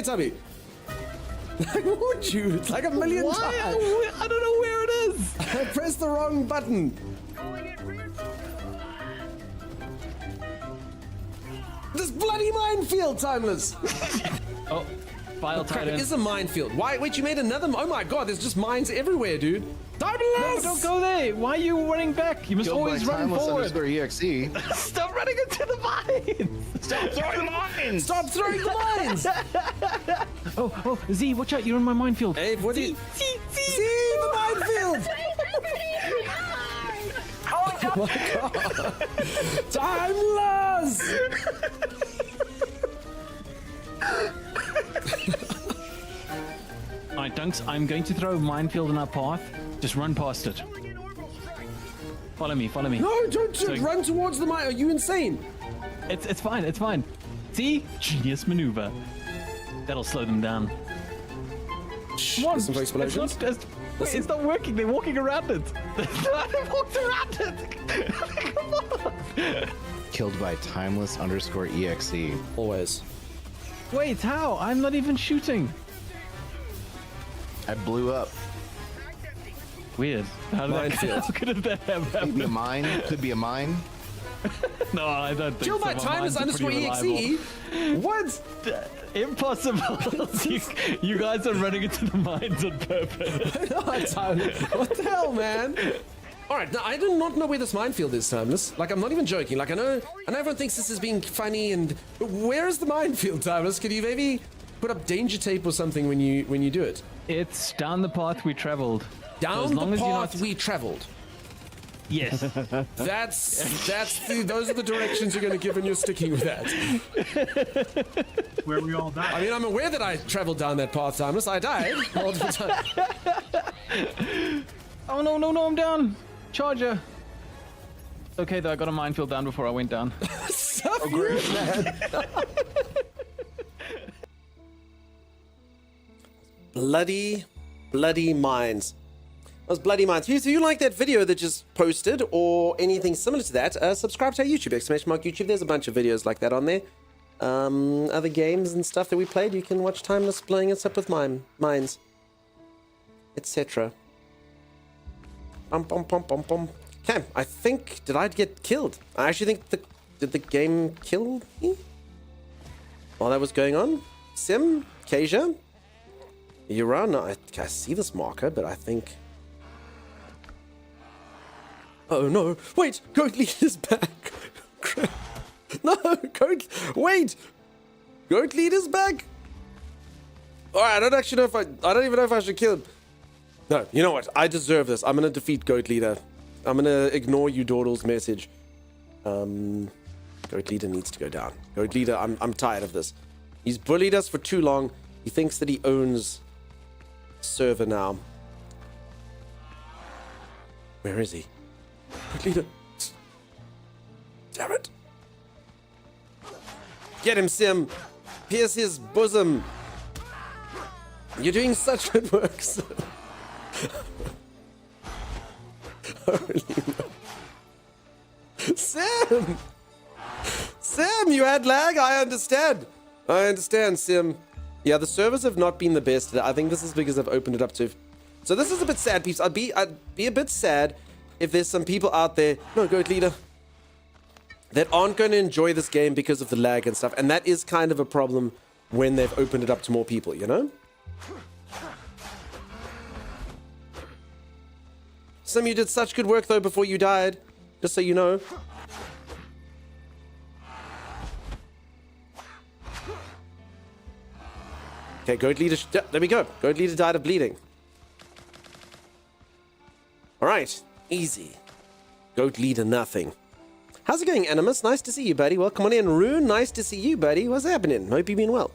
Tubby. Would you? It's like a million Why? times. I don't know where it is. I pressed the wrong button. This bloody minefield, Timeless. Oh, file Crap, tighter. it is a minefield. Why? Wait, you made another. Oh my god, there's just mines everywhere, dude. Timeless! No, don't go there. Why are you running back? You must always run forward. EXE. Stop running into the mines. Stop throwing mines! Stop throwing the mines! Oh, Z, watch out. You're in my minefield. Hey, what do you... Z. See the minefield! Oh my god! Timeless! Alright, Dunks, I'm going to throw a minefield in our path. Just run past it. Follow me. No, don't So- run towards the mine. Are you insane? It's fine. See? Genius maneuver. That'll slow them down. Come on. Listen for explosions. It's not working. They're walking around it. They walked around it. Come on. Killed by timeless_exe. Always. Wait, how? I'm not even shooting. I blew up. Weird. How did Minefield. How could that have Could be a happened? mine. Could be a mine. No, I don't think Killed so. by My mines are pretty timeless_exe? reliable. What? Impossible. you guys are running into the mines on purpose. What the hell, man? All right, now I do not know where this minefield is, Timeless. Like, I'm not even joking. Like, I know everyone thinks this is being funny, but where is the minefield, Timeless? Could you maybe put up danger tape or something when you do it? It's down the path we traveled. Down as long the as you're path not- we traveled. Yes. Those are the directions you're going to give, and you're sticking with that. Where we all died. I mean, I'm aware that I traveled down that path, Timeless. I died multiple times. Oh no, I'm down. Charger. Okay, though, I got a minefield down before I went down. Stuff you, man. bloody mines. Those bloody mines. If you like that video that just posted or anything similar to that, subscribe to our YouTube, !YouTube. There's a bunch of videos like that on there. Other games and stuff that we played, you can watch Timeless blowing us up with mines, etc. Okay, I think, did I get killed? I actually think did the game kill me while that was going on? Sim, Kasia, Yura, no, I see this marker, but I think... Oh no, wait, Goat Leader's back. Crap. No, wait, Goat Leader's back. Alright, I don't actually know if I don't even know if I should kill him. No, you know what, I deserve this. I'm gonna defeat Goat Leader. I'm gonna ignore you, Dawdle's message. Goat Leader needs to go down. Goat Leader, I'm tired of this. He's bullied us for too long. He thinks that he owns server now. Where is he? Goat Leader. Damn it. Get him, Sim. Pierce his bosom. You're doing such good work, Sim. Holy no. Sim! Sim, you had lag? I understand, Sim. Yeah, the servers have not been the best. I think this is because I've opened it up to... So this is a bit sad, peeps. I'd be a bit sad if there's some people out there... No, Goat Leader. That aren't going to enjoy this game because of the lag and stuff. And that is kind of a problem when they've opened it up to more people, you know? Sim, you did such good work, though, before you died. Just so you know. Okay, Goat Leader... there we go. Goat Leader died of bleeding. Alright. Easy. Goat Leader nothing. How's it going, Animus? Nice to see you, buddy. Welcome on in. Rune, nice to see you, buddy. What's happening? Hope you've been well.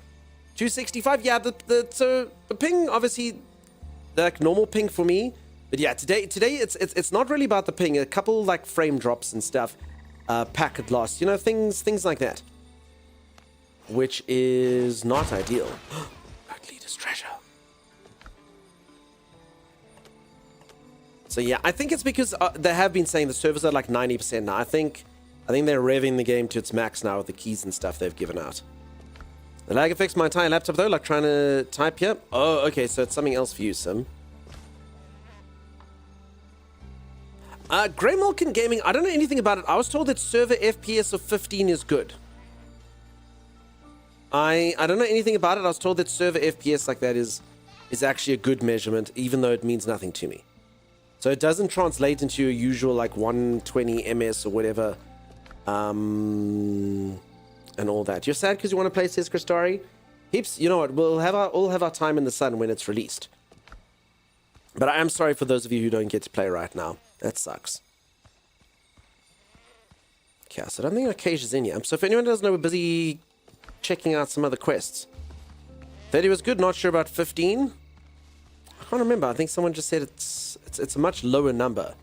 265. Yeah, so the ping, obviously, the normal ping for me. But yeah, today it's not really about the ping. A couple like frame drops and stuff, packet loss, you know, things like that, which is not ideal. Goat Leader's treasure. So yeah, I think it's because they have been saying the servers are like 90% now. I think they're revving the game to its max now with the keys and stuff they've given out. The lag affects my entire laptop though, like trying to type here. Oh, okay, so it's something else for you, Sim. Grey Malkin Gaming, I don't know anything about it. I was told that server FPS of 15 is good. I don't know anything about it. I was told that server FPS like that is actually a good measurement, even though it means nothing to me. So it doesn't translate into your usual like 120 ms or whatever, and all that. You're sad because you want to play, says Christari. Heaps, you know what? We'll have our time in the sun when it's released. But I am sorry for those of you who don't get to play right now. That sucks. Okay, so I don't think Ocasia's in here. So if anyone doesn't know, we're busy checking out some other quests. 30 was good, not sure about 15. I can't remember. I think someone just said it's a much lower number.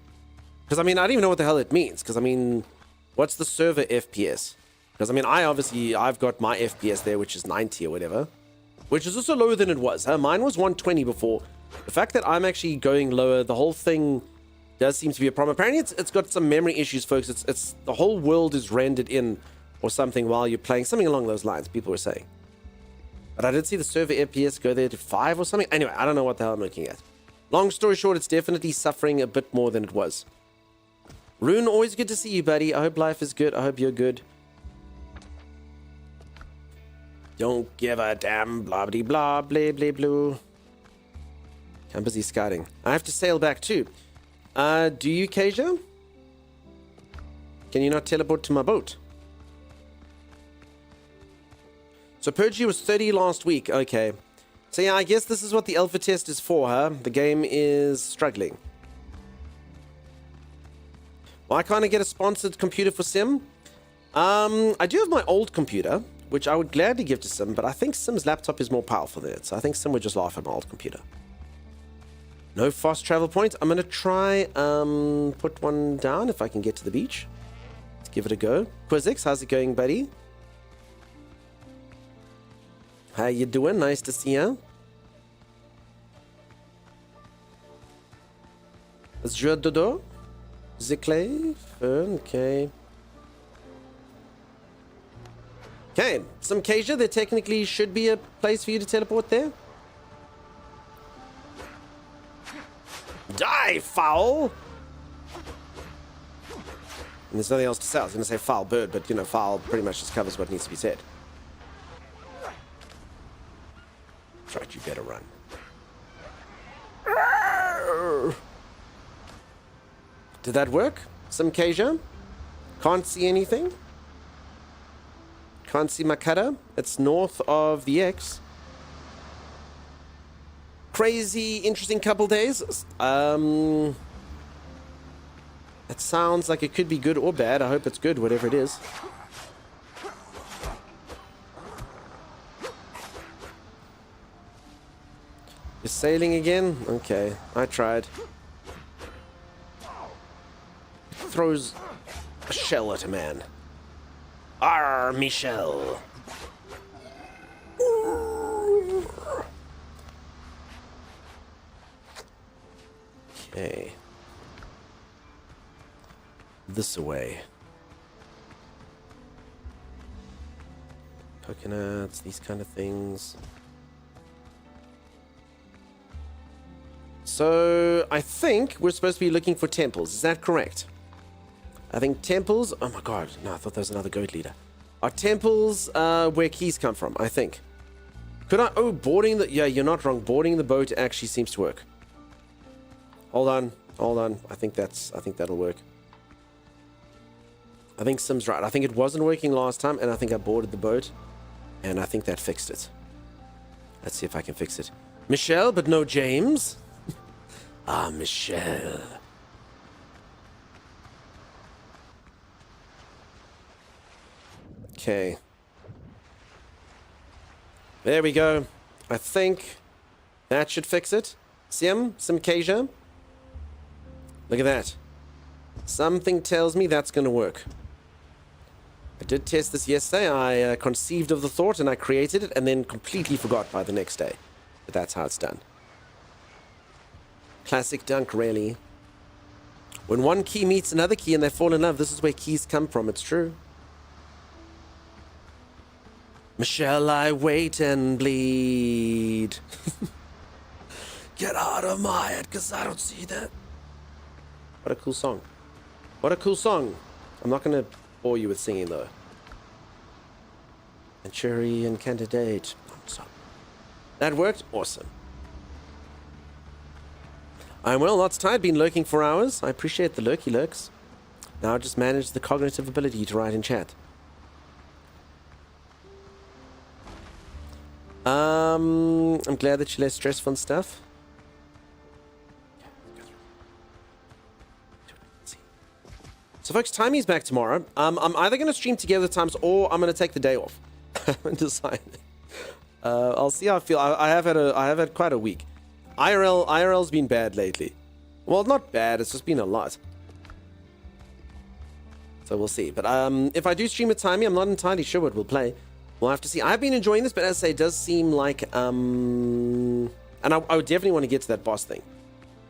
Because I mean, I don't even know what the hell it means. Because I mean, what's the server FPS? Because I mean, I've got my FPS there, which is 90 or whatever. Which is also lower than it was. Mine was 120 before. The fact that I'm actually going lower, the whole thing does seem to be a problem. Apparently it's got some memory issues, folks. It's the whole world is rendered in or something while you're playing. Something along those lines, people were saying. But I did see the server FPS go there to 5 or something. Anyway, I don't know what the hell I'm looking at. Long story short, it's definitely suffering a bit more than it was. Rune, always good to see you, buddy. I hope life is good. I hope you're good. Don't give a damn, blah blah blah blah blah blue. I'm busy scouting. I have to sail back too. Do you, Kasia? Can you not teleport to my boat? So Purgy was 30 last week. Okay. So yeah, I guess this is what the alpha test is for, huh? The game is struggling. Why can't I get a sponsored computer for Sim? I do have my old computer, which I would gladly give to Sim, but I think Sim's laptop is more powerful than it. So I think Sim would just laugh at my old computer. No fast travel point. I'm going to try put one down if I can get to the beach. Let's give it a go. Quizix, how's it going, buddy? How you doing? Nice to see you. Je dodo? Ziclave? Okay. Okay, some Kasia. There technically should be a place for you to teleport there. Die, foul! And there's nothing else to say. I was going to say foul bird, but, you know, foul pretty much just covers what needs to be said. That's right, you better run. Did that work? Some Kasia? Can't see anything? Can't see Makata? It's north of the X. Crazy, interesting couple days. It sounds like it could be good or bad. I hope it's good, whatever it is. You're sailing again? Okay, I tried. Throws a shell at a man. Arr, Michel. Okay. This away. Coconuts, these kind of things. So, I think we're supposed to be looking for temples. Is that correct? I think temples... Oh my god. No, I thought there was another goat leader. Are temples where keys come from, I think. Could I... Oh, boarding the... Yeah, you're not wrong. Boarding the boat actually seems to work. Hold on. Hold on. I think that'll work. I think Sim's right. I think it wasn't working last time, and I think I boarded the boat. And I think that fixed it. Let's see if I can fix it. Michelle, but no James. Ah, Michelle. Okay. There we go. I think that should fix it. Sim Kasia. Look at that. Something tells me that's going to work. I did test this yesterday. I conceived of the thought and I created it and then completely forgot by the next day. But that's how it's done. Classic dunk, really. When one key meets another key and they fall in love, this is where keys come from. It's true. Shall I wait and bleed? Get out of my head, because I don't see that. What a cool song. What a cool song. I'm not going to bore you with singing, though. Manchurian candidate. That worked? Awesome. I'm well, lots tired. Been lurking for hours. I appreciate the lurky lurks. Now I just manage the cognitive ability to write in chat. I'm glad that you're less stressful and stuff. So folks, Timey's back tomorrow. I'm either going to stream together times or I'm going to take the day off. I haven't decided. I'll see how I feel. I have had quite a week. IRL's been bad lately. Well, not bad. It's just been a lot. So we'll see. But if I do stream with Timey, I'm not entirely sure what we'll play. We'll have to see. I've been enjoying this, but as I say, it does seem like and I would definitely want to get to that boss thing.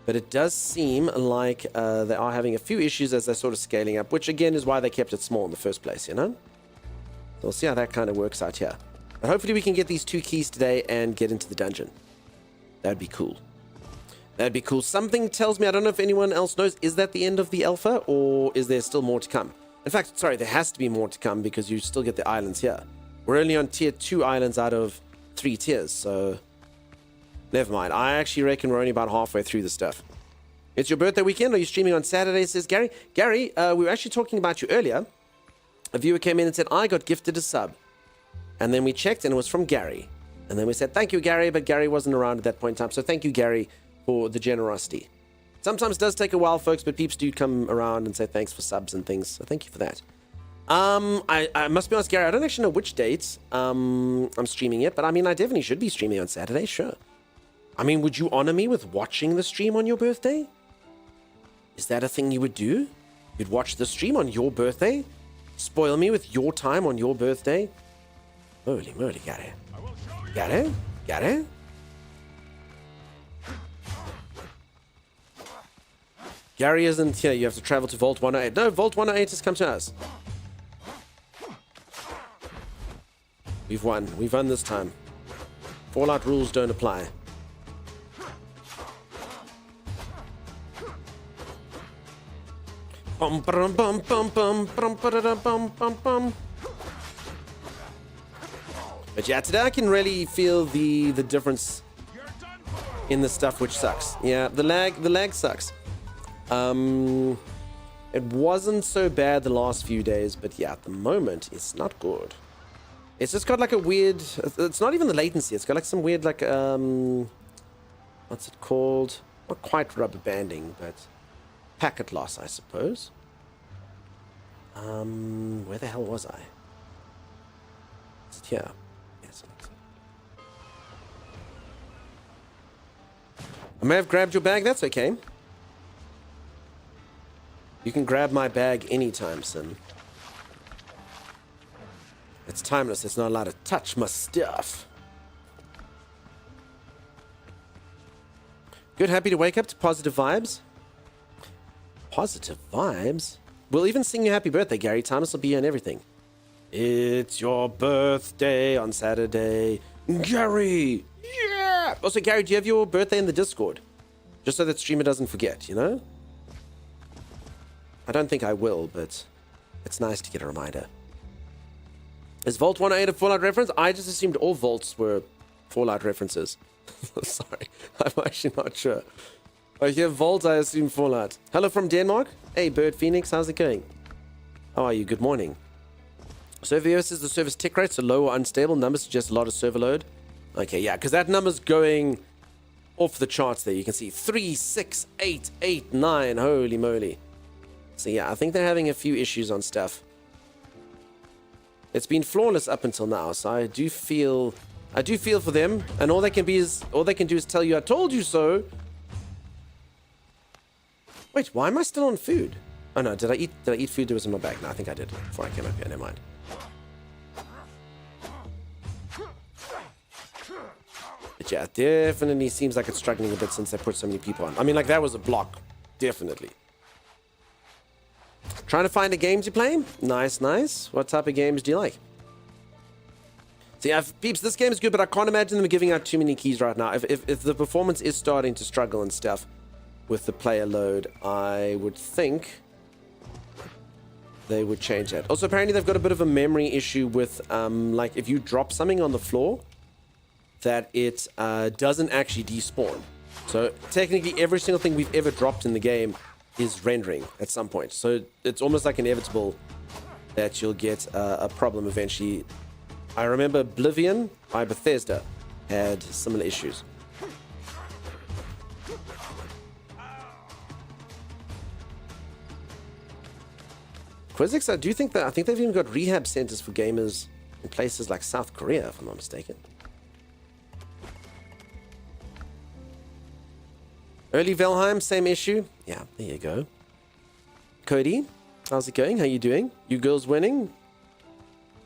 But it does seem like they are having a few issues as they're sort of scaling up, which again is why they kept it small in the first place, you know? So we'll see how that kind of works out here. But hopefully we can get these 2 keys today and get into the dungeon. That'd be cool. That'd be cool. Something tells me, I don't know if anyone else knows, is that the end of the alpha or is there still more to come? In fact, sorry, there has to be more to come because you still get the islands here. We're only on tier 2 islands out of 3 tiers, so never mind. I actually reckon we're only about halfway through the stuff. It's your birthday weekend. Are you streaming on Saturday, says Gary? Gary, we were actually talking about you earlier. A viewer came in and said, I got gifted a sub. And then we checked and it was from Gary. And then we said, thank you, Gary, but Gary wasn't around at that point in time. So thank you, Gary, for the generosity. Sometimes it does take a while, folks, but peeps do come around and say thanks for subs and things. So thank you for that. I must be honest, Gary, I don't actually know which dates I'm streaming yet, but I mean, I definitely should be streaming on Saturday, sure. I mean, would you honor me with watching the stream on your birthday? Is that a thing you would do? You'd watch the stream on your birthday? Spoil me with your time on your birthday? Holy moly, Gary. Gary? Gary? Gary isn't here. You have to travel to Vault 108. No, Vault 108 has come to us. We've won. We've won this time. Fallout rules don't apply. Bum bum bum bum bum bum bum bum bum. But yeah, today I can really feel the difference in the stuff which sucks. Yeah, the lag sucks. It wasn't so bad the last few days, but yeah, at the moment it's not good. It's just got like a weird, it's not even the latency, it's got like some weird like what's it called? Not quite rubber banding, but packet loss, I suppose. Where the hell was I? Is it here? Yes. I may have grabbed your bag, that's okay. You can grab my bag anytime, son. It's timeless, it's not allowed to touch my stuff. Good, happy to wake up to positive vibes. Positive vibes? We'll even sing you happy birthday, Gary. Timeless will be here and everything. It's your birthday on Saturday. Gary! Yeah! Also, Gary, do you have your birthday in the Discord? Just so that streamer doesn't forget, you know? I don't think I will, but it's nice to get a reminder. Is Vault 108 a Fallout reference? I just assumed all vaults were Fallout references. Sorry, I'm actually not sure. I hear Vault, I assume Fallout. Hello from Denmark. Hey, Bird Phoenix, how's it going? How are you? Good morning. Server says the server's tick rates are low or unstable. Numbers suggest a lot of server load. Okay, yeah, because that number's going off the charts there. You can see 3, 6, 8, 8, 9. Holy moly. So yeah, I think they're having a few issues on stuff. It's been flawless up until now, so I do feel for them, and all they can do is tell you I told you so. Wait, why am I still on food? Oh no, did I eat food that was in my bag? No, I think I did before I came up here. Never mind. But yeah, it definitely seems like it's struggling a bit since they put so many people on. I mean, like that was a block, definitely. Trying to find the games you play? Nice, nice. What type of games do you like? See, peeps, this game is good, but I can't imagine them giving out too many keys right now. If the performance is starting to struggle and stuff with the player load, I would think they would change that. Also, apparently they've got a bit of a memory issue with, like, if you drop something on the floor, that it doesn't actually despawn. So technically every single thing we've ever dropped in the game is rendering at some point. So it's almost like inevitable that you'll get a problem eventually. I remember Oblivion by Bethesda had similar issues. Quizix, I think they've even got rehab centers for gamers in places like South Korea, if I'm not mistaken. Early Valheim, same issue. Yeah, there you go. Cody, how's it going? How you doing? You girls winning?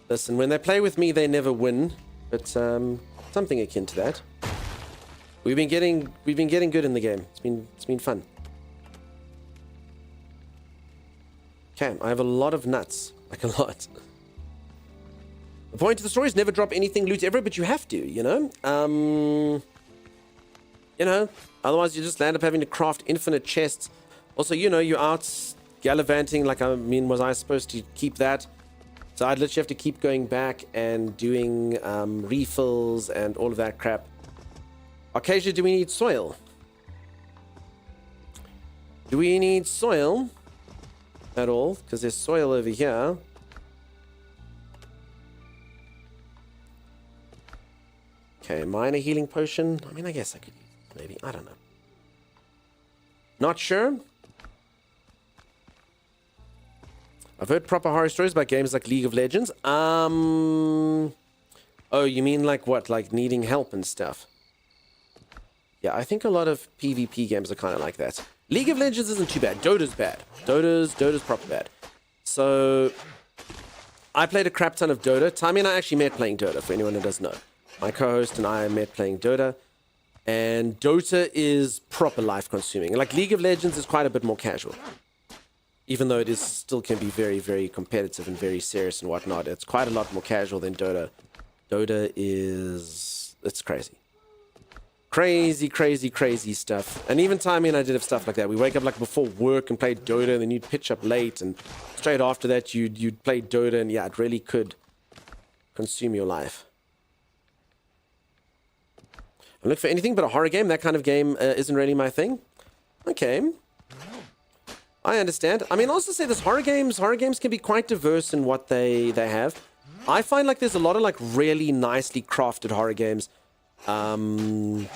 Listen, when they play with me, they never win, but something akin to that. We've been getting good in the game. It's been fun. Okay, I have a lot of nuts, like a lot. The point of the story is never drop anything loot ever, but you have to, you know. Otherwise you just land up having to craft infinite chests. Also, you know, you're out gallivanting. Like, I mean, was I supposed to keep that? So I'd literally have to keep going back and doing refills and all of that crap. Occasionally, do we need soil? Do we need soil at all? Because there's soil over here. Okay, minor healing potion. I mean, I guess I could use it, maybe. I don't know. Not sure. I've heard proper horror stories about games like League of Legends. Oh, you mean like what? Like needing help and stuff? Yeah, I think a lot of PvP games are kind of like that. League of Legends isn't too bad. Dota's bad. Dota's proper bad. So, I played a crap ton of Dota. Tammy and I actually met playing Dota, for anyone who doesn't know. My co-host and I met playing Dota. And Dota is proper life-consuming. Like, League of Legends is quite a bit more casual. Even though it is still can be very, very competitive and very serious and whatnot. It's quite a lot more casual than Dota. Dota is... it's crazy. Crazy stuff. And even Timmy and I did have stuff like that. We wake up like before work and play Dota, and then you'd pitch up late, and straight after that you'd play Dota, and yeah, it really could consume your life. I'm looking for anything but a horror game. That kind of game isn't really my thing. Okay. I understand. I mean, I'll also say this, horror games can be quite diverse in what they have. I find like there's a lot of like really nicely crafted horror games. And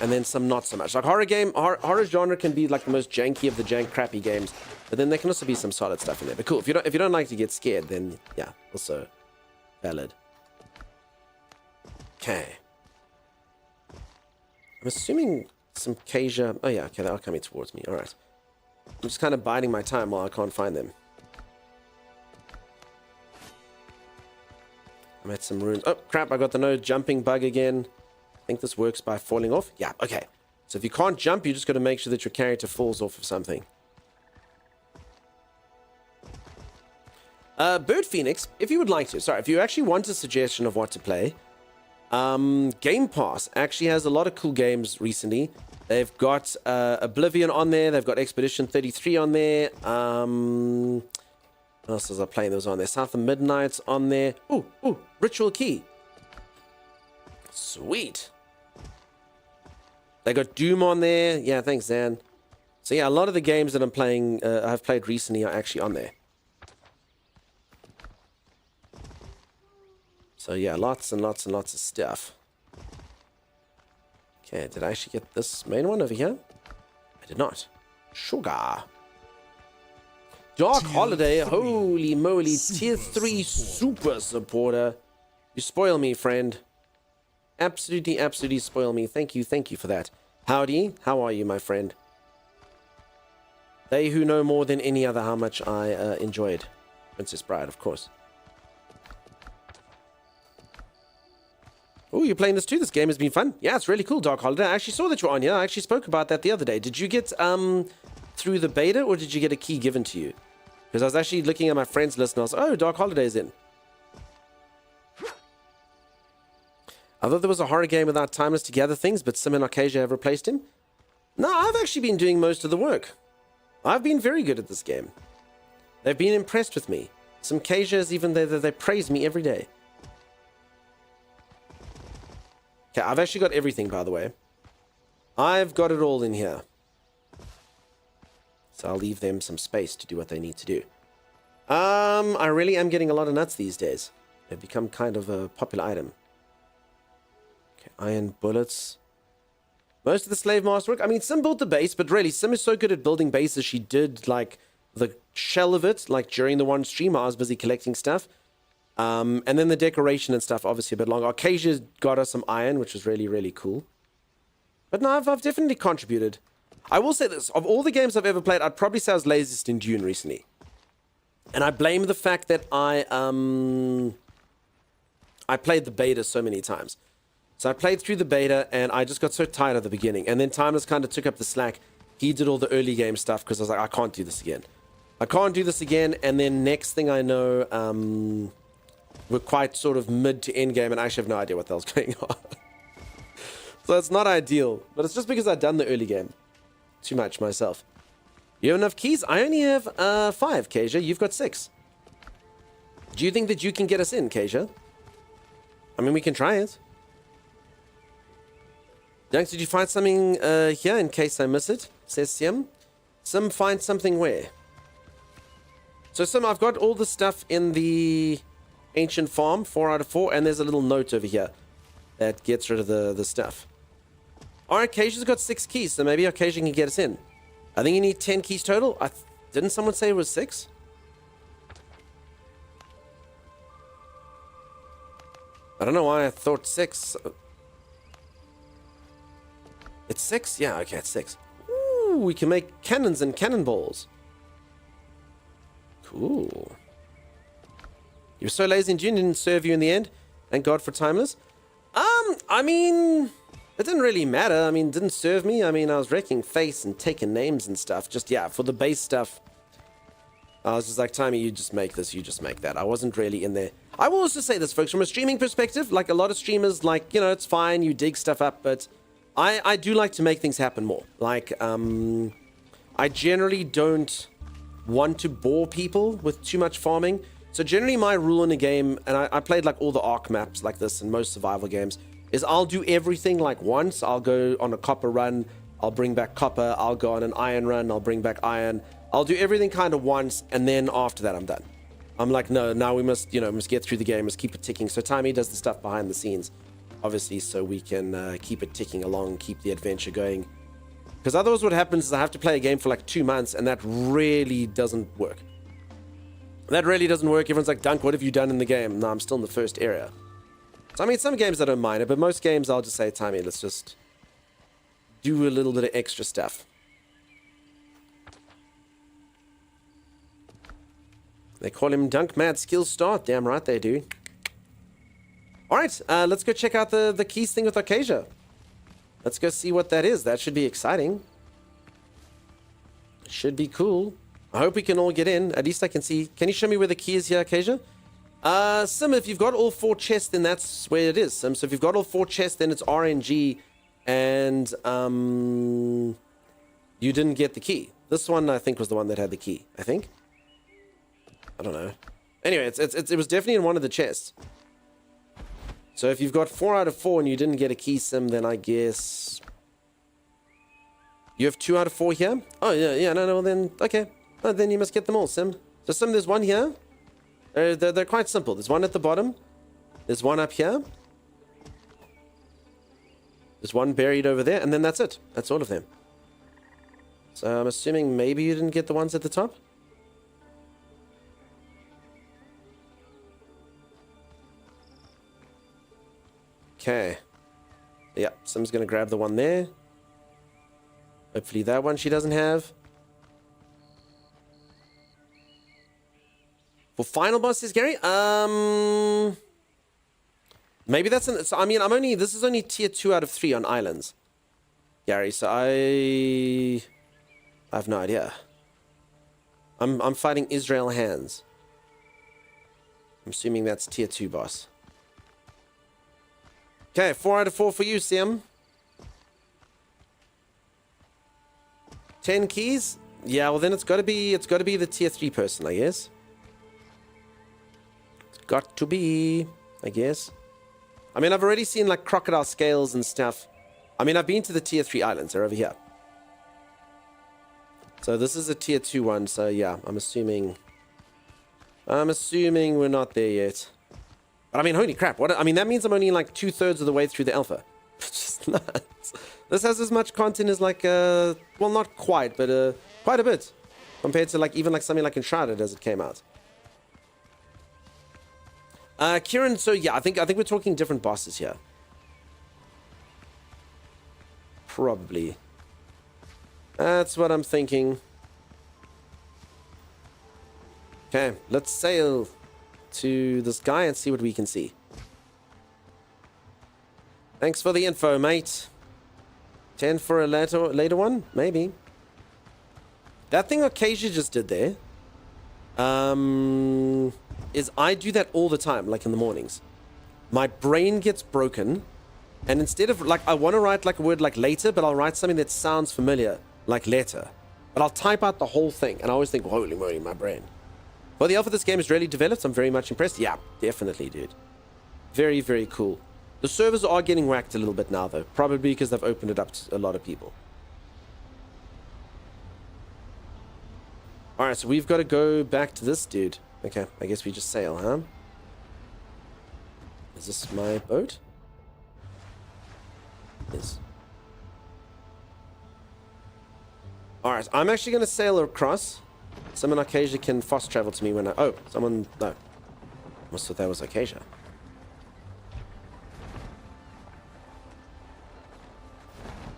then some not so much. Like horror genre can be like the most janky of the jank crappy games, but then there can also be some solid stuff in there. But cool, if you don't like to get scared, then yeah, also valid. Okay. I'm assuming some Kasia. Oh yeah, okay, they are coming towards me. Alright. I'm just kind of biding my time while I can't find them. I'm at some ruins. Oh crap, I got the no jumping bug again. I think this works by falling off. Yeah, okay. So if you can't jump, you just got to make sure that your character falls off of something. Bird Phoenix, if you would like to. Sorry, if you actually want a suggestion of what to play. Game Pass actually has a lot of cool games recently. They've got Oblivion on there. They've got Expedition 33 on there. What else was I playing? Those on there. South of Midnight's on there. Ooh, Ritual Key. Sweet. They got Doom on there. Yeah, thanks, Zan. So yeah, a lot of the games that I'm playing, I've played recently are actually on there. So yeah, lots and lots of stuff. Okay, did I actually get this main one over here? I did not. Sugar. Dark Holiday, holy moly, tier 3 super supporter. You spoil me, friend. Absolutely spoil me. Thank you for that. Howdy, how are you, my friend? They who know more than any other how much I enjoyed Princess Bride, of course. Oh, you're playing this too? This game has been fun. Yeah, it's really cool, Dark Holiday. I actually saw that you're on here. I actually spoke about that the other day. Did you get through the beta, or did you get a key given to you? Because I was actually looking at my friends list and I was like, oh, Dark Holiday's in. I thought there was a horror game without timers to gather things, but Sim and Arcadia have replaced him. No, I've actually been doing most of the work. I've been very good at this game. They've been impressed with me. Some Casias, even they praise me every day. Okay, I've actually got everything, by the way. I've got it all in here. So I'll leave them some space to do what they need to do. I really am getting a lot of nuts these days. They've become kind of a popular item. Okay, iron bullets. Most of the slave master work. I mean, Sim built the base, but really, Sim is so good at building bases. She did, like, the shell of it, like, during the one stream. I was busy collecting stuff. And then the decoration and stuff, obviously, a bit longer. Arcadia got us some iron, which was really, really cool. But no, I've definitely contributed. I will say this. Of all the games I've ever played, I'd probably say I was laziest in Dune recently. And I blame the fact that I played the beta so many times. So I played through the beta, and I just got so tired at the beginning. And then Timeless kind of took up the slack. He did all the early game stuff, because I was like, I can't do this again. I can't do this again. And then next thing I know, we're quite sort of mid to end game, and I actually have no idea what the hell's going on. So it's not ideal. But it's just because I've done the early game too much myself. You have enough keys? I only have 5, Kasia. You've got 6. Do you think that you can get us in, Kasia? I mean, we can try it. Yanks, did you find something here in case I miss it? Says Sim. Sim, find something where? So Sim, I've got all the stuff in the ancient farm, 4 out of 4, and there's a little note over here that gets rid of the stuff. Alright, Kasia's got 6 keys, so maybe Kasia can get us in. I think you need 10 keys total. Didn't someone say it was 6? I don't know why I thought 6. It's 6? Yeah, okay, it's 6. Ooh, we can make cannons and cannonballs. Cool. You were so lazy and June didn't serve you in the end. Thank God for Timeless. I mean, it didn't really matter. I mean, it didn't serve me. I mean, I was wrecking face and taking names and stuff. Just, yeah, for the base stuff, I was just like, Timey, you just make this, you just make that. I wasn't really in there. I will also say this, folks, from a streaming perspective, like a lot of streamers, like, you know, it's fine, you dig stuff up, but I do like to make things happen more. Like, I generally don't want to bore people with too much farming. So generally my rule in a game, and I played like all the Ark maps like this in most survival games, is I'll do everything like once. I'll go on a copper run, I'll bring back copper, I'll go on an iron run, I'll bring back iron. I'll do everything kind of once, and then after that I'm done. I'm like, no, now we must, you know, must get through the game, must keep it ticking. So Timey does the stuff behind the scenes, obviously, so we can keep it ticking along, keep the adventure going. Because otherwise what happens is I have to play a game for like 2 months, and that really doesn't work. That really doesn't work. Everyone's like, Dunk, what have you done in the game? No, I'm still in the first area. So, I mean, some games I don't mind it, but most games I'll just say, Timey, let's just do a little bit of extra stuff. They call him Dunk Mad Skills Start. Damn right they do. Alright, let's go check out the keys thing with Arcadia. Let's go see what that is. That should be exciting. It should be cool. I hope we can all get in. At least I can see. Can you show me where the key is here, Acacia? Sim, if you've got all 4 chests, then that's where it is, Sim. So if you've got all 4 chests, then it's RNG, and you didn't get the key. This one, I think, was the one that had the key. I think. I don't know. Anyway, it was definitely in one of the chests. So if you've got 4 out of 4 and you didn't get a key, Sim, then I guess you have 2 out of 4 here. Oh yeah, no, then okay. Oh, then you must get them all, Sim. So Sim, there's one here. They're quite simple. There's one at the bottom. There's one up here. There's one buried over there, and then that's it. That's all of them. So I'm assuming maybe you didn't get the ones at the top. Okay. Yeah, Sim's gonna grab the one there. Hopefully that one she doesn't have. For final boss, says Gary, maybe that's an, so I mean, this is only tier 2 out of 3 on islands, Gary, so I have no idea. I'm fighting Israel Hands. I'm assuming that's tier 2 boss. Okay, 4 out of 4 for you, Sim. 10 keys? Yeah, well then it's got to be the tier 3 person, I guess. It's got to be, I guess. I mean, I've already seen like crocodile scales and stuff. I mean, I've been to the tier 3 islands. They're over here. So this is a tier 2 one. So yeah, I'm assuming we're not there yet. But I mean, holy crap. I mean, that means I'm only like 2/3 of the way through the alpha. It's just nuts. This has as much content as like, well, not quite, but quite a bit. Compared to like, even like something like Enshrouded as it came out. Kieran, so yeah, I think we're talking different bosses here. Probably. That's what I'm thinking. Okay, let's sail to this guy and see what we can see. Thanks for the info, mate. 10 for a later one? Maybe. That thing Acacia just did there, is I do that all the time, like in the mornings. My brain gets broken, and instead of, like, I want to write like a word like later, but I'll write something that sounds familiar, like letter. But I'll type out the whole thing, and I always think, holy moly, my brain. Well, the alpha of this game is really developed. I'm very much impressed. Yeah, definitely, dude. Very, very cool. The servers are getting whacked a little bit now, though. Probably because they've opened it up to a lot of people. Alright, so we've got to go back to this dude. Okay, I guess we just sail, huh? Is this my boat? Yes. Alright, I'm actually going to sail across. Someone Acacia can fast travel to me when I... Oh, someone... No. I almost thought that was Acacia.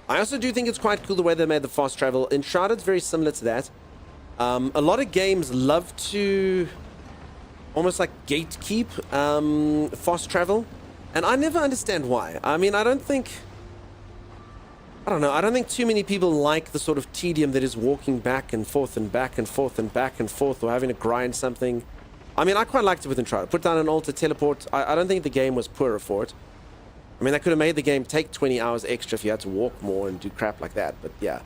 I also do think it's quite cool the way they made the fast travel. Enshrouded's very similar to that. A lot of games love to almost like gatekeep fast travel. And I never understand why. I mean, I don't think too many people like the sort of tedium that is walking back and forth and back and forth and back and forth, or having to grind something. I mean, I quite liked it with Enshrouded. Put down an altar, teleport. I don't think the game was poorer for it. I mean, that could have made the game take 20 hours extra if you had to walk more and do crap like that. But yeah.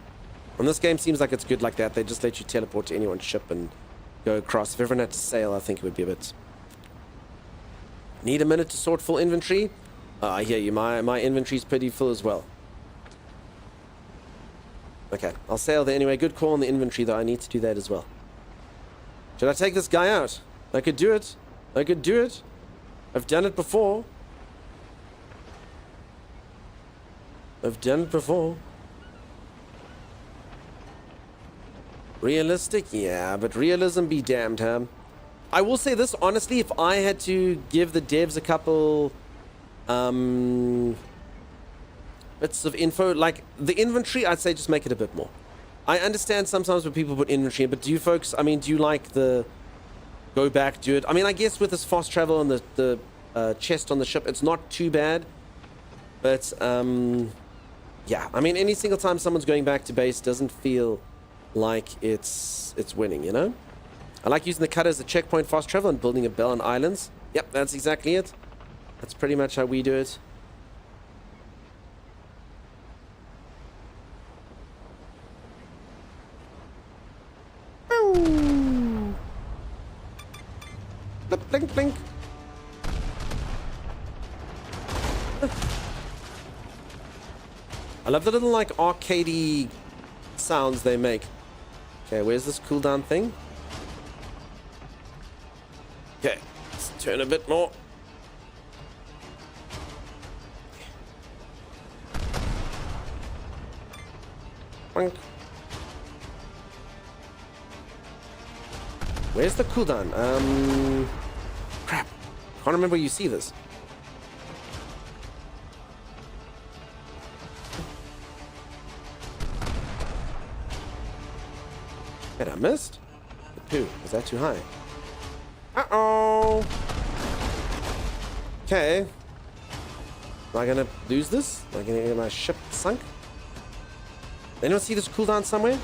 And this game seems like it's good like that. They just let you teleport to anyone's ship and go across. If everyone had to sail, I think it would be a bit... Need a minute to sort full inventory? I hear you. My inventory's pretty full as well. Okay, I'll sail there anyway. Good call on the inventory, though. I need to do that as well. Should I take this guy out? I could do it. I could do it. I've done it before. I've done it before. Realistic? Yeah, but realism be damned, huh? I will say this, honestly, if I had to give the devs a couple bits of info, like the inventory, I'd say just make it a bit more. I understand sometimes when people put inventory in, but do you folks, I mean, do you like the go back, do it? I mean, I guess with this fast travel and the chest on the ship, it's not too bad. But, yeah, I mean, any single time someone's going back to base doesn't feel like it's winning, you know? I like using the cutter as a checkpoint fast travel and building a bell on islands. Yep, that's exactly it. That's pretty much how we do it. Blink, blink, blink. I love the little like arcadey sounds they make. Okay, where's this cooldown thing? Okay, let's turn a bit more. Boink. Where's the cooldown? Crap. Can't remember where you see this. Wait, I missed? Poo, is that too high? Uh-oh! Okay. Am I gonna lose this? Am I gonna get my ship sunk? Anyone see this cooldown somewhere?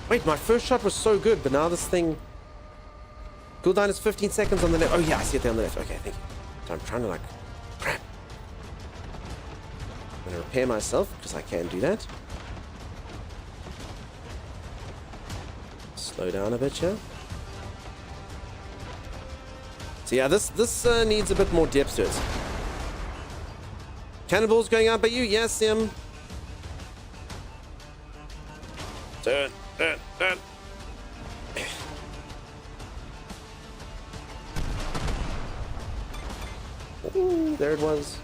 Wait, my first shot was so good, but now this thing... Cooldown is 15 seconds on the left. Oh yeah, I see it there on the left. Okay, thank you. So I'm trying to like I'm gonna repair myself because I can do that. Slow down a bit here. So yeah, this needs a bit more depth to it. Cannonballs going out by you, yes, Sim. Turn. Ooh, there it was.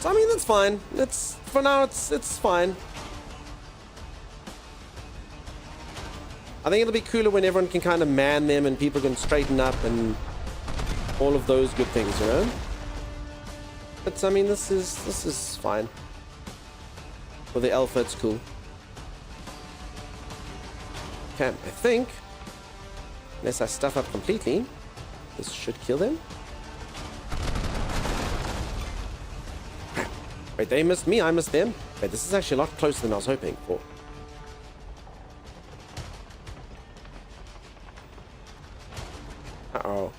So I mean, that's fine. For now, it's fine. I think it'll be cooler when everyone can kind of man them and people can straighten up and all of those good things, you know. But I mean, this is fine. For the alpha, it's cool. Okay, I think, unless I stuff up completely, this should kill them. Wait, they missed me, I missed them. Wait, this is actually a lot closer than I was hoping for. Uh-oh.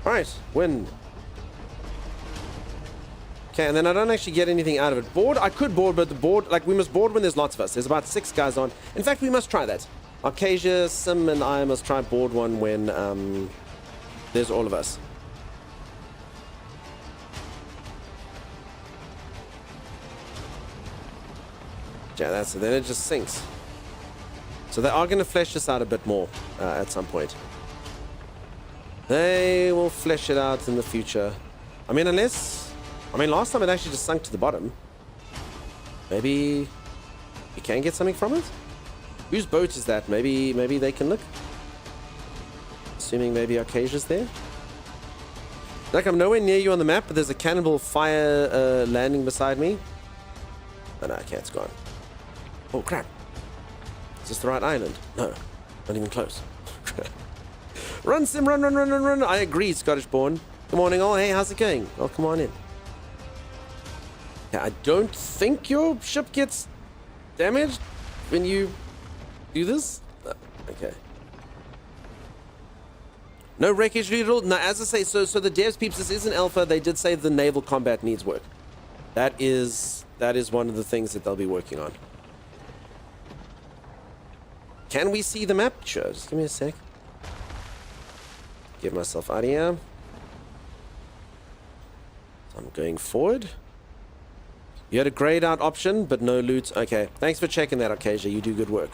Alright, win. Okay, and then I don't actually get anything out of it. Board, I could board, but the board, like, we must board when there's lots of us. There's about 6 guys on. In fact, we must try that. Arcasia, Sim, and I must try board one when, there's all of us. Yeah, that's it. Then it just sinks. So they are going to flesh this out a bit more at some point. They will flesh it out in the future. I mean, unless... I mean, last time it actually just sunk to the bottom. Maybe you can get something from it? Whose boat is that? Maybe they can look. Assuming maybe Arcasia's there. Like, I'm nowhere near you on the map, but there's a cannibal fire landing beside me. Oh, no, okay, it's gone. Oh, crap. Is this the right island? No, not even close. Run, Sim, run. I agree, Scottish born. Good morning, all. Hey, how's it going? Oh, come on in. Yeah, I don't think your ship gets damaged when you do this. Okay. No wreckage at all. No, as I say, so the devs peeps, this is an alpha. They did say the naval combat needs work. That is one of the things that they'll be working on. Can we see the map? Sure, just give me a sec. Give myself out of here. I'm going forward. You had a grayed out option, but no loot. Okay, thanks for checking that, Arcasia. You do good work.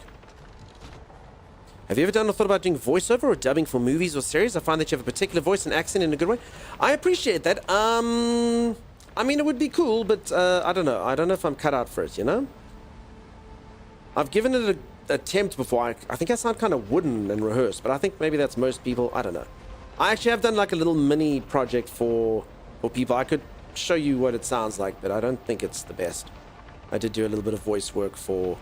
Have you ever done or thought about doing voiceover or dubbing for movies or series? I find that you have a particular voice and accent in a good way. I appreciate that. I mean, it would be cool, but I don't know. I don't know if I'm cut out for it, you know? I've given it an attempt before. I think I sound kind of wooden and rehearsed, but I think maybe that's most people. I don't know. I actually have done like a little mini project for people. I could show you what it sounds like, but I don't think it's the best. I did do a little bit of voice work for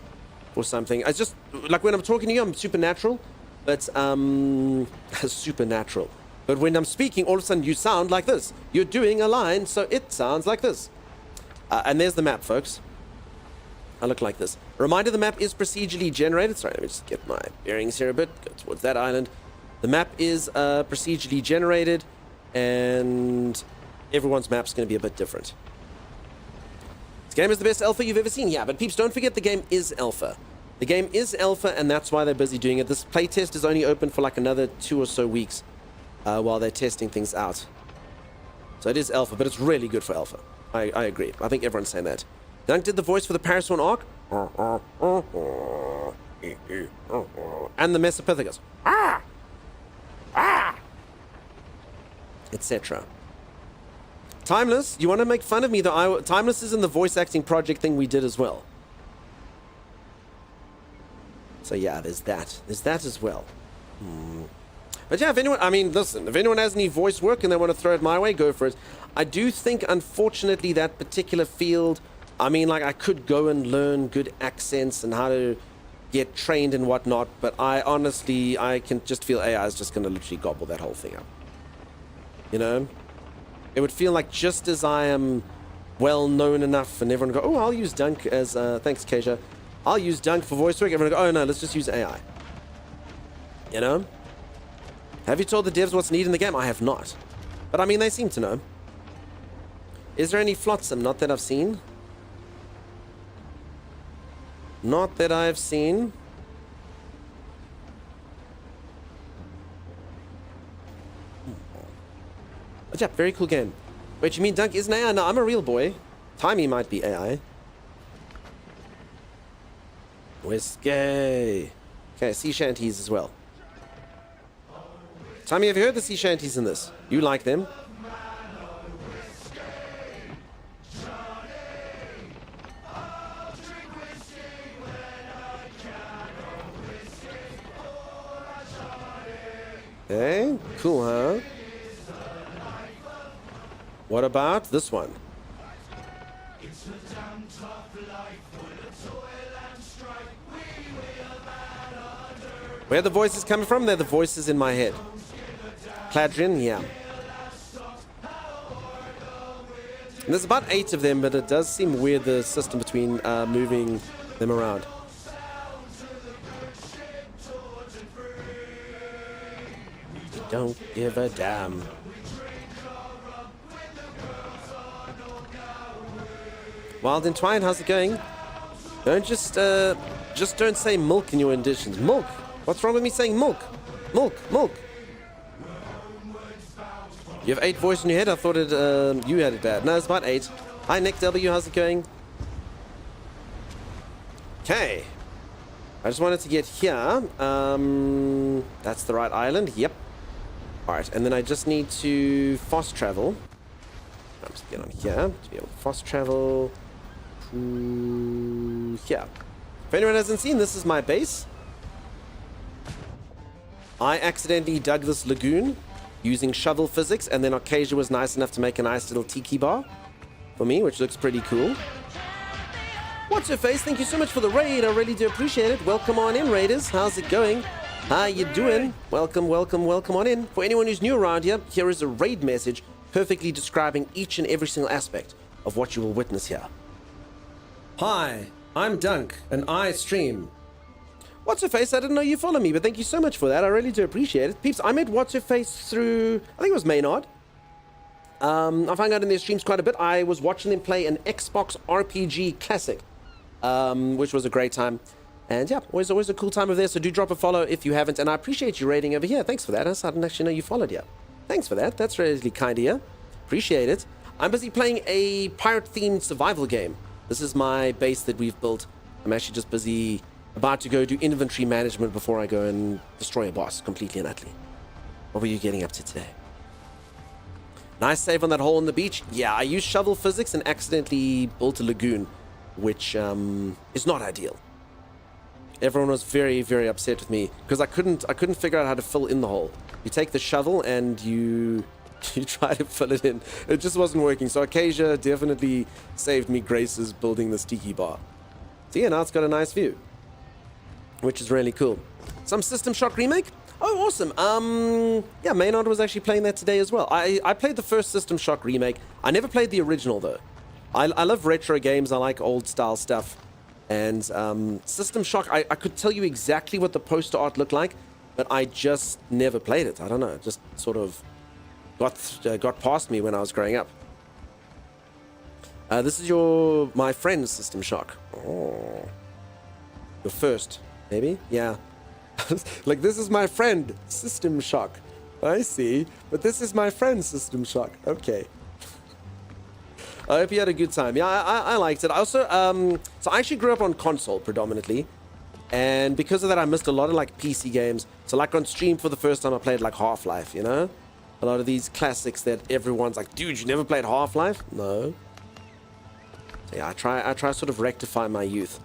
something. I just, like when I'm talking to you, I'm supernatural, but supernatural. But when I'm speaking, all of a sudden you sound like this. You're doing a line, so it sounds like this. And there's the map, folks. I look like this. Reminder, the map is procedurally generated. Sorry, let me just get my bearings here a bit. Go towards that island. The map is procedurally generated, and everyone's map's going to be a bit different. This game is the best alpha you've ever seen. Yeah, but peeps, don't forget the game is alpha. The game is alpha, and that's why they're busy doing it. This playtest is only open for like another 2 or so weeks while they're testing things out. So it is alpha, but it's really good for alpha. I agree. I think everyone's saying that. Dunk did the voice for the Paris 1 arc. And the Mesopithecus. Etc. Timeless, you want to make fun of me though? Timeless is in the voice acting project thing we did as well. So yeah, there's that. There's that as well. But yeah, if anyone, I mean, listen, if anyone has any voice work and they want to throw it my way, go for it. I do think, unfortunately, that particular field, I mean, like, I could go and learn good accents and how to get trained and whatnot, but I honestly, I can just feel AI is just going to literally gobble that whole thing up. You know? It would feel like just as I am well known enough and everyone go, oh, I'll use Dunk as, thanks, Keisha. I'll use Dunk for voice work. Everyone go, oh, no, let's just use AI. You know? Have you told the devs what's needed in the game? I have not. But I mean, they seem to know. Is there any flotsam? Not that I've seen. Not that I've seen. But yeah, very cool game. Wait, you mean Dunk isn't AI? No, I'm a real boy. Timey might be AI. Whiskey. Okay, sea shanties as well. Timey, have you heard the sea shanties in this? You like them? Okay, cool, huh? What about this one? Where are the voices coming from? They're the voices in my head. Cladrin, yeah. And there's about 8 of them, but it does seem weird, the system between moving them around. Don't give a damn. Wild and Twine, how's it going? Don't just don't say milk in your additions. Milk. What's wrong with me saying milk? Milk, milk. You have 8 voices in your head. I thought you had it bad. No, it's about 8. Hi, Nick W. How's it going? Okay. I just wanted to get here. That's the right island. Yep. All right, and then I just need to fast travel. I'll just get on here to be able to fast travel to here. If anyone hasn't seen, this is my base. I accidentally dug this lagoon using shovel physics, and then Arcasia was nice enough to make a nice little tiki bar for me, which looks pretty cool. What's your face? Thank you so much for the raid. I really do appreciate it. Welcome on in, Raiders. How's it going? How you doing? Welcome, welcome, welcome on in. For anyone who's new around here, here is a raid message perfectly describing each and every single aspect of what you will witness here. Hi, I'm Dunk, and I stream. What's her face? I didn't know you follow me, but thank you so much for that. I really do appreciate it. Peeps, I met What's her face through, I think it was Maynard. I found out in their streams quite a bit. I was watching them play an Xbox RPG Classic, which was a great time. And yeah, always a cool time over there. So do drop a follow if you haven't. And I appreciate you rating over here. Thanks for that. I didn't actually know you followed yet. Thanks for that. That's really kind of you. Appreciate it. I'm busy playing a pirate-themed survival game. This is my base that we've built. I'm actually just busy about to go do inventory management before I go and destroy a boss completely and utterly. What were you getting up to today? Nice save on that hole in the beach. Yeah, I used shovel physics and accidentally built a lagoon, which is not ideal. Everyone was very, very upset with me because I couldn't figure out how to fill in the hole. You take the shovel and you try to fill it in. It just wasn't working. So Acacia definitely saved me graces building this tiki bar. So yeah, now it's got a nice view, which is really cool. Some System Shock remake. Oh, awesome. Yeah, Maynard was actually playing that today as well. I played the first System Shock remake. I never played the original though. I love retro games. I like old style stuff. And System Shock, I could tell you exactly what the poster art looked like, but I just never played it. I don't know, it just sort of got past me when I was growing up. This is my friend's System Shock. Oh. Your first, maybe? Yeah. Like, this is my friend, System Shock. I see, but this is my friend, System Shock. Okay. I hope you had a good time. Yeah, I liked it. I also, so I actually grew up on console predominantly. And because of that, I missed a lot of like PC games. So like on stream for the first time, I played like Half-Life, you know? A lot of these classics that everyone's like, dude, you never played Half-Life? No. So yeah, I try sort of rectify my youth.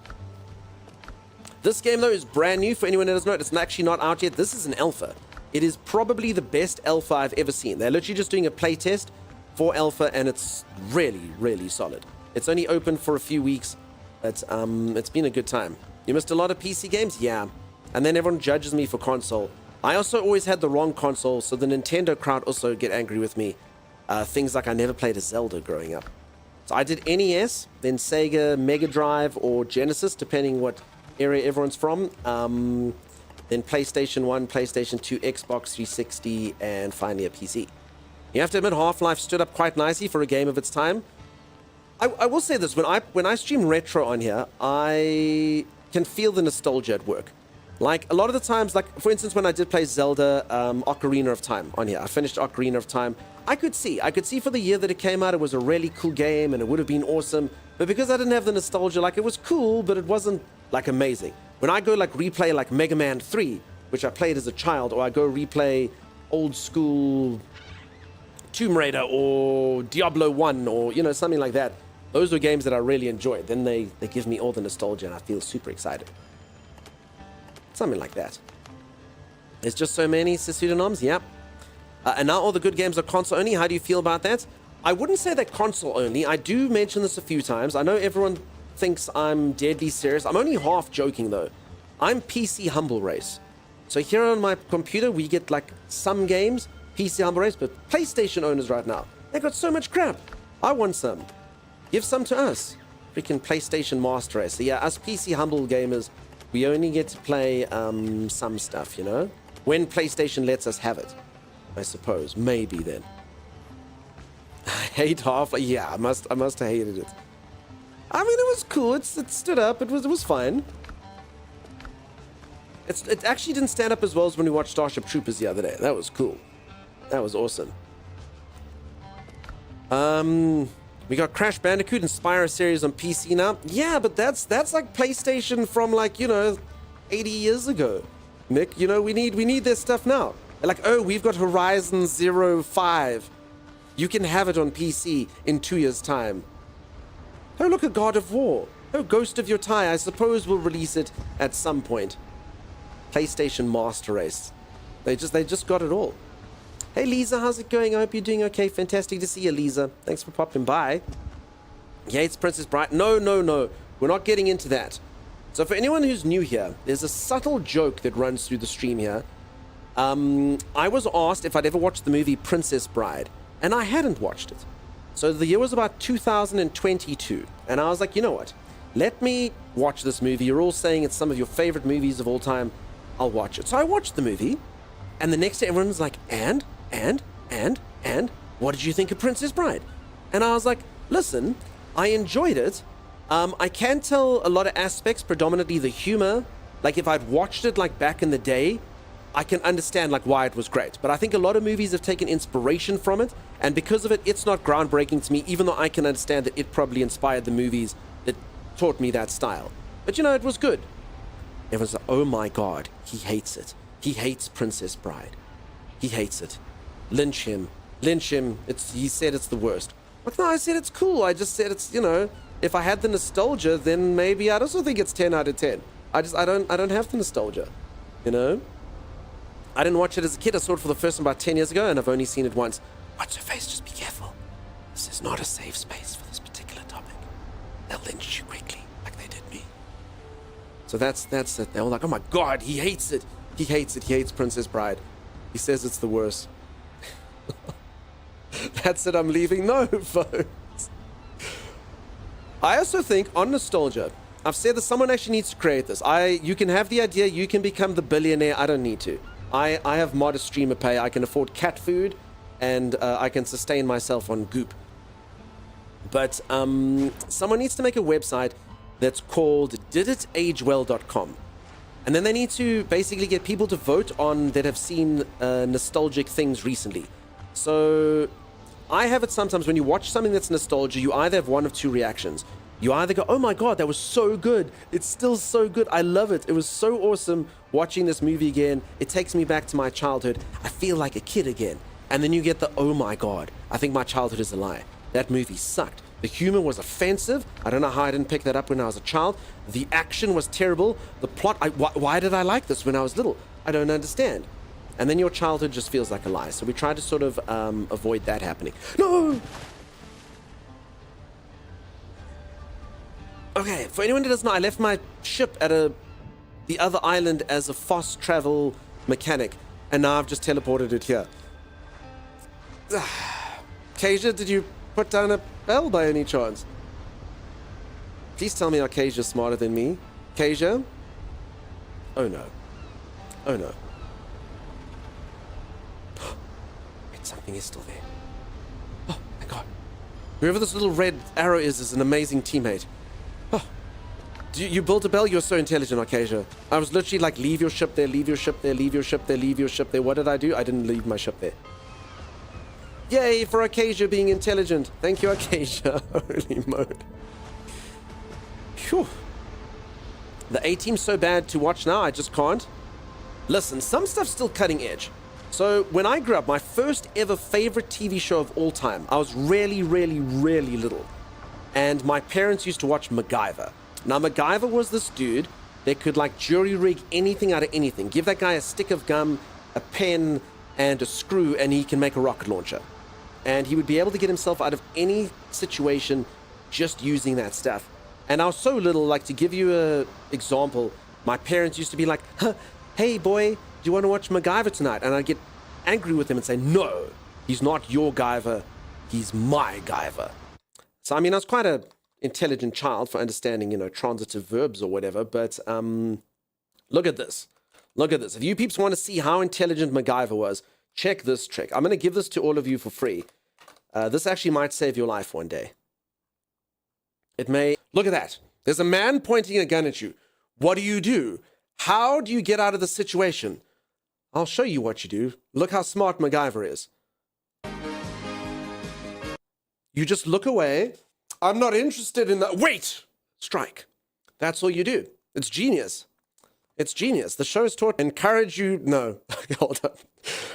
This game though is brand new for anyone that doesn't know it. It's actually not out yet. This is an alpha. It is probably the best alpha I've ever seen. They're literally just doing a play test for alpha, and it's really, really solid. It's only open for a few weeks, but it's been a good time. You missed a lot of PC games? Yeah. And then everyone judges me for console. I also always had the wrong console, so the Nintendo crowd also get angry with me. Things like I never played a Zelda growing up. So I did NES, then Sega, Mega Drive, or Genesis, depending what area everyone's from. then PlayStation 1, PlayStation 2, Xbox 360, and finally a PC. You have to admit, Half-Life stood up quite nicely for a game of its time. I will say this, when I stream retro on here, I can feel the nostalgia at work. Like, a lot of the times, like, for instance, when I did play Zelda Ocarina of Time on here, I finished Ocarina of Time, I could see for the year that it came out, it was a really cool game, and it would have been awesome, but because I didn't have the nostalgia, like, it was cool, but it wasn't, like, amazing. When I go, like, replay, like, Mega Man 3, which I played as a child, or I go replay old school Tomb Raider, or Diablo 1, or, you know, something like that, those were games that I really enjoyed. Then they give me all the nostalgia and I feel super excited. Something like that. There's just so many pseudonyms, yep. And now all the good games are console only. How do you feel about that? I wouldn't say they're console only. I do mention this a few times. I know everyone thinks I'm deadly serious. I'm only half joking though. I'm PC Humble Race. So here on my computer, we get like some games, PC Humble Race, but PlayStation owners right now, they got so much crap. I want some. Give some to us. Freaking PlayStation Master Race. So yeah, us PC Humble gamers, we only get to play some stuff, you know? When PlayStation lets us have it, I suppose. Maybe then. I hate Half-Life. Yeah, I must have hated it. I mean, it was cool. It stood up. It was fine. It actually didn't stand up as well as when we watched Starship Troopers the other day. That was cool. That was awesome. We got Crash Bandicoot and Spyro series on PC now. Yeah, but that's like PlayStation from like, you know, 80 years ago. Nick, you know, we need this stuff now. Like, oh, we've got Horizon 05. You can have it on PC in 2 years' time. Oh, look, a God of War. Oh, Ghost of Your Tie. I suppose we'll release it at some point. PlayStation Master Race. They just got it all. Hey, Lisa, how's it going? I hope you're doing okay. Fantastic to see you, Lisa. Thanks for popping by. Yeah, it's Princess Bride. No. We're not getting into that. So for anyone who's new here, there's a subtle joke that runs through the stream here. I was asked if I'd ever watched the movie Princess Bride, and I hadn't watched it. So the year was about 2022, and I was like, you know what? Let me watch this movie. You're all saying it's some of your favorite movies of all time. I'll watch it. So I watched the movie, and the next day everyone was like, and, what did you think of Princess Bride? And I was like, listen, I enjoyed it. I can tell a lot of aspects, predominantly the humor. Like if I'd watched it like back in the day, I can understand like why it was great. But I think a lot of movies have taken inspiration from it, and because of it, it's not groundbreaking to me, even though I can understand that it probably inspired the movies that taught me that style. But you know, it was good. Everyone's like, oh my God, he hates it. He hates Princess Bride. He hates it. Lynch him. He said it's the worst. Like, no, I said it's cool. I just said it's, you know, if I had the nostalgia, then maybe I'd also think it's 10 out of 10. I don't have the nostalgia, you know? I didn't watch it as a kid. I saw it for the first time about 10 years ago, and I've only seen it once. What's your face? Just be careful. This is not a safe space for this particular topic. They'll lynch you quickly, like they did me. So that's it. They were like, oh my God, he hates it. He hates it. He hates Princess Bride. He says it's the worst. That's it. I'm leaving. No, folks. I also think on nostalgia, I've said that someone actually needs to create this. You can have the idea. You can become the billionaire. I don't need to. I have modest streamer pay. I can afford cat food, and I can sustain myself on goop. But someone needs to make a website that's called diditagewell.com. And then they need to basically get people to vote on that have seen nostalgic things recently. So I have it sometimes when you watch something that's nostalgia, you either have one of two reactions. You either go, oh my God, that was so good. It's still so good. I love it. It was so awesome watching this movie again. It takes me back to my childhood. I feel like a kid again. And then you get the, oh my God, I think my childhood is a lie. That movie sucked. The humor was offensive. I don't know how I didn't pick that up when I was a child. The action was terrible. The plot, why did I like this when I was little? I don't understand. And then your childhood just feels like a lie. So we try to sort of avoid that happening. No! Okay, for anyone who doesn't know, I left my ship at the other island as a fast travel mechanic. And now I've just teleported it here. Kasia, did you put down a bell by any chance? Please tell me Arcasia's smarter than me. Kasia? Oh no. Oh no. Wait, something is still there. Oh my god. Whoever this little red arrow is an amazing teammate. Oh. You built a bell? You're so intelligent, Arcasia. I was literally like, leave your ship there, leave your ship there, leave your ship there, leave your ship there. What did I do? I didn't leave my ship there. Yay for Arcasia being intelligent. Thank you, Arcasia. Holy mode. Phew. The A-team's so bad to watch now, I just can't. Listen, some stuff's still cutting edge. So when I grew up, my first ever favorite TV show of all time, I was really, really, really little. And my parents used to watch MacGyver. Now, MacGyver was this dude that could like jury rig anything out of anything. Give that guy a stick of gum, a pen, and a screw, and he can make a rocket launcher. And he would be able to get himself out of any situation just using that stuff. And I was so little, like to give you an example, my parents used to be like, huh, hey boy, do you want to watch MacGyver tonight? And I'd get angry with him and say, no, he's not your Guyver, he's my Guyver. So, I mean, I was quite a intelligent child for understanding, you know, transitive verbs or whatever, but look at this. Look at this. If you peeps want to see how intelligent MacGyver was, check this trick. I'm going to give this to all of you for free. This actually might save your life one day. It may. Look at that. There's a man pointing a gun at you. What do you do? How do you get out of the situation? I'll show you what you do. Look how smart MacGyver is. You just look away. I'm not interested in that. Wait! Strike. That's all you do. It's genius. It's genius. The show's taught. Encourage you. No. Hold on.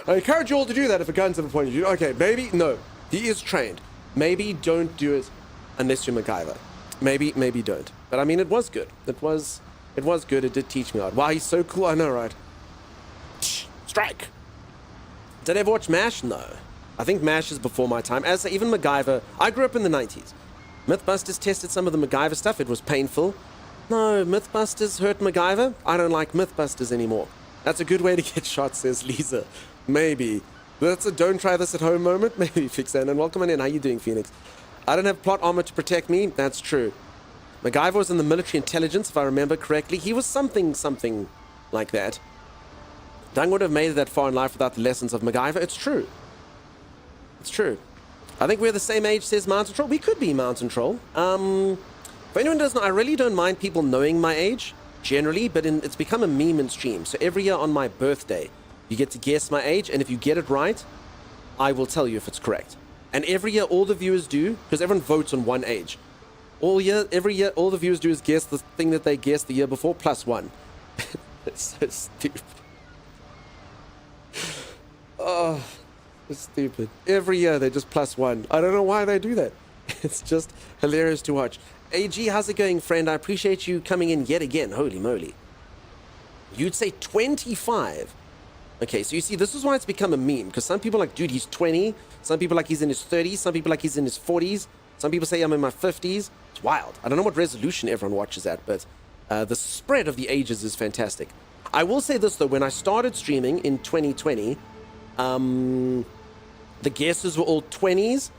I encourage you all to do that if a gun's ever pointed at you. Okay, maybe. No. He is trained. Maybe don't do it unless you're MacGyver. Maybe don't. But I mean, it was good. It was good. It did teach me a lot. Wow, he's so cool. I know, right? Strike. Did I ever watch MASH? No. I think MASH is before my time. As even MacGyver, I grew up in the 90s. Mythbusters tested some of the MacGyver stuff. It was painful. No, Mythbusters hurt MacGyver. I don't like Mythbusters anymore. That's a good way to get shot, says Lisa. Maybe. That's a don't try this at home moment. Maybe fix that. And welcome on in. How you doing, Phoenix? I don't have plot armor to protect me. That's true. MacGyver was in the military intelligence, if I remember correctly. He was something like that. Dung would have made it that far in life without the lessons of MacGyver. It's true. It's true. I think we're the same age, says Mountain Troll. We could be Mountain Troll. If anyone doesn't know, I really don't mind people knowing my age, generally, but it's become a meme in stream. So every year on my birthday, you get to guess my age, and if you get it right, I will tell you if it's correct. And every year, all the viewers do, because everyone votes on one age. Every year, all the viewers do is guess the thing that they guessed the year before, plus one. It's so stupid. Oh, it's stupid. Every year, they just plus one. I don't know why they do that. It's just hilarious to watch. AG, how's it going, friend? I appreciate you coming in yet again. Holy moly. You'd say 25. Okay, so you see, this is why it's become a meme, because some people are like, dude, he's 20. Some people are like he's in his 30s. Some people are like he's in his 40s. Some people say I'm in my 50s. It's wild. I don't know what resolution everyone watches at, but the spread of the ages is fantastic. I will say this, though. When I started streaming in 2020, the guesses were all 20s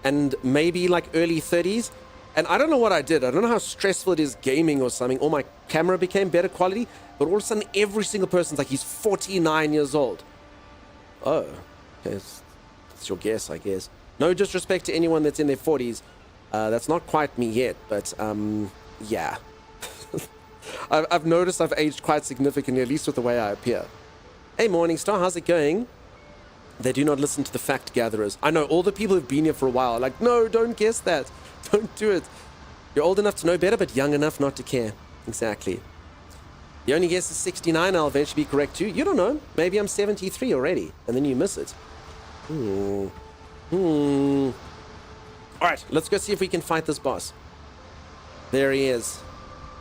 and maybe like early 30s. And I don't know what I did. I don't know how stressful it is gaming or something. Or my camera became better quality. But all of a sudden, every single person's like, he's 49 years old. Oh, that's your guess, I guess. No disrespect to anyone that's in their 40s. That's not quite me yet, but yeah. I've noticed I've aged quite significantly, at least with the way I appear. Hey, Morningstar, how's it going? They do not listen to the fact gatherers. I know all the people who've been here for a while are like, no, don't guess that. Don't do it. You're old enough to know better, but young enough not to care. Exactly. The only guess is 69. I'll eventually be correct too. You don't know. Maybe I'm 73 already, and then you miss it. All right, let's go see if we can fight this boss. There he is.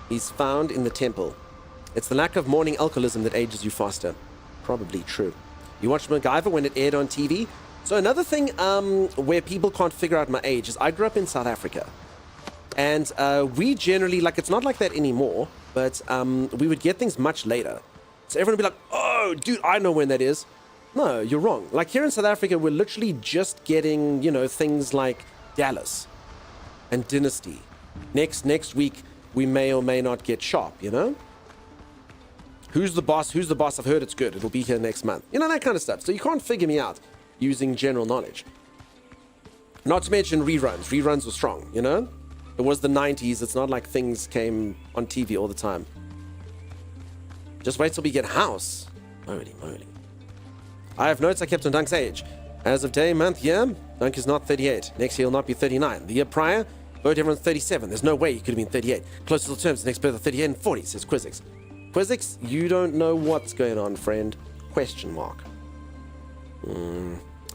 He's found in the temple. It's the lack of morning alcoholism that ages you faster. Probably true. You watched MacGyver when it aired on TV? So another thing where people can't figure out my age is I grew up in South Africa. And we generally, like, it's not like that anymore, but we would get things much later. So everyone would be like, oh, dude, I know when that is. No, you're wrong. Like, here in South Africa, we're literally just getting, you know, things like Dallas and Dynasty. Next week, we may or may not get Sharp, you know? Who's the boss? Who's the boss? I've heard it's good. It'll be here next month. You know, that kind of stuff. So you can't figure me out using general knowledge. Not to mention reruns. Reruns were strong, you know? It was the 90s. It's not like things came on TV all the time. Just wait till we get House. Holy moly. I have notes I kept on Dunk's age. As of day, month, year, Dunk is not 38. Next year he'll not be 39. The year prior, vote everyone's 37. There's no way he could have been 38. Close to the terms, next birth of 38 and 40, says Quizzix. Quizzix, you don't know what's going on, friend. Question mark.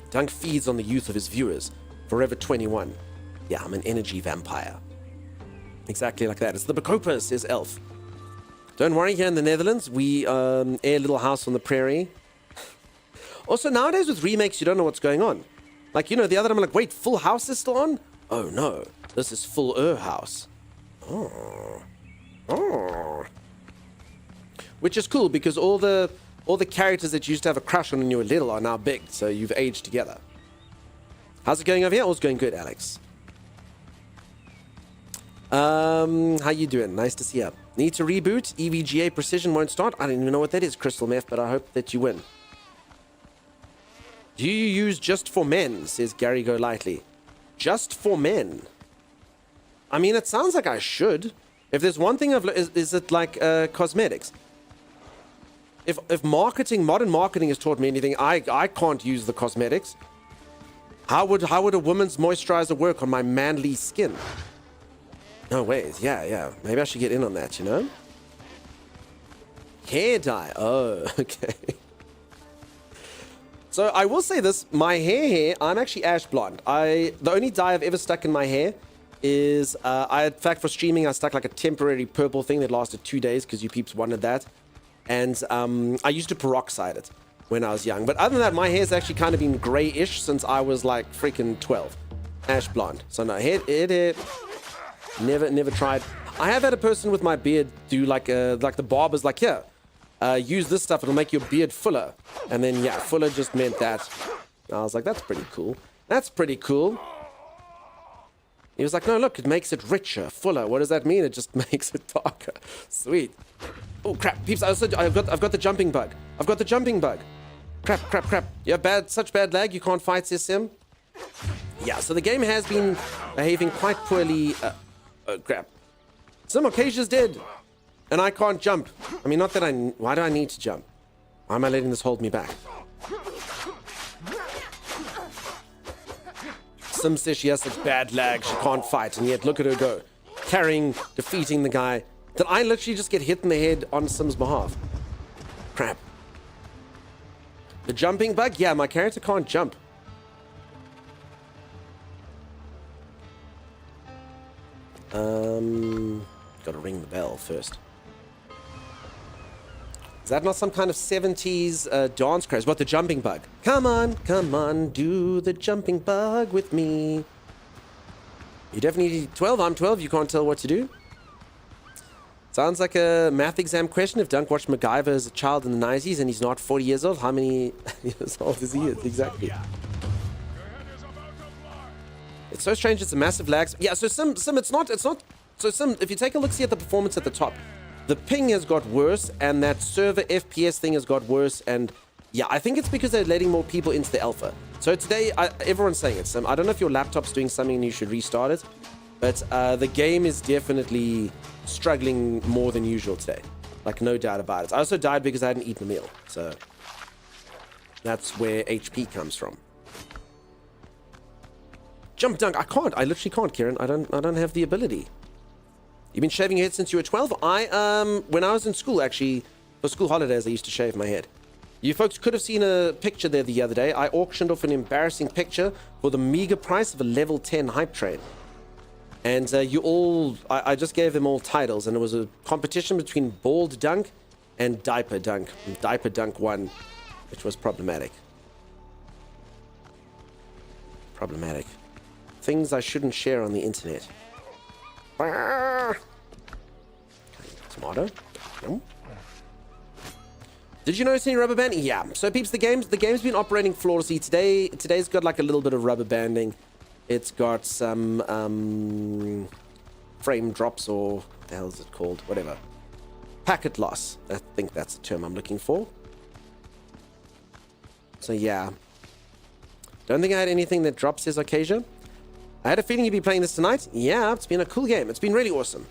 Dunk feeds on the youth of his viewers. Forever 21. Yeah, I'm an energy vampire. Exactly like that. It's the Bacopa, says Elf. Don't worry, here in the Netherlands, we air Little House on the Prairie. Also, nowadays with remakes, you don't know what's going on. Like, you know, the other time I'm like, wait, Full House is still on? Oh no, this is Full House. Oh. Which is cool because all the characters that you used to have a crush on when you were little are now big, so you've aged together. How's it going over here? All's going good, Alex. How you doing? Nice to see you. Need to reboot. EVGA Precision won't start. I don't even know what that is, Crystal Meth, but I hope that you win. Do you use Just for Men? Says Gary Go Lightly. Just for Men? I mean, it sounds like I should. If there's one thing is it like cosmetics? If marketing, modern marketing has taught me anything, I can't use the cosmetics. How would a woman's moisturizer work on my manly skin? No ways. Yeah. Maybe I should get in on that, you know? Hair dye. Oh, okay. So I will say this, my hair, I'm actually ash blonde. The only dye I've ever stuck in my hair is, in fact, for streaming, I stuck like a temporary purple thing that lasted 2 days because you peeps wanted that. And I used to peroxide it when I was young. But other than that, my hair's actually kind of been grayish since I was like freaking 12. Ash blonde. So no, hair, never tried. I have had a person with my beard do like the barber's like, here. Use this stuff, it'll make your beard fuller. And then, yeah, fuller just meant that. I was like, that's pretty cool. That's pretty cool. He was like, no, look, it makes it richer, fuller. What does that mean? It just makes it darker. Sweet. Oh, crap. Peeps, I've got the jumping bug. I've got the jumping bug. Crap. You have such bad lag, you can't fight, says Sim. Yeah, so the game has been behaving quite poorly. Oh, crap. Sim, Ocasia's dead. And I can't jump. I mean, not that why do I need to jump? Why am I letting this hold me back? Sim says she has such bad lag, she can't fight, and yet look at her go. Defeating the guy. Did I literally just get hit in the head on Sim's behalf? Crap. The jumping bug? Yeah, my character can't jump. Gotta ring the bell first. Is that not some kind of 70s dance craze? What, the jumping bug? Come on, do the jumping bug with me. You definitely 12, I'm 12, you can't tell what to do. Sounds like a math exam question. If Dunk watched MacGyver as a child in the 90s and he's not 40 years old, how many years old is he? Exactly. It's so strange, it's a massive lag. Yeah, so Sim, it's not, so Sim, if you take a look, see at the performance at the top, the ping has got worse, and that server FPS thing has got worse, and yeah, I think it's because they're letting more people into the alpha. So today, everyone's saying it, Sim. I don't know if your laptop's doing something and you should restart it, but the game is definitely struggling more than usual today. Like, no doubt about it. I also died because I hadn't eaten a meal, so that's where HP comes from. Jump Dunk, I literally can't, Kieran. I don't have the ability. You've been shaving your head since you were 12? When I was in school, actually, for school holidays, I used to shave my head. You folks could have seen a picture there the other day. I auctioned off an embarrassing picture for the meager price of a level 10 hype train. And I just gave them all titles, and it was a competition between Bald Dunk and Diaper Dunk. And Diaper Dunk won, which was problematic. Things I shouldn't share on the internet. Tomato. No. Did you notice any rubber banding? Yeah. So peeps, the game's been operating flawlessly. Today's got like a little bit of rubber banding. It's got some frame drops, or what the hell is it called? Whatever. packet loss. I think that's the term I'm looking for. So yeah. Don't think I had anything that drops, says Arcasia. I had a feeling you'd be playing this tonight. Yeah, it's been a cool game. It's been really awesome.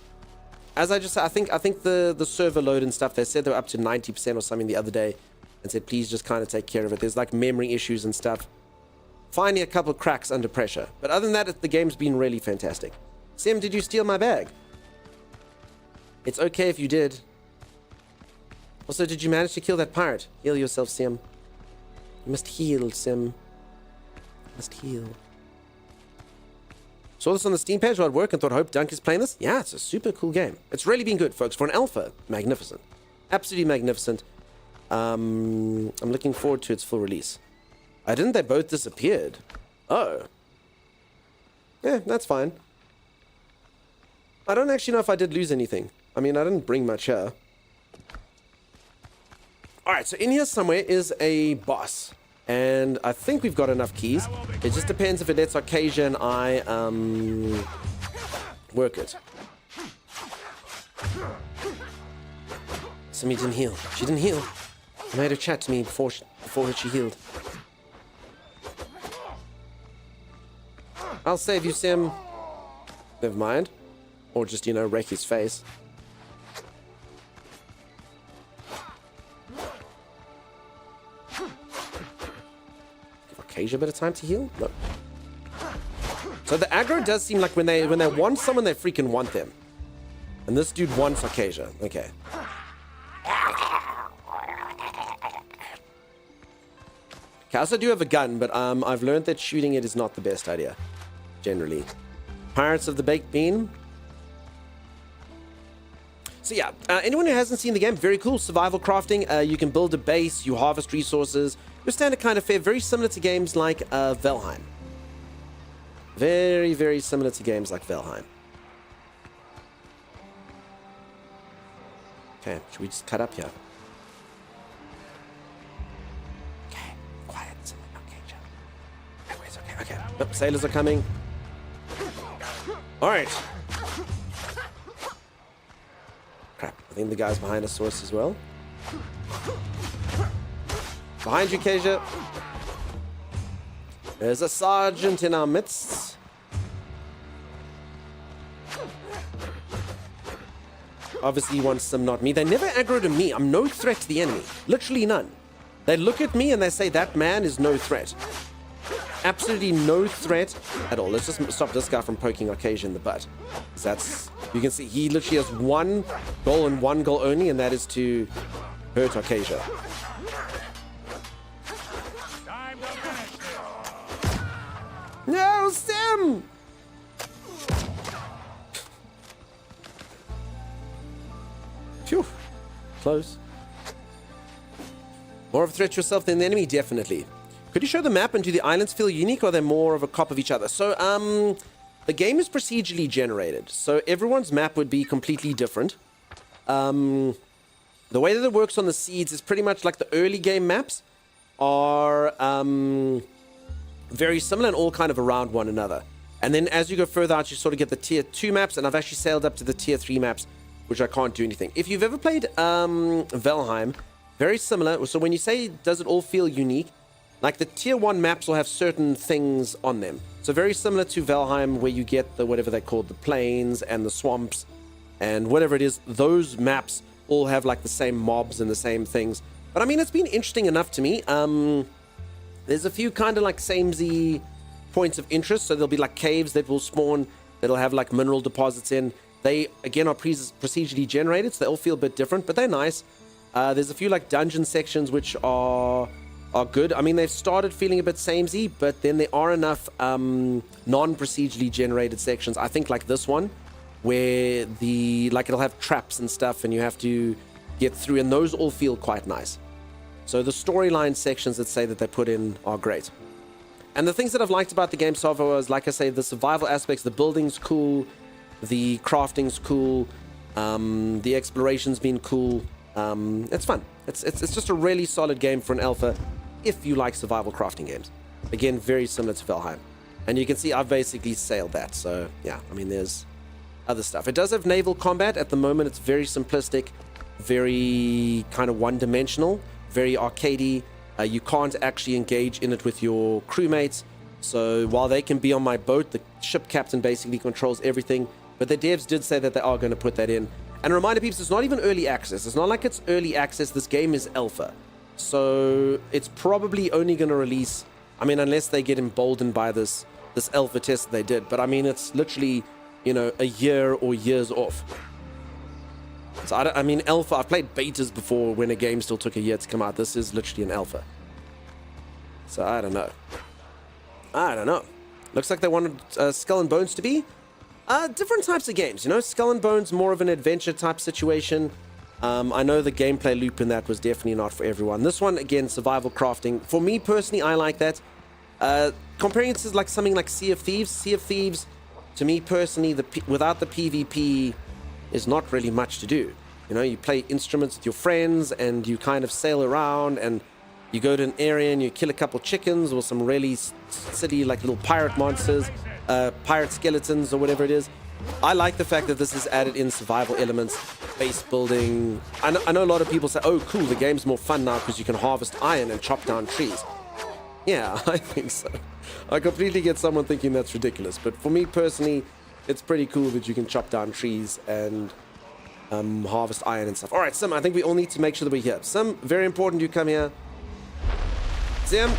As I just said, I think the server load and stuff, they said they were up to 90% or something the other day and said please just kind of take care of it. There's like memory issues and stuff. Finding a couple cracks under pressure. But other than that, the game's been really fantastic. Sim, did you steal my bag? It's okay if you did. Also, did you manage to kill that pirate? Heal yourself, Sim. You must heal, Sim. You must heal. Saw this on the Steam page while at work and thought, hope Dunk is playing this. Yeah, it's a super cool game. It's really been good, folks. For an alpha, magnificent. Absolutely magnificent. I'm looking forward to its full release. Didn't they both disappeared? Oh. Yeah, that's fine. I don't actually know if I did lose anything. I mean, I didn't bring much here. Alright, so in here somewhere is a boss. And I think we've got enough keys. It just depends if it lets Arcasia and I work it. Simi didn't heal. She didn't heal. I made her chat to me before she healed. I'll save you, Sim. Never mind. Or just, you know, wreck his face. Asia a bit of time to heal? No. So the aggro does seem like when they want someone, they freaking want them. And this dude wants Arcasia. Okay. Okay, I also do have a gun, but I've learned that shooting it is not the best idea. Generally. Pirates of the Baked Bean. So yeah, anyone who hasn't seen the game, very cool. Survival crafting. You can build a base, you harvest resources. Your standard kind of fare, very similar to games like Valheim. Very, very similar to games like Valheim. Okay, should we just cut up here? Okay, quiet. Okay, wait, okay. Nope, sailors are coming. Alright. Crap, I think the guy's behind us saw us as well. Behind you, Kasia. There's a sergeant in our midst. Obviously he wants them, not me. They never aggro to me. I'm no threat to the enemy. Literally none. They look at me and they say, that man is no threat. Absolutely no threat at all. Let's just stop this guy from poking Arcasia in the butt. That's, you can see he literally has one goal and one goal only, and that is to hurt Arcasia. No, Sim! Phew. Close. More of a threat to yourself than the enemy? Definitely. Could you show the map and do the islands feel unique, or are they more of a copy of each other? So, the game is procedurally generated. So everyone's map would be completely different. The way that it works on the seeds is pretty much like the early game maps are very similar and all kind of around one another. And then as you go further out, you sort of get the tier 2 maps, and I've actually sailed up to the tier 3 maps, which I can't do anything. If you've ever played Valheim, very similar. So when you say, does it all feel unique? Like the tier 1 maps will have certain things on them. So very similar to Valheim, where you get the, whatever they call the plains and the swamps and whatever it is, those maps all have like the same mobs and the same things. But I mean, it's been interesting enough to me. There's a few kind of like samey points of interest. So there'll be like caves that will spawn, that'll have like mineral deposits in. They, again, are procedurally generated, so they all feel a bit different, but they're nice. There's a few like dungeon sections which are good. I mean, they've started feeling a bit samey, but then there are enough non-procedurally generated sections. I think like this one, where it'll have traps and stuff, and you have to get through, and those all feel quite nice. So the storyline sections that say that they put in are great. And the things that I've liked about the game so far was, like I say, the survival aspects. The building's cool, the crafting's cool, the exploration's been cool. It's fun. It's just a really solid game for an alpha if you like survival crafting games. Again, very similar to Valheim. And you can see I've basically sailed that. So yeah, I mean, there's other stuff. It does have naval combat. At the moment, it's very simplistic. very kind of one-dimensional, very arcadey. You can't actually engage in it with your crewmates. So while they can be on my boat, the ship captain basically controls everything. But the devs did say that they are going to put that in. And a reminder, peeps, it's not even early access. It's not like it's early access. This game is alpha. So it's probably only going to release, I mean, unless they get emboldened by this alpha test that they did. But I mean, it's literally, you know, a year or years off. So I mean, alpha, I've played betas before when a game still took a year to come out. This is literally an alpha. So I don't know. Looks like they wanted Skull and Bones to be different types of games. You know, Skull and Bones, more of an adventure type situation. I know the gameplay loop in that was definitely not for everyone. This one, again, survival crafting. For me personally, I like that. Comparing it to like something like Sea of Thieves, to me personally, without the PvP, is not really much to do. You know, you play instruments with your friends and you kind of sail around and you go to an area and you kill a couple chickens or some really silly like little pirate monsters, pirate skeletons or whatever it is. I like the fact that this is added in survival elements, base building. I know a lot of people say, oh cool, the game's more fun now because you can harvest iron and chop down trees. Yeah, I think so. I completely get someone thinking that's ridiculous, but for me personally, it's pretty cool that you can chop down trees and harvest iron and stuff. All right, Sim, I think we all need to make sure that we're here. Sim, very important you come here. Sim.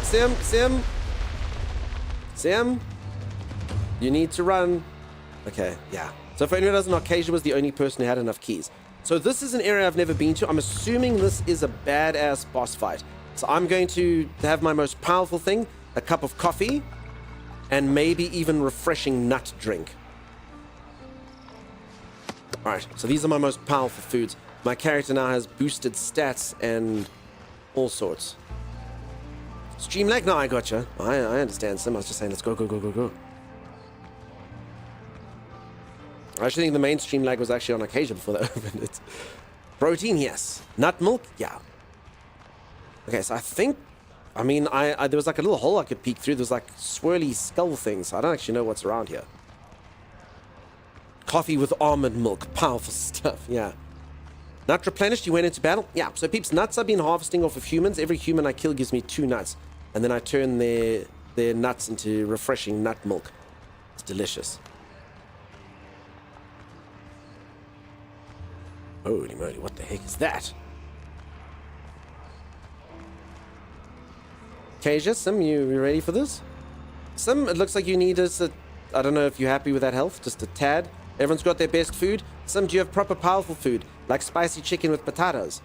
You need to run. Okay, yeah. So for anyone who doesn't know, Arcasia was the only person who had enough keys. So this is an area I've never been to. I'm assuming this is a badass boss fight. So I'm going to have my most powerful thing, a cup of coffee, and maybe even refreshing nut drink. Alright, so these are my most powerful foods. My character now has boosted stats and all sorts. Stream lag? No, I gotcha. I understand, Sim. I was just saying, let's go. I actually think the main stream lag was actually on Acacia before they opened it. Protein, yes. Nut milk? Yeah. Okay, so I think... I mean, there was like a little hole I could peek through. There's like swirly skull things. So I don't actually know what's around here. Coffee with almond milk. Powerful stuff, yeah. Nut replenished, you went into battle? Yeah, so peeps, nuts I've been harvesting off of humans. Every human I kill gives me 2 nuts. And then I turn their nuts into refreshing nut milk. It's delicious. Holy moly, what the heck is that? Kasia, Sim, you ready for this? Sim, it looks like you need us I don't know if you're happy with that health, just a tad. Everyone's got their best food. Sim, do you have proper powerful food? Like spicy chicken with potatoes?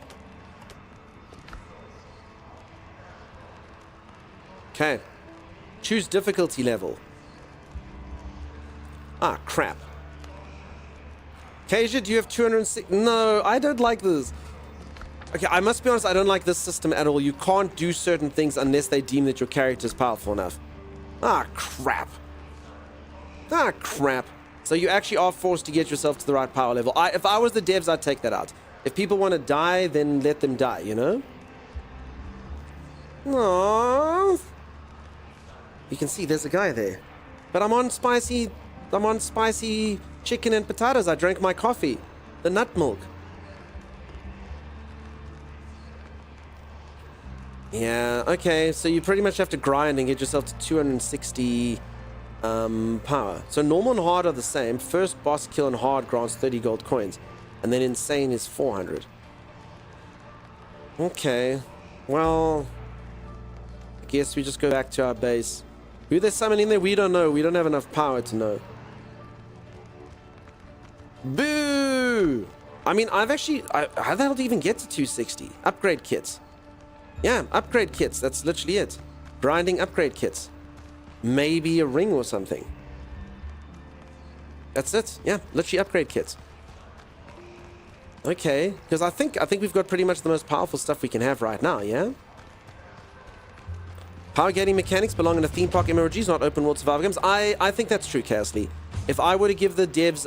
Okay. Choose difficulty level. Ah, crap. Kasia, do you have 206? No, I don't like this. Okay, I must be honest, I don't like this system at all. You can't do certain things unless they deem that your character is powerful enough. Ah, crap. Ah, crap. So you actually are forced to get yourself to the right power level. If I was the devs, I'd take that out. If people want to die, then let them die, you know? Aww. You can see there's a guy there. But I'm on spicy chicken and potatoes. I drank my coffee. The nut milk. Yeah, okay, so you pretty much have to grind and get yourself to 260 power. So normal and hard are the same. First boss kill and hard grants 30 gold coins. And then insane is 400. Okay, well, I guess we just go back to our base. Who they're summoning there, we don't know. We don't have enough power to know. Boo! I mean, how the hell do you even get to 260? Upgrade kits. Yeah, upgrade kits. That's literally it. Grinding upgrade kits. Maybe a ring or something. That's it. Yeah, literally upgrade kits. Okay, because I think we've got pretty much the most powerful stuff we can have right now, yeah? Power gating mechanics belong in a theme park MMORPGs, not open world survival games. I think that's true, Casley. If I were to give the devs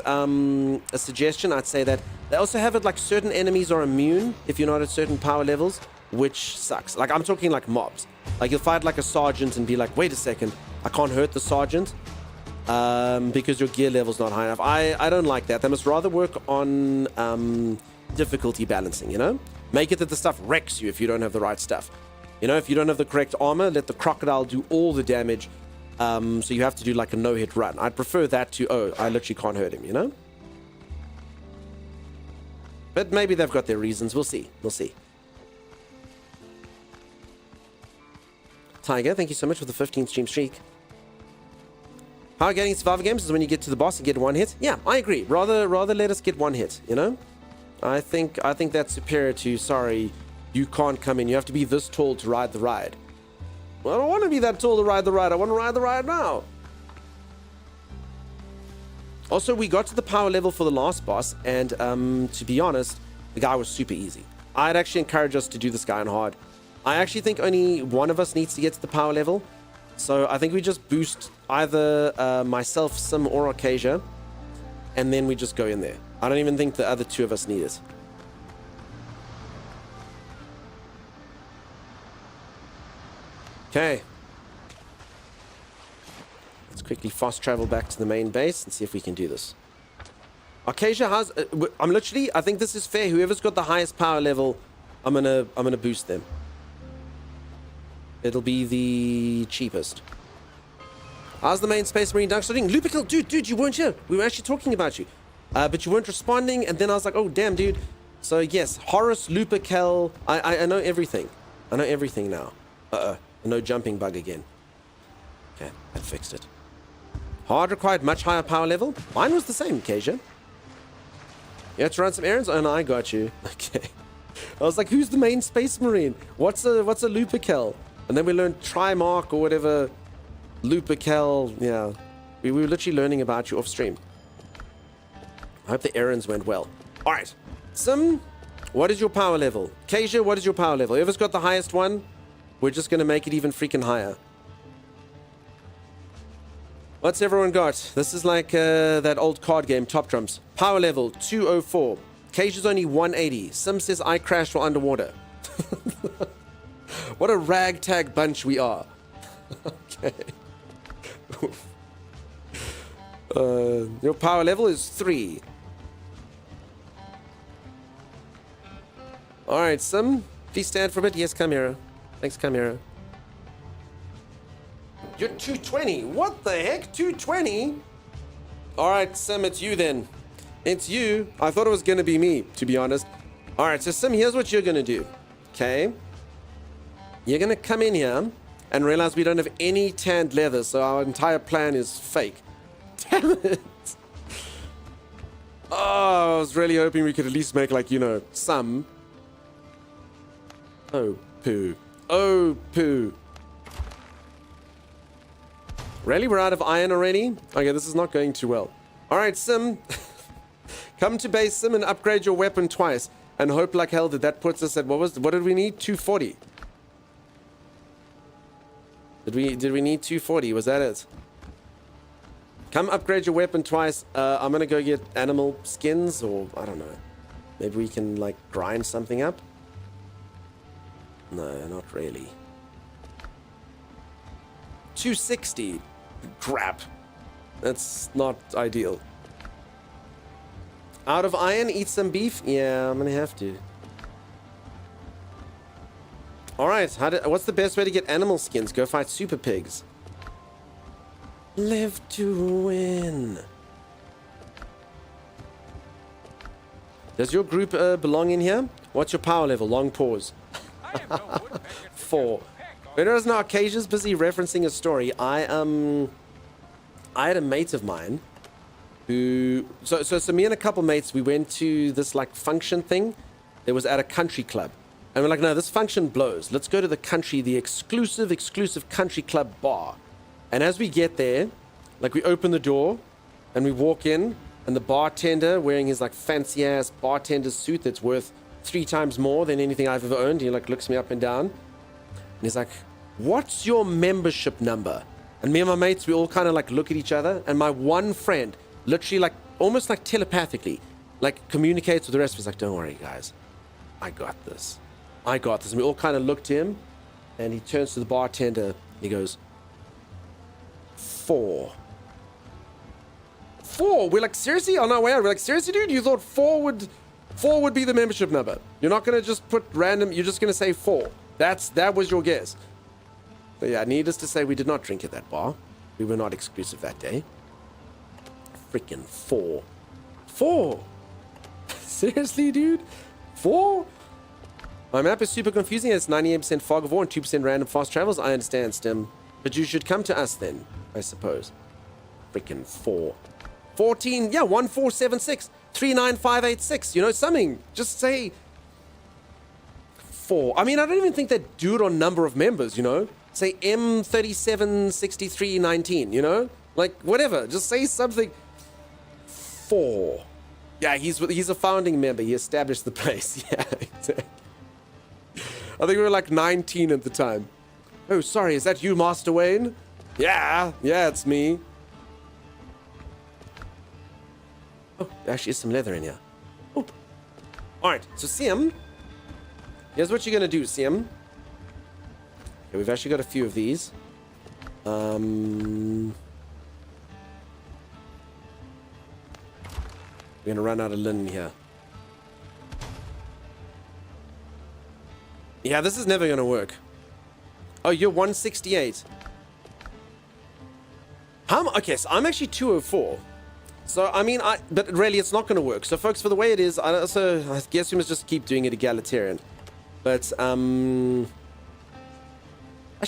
a suggestion, I'd say that they also have it like certain enemies are immune if you're not at certain power levels, which sucks. Like, I'm talking like mobs. Like, you'll fight like a sergeant and be like, wait a second, I can't hurt the sergeant because your gear level's not high enough. I don't like that. They must rather work on difficulty balancing, you know? Make it that the stuff wrecks you if you don't have the right stuff. You know, if you don't have the correct armor, let the crocodile do all the damage. So you have to do like a no-hit run. I'd prefer that to, oh, I literally can't hurt him, you know? But maybe they've got their reasons. We'll see. We'll see. Tiger, thank you so much for the 15th stream streak. How getting survival games is when you get to the boss and get one hit. Yeah, I agree. Rather let us get one hit, you know? I think that's superior to, sorry, you can't come in. You have to be this tall to ride the ride. Well, I don't want to be that tall to ride the ride. I want to ride the ride now. Also, we got to the power level for the last boss, and to be honest, the guy was super easy. I'd actually encourage us to do this guy on hard. I actually think only one of us needs to get to the power level. So I think we just boost either myself, Sim, or Acacia, and then we just go in there. I don't even think the other two of us need it. Okay. Let's quickly fast travel back to the main base and see if we can do this. Acacia has... I think this is fair. Whoever's got the highest power level, I'm gonna boost them. It'll be the cheapest. How's the main Space Marine Dunkster doing? Lupical, dude, you weren't here. We were actually talking about you. But you weren't responding, and then I was like, oh, damn, dude. So, yes, Horus, Lupical, I know everything. I know everything now. No jumping bug again. Okay, I fixed it. Hard required much higher power level. Mine was the same, Kasia. You had to run some errands? Oh, no, I got you. Okay. I was like, who's the main Space Marine? What's a Lupical? And then we learned Trimarch or whatever. Lupical. Yeah. We were literally learning about you off stream. I hope the errands went well. Alright. Sim, what is your power level? Kasia, what is your power level? Whoever's got the highest one, we're just going to make it even freaking higher. What's everyone got? This is like that old card game, Top Trumps. Power level, 204. Kasia's only 180. Sim says I crashed while underwater. What a ragtag bunch we are. Okay. Your power level is 3. Alright, Sim. Please stand for a bit. Yes, Chimera. Thanks, Chimera. You're 220. What the heck? 220? Alright, Sim, it's you then. It's you. I thought it was going to be me, to be honest. Alright, so Sim, here's what you're going to do. Okay? You're going to come in here and realize we don't have any tanned leather, so our entire plan is fake. Damn it! Oh, I was really hoping we could at least make, like, you know, some. Oh, poo. Oh, poo. Really? We're out of iron already? Okay, this is not going too well. Alright, Sim. Come to base, Sim, and upgrade your weapon twice. And hope like hell that puts us at, what did we need? 240. Did we need 240? Was that it? Come upgrade your weapon twice. I'm gonna go get animal skins, or I don't know. Maybe we can like grind something up. No, not really. 260. Crap. That's not ideal. Out of iron, eat some beef? Yeah, I'm gonna have to. Alright, what's the best way to get animal skins? Go fight super pigs. Live to win. Does your group belong in here? What's your power level? Long pause. 4. Whereas now Akasia's busy referencing a story, I had a mate of mine who so me and a couple mates, we went to this like function thing that was at a country club. And we're like, no, this function blows. Let's go to the country, the exclusive country club bar. And as we get there, like we open the door and we walk in, and the bartender wearing his like fancy ass bartender suit that's worth 3 times more than anything I've ever owned. He like looks me up and down. And he's like, what's your membership number? And me and my mates, we all kind of like look at each other. And my one friend, literally like, almost like telepathically, like communicates with the rest of us like, don't worry guys, I got this. I got this. And we all kind of look to him, and he turns to the bartender, and he goes, 4. 4? We're like, seriously? On our way out, we're like, seriously, dude? You thought 4 would 4 would be the membership number. You're not going to just put random. You're just going to say 4. That was your guess. But yeah, needless to say, we did not drink at that bar. We were not exclusive that day. Freaking 4. 4. Seriously, dude? 4? My map is super confusing. It's 98% fog of war and 2% random fast travels. I understand, Stim. But you should come to us then, I suppose. Freaking 4. 14, yeah, 1476. 39586. You know, something. Just say 4. I mean, I don't even think they do it on number of members, you know? Say M376319, you know? Like, whatever. Just say something. 4. Yeah, he's a founding member. He established the place. Yeah, exactly. I think we were like 19 at the time. Oh, sorry, is that you, Master Wayne? Yeah, it's me. Oh, there actually is some leather in here. Oh. Alright, so Sim. Here's what you're going to do, Sim. Okay, we've actually got a few of these. We're going to run out of linen here. Yeah, this is never going to work. Oh, you're 168. Okay, so I'm actually 204. So, I mean, but really, it's not going to work. So, folks, for the way it is, I guess we must just keep doing it egalitarian. But, actually,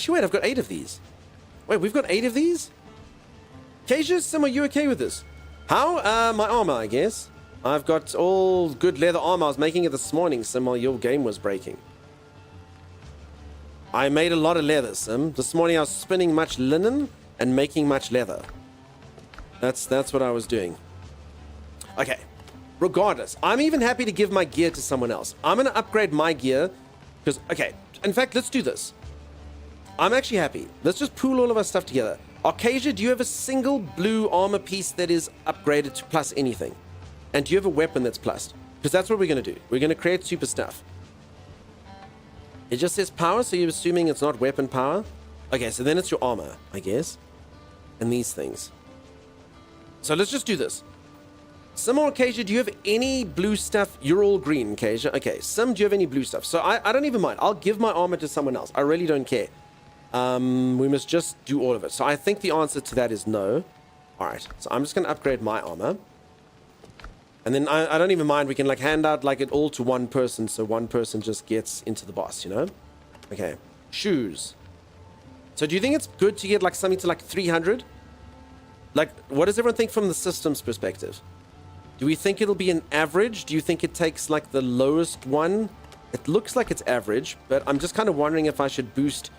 wait, I've got 8 of these. Wait, we've got 8 of these? Keisha, Sim, are you okay with this? How? My armor, I guess. I've got all good leather armor. I was making it this morning, Sim, while your game was breaking. I made a lot of leather, Sim. This morning I was spinning much linen and making much leather. That's what I was doing. Okay. Regardless, I'm even happy to give my gear to someone else. I'm going to upgrade my gear because, okay, in fact, let's do this. I'm actually happy. Let's just pool all of our stuff together. Arcasia, do you have a single blue armor piece that is upgraded to plus anything? And do you have a weapon that's plus? Because that's what we're going to do. We're going to create super stuff. It just says power, so you're assuming it's not weapon power. Okay, so then it's your armor, I guess. And these things. So let's just do this. Sim or Acacia, do you have any blue stuff? You're all green, Acacia. Okay, Sim, do you have any blue stuff? So I don't even mind. I'll give my armor to someone else. I really don't care. We must just do all of it. So I think the answer to that is no. Alright, so I'm just going to upgrade my armor. And then I don't even mind. We can like hand out like it all to one person. So one person just gets into the boss, you know? Okay. Shoes. So do you think it's good to get like something to like 300? Like, what does everyone think from the system's perspective? Do we think it'll be an average? Do you think it takes like the lowest one? It looks like it's average, but I'm just kind of wondering if I should boost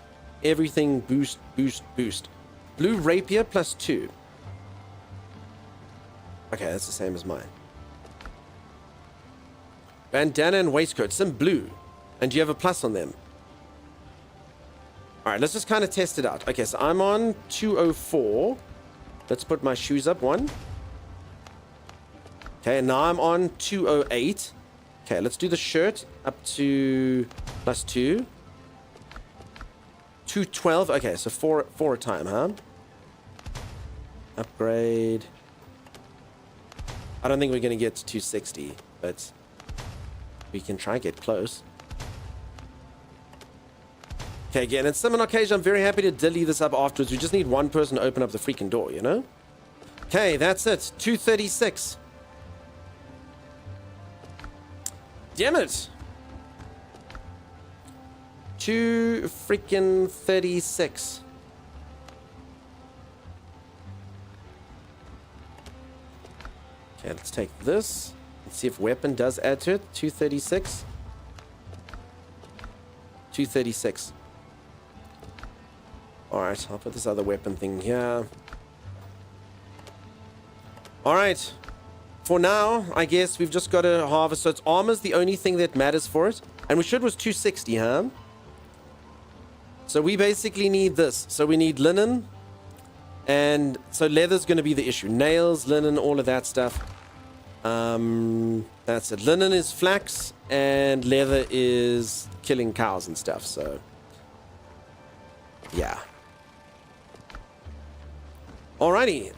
everything. Boost. Blue rapier plus 2. Okay, that's the same as mine. Bandana and waistcoat, some blue. And do you have a plus on them? Alright, let's just kind of test it out. Okay, so I'm on 204. Let's put my shoes up, 1. Okay, and now I'm on 208. Okay, let's do the shirt up to plus 2. 212. Okay, so 4 a time, huh? Upgrade. I don't think we're going to get to 260, but we can try and get close. Okay, again, and some occasion, I'm very happy to dilly this up afterwards. We just need one person to open up the freaking door, you know? Okay, that's it. 236. Damn it. 2 freaking 36. Okay, let's take this. Let's see if weapon does add to it. 236. 236. Alright, I'll put this other weapon thing here. Alright. For now, I guess we've just got to harvest. So it's armor's the only thing that matters for it. And we should was 260, huh? So we basically need this. So we need linen. And so leather's going to be the issue. Nails, linen, all of that stuff. That's it. Linen is flax. And leather is killing cows and stuff. So, yeah. Alrighty.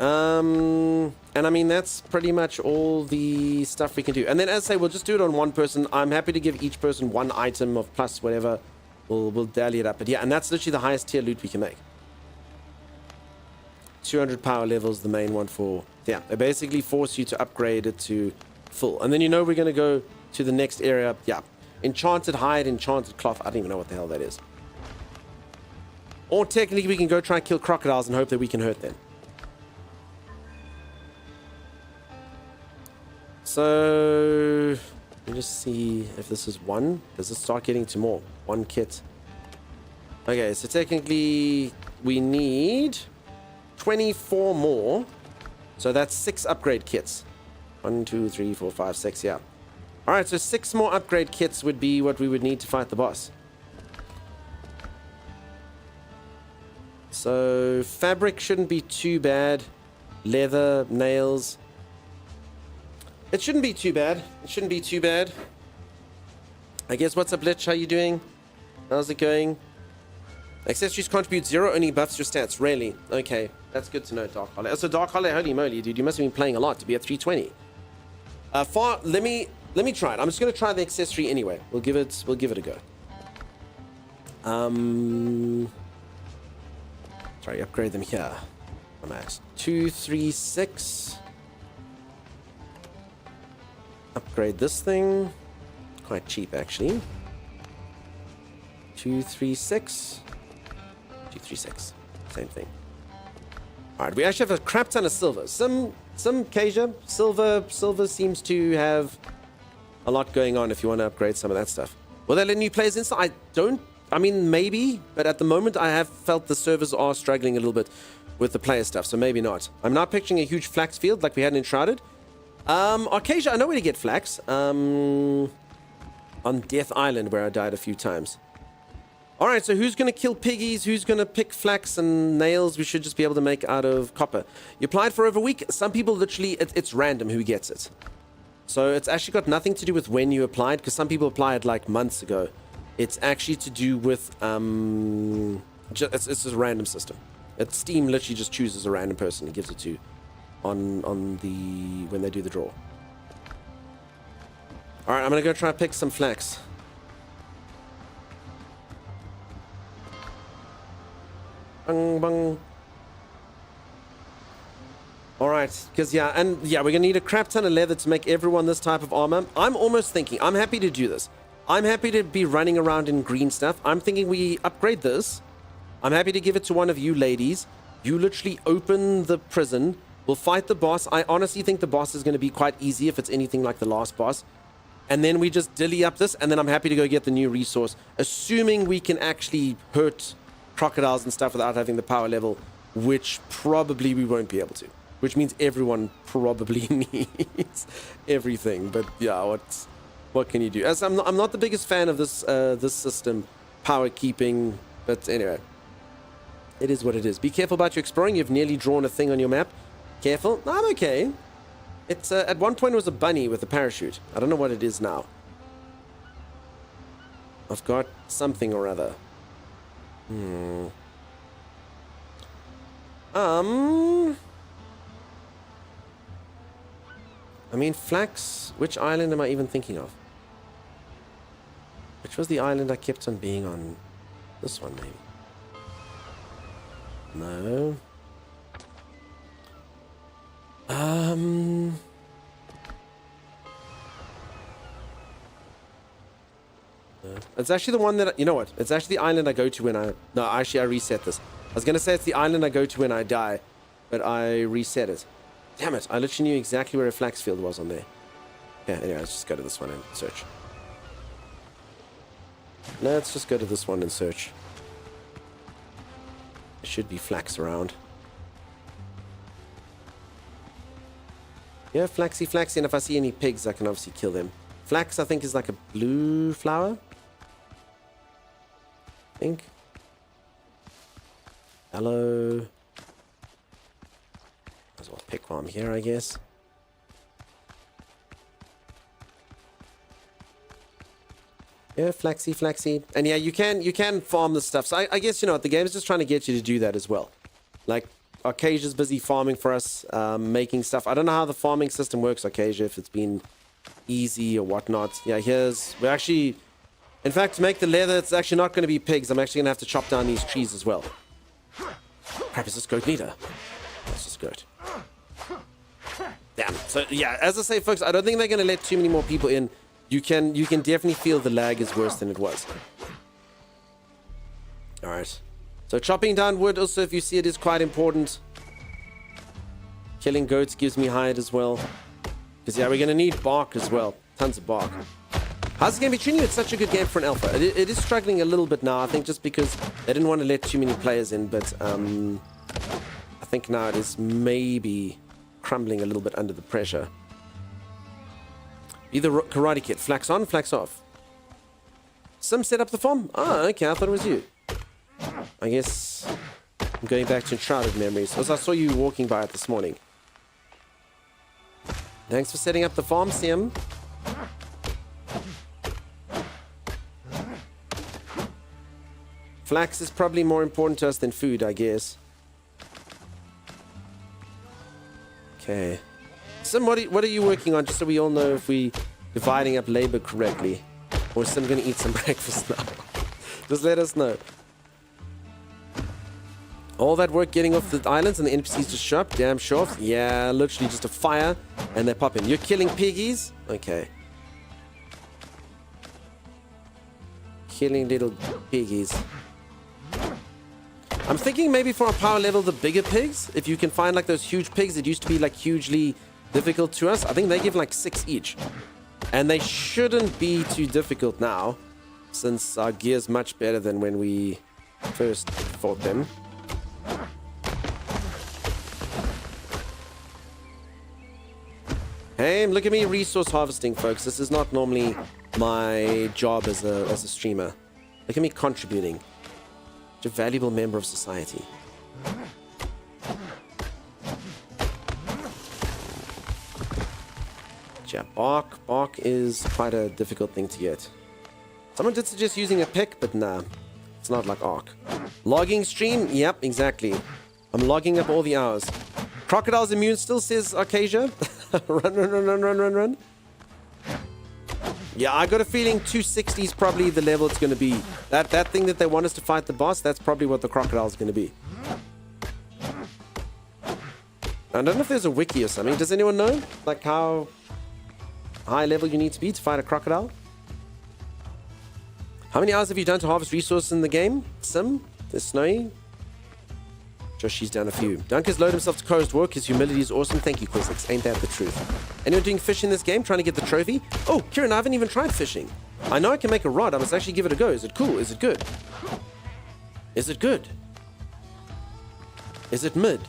And I mean, that's pretty much all the stuff we can do. And then, as I say, we'll just do it on one person. I'm happy to give each person one item of plus whatever. We'll dally it up. But yeah, and that's literally the highest tier loot we can make. 200 power levels, the main one for... Yeah, they basically force you to upgrade it to full. And then you know we're going to go to the next area. Yeah, enchanted hide, enchanted cloth. I don't even know what the hell that is. Or technically we can go try and kill crocodiles and hope that we can hurt them. So... let me just see if this is one. Does it start getting to more? One kit. Okay, so technically we need 24 more. So that's 6 upgrade kits. 1, 2, 3, 4, 5, 6, yeah. Alright, so 6 more upgrade kits would be what we would need to fight the boss. So fabric shouldn't be too bad. Leather, nails. It shouldn't be too bad. It shouldn't be too bad. I guess, what's up, Lich? How you doing? How's it going? Accessories contribute 0, only buffs your stats. Really? Okay. That's good to know, Dark Hollow. So Dark Hollow, holy moly, dude. You must have been playing a lot to be at 320. Let me try it. I'm just going to try the accessory anyway. We'll give it a go. Sorry, upgrade them here. I'm at 236. Upgrade this thing. Quite cheap, actually. 236. 236. Same thing. Alright, we actually have a crap ton of silver. Some Kasia. Silver seems to have a lot going on if you want to upgrade some of that stuff. Will they let new players inside? I mean, maybe, but at the moment I have felt the servers are struggling a little bit with the player stuff, so maybe not. I'm not picturing a huge flax field like we had in Enshrouded. Arcasia, I know where to get flax. On Death Island, where I died a few times. Alright, so who's going to kill piggies? Who's going to pick flax and nails? We should just be able to make out of copper. You applied for over a week. Some people literally, it's random who gets it. So it's actually got nothing to do with when you applied, because some people applied like months ago. It's actually to do with, it's a random system. Steam literally just chooses a random person and gives it to when they do the draw. Alright, I'm gonna go try and pick some flax. Bung bung. Alright, because yeah, we're gonna need a crap ton of leather to make everyone this type of armor. I'm almost thinking, I'm happy to do this. I'm happy to be running around in green stuff. I'm thinking we upgrade this. I'm happy to give it to one of you ladies. You literally open the prison. We'll fight the boss. I honestly think the boss is going to be quite easy if it's anything like the last boss. And then we just dilly up this, and then I'm happy to go get the new resource. Assuming we can actually hurt crocodiles and stuff without having the power level, which probably we won't be able to. Which means everyone probably needs everything. But yeah, what can you do? As I'm not the biggest fan of this system, power keeping, but anyway, it is what it is. Be careful about your exploring. You've nearly drawn a thing on your map. Careful. No, I'm okay. It's at one point it was a bunny with a parachute. I don't know what it is now. I've got something or other. I mean, flax. Which island am I even thinking of? Which was the island I kept on being on? This one, maybe. No. No. It's actually the one that... You know what? It's actually the island I go to when I... No, actually, I reset this. I was going to say it's the island I go to when I die, but I reset it. Damn it. I literally knew exactly where a flax field was on there. Yeah, anyway, let's just go to this one and search. Let's just go to this one and search. There should be flax around. Yeah, flaxy, and if I see any pigs, I can obviously kill them. Flax, I think, is like a blue flower. I think. Hello. Might as well pick while I'm here, I guess. Yeah, flaxy. And yeah, you can farm this stuff. So I guess, you know, the game is just trying to get you to do that as well. Like, Arcasia's busy farming for us, making stuff. I don't know how the farming system works, Arcasia, if it's been easy or whatnot. Yeah, we're actually, in fact, to make the leather, it's actually not going to be pigs. I'm actually going to have to chop down these trees as well. Crap, is this goat leader? That's just goat. Damn. So, yeah, as I say, folks, I don't think they're going to let too many more people in. You can definitely feel the lag is worse than it was. All right. So chopping down wood, also, if you see it, is quite important. Killing goats gives me hide as well. Because, yeah, we're going to need bark as well. Tons of bark. How's the game be treating you? It's such a good game for an alpha. It is struggling a little bit now, I think, just because they didn't want to let too many players in. But I think now it is maybe crumbling a little bit under the pressure. Either Karate Kid. Flax on, flax off. Sim set up the farm? Oh, okay, I thought it was you. I guess I'm going back to enshrouded memories. Because I saw you walking by it this morning. Thanks for setting up the farm, Sim. Flax is probably more important to us than food, I guess. Okay. Sim, what are you working on, just so we all know if we dividing up labor correctly? Or is Sim going to eat some breakfast now? Just let us know. All that work getting off the islands and the NPCs just show up? Damn sure. Yeah, literally just a fire and they pop in. You're killing piggies? Okay. Killing little piggies. I'm thinking maybe for our power level, the bigger pigs. If you can find like those huge pigs that used to be like hugely difficult to us. I think they give like 6 each. And they shouldn't be too difficult now, since our gear's much better than when we first fought them. Hey, look at me resource harvesting, folks. This is not normally my job as a streamer. Look at me contributing. Such a valuable member of society. Yeah, bark is quite a difficult thing to get. Someone did suggest using a pick, but nah. It's not like arc. Logging stream? Yep, exactly. I'm logging up all the hours. Crocodile's immune still, says Arcasia. Run. Yeah, I got a feeling 260 is probably the level it's going to be. That thing that they want us to fight the boss, that's probably what the crocodile's going to be. I don't know if there's a wiki or something. Does anyone know? Like how high level you need to be to fight a crocodile? How many hours have you done to harvest resources in the game? Sim? There's Snowy. Joshi's done a few. Dunker's loaded himself to coast work. His humility is awesome. Thank you, Quizix. Ain't that the truth? Anyone doing fish in this game? Trying to get the trophy? Oh, Kieran, I haven't even tried fishing. I know I can make a rod. I must actually give it a go. Is it cool? Is it good? Is it good? Is it mid?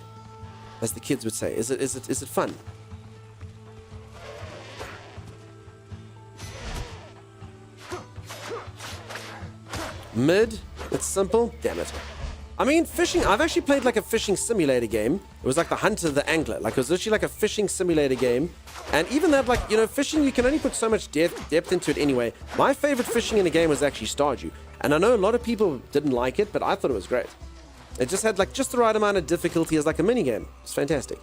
As the kids would say. Is it fun? Mid? It's simple? Damn it. I mean, fishing, I've actually played like a fishing simulator game. It was like the hunter, the angler. Like, it was literally like a fishing simulator game. And even that, like, you know, fishing, you can only put so much depth into it anyway. My favorite fishing in a game was actually Stardew. And I know a lot of people didn't like it, but I thought it was great. It just had like just the right amount of difficulty as like a mini game. It's fantastic.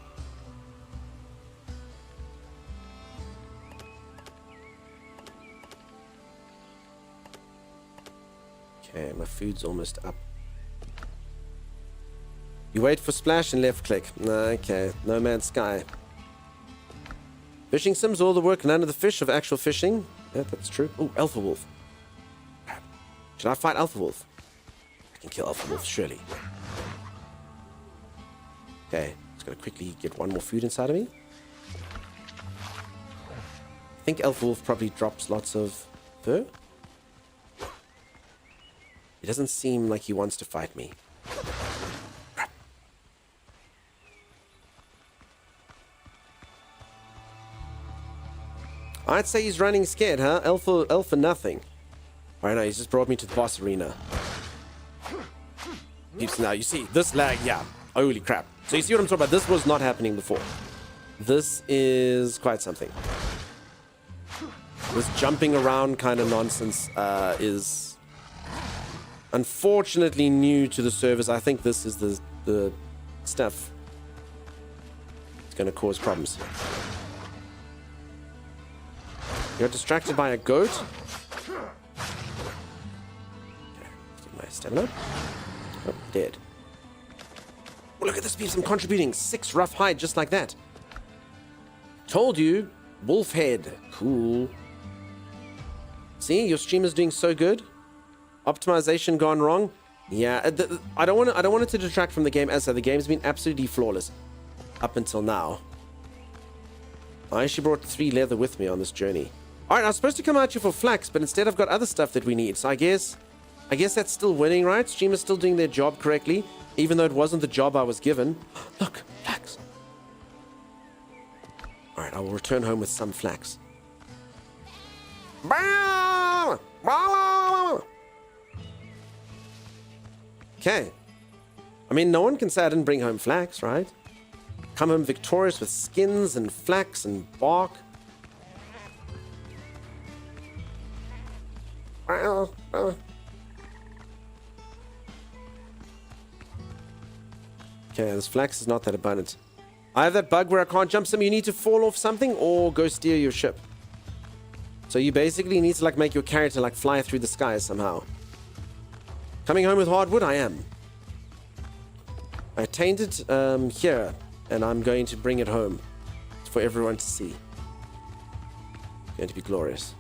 Okay, my food's almost up. You wait for splash and left click. Okay, No Man's Sky. Fishing sims, all the work, none of the fish of actual fishing. Yeah, that's true. Oh, Alpha Wolf. Should I fight Alpha Wolf? I can kill Alpha Wolf, surely. Okay, just gotta quickly get one more food inside of me. I think Alpha Wolf probably drops lots of fur. He doesn't seem like he wants to fight me. I'd say he's running scared, huh? Alpha nothing. Alright, no, he's just brought me to the boss arena. Peeps, now, you see, this lag, yeah. Holy crap. So you see what I'm talking about? This was not happening before. This is quite something. This jumping around kind of nonsense is unfortunately new to the service. I think this is the stuff going to cause problems. You got distracted by a goat. Okay, get my stamina. Oh, dead. Oh, look at this piece I'm contributing. 6 rough hide, just like that. Told you. Wolf head. Cool. See, your stream is doing so good. Optimization gone wrong. Yeah, I don't want it to detract from the game. As I said, the game's been absolutely flawless up until now. I actually brought 3 leather with me on this journey. All right, I was supposed to come out here for flax, but instead I've got other stuff that we need. So I guess that's still winning, right? Streamers still doing their job correctly, even though it wasn't the job I was given. Look, flax. All right, I will return home with some flax. Okay. I mean, no one can say I didn't bring home flax, right? Come home victorious with skins and flax and bark. Okay, this flax is not that abundant. I have that bug where I can't jump some. You need to fall off something or go steer your ship. So you basically need to like make your character like fly through the sky somehow. Coming home with hardwood, I am. I attained it here, and I'm going to bring it home for everyone to see. It's going to be glorious.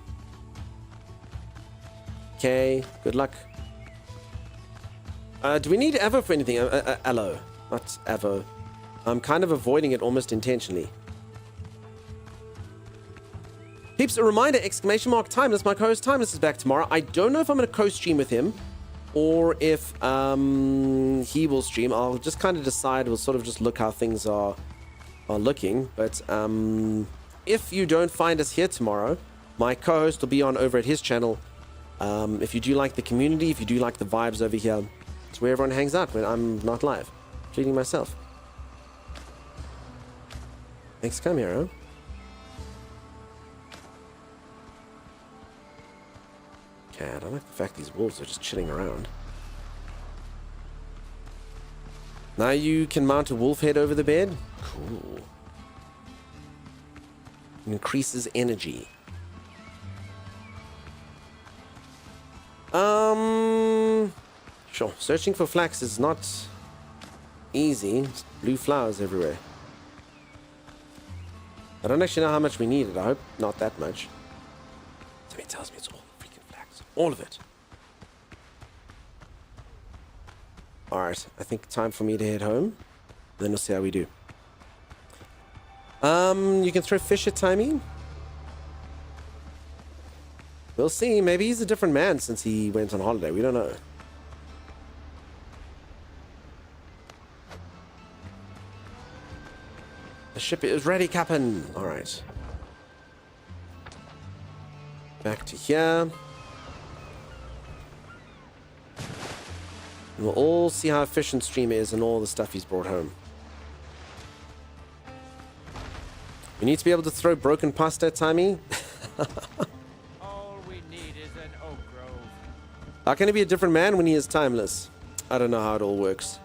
Okay, good luck. Do we need Evo for anything? Aloe, not Evo. I'm kind of avoiding it almost intentionally. Peeps, a reminder, exclamation mark Timeless. My co-host Timeless is back tomorrow. I don't know if I'm going to co-stream with him or if he will stream. I'll just kind of decide. We'll sort of just look how things are looking. But if you don't find us here tomorrow, my co-host will be on over at his channel. If you do like the community, if you do like the vibes over here, it's where everyone hangs out when I'm not live, including myself. Thanks for coming, Hero. Okay, I don't like the fact these wolves are just chilling around. Now you can mount a wolf head over the bed. Cool. Increases energy. Sure. Searching for flax is not easy. It's blue flowers everywhere. I don't actually know how much we needed. I hope not that much. Somebody tells me it's all freaking flax. All of it. Alright, I think time for me to head home. Then we'll see how we do. You can throw fish at Timey. We'll see. Maybe he's a different man since he went on holiday. We don't know. The ship is ready, Captain. All right. Back to here. And we'll all see how efficient Stream is and all the stuff he's brought home. We need to be able to throw broken pasta at Timey. All we need is an oak grove. How can he be a different man when he is timeless? I don't know how it all works.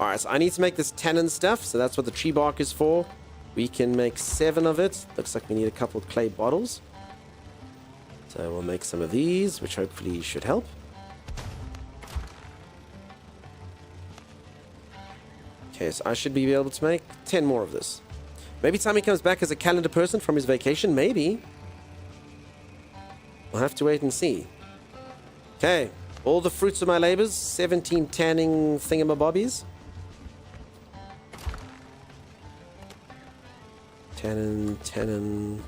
Alright, so I need to make this tannin stuff, so that's what the tree bark is for. We can make 7 of it. Looks like we need a couple of clay bottles. So we'll make some of these, which hopefully should help. Okay, so I should be able to make 10 more of this. Maybe Tommy comes back as a calendar person from his vacation. Maybe. We'll have to wait and see. Okay, all the fruits of my labors. 17 tanning thingamabobbies. Tannin.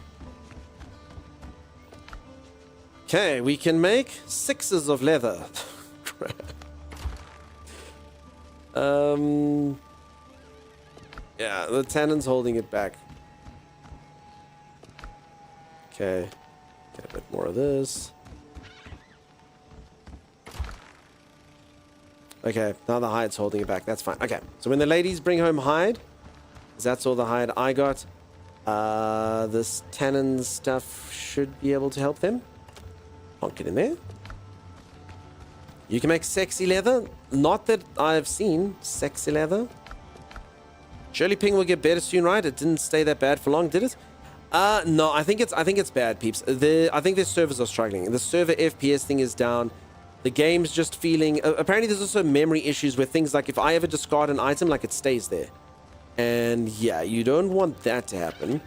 Okay, we can make 6s of leather. Yeah, the tannin's holding it back. Okay, get a bit more of this. Okay, now the hide's holding it back. That's fine. Okay, so when the ladies bring home hide, 'cause that's all the hide I got, this tannin stuff should be able to help them. Plonk it in there. You can make sexy leather. Not that I've seen sexy leather. Surely ping will get better soon, right? It didn't stay that bad for long, did it? No, I think it's bad, peeps. I think their servers are struggling. The server FPS thing is down. The game's just feeling... apparently there's also memory issues where things like if I ever discard an item, like it stays there. And yeah, you don't want that to happen.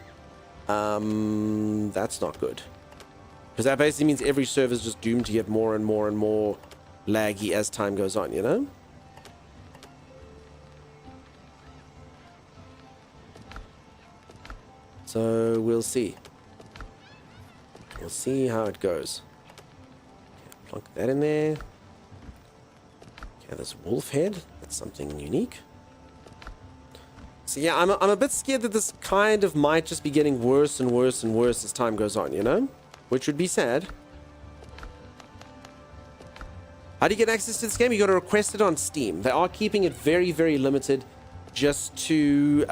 That's not good. Because that basically means every server is just doomed to get more and more and more laggy as time goes on, you know? So we'll see. We'll see how it goes. Okay, plunk that in there. Okay, there's wolf head. That's something unique. So yeah, I'm a bit scared that this kind of might just be getting worse and worse and worse as time goes on, you know? Which would be sad. How do you get access to this game? You got to request it on Steam. They are keeping it very, very limited just to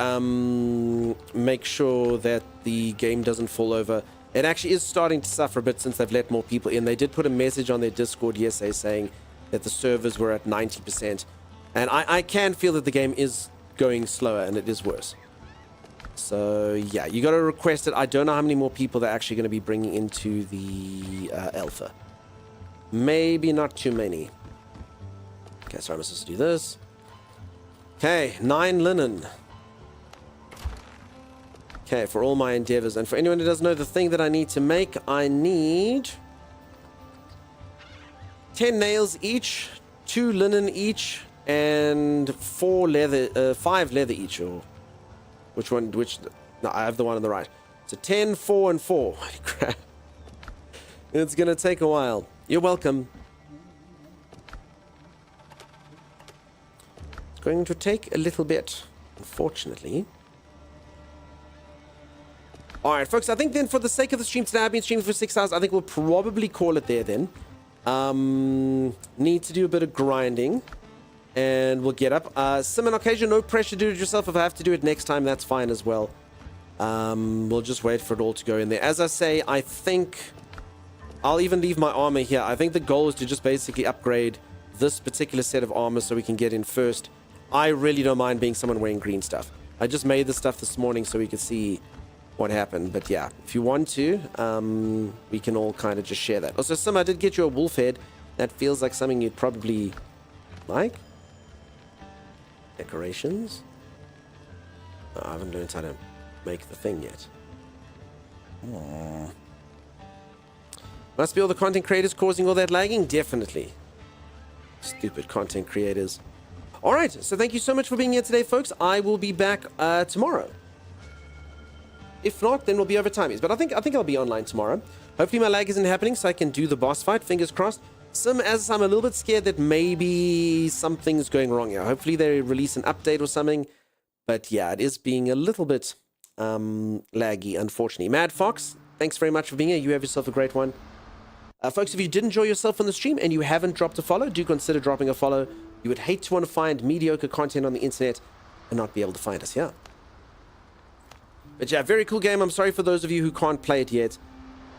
make sure that the game doesn't fall over. It actually is starting to suffer a bit since they've let more people in. They did put a message on their Discord yesterday saying that the servers were at 90%. And I can feel that the game is going slower and it is worse. So yeah, you got to request it. I don't know how many more people they're actually going to be bringing into the alpha. Maybe not too many. Okay, so I'm supposed to do this. Okay, 9 linen. Okay, for all my endeavors. And for anyone who doesn't know the thing that I need to make, I need 10 nails each, 2 linen each, and 5 leather each. Or which one? No, I have the one on the right. So 10, 4, and 4. Holy crap. It's gonna take a while. You're welcome. It's going to take a little bit, unfortunately. Alright, folks, I think then for the sake of the stream today, I've been streaming for 6 hours. I think we'll probably call it there then. Need to do a bit of grinding. And we'll get up. Sim on occasion, no pressure to do it yourself. If I have to do it next time, that's fine as well. We'll just wait for it all to go in there. As I say, I think I'll even leave my armor here. I think the goal is to just basically upgrade this particular set of armor so we can get in first. I really don't mind being someone wearing green stuff. I just made this stuff this morning so we could see what happened. But yeah, if you want to, we can all kind of just share that. Also, Sim, I did get you a wolf head. That feels like something you'd probably like. Decorations. Oh, I haven't learned how to make the thing yet. Aww. Must be all the content creators causing all that lagging? Definitely. Stupid content creators. Alright, so thank you so much for being here today, folks. I will be back tomorrow. If not, then we'll be over timies. But I think I'll be online tomorrow. Hopefully my lag isn't happening so I can do the boss fight. Fingers crossed. Sim, as I'm a little bit scared that maybe something's going wrong here. Hopefully they release an update or something. But yeah, it is being a little bit laggy, unfortunately. Mad Fox, thanks very much for being here. You have yourself a great one. Folks, if you did enjoy yourself on the stream and you haven't dropped a follow, do consider dropping a follow. You would hate to want to find mediocre content on the internet and not be able to find us here. But yeah, very cool game. I'm sorry for those of you who can't play it yet.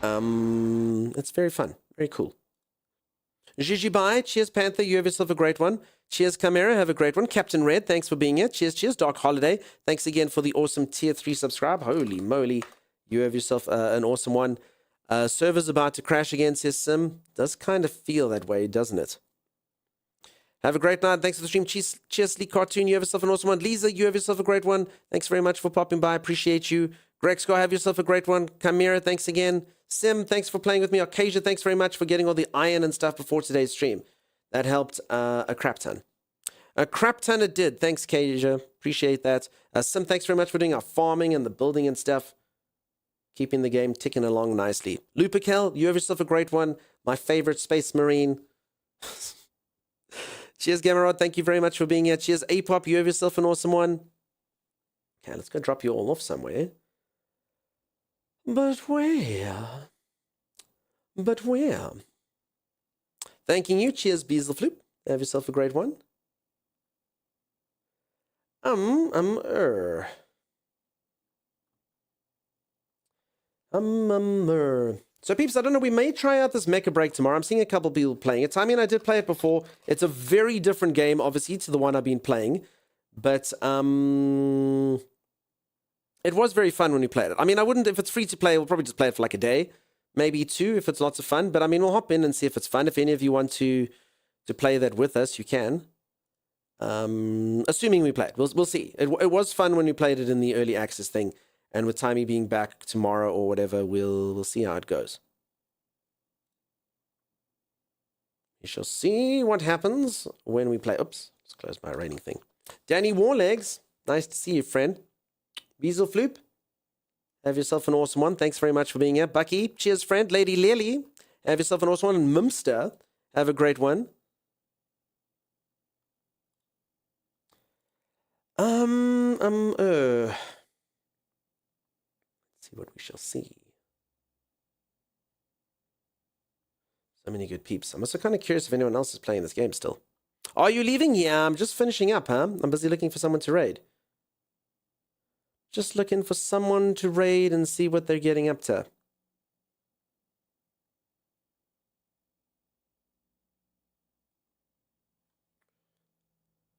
It's very fun. Very cool. Gigi bye. Cheers, Panther. You have yourself a great one. Cheers, Chimera. Have a great one. Captain Red, thanks for being here. Cheers, cheers. Dark Holiday, thanks again for the awesome tier 3 subscribe. Holy moly. You have yourself an awesome one. Server's about to crash again, says Sim. Does kind of feel that way, doesn't it? Have a great night. Thanks for the stream. Cheers, Sleek Cartoon. You have yourself an awesome one. Lisa, you have yourself a great one. Thanks very much for popping by. Appreciate you. Greg Scott, have yourself a great one. Chimera, thanks again. Sim, thanks for playing with me. Arcasia, thanks very much for getting all the iron and stuff before today's stream. That helped a crap ton. A crap ton it did. Thanks, Kasia. Appreciate that. Sim, thanks very much for doing our farming and the building and stuff. Keeping the game ticking along nicely. Lupikel, you have yourself a great one. My favorite space marine. Cheers, Gamarod. Thank you very much for being here. Cheers, Apop. You have yourself an awesome one. Okay, let's go drop you all off somewhere. But where? But where? Thanking you. Cheers, Beaslefloop. Have yourself a great one. So, peeps, I don't know, we may try out this Mecha Break tomorrow. I'm seeing a couple people playing it. I mean, I did play it before. It's a very different game, obviously, to the one I've been playing. But it was very fun when we played it. I mean, I wouldn't, if it's free to play, we'll probably just play it for like a day, maybe two, if it's lots of fun. But I mean, we'll hop in and see if it's fun. If any of you want to play that with us, you can. Assuming we play it, we'll see. It was fun when we played it in the early access thing, and with Timey being back tomorrow or whatever, we'll see how it goes. We shall see what happens when we play. Oops, just close my raining thing. Danny Warlegs, nice to see you, friend. Weasel Floop, have yourself an awesome one. Thanks very much for being here. Bucky, cheers, friend. Lady Lily, have yourself an awesome one. And Mumster, have a great one. Let's see what we shall see. So many good peeps. I'm also kind of curious if anyone else is playing this game still. Are you leaving? Yeah, I'm just finishing up, huh? I'm busy looking for someone to raid. Just looking for someone to raid and see what they're getting up to.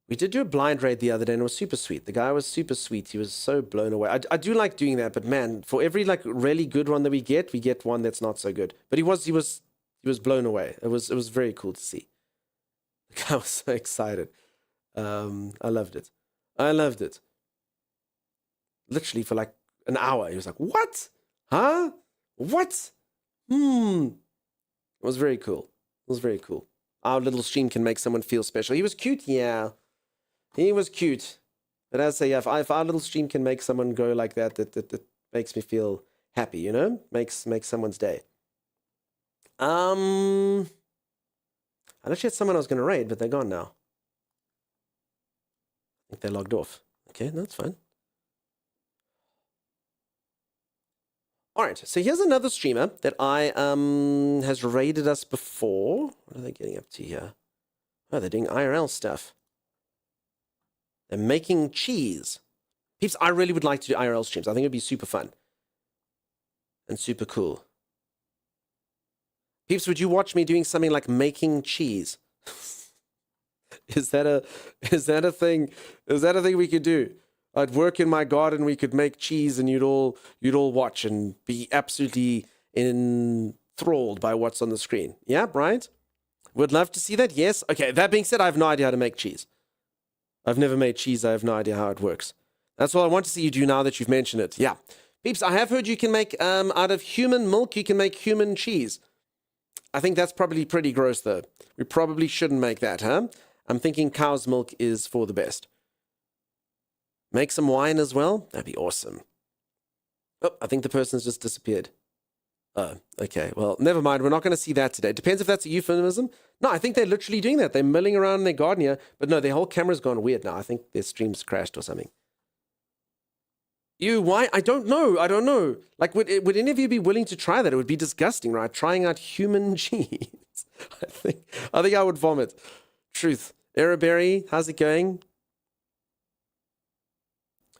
We did do a blind raid the other day and it was super sweet. The guy was super sweet. He was so blown away. I do like doing that, but man, for every like really good one that we get one that's not so good. But he was blown away. It was very cool to see. The guy was so excited. I loved it. I loved it. Literally for like an hour. He was like, what? Huh? What? It was very cool. It was very cool. Our little stream can make someone feel special. He was cute, yeah. He was cute. But as I say, if our little stream can make someone go like that, that makes me feel happy, you know? Makes someone's day. I actually had someone I was going to raid, but they're gone now. I think they logged off. Okay, that's fine. All right, so here's another streamer that I has raided us before. What are they getting up to here? Oh, they're doing IRL stuff. They're making cheese. Peeps, I really would like to do IRL streams. I think it'd be super fun and super cool. Peeps, would you watch me doing something like making cheese? Is that a thing? Is that a thing we could do? I'd work in my garden, we could make cheese, and you'd all watch and be absolutely enthralled by what's on the screen. Yeah, right? Would love to see that, yes. Okay, that being said, I have no idea how to make cheese. I've never made cheese, I have no idea how it works. That's what I want to see you do now that you've mentioned it. Yeah. Peeps, I have heard you can make, out of human milk, you can make human cheese. I think that's probably pretty gross, though. We probably shouldn't make that, huh? I'm thinking cow's milk is for the best. Make some wine as well? That'd be awesome. Oh, I think the person's just disappeared. Oh, okay. Well, never mind. We're not going to see that today. Depends if that's a euphemism. No, I think they're literally doing that. They're milling around in their garden here. But no, their whole camera's gone weird now. I think their stream's crashed or something. Why? I don't know. I don't know. Like, would any of you be willing to try that? It would be disgusting, right? Trying out human cheese. I think I would vomit. Truth. Araberry, how's it going?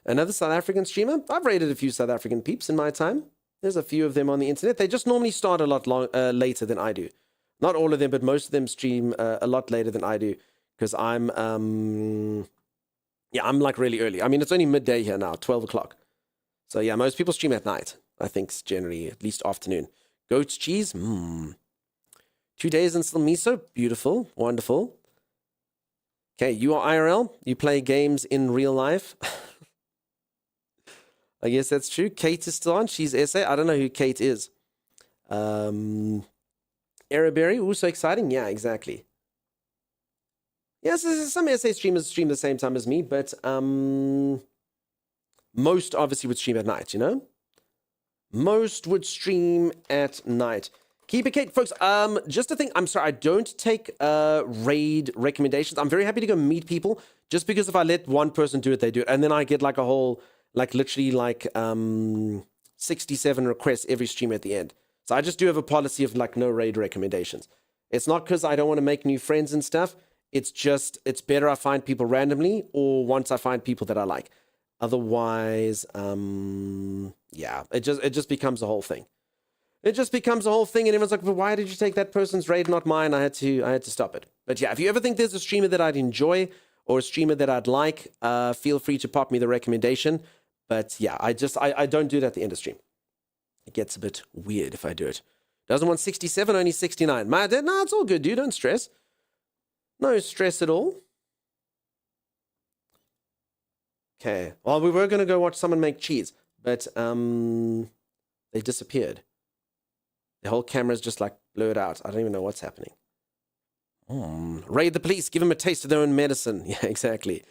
Another South African streamer. I've rated a few South African peeps in my time. There's a few of them on the internet. They just normally start a lot later than I do. Not all of them, but most of them stream a lot later than I do. Because I'm like really early. I mean, it's only midday here now, 12 o'clock. So yeah, most people stream at night. I think it's generally at least afternoon. Goat's cheese? 2 days and still miso? Beautiful. Wonderful. Okay, you are IRL. You play games in real life. I guess that's true. Kate is still on. She's SA. I don't know who Kate is. Araberry. Ooh, so exciting. Yeah, exactly. Yes, some SA streamers stream the same time as me, but most obviously would stream at night, you know? Most would stream at night. Keep it, Kate. Folks, just a thing. I'm sorry, I don't take raid recommendations. I'm very happy to go meet people, just because if I let one person do it, they do it. And then I get like a whole... like literally like 67 requests every stream at the end. So I just do have a policy of like no raid recommendations. It's not because I don't want to make new friends and stuff. It's just, it's better I find people randomly or once I find people that I like. Otherwise, yeah, it just becomes a whole thing. It just becomes a whole thing and everyone's like, well, why did you take that person's raid, not mine? I had to stop it. But yeah, if you ever think there's a streamer that I'd enjoy or a streamer that I'd like, feel free to pop me the recommendation. But yeah, I don't do it at the end of stream. It gets a bit weird if I do it. Doesn't want 67, only 69. No, it's all good, dude. Don't stress. No stress at all. Okay. Well, we were going to go watch someone make cheese, but they disappeared. The whole camera's just like blurred out. I don't even know what's happening. Raid the police. Give them a taste of their own medicine. Yeah, exactly.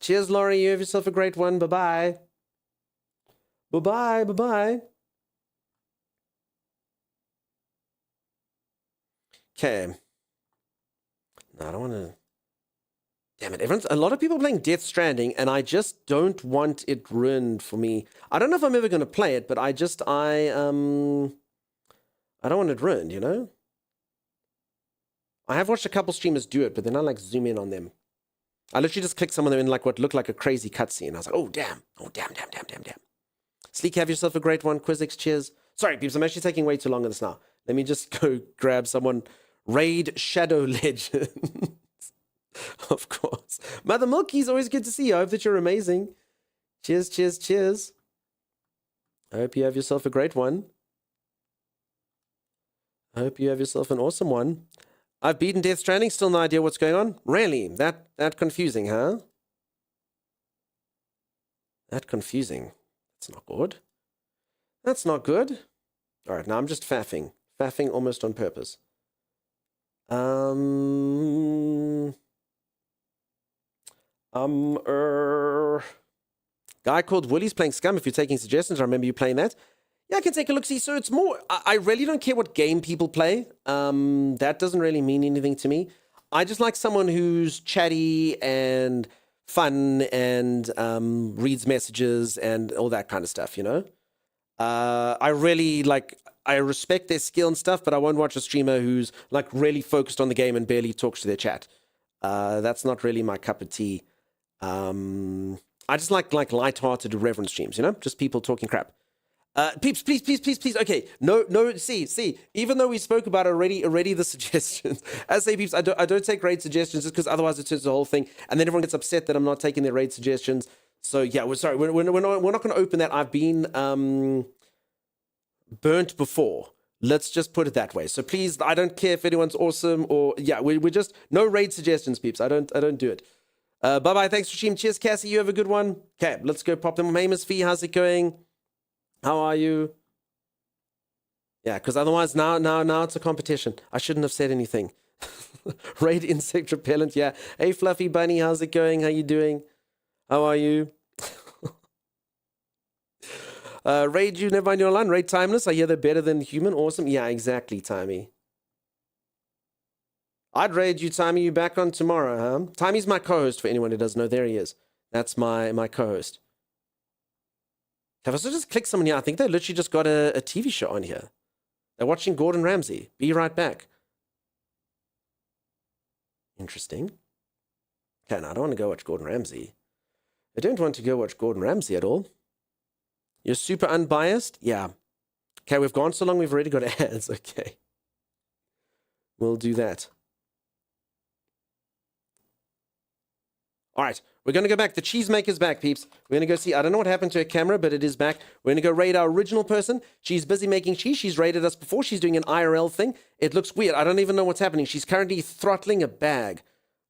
Cheers, Laurie. You have yourself a great one. Bye-bye. Bye-bye. Bye-bye. Okay. No, I don't want to... Damn it. A lot of people playing Death Stranding, and I just don't want it ruined for me. I don't know if I'm ever going to play it, but I don't want it ruined, you know? I have watched a couple streamers do it, but then I like zoom in on them. I literally just clicked some of them in like what looked like a crazy cutscene. I was like, oh, damn. Oh, damn. Sleek, have yourself a great one. Quizix, cheers. Sorry, peeps, I'm actually taking way too long on this now. Let me just go grab someone. Raid Shadow Legends. Of course. Mother Milky's always good to see you. I hope that you're amazing. Cheers, cheers, cheers. I hope you have yourself a great one. I hope you have yourself an awesome one. I've beaten Death Stranding, still no idea what's going on. Really? That confusing, huh? That confusing. That's not good. That's not good. All right, now I'm just faffing. Faffing almost on purpose. Guy called Willie's playing Scum. If you're taking suggestions, I remember you playing that. Yeah, I can take a look. See, so it's more... I really don't care what game people play. That doesn't really mean anything to me. I just like someone who's chatty and fun and reads messages and all that kind of stuff, you know? I really, like... I respect their skill and stuff, but I won't watch a streamer who's, like, really focused on the game and barely talks to their chat. That's not really my cup of tea. I just like light-hearted reverend streams, you know? Just people talking crap. Peeps, please. Okay, no. See. Even though we spoke about already the suggestions. As I say, peeps, I don't take raid suggestions just because otherwise it turns the whole thing, and then everyone gets upset that I'm not taking their raid suggestions. So yeah, we're sorry. We're not going to open that. I've been burnt before. Let's just put it that way. So please, I don't care if anyone's awesome or yeah, we're just no raid suggestions, peeps. I don't do it. Bye. Thanks for stream. Cheers, Cassie. You have a good one. Okay, let's go pop them. Amos Fee, how's it going? How are you? Yeah, because otherwise now it's a competition. I shouldn't have said anything. Raid insect repellent. Yeah. Hey, Fluffy Bunny, how's it going? How you doing? How are you? Raid you never mind your online. Raid Timeless. I hear they're better than human. Awesome. Yeah, exactly, Timey. I'd raid you, Timey. You back on tomorrow, huh? Timey's my co-host for anyone who doesn't know. There he is. That's my co-host. Have I just clicked someone here? I think they literally just got a TV show on here. They're watching Gordon Ramsay. Be right back. Interesting. Okay, now I don't want to go watch Gordon Ramsay. I don't want to go watch Gordon Ramsay at all. You're super unbiased? Yeah. Okay, we've gone so long we've already got ads. Okay. We'll do that. All right, we're going to go back. The cheesemaker's back, peeps. We're going to go see. I don't know what happened to her camera, but it is back. We're going to go raid our original person. She's busy making cheese. She's raided us before. She's doing an IRL thing. It looks weird. I don't even know what's happening. She's currently throttling a bag.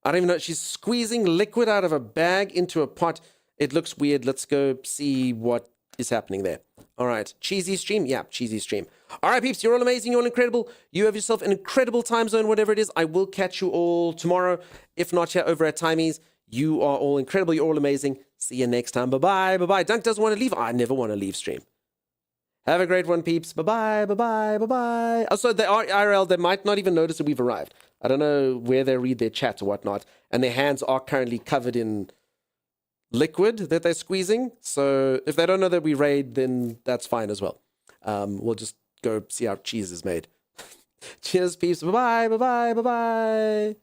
I don't even know. She's squeezing liquid out of a bag into a pot. It looks weird. Let's go see what is happening there. All right. Cheesy stream? Yeah, cheesy stream. All right, peeps. You're all amazing. You're all incredible. You have yourself an incredible time zone, whatever it is. I will catch you all tomorrow. If not here over at Timey's. You are all incredible. You're all amazing. See you next time. Bye-bye. Bye-bye. Dunk doesn't want to leave. I never want to leave stream. Have a great one, peeps. Bye-bye. Bye-bye. Bye-bye. Also, they are IRL. They might not even notice that we've arrived. I don't know where they read their chat or whatnot. And their hands are currently covered in liquid that they're squeezing. So if they don't know that we raid, then that's fine as well. We'll just go see how cheese is made. Cheers, peeps. Bye-bye. Bye-bye. Bye-bye.